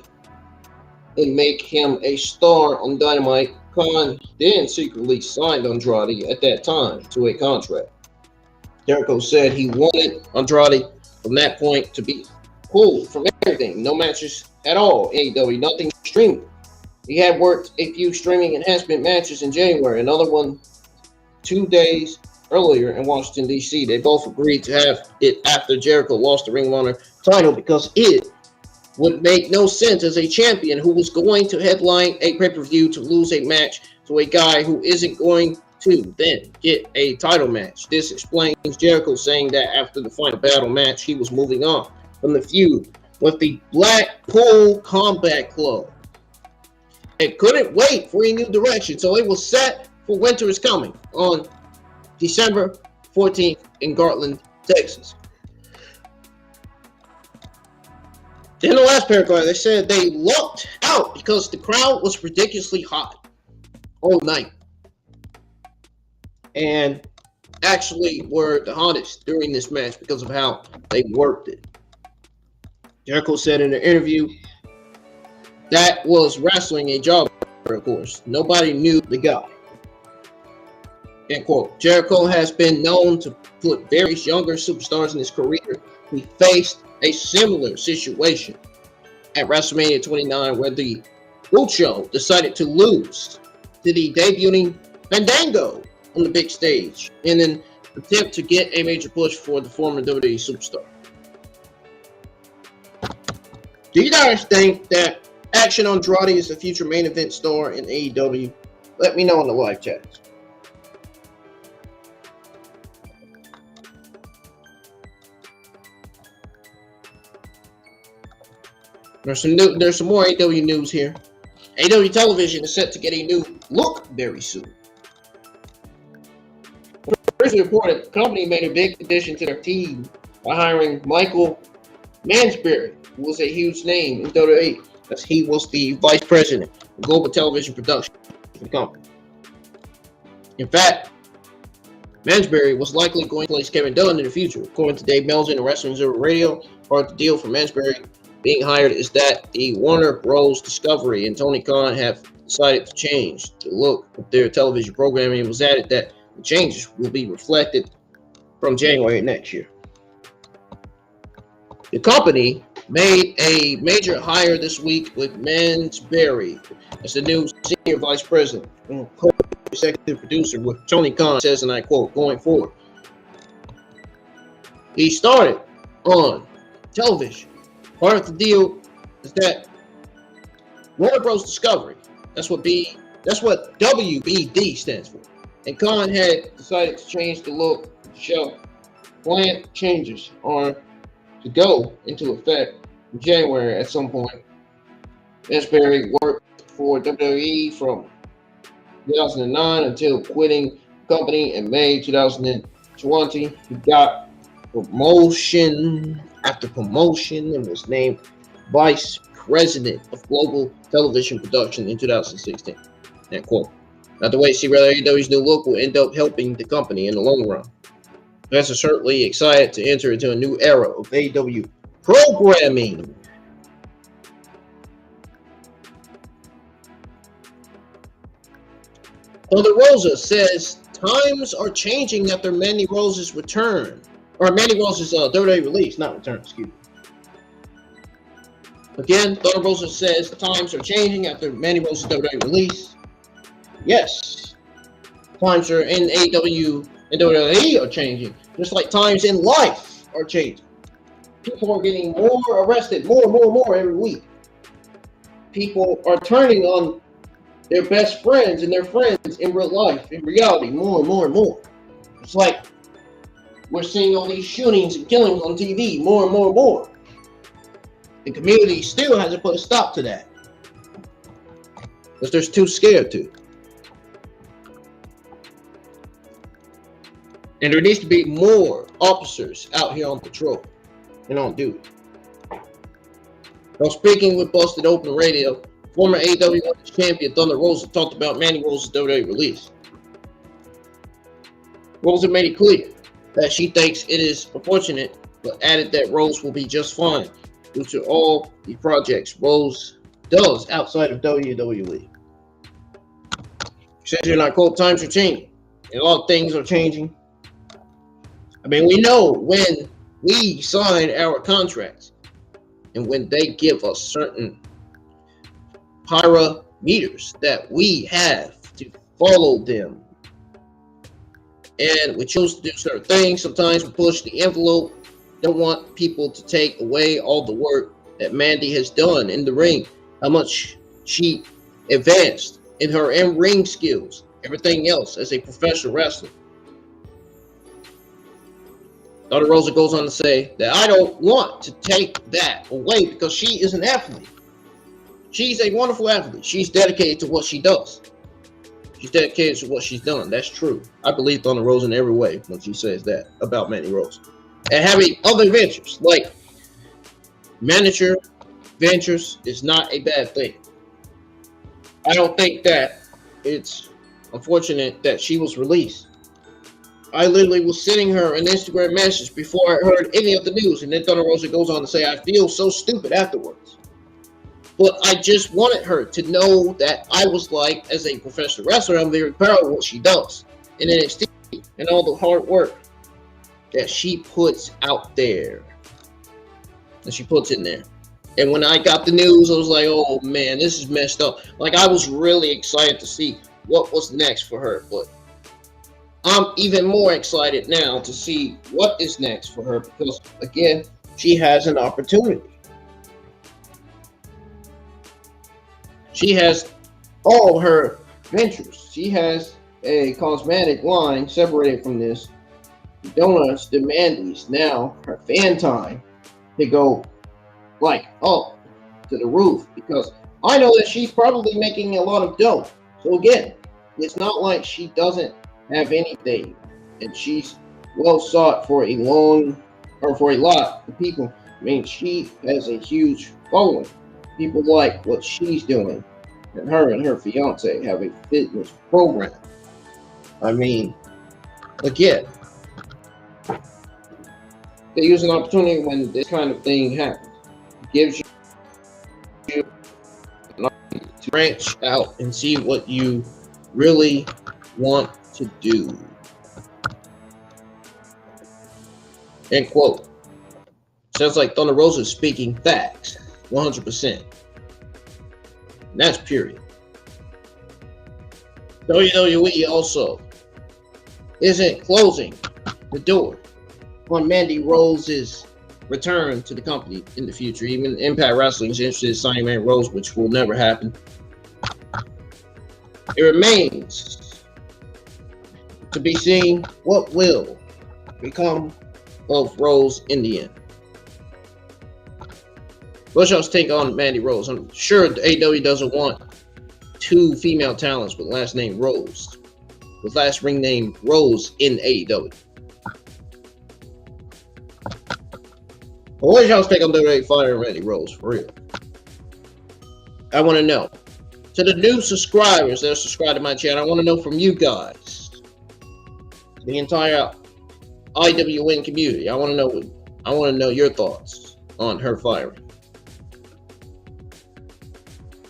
and make him a star on Dynamite. Khan then secretly signed Andrade at that time to a contract. Jericho said he wanted Andrade from that point to be pulled from everything. No matches at all. AEW, nothing streaming. He had worked a few streaming enhancement matches in January, another one 2 days earlier in Washington, D.C. They both agreed to have it after Jericho lost the Ring of Honor title because it would make no sense as a champion who was going to headline a pay-per-view to lose a match to a guy who isn't going to then get a title match. This explains Jericho saying that after the final battle match, he was moving on from the feud with the Blackpool Combat Club. It couldn't wait for a new direction, so it was set for Winter is Coming on December 14th in Garland, Texas. In the last paragraph, they said they lucked out because the crowd was ridiculously hot all night and actually were the hottest during this match because of how they worked it. Jericho said in an interview that was wrestling a job, of course. Nobody knew the guy. End quote. Jericho has been known to put various younger superstars in his career. He faced a similar situation at WrestleMania 29 where the Boot Show decided to lose to the debuting Fandango on the big stage in an attempt to get a major push for the former WWE superstar. Do you guys think that Action Andrade is the future main event star in AEW? Let me know in the live chat. There's some more AEW news here. AEW television is set to get a new look very soon. First reported, the company made a big addition to their team by hiring Michael Mansberry, who was a huge name in WWE, as he was the vice president of global television production for the company. In fact, Mansberry was likely going to replace Kevin Dunn in the future. According to Dave Meltzer and Wrestling Observer Radio, part of the deal for Mansberry being hired is that the Warner Bros. Discovery and Tony Khan have decided to change the look of their television programming. It was added that the changes will be reflected from January next year. The company made a major hire this week with Mansberry as the new senior vice president and co-executive producer, with Tony Khan says, and I quote, going forward. He started on television. Part of the deal is that Warner Bros. Discovery, that's what That's what WBD stands for. And Khan had decided to change the look of the show. Planned changes are to go into effect in January at some point. Asbury worked for WWE from 2009 until quitting the company in May 2020. He got promotion after promotion and was named Vice President of Global Television Production in 2016. End quote. Not to wait to see whether AEW's new look will end up helping the company in the long run. Fans are certainly excited to enter into a new era of AEW programming. Thunder Rosa says times are changing after Mandy Rose's return. Or Mandy Rose's WWE release, not return, excuse me. Again, Thunder Rosa says times are changing after Mandy Rose's WWE release. Yes. Times are in AEW and WWE are changing. Just like times in life are changing. People are getting more arrested, more every week. People are turning on their best friends and their friends in real life, in reality, more and more. It's like we're seeing all these shootings and killings on TV, more and more. The community still hasn't put a stop to that because they're too scared to. And there needs to be more officers out here on patrol. They don't do it. While speaking with Busted Open Radio, former AEW champion Thunder Rosa talked about Mandy Rose's WWE release. Rosa made it clear that she thinks it is unfortunate, but added that Rose will be just fine due to all the projects Rose does outside of WWE. She says, "You're not quote, times are changing, and a lot of things are changing." I mean, we know when we sign our contracts and when they give us certain parameters that we have to follow them. And we choose to do certain things. Sometimes we push the envelope. Don't want people to take away all the work that Mandy has done in the ring. How much she advanced in her in-ring skills. Everything else as a professional wrestler. Thunder Rosa goes on to say that I don't want to take that away because she is an athlete. She's a wonderful athlete. She's dedicated to what she does. She's dedicated to what she's done. That's true. I believe Thunder Rosa in every way when she says that about Mandy Rose. And having other ventures, like manager ventures, is not a bad thing. I don't think that it's unfortunate that she was released. I literally was sending her an Instagram message before I heard any of the news. And then Thunder Rosa goes on to say, I feel so stupid afterwards. But I just wanted her to know that I was like, as a professional wrestler, I'm very proud of what she does in NXT and all the hard work that she puts out there. And she puts in there. And when I got the news, I was like, oh man, this is messed up. Like, I was really excited to see what was next for her. But I'm even more excited now to see what is next for her because, again, she has an opportunity. She has all her ventures. She has a cosmetic line separated from this. The donuts, the Mandy's, now her fan time to go like up to the roof because I know that she's probably making a lot of dough. So again, it's not like she doesn't have anything, and she's well sought for a long or for a lot of people. I mean, she has a huge following. People like what she's doing, and her fiance have a fitness program. I mean, again, they use an opportunity when this kind of thing happens. It gives you an opportunity to branch out and see what you really want to do. End quote. Sounds like Thunder Rosa is speaking facts, 100%. And that's period. WWE also isn't closing the door on Mandy Rose's return to the company in the future. Even Impact Wrestling is interested in signing Mandy Rose, which will never happen. It remains to be seen what will become of Rose in the end. What's y'all's take on Mandy Rose? I'm sure the AEW doesn't want two female talents with last name Rose, with last ring name Rose in AEW. But what's y'all's take on WWE firing Mandy Rose, for real? I want to know. To the new subscribers that are subscribed to my channel, I want to know from you guys, the entire IWN community. I want to know your thoughts on her firing.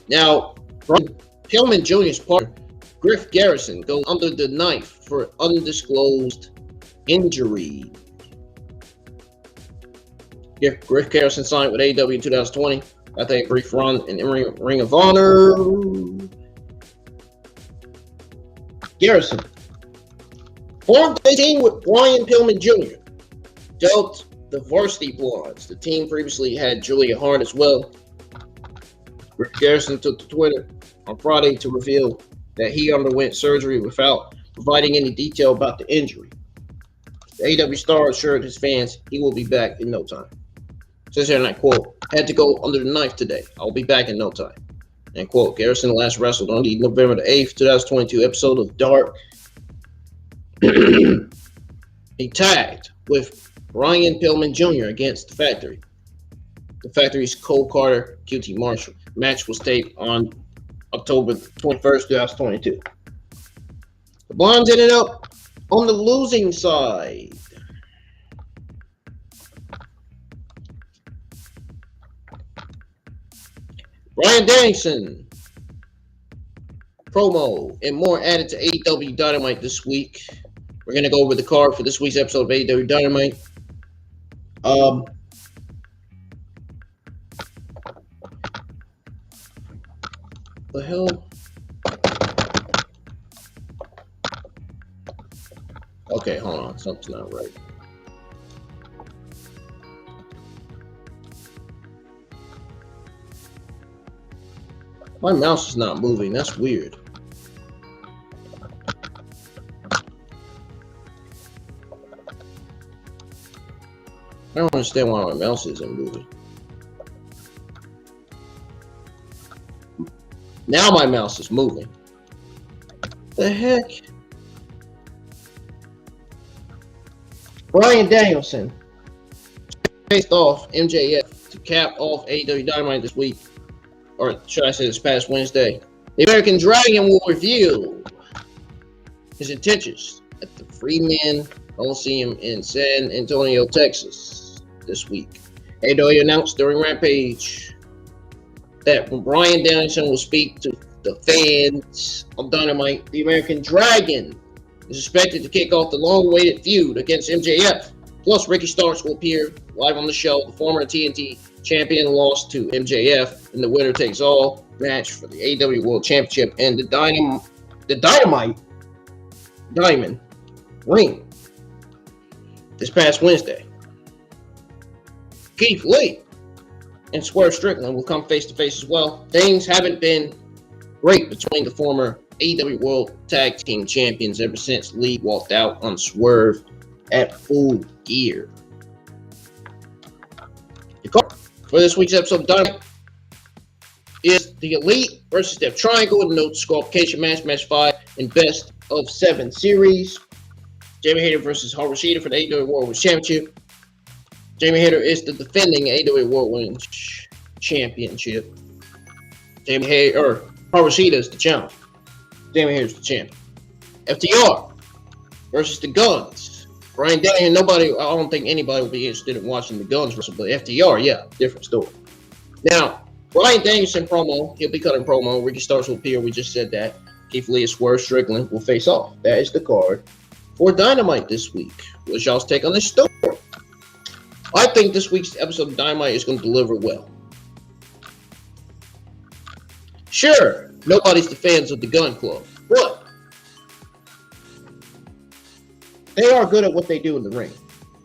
Now, Pillman Jr.'s partner, Griff Garrison, goes under the knife for undisclosed injury. Griff Garrison signed with AEW in 2020. I think a brief run in Ring of Honor. Garrison formed a team with Brian Pillman Jr. Dealt the Varsity Blondes. The team previously had Julia Hart as well. Griff Garrison took to Twitter on Friday to reveal that he underwent surgery without providing any detail about the injury. The AEW star assured his fans he will be back in no time. Says here, and I quote, "Had to go under the knife today. I'll be back in no time." And quote, Garrison last wrestled on the November the 8th, 2022 episode of Dark. He tagged with Brian Pillman Jr. against The Factory. The Factory's Cole Carter, QT Marshall. Match was taped on October 21st, 2022. The Blondes ended up on the losing side. Bryan Danielson promo and more added to AEW Dynamite this week. We're going to go over the card for this week's episode of AEW Dynamite. The hell? Okay, hold on. Something's not right. My mouse is not moving. That's weird. I don't understand why my mouse isn't moving. Now my mouse is moving. The heck? Bryan Danielson faced off MJF to cap off AEW Dynamite this week. Or should I say this past Wednesday. The American Dragon will reveal his intentions at the Freeman Coliseum in San Antonio, Texas this week. AEW announced during Rampage that Bryan Danielson will speak to the fans of Dynamite. The American Dragon is expected to kick off the long-awaited feud against MJF. Plus, Ricky Starks will appear live on the show. The former TNT champion lost to MJF in the winner takes all match for the AEW World Championship and the Dynamite Diamond Ring this past Wednesday. Keith Lee and Swerve Strickland will come face to face as well. Things haven't been great between the former AEW World Tag Team Champions ever since Lee walked out on Swerve at Full Gear. The card for this week's episode of Dynamite is the Elite versus Death Triangle with no disqualification match 5 in best of 7 series. Jamie Hayter versus Hikaru Shida for the AEW World Championship. Jamie Hayter is the defending AEW World Championship. Hikaru Shida is the challenger. Jamie Hayter is the champion. FTR versus the Guns. Bryan Danielson, I don't think anybody will be interested in watching the Guns wrestle, but FTR, yeah, different story. Now, Bryan Danielson promo, he'll be cutting promo. Ricky Starks will appear, we just said that. Keith Lee and Swerve Strickland will face off. That is the card for Dynamite this week. What's y'all's take on this story? I think this week's episode of Dynamite is going to deliver well. Sure, nobody's the fans of the Gun Club, but they are good at what they do in the ring.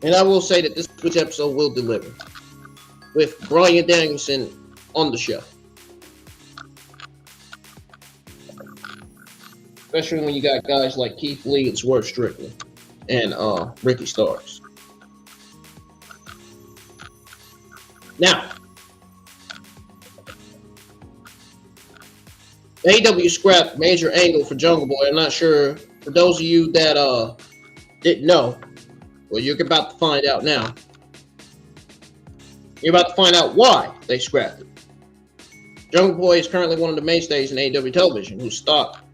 And I will say that this week's episode will deliver with Bryan Danielson on the show. especially when you got guys like Keith Lee and Swerve Strickland and Ricky Starks. Now, AEW scrapped major angle for Jungle Boy. I'm not sure, for those of you that didn't know, well, you're about to find out now. You're about to find out why they scrapped it. Jungle Boy is currently one of the mainstays in AEW television, whose stock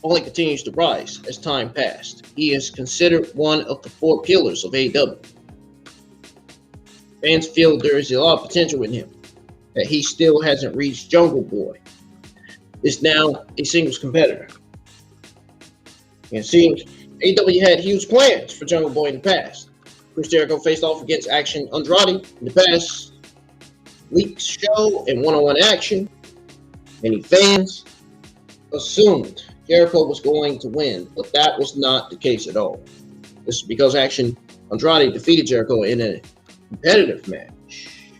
only continues to rise as time passed. He is considered one of the 4 pillars of AEW. Fans feel there is a lot of potential in him, that he still hasn't reached. Jungle Boy is now a singles competitor. And it seems AEW had huge plans for Jungle Boy in the past. Chris Jericho faced off against Action Andrade in the past week's show in one-on-one action. Many fans assumed Jericho was going to win, but that was not the case at all. This is because Action Andrade defeated Jericho in a competitive match.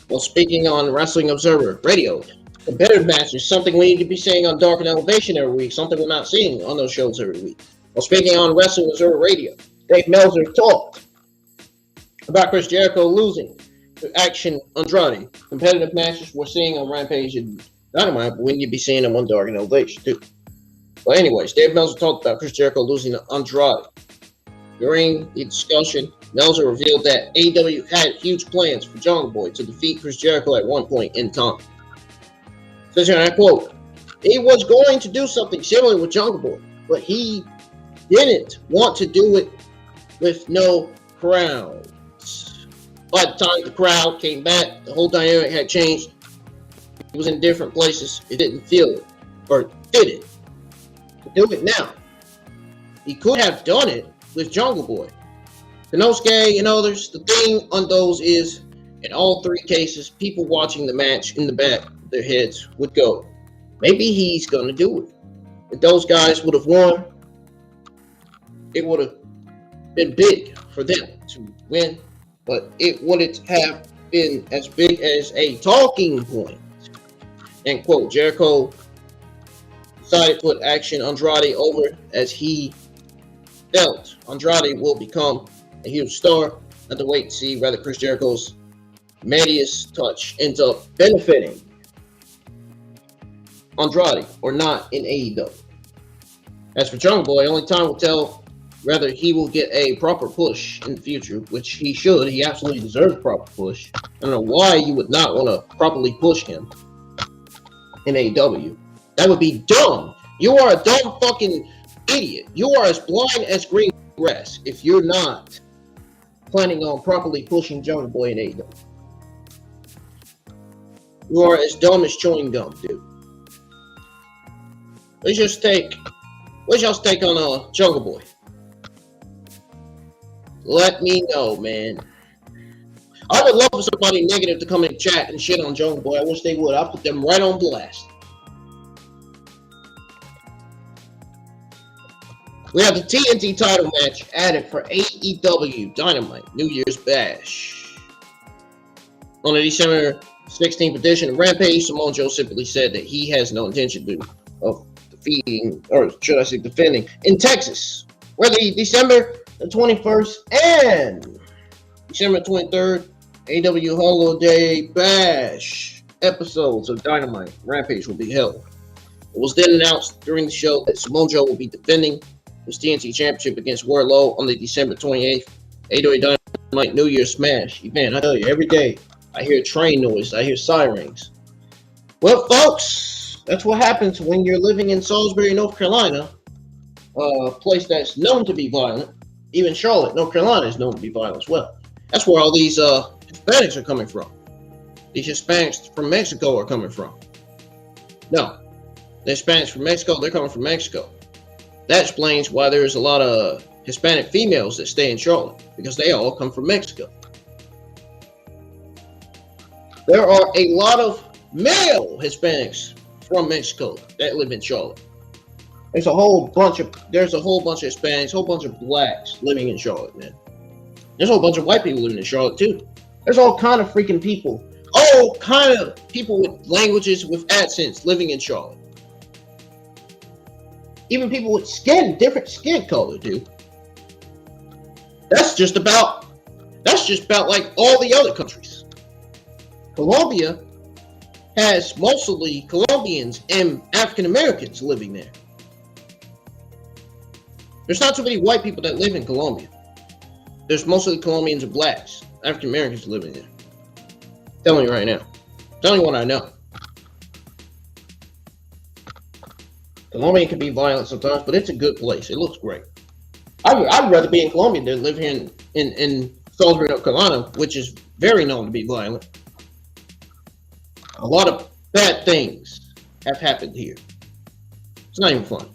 Well, speaking on Wrestling Observer Radio, competitive match is something we need to be seeing on Dark and Elevation every week, something we're not seeing on those shows every week. Well, speaking on Wrestling Observer Radio, Dave Meltzer talked about Chris Jericho losing to Action Andrade. Competitive matches we're seeing on Rampage and Dynamite, but we need to be seeing them on Dark and Elevation too. But anyways, Dave Meltzer talked about Chris Jericho losing to Andrade. During the discussion, Meltzer revealed that AEW had huge plans for Jungle Boy to defeat Chris Jericho at one point in time. Says here, and I quote, "He was going to do something similar with Jungle Boy, but he didn't want to do it with no crowd. By the time the crowd came back, the whole dynamic had changed. He was in different places. It didn't feel it, or did it? To do it now. He could have done it with Jungle Boy. Konosuke and others, the thing on those is, in all 3 cases, people watching the match in the back of their heads would go, maybe he's going to do it. If those guys would have won, it would have been big for them to win, but it wouldn't have been as big as a talking point." End quote. Jericho decided to put Action Andrade over as he felt Andrade will become a huge star. Have to wait to see whether Chris Jericho's Medius touch ends up benefiting Andrade or not in AEW. As for Jungle Boy, only time will tell whether he will get a proper push in the future, which he should. He absolutely deserves a proper push. I don't know why you would not want to properly push him in AEW. That would be dumb. You are a dumb fucking idiot. You are as blind as green grass if you're not planning on properly pushing Jungle Boy in AEW. You are as dumb as chewing gum, dude. What's y'all's take on Jungle Boy? Let me know, man. I would love for somebody negative to come in chat and shit on Jungle Boy. I wish they would. I'll put them right on blast. We have the TNT title match added for AEW Dynamite New Year's Bash. On the December 16th edition of Rampage, Samoa Joe simply said that he has no intention of defeating, or should I say defending, in Texas, where the December the 21st and December 23rd AEW Holiday Bash episodes of Dynamite Rampage will be held. It was then announced during the show that Samoa Joe will be defending his TNT Championship against Wardlow on the December 28th AEW Dynamite New Year's Smash event. I tell you, every day I hear train noise, I hear sirens. Well, folks, that's what happens when you're living in Salisbury, North Carolina, a place that's known to be violent. Even Charlotte, North Carolina is known to be violent as well. That's where all these Hispanics are coming from. These Hispanics from Mexico are coming from. No, the Hispanics from Mexico, they're coming from Mexico. That explains why there's a lot of Hispanic females that stay in Charlotte, because they all come from Mexico. There are a lot of male Hispanics from Mexico that live in Charlotte. There's a whole bunch of Hispanics, a whole bunch of blacks living in Charlotte, man. There's a whole bunch of white people living in Charlotte too. There's all kind of freaking people, all kind of people with languages, with accents living in Charlotte. Even people with different skin color, dude. That's just about like all the other countries. Colombia has mostly Colombians and African Americans living there. There's not too many white people that live in Colombia. There's mostly Colombians and blacks, African Americans living there. I'm telling you right now. I'm telling you what I know. Colombia can be violent sometimes, but it's a good place. It looks great. I'd rather be in Colombia than live here in Southern North Carolina, which is very known to be violent. A lot of bad things have happened here. It's not even fun.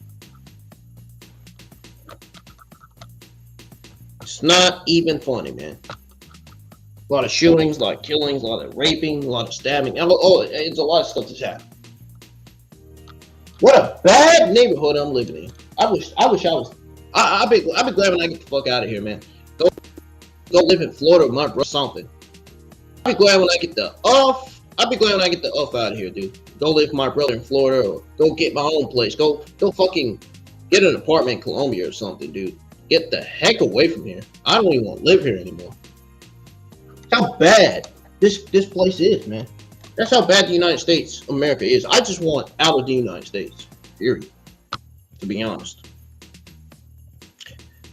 It's not even funny, man. A lot of shootings, a lot of killings, a lot of raping, a lot of stabbing. Oh, it's a lot of stuff that's happened. What a bad neighborhood I'm living in. I wish I was. I'll be glad when I get the fuck out of here, man. Go live in Florida with my brother or something. I'll be glad when I get the off out of here, dude. Go live with my brother in Florida, or go get my own place. Go fucking get an apartment in Colombia or something, dude. Get the heck away from here. I don't even want to live here anymore. That's how bad this place is, man. That's how bad the United States, America is. I just want out of the United States, period, to be honest.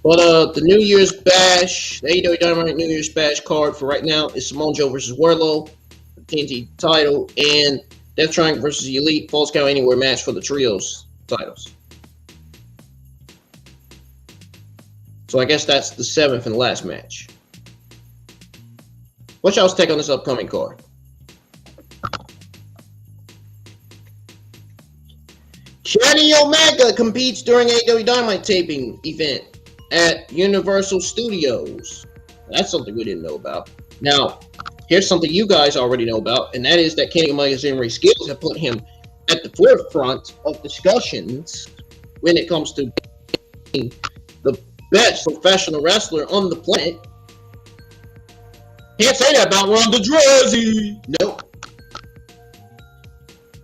But the New Year's Bash, the AEW Dynamite New Year's Bash card for right now is Samoa Joe versus Wardlow, the TNT title, and Death Triangle versus the Elite Falls Count Anywhere match for the Trios titles. So I guess that's the 7th and last match. What's y'all's take on this upcoming card? Kenny Omega competes during AEW Dynamite taping event at Universal Studios. That's something we didn't know about. Now, here's something you guys already know about, and that is that Kenny Omega's in-ring skills have put him at the forefront of discussions when it comes to being the best professional wrestler on the planet. Can't say that about Ronda Rousey. Nope.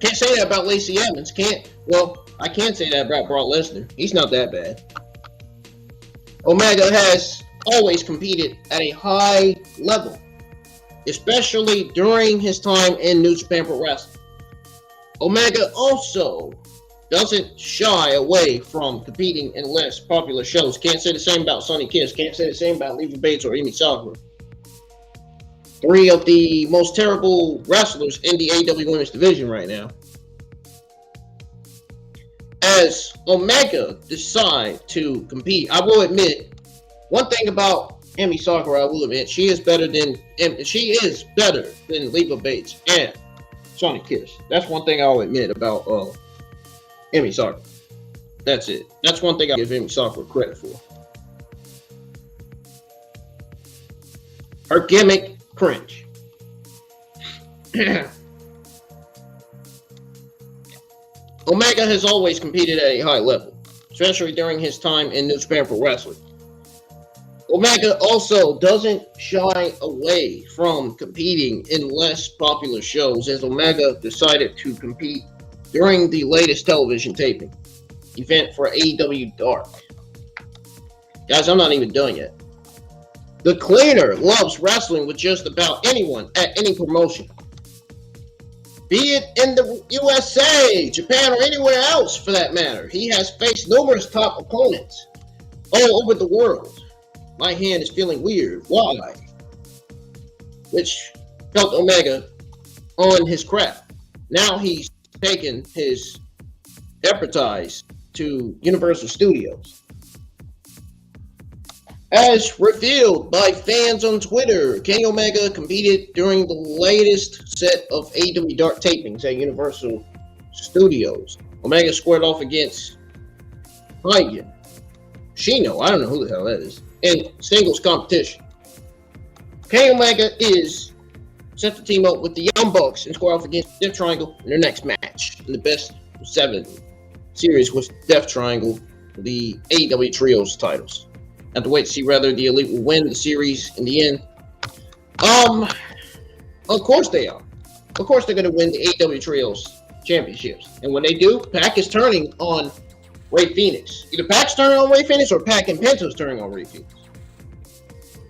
Can't say that about Lacey Evans. I can say that about Brock Lesnar. He's not that bad. Omega has always competed at a high level, especially during his time in New Japan Pro Wrestling. Omega also doesn't shy away from competing in less popular shows. Can't say the same about Sonny Kiss. Can't say the same about Leva Bates or Emi Sakura. 3 of the most terrible wrestlers in the AEW Women's Division right now. As Omega decide to compete, I will admit, one thing about Emi Sakura, I will admit, she is better than Leva Bates and Sonny Kiss. That's one thing I'll admit about Emi Sakura. That's it. That's one thing I'll give Emi Sakura credit for. Her gimmick, cringe. Omega has always competed at a high level, especially during his time in New Japan Pro Wrestling. Omega also doesn't shy away from competing in less popular shows, as Omega decided to compete during the latest television taping event for AEW Dark. Guys, I'm not even done yet. The Cleaner loves wrestling with just about anyone at any promotion. Be it in the USA, Japan, or anywhere else for that matter. He has faced numerous top opponents all over the world. My hand is feeling weird. Why? Which helped Omega on his crap. Now he's taken his expertise to Universal Studios. As revealed by fans on Twitter, Kenny Omega competed during the latest set of AEW Dark tapings at Universal Studios. Omega squared off against Hagen, Shino, I don't know who the hell that is, in singles competition. Kenny Omega is set to team up with the Young Bucks and square off against Death Triangle in their next match in the best of 7 series with Death Triangle for the AEW Trios titles. Have to wait to see whether the Elite will win the series in the end. Of course they are. Of course they're going to win the AEW Trios championships. And when they do, Pac is turning on Rey Fenix. Either Pac's turning on Rey Fenix or Pac and Penta's turning on Rey Fenix.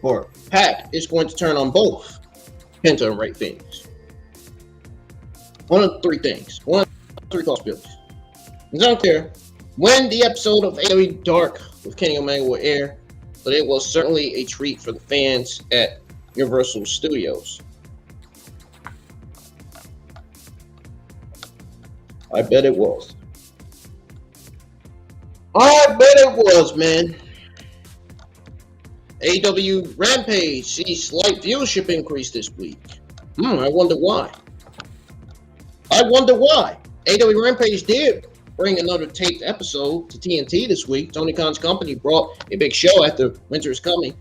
Or Pac is going to turn on both Penta and Rey Fenix. One of three things. One of three possibilities. It's unclear when the episode of AEW Dark with Kenny Omega will air, but it was certainly a treat for the fans at Universal Studios. I bet it was. I bet it was, man. AEW Rampage sees slight viewership increase this week. I wonder why. AEW Rampage did bring another taped episode to TNT this week. Tony Khan's company brought a big show after Winter is Coming,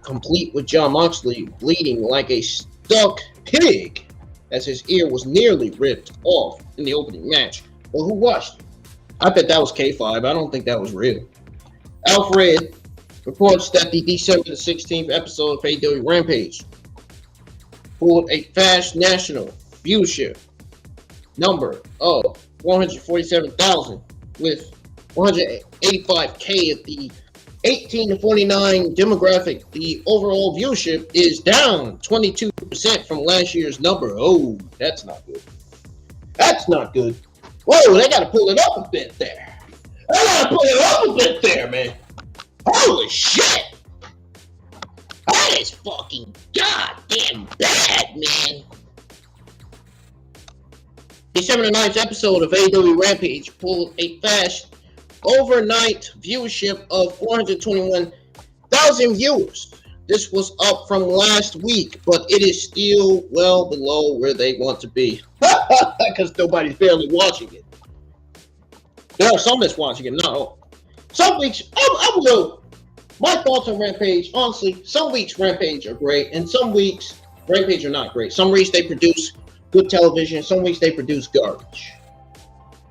complete with Jon Moxley bleeding like a stuck pig as his ear was nearly ripped off in the opening match. Well, who watched it? I bet that was K5. I don't think that was real. Alfred reports that the December the 16th episode of AEW Rampage pulled a fast national viewership number of 147,000 with 185K at the 18 to 49 demographic. The overall viewership is down 22% from last year's number. Oh, that's not good. That's not good. Whoa, they got to pull it up a bit there. Man. Holy shit. That is fucking goddamn bad, man. December the 9th episode of AEW Rampage pulled a fast overnight viewership of 421,000 viewers. This was up from last week, but it is still well below where they want to be. Because nobody's barely watching it. There are some that's watching it, not all. Some weeks, I will go. My thoughts on Rampage, honestly, some weeks Rampage are great, and some weeks Rampage are not great. Some weeks they produce good television, some weeks they produce garbage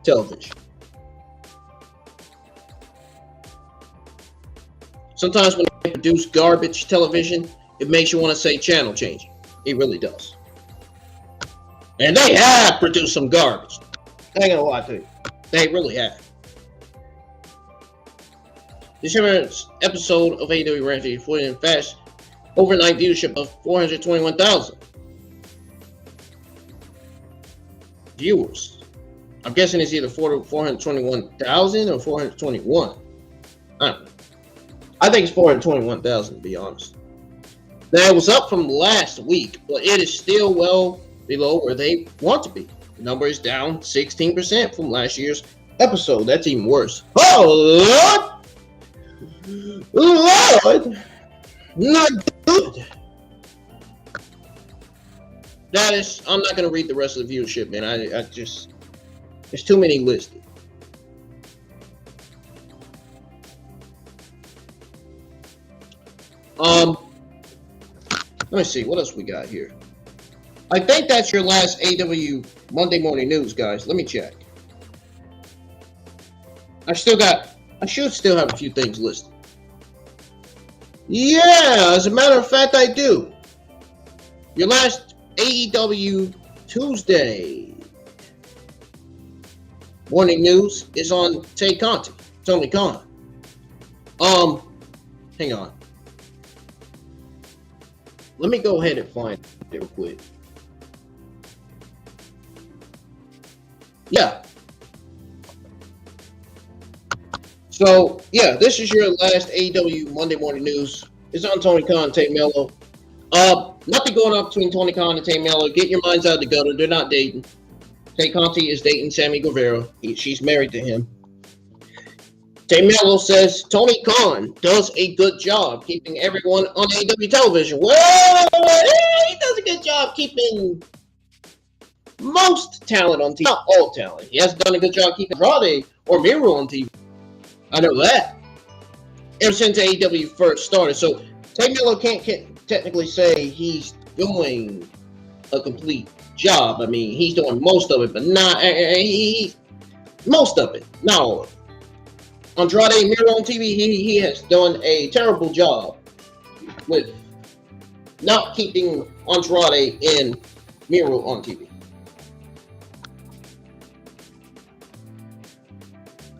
television. Sometimes when they produce garbage television, it makes you want to say channel changing. It really does. And they have produced some garbage. I ain't gonna lie to you. They really have. December's episode of AEW Rampage put in fast overnight viewership of 421,000 viewers. I'm guessing it's either 421,000 or 421. I don't know. I think it's 421,000 to be honest. Now it was up from last week, but it is still well below where they want to be. The number is down 16% from last year's episode. That's even worse. Oh, Lord! Lord! Not good. That is, I'm not going to read the rest of the viewership, man. I just, there's too many listed. Let me see, what else we got here? I think that's your last AEW Monday Morning News, guys. Let me check. I should still have a few things listed. Yeah, as a matter of fact, I do. Your last AEW Tuesday Morning News is on Tony Khan. Hang on. Let me go ahead and find it real quick. Yeah. So, yeah, this is your last AEW Monday Morning News. It's on Tony Khan and Tay Mello. Nothing going on between Tony Khan and Tay Mello. Get your minds out of the gutter. They're not dating. Tay Conti is dating Sammy Guevara. She's married to him. Tay Mello says Tony Khan does a good job keeping everyone on AEW television. Well, he does a good job keeping most talent on TV. Not all talent. He hasn't done a good job keeping Andrade or Miro on TV. I know that. Ever since AEW first started. So Tay Mello can't technically say he's doing a complete job. I mean, he's doing most of it, but not most of it, not all of it. Andrade Miro on TV, he has done a terrible job with not keeping Andrade and Miro on TV.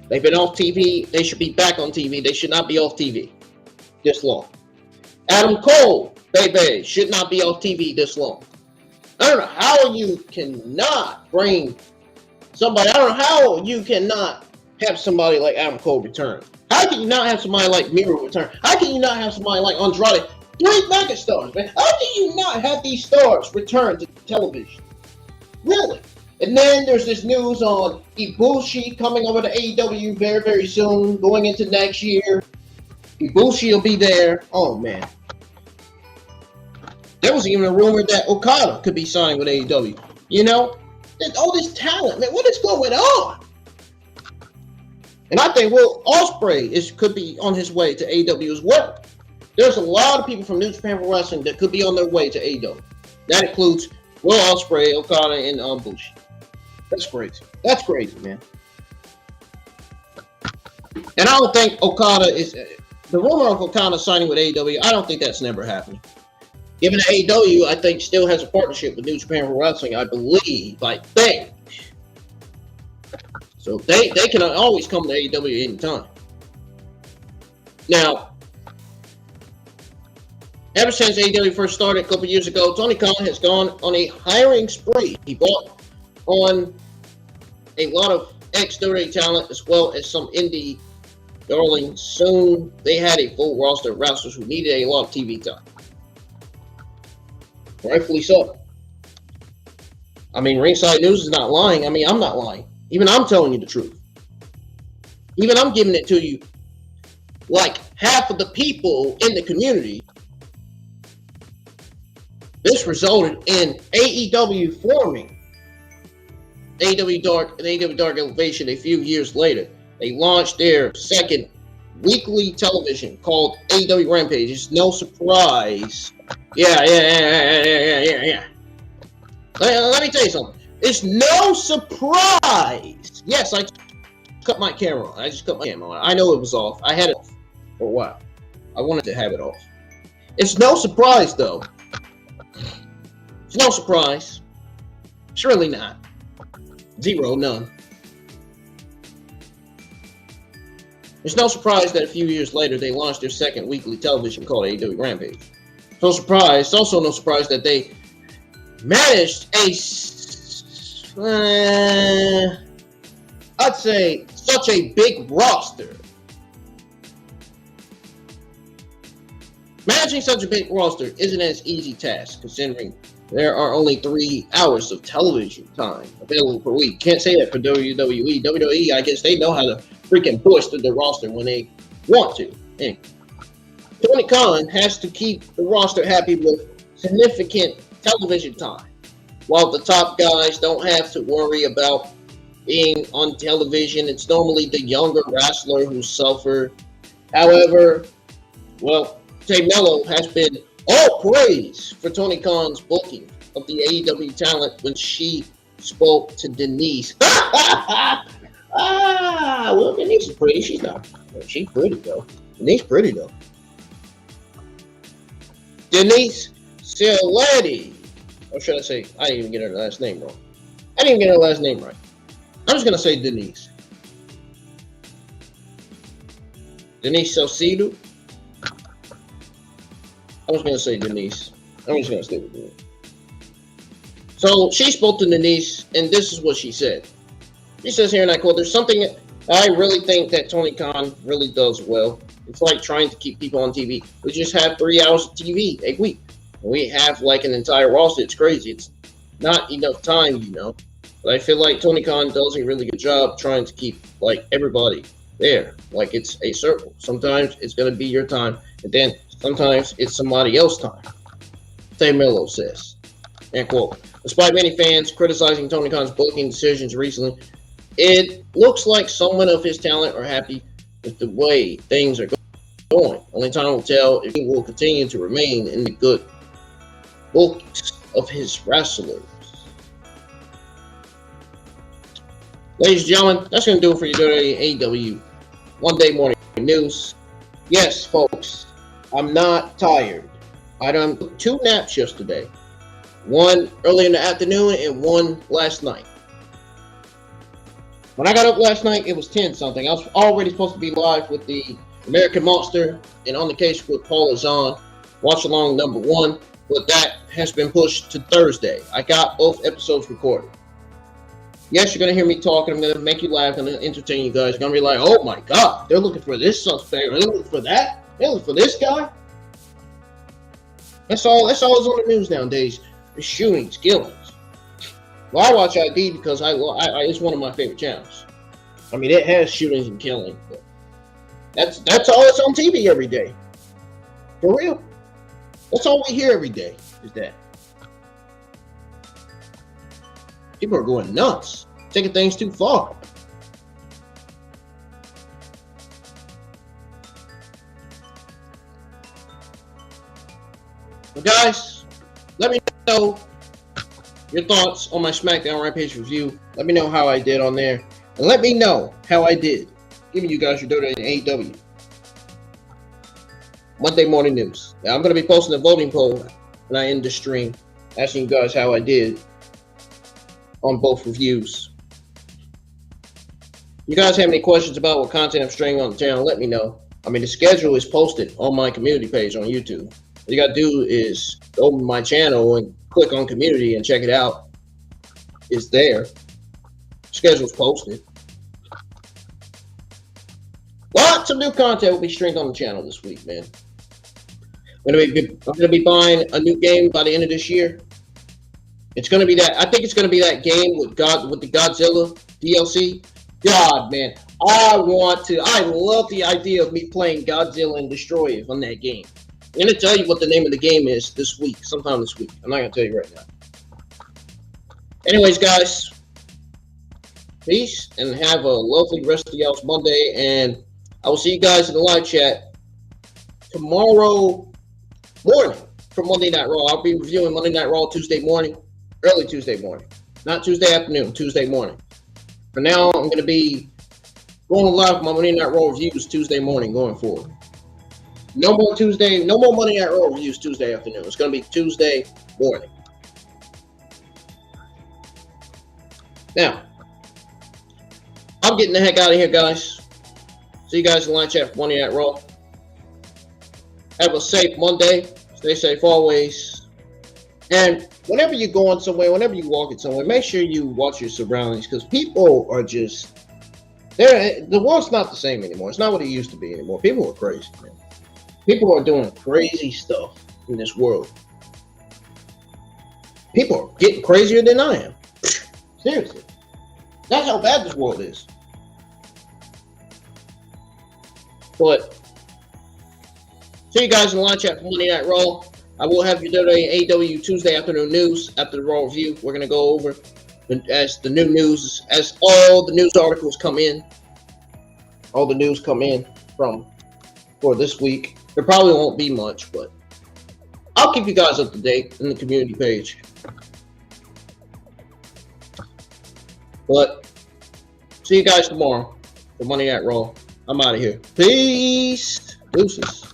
They've been off TV. They should be back on TV. They should not be off TV this long. Adam Cole, baby, should not be off TV this long. I don't know how you cannot bring somebody. I don't know how you cannot have somebody like Adam Cole return. How can you not have somebody like Miro return? How can you not have somebody like Andrade? 3 megastars, man. How can you not have these stars return to television? Really? And then there's this news on Ibushi coming over to AEW very, very soon, going into next year. Ibushi will be there. Oh, man. There was even a rumor that Okada could be signing with AEW. You know? There's all this talent, man. What is going on? And I think Will Ospreay could be on his way to AEW as well. There's a lot of people from New Japan Pro Wrestling that could be on their way to AEW. That includes Will Ospreay, Okada, and Bushi. That's crazy. That's crazy, man. And I don't think Okada is... The rumor of Okada signing with AEW, I don't think that's never happening. Given that AEW, I think, still has a partnership with New Japan Pro Wrestling, I believe, I think. So they can always come to AEW anytime. Now, ever since AEW first started a couple years ago, Tony Khan has gone on a hiring spree. He brought on a lot of ex-WWE talent as well as some indie darlings. Soon, they had a full roster of wrestlers who needed a lot of TV time. Rightfully so. I mean, Ringside News is not lying. I mean, I'm not lying. Even I'm telling you the truth. Even I'm giving it to you like half of the people in the community. This resulted in AEW forming AEW Dark and AEW Dark Elevation a few years later. They launched their second weekly television called AEW Rampage. It's no surprise. Yeah. Let me tell you something. It's no surprise. Yes, I cut my camera on. I just cut my camera on. I know it was off. I had it off for a while. I wanted to have it off. It's no surprise, though. It's no surprise. It's really not. Zero, none. It's no surprise that a few years later they launched their second weekly television called AEW Rampage. No surprise. It's also no surprise that they managed I'd say such a big roster. Managing such a big roster isn't an easy task, considering there are only 3 hours of television time available per week. Can't say that for WWE. WWE, I guess they know how to freaking push through the roster when they want to. Anyway, Tony Khan has to keep the roster happy with significant television time, while the top guys don't have to worry about being on television. It's normally the younger wrestler who suffer. However, well, Tay Mello has been all praise for Tony Khan's booking of the AEW talent when she spoke to Denise. Well, Denise is pretty. She's not. She's pretty though. Denise pretty though. Denise Cialetti. Or should I say, I didn't even get her last name wrong. I didn't even get her last name right. I'm just going to say Denise. Denise Salcido. I was going to say Denise. I'm just going to stay with Denise. So she spoke to Denise, and this is what she said. She says here, and I quote, "There's something that I really think that Tony Khan really does well. It's like trying to keep people on TV. We just have 3 hours of TV a week. We have like an entire roster. It's crazy. It's not enough time, you know. But I feel like Tony Khan does a really good job trying to keep like everybody there. Like it's a circle. Sometimes it's going to be your time, and then sometimes it's somebody else's time." Tay Mello says, end quote. Despite many fans criticizing Tony Khan's booking decisions recently, it looks like some of his talent are happy with the way things are going. Only time will tell if he will continue to remain in the good books of his wrestlers. Ladies and gentlemen, that's going to do it for your AEW One Day Morning News. Yes, folks, I'm not tired. I done 2 naps yesterday. One early in the afternoon and one last night. When I got up last night, it was 10 something. I was already supposed to be live with the American Monster and On the Case with Paul Azan. Watch along number 1, but that has been pushed to Thursday. I got both episodes recorded. Yes, you're going to hear me talking. I'm going to make you laugh and entertain you guys. You're going to be like, oh my God, they're looking for this suspect. They're looking for that. They're looking for this guy. That's all that's on the news nowadays. The shootings, killings. Well, I watch ID because it's one of my favorite channels. I mean, it has shootings and killings. But that's all that's on TV every day. For real. That's all we hear every day is that. People are going nuts, taking things too far. Well, guys, let me know your thoughts on my SmackDown Rampage review. Let me know how I did on there. And let me know how I did giving you guys your WWE and AEW Monday morning news. Now, I'm going to be posting a voting poll when I end the stream, asking you guys how I did on both reviews. You guys have any questions about what content I'm streaming on the channel, let me know. I mean, the schedule is posted on my community page on YouTube. What you got to do is go to my channel and click on community and check it out. It's there. Schedule's posted. Lots of new content will be streamed on the channel this week, man. I'm gonna be buying a new game by the end of this year. It's gonna be that. I think it's gonna be that game with the Godzilla DLC. God, man, I love the idea of me playing Godzilla and Destroy It on that game. I'm gonna tell you what the name of the game is this week, sometime this week. I'm not gonna tell you right now. Anyways, guys, peace and have a lovely rest of y'all's Monday, and I will see you guys in the live chat tomorrow morning for Monday Night Raw. I'll be reviewing Monday Night Raw Tuesday morning, early Tuesday morning, not Tuesday afternoon, Tuesday morning. For now, I'm going to be going live with my Monday Night Raw reviews Tuesday morning going forward. No more Monday Night Raw reviews Tuesday afternoon. It's going to be Tuesday morning. Now, I'm getting the heck out of here, guys. See you guys in the live chat for Monday Night Raw. Have a safe Monday. Stay safe always. And whenever you're going somewhere, whenever you're walking somewhere, make sure you watch your surroundings, because people are just, the world's not the same anymore. It's not what it used to be anymore. People are crazy, man. People are doing crazy stuff in this world. People are getting crazier than I am. Seriously. That's how bad this world is. But see you guys in the live chat for Monday Night Raw. I will have your WWE AEW Tuesday afternoon news after the Raw review. We're going to go over as the new news, as all the news articles come in. All the news come in for this week. There probably won't be much, but I'll keep you guys up to date in the community page. But see you guys tomorrow for Monday Night Raw. I'm out of here. Peace. Deuces.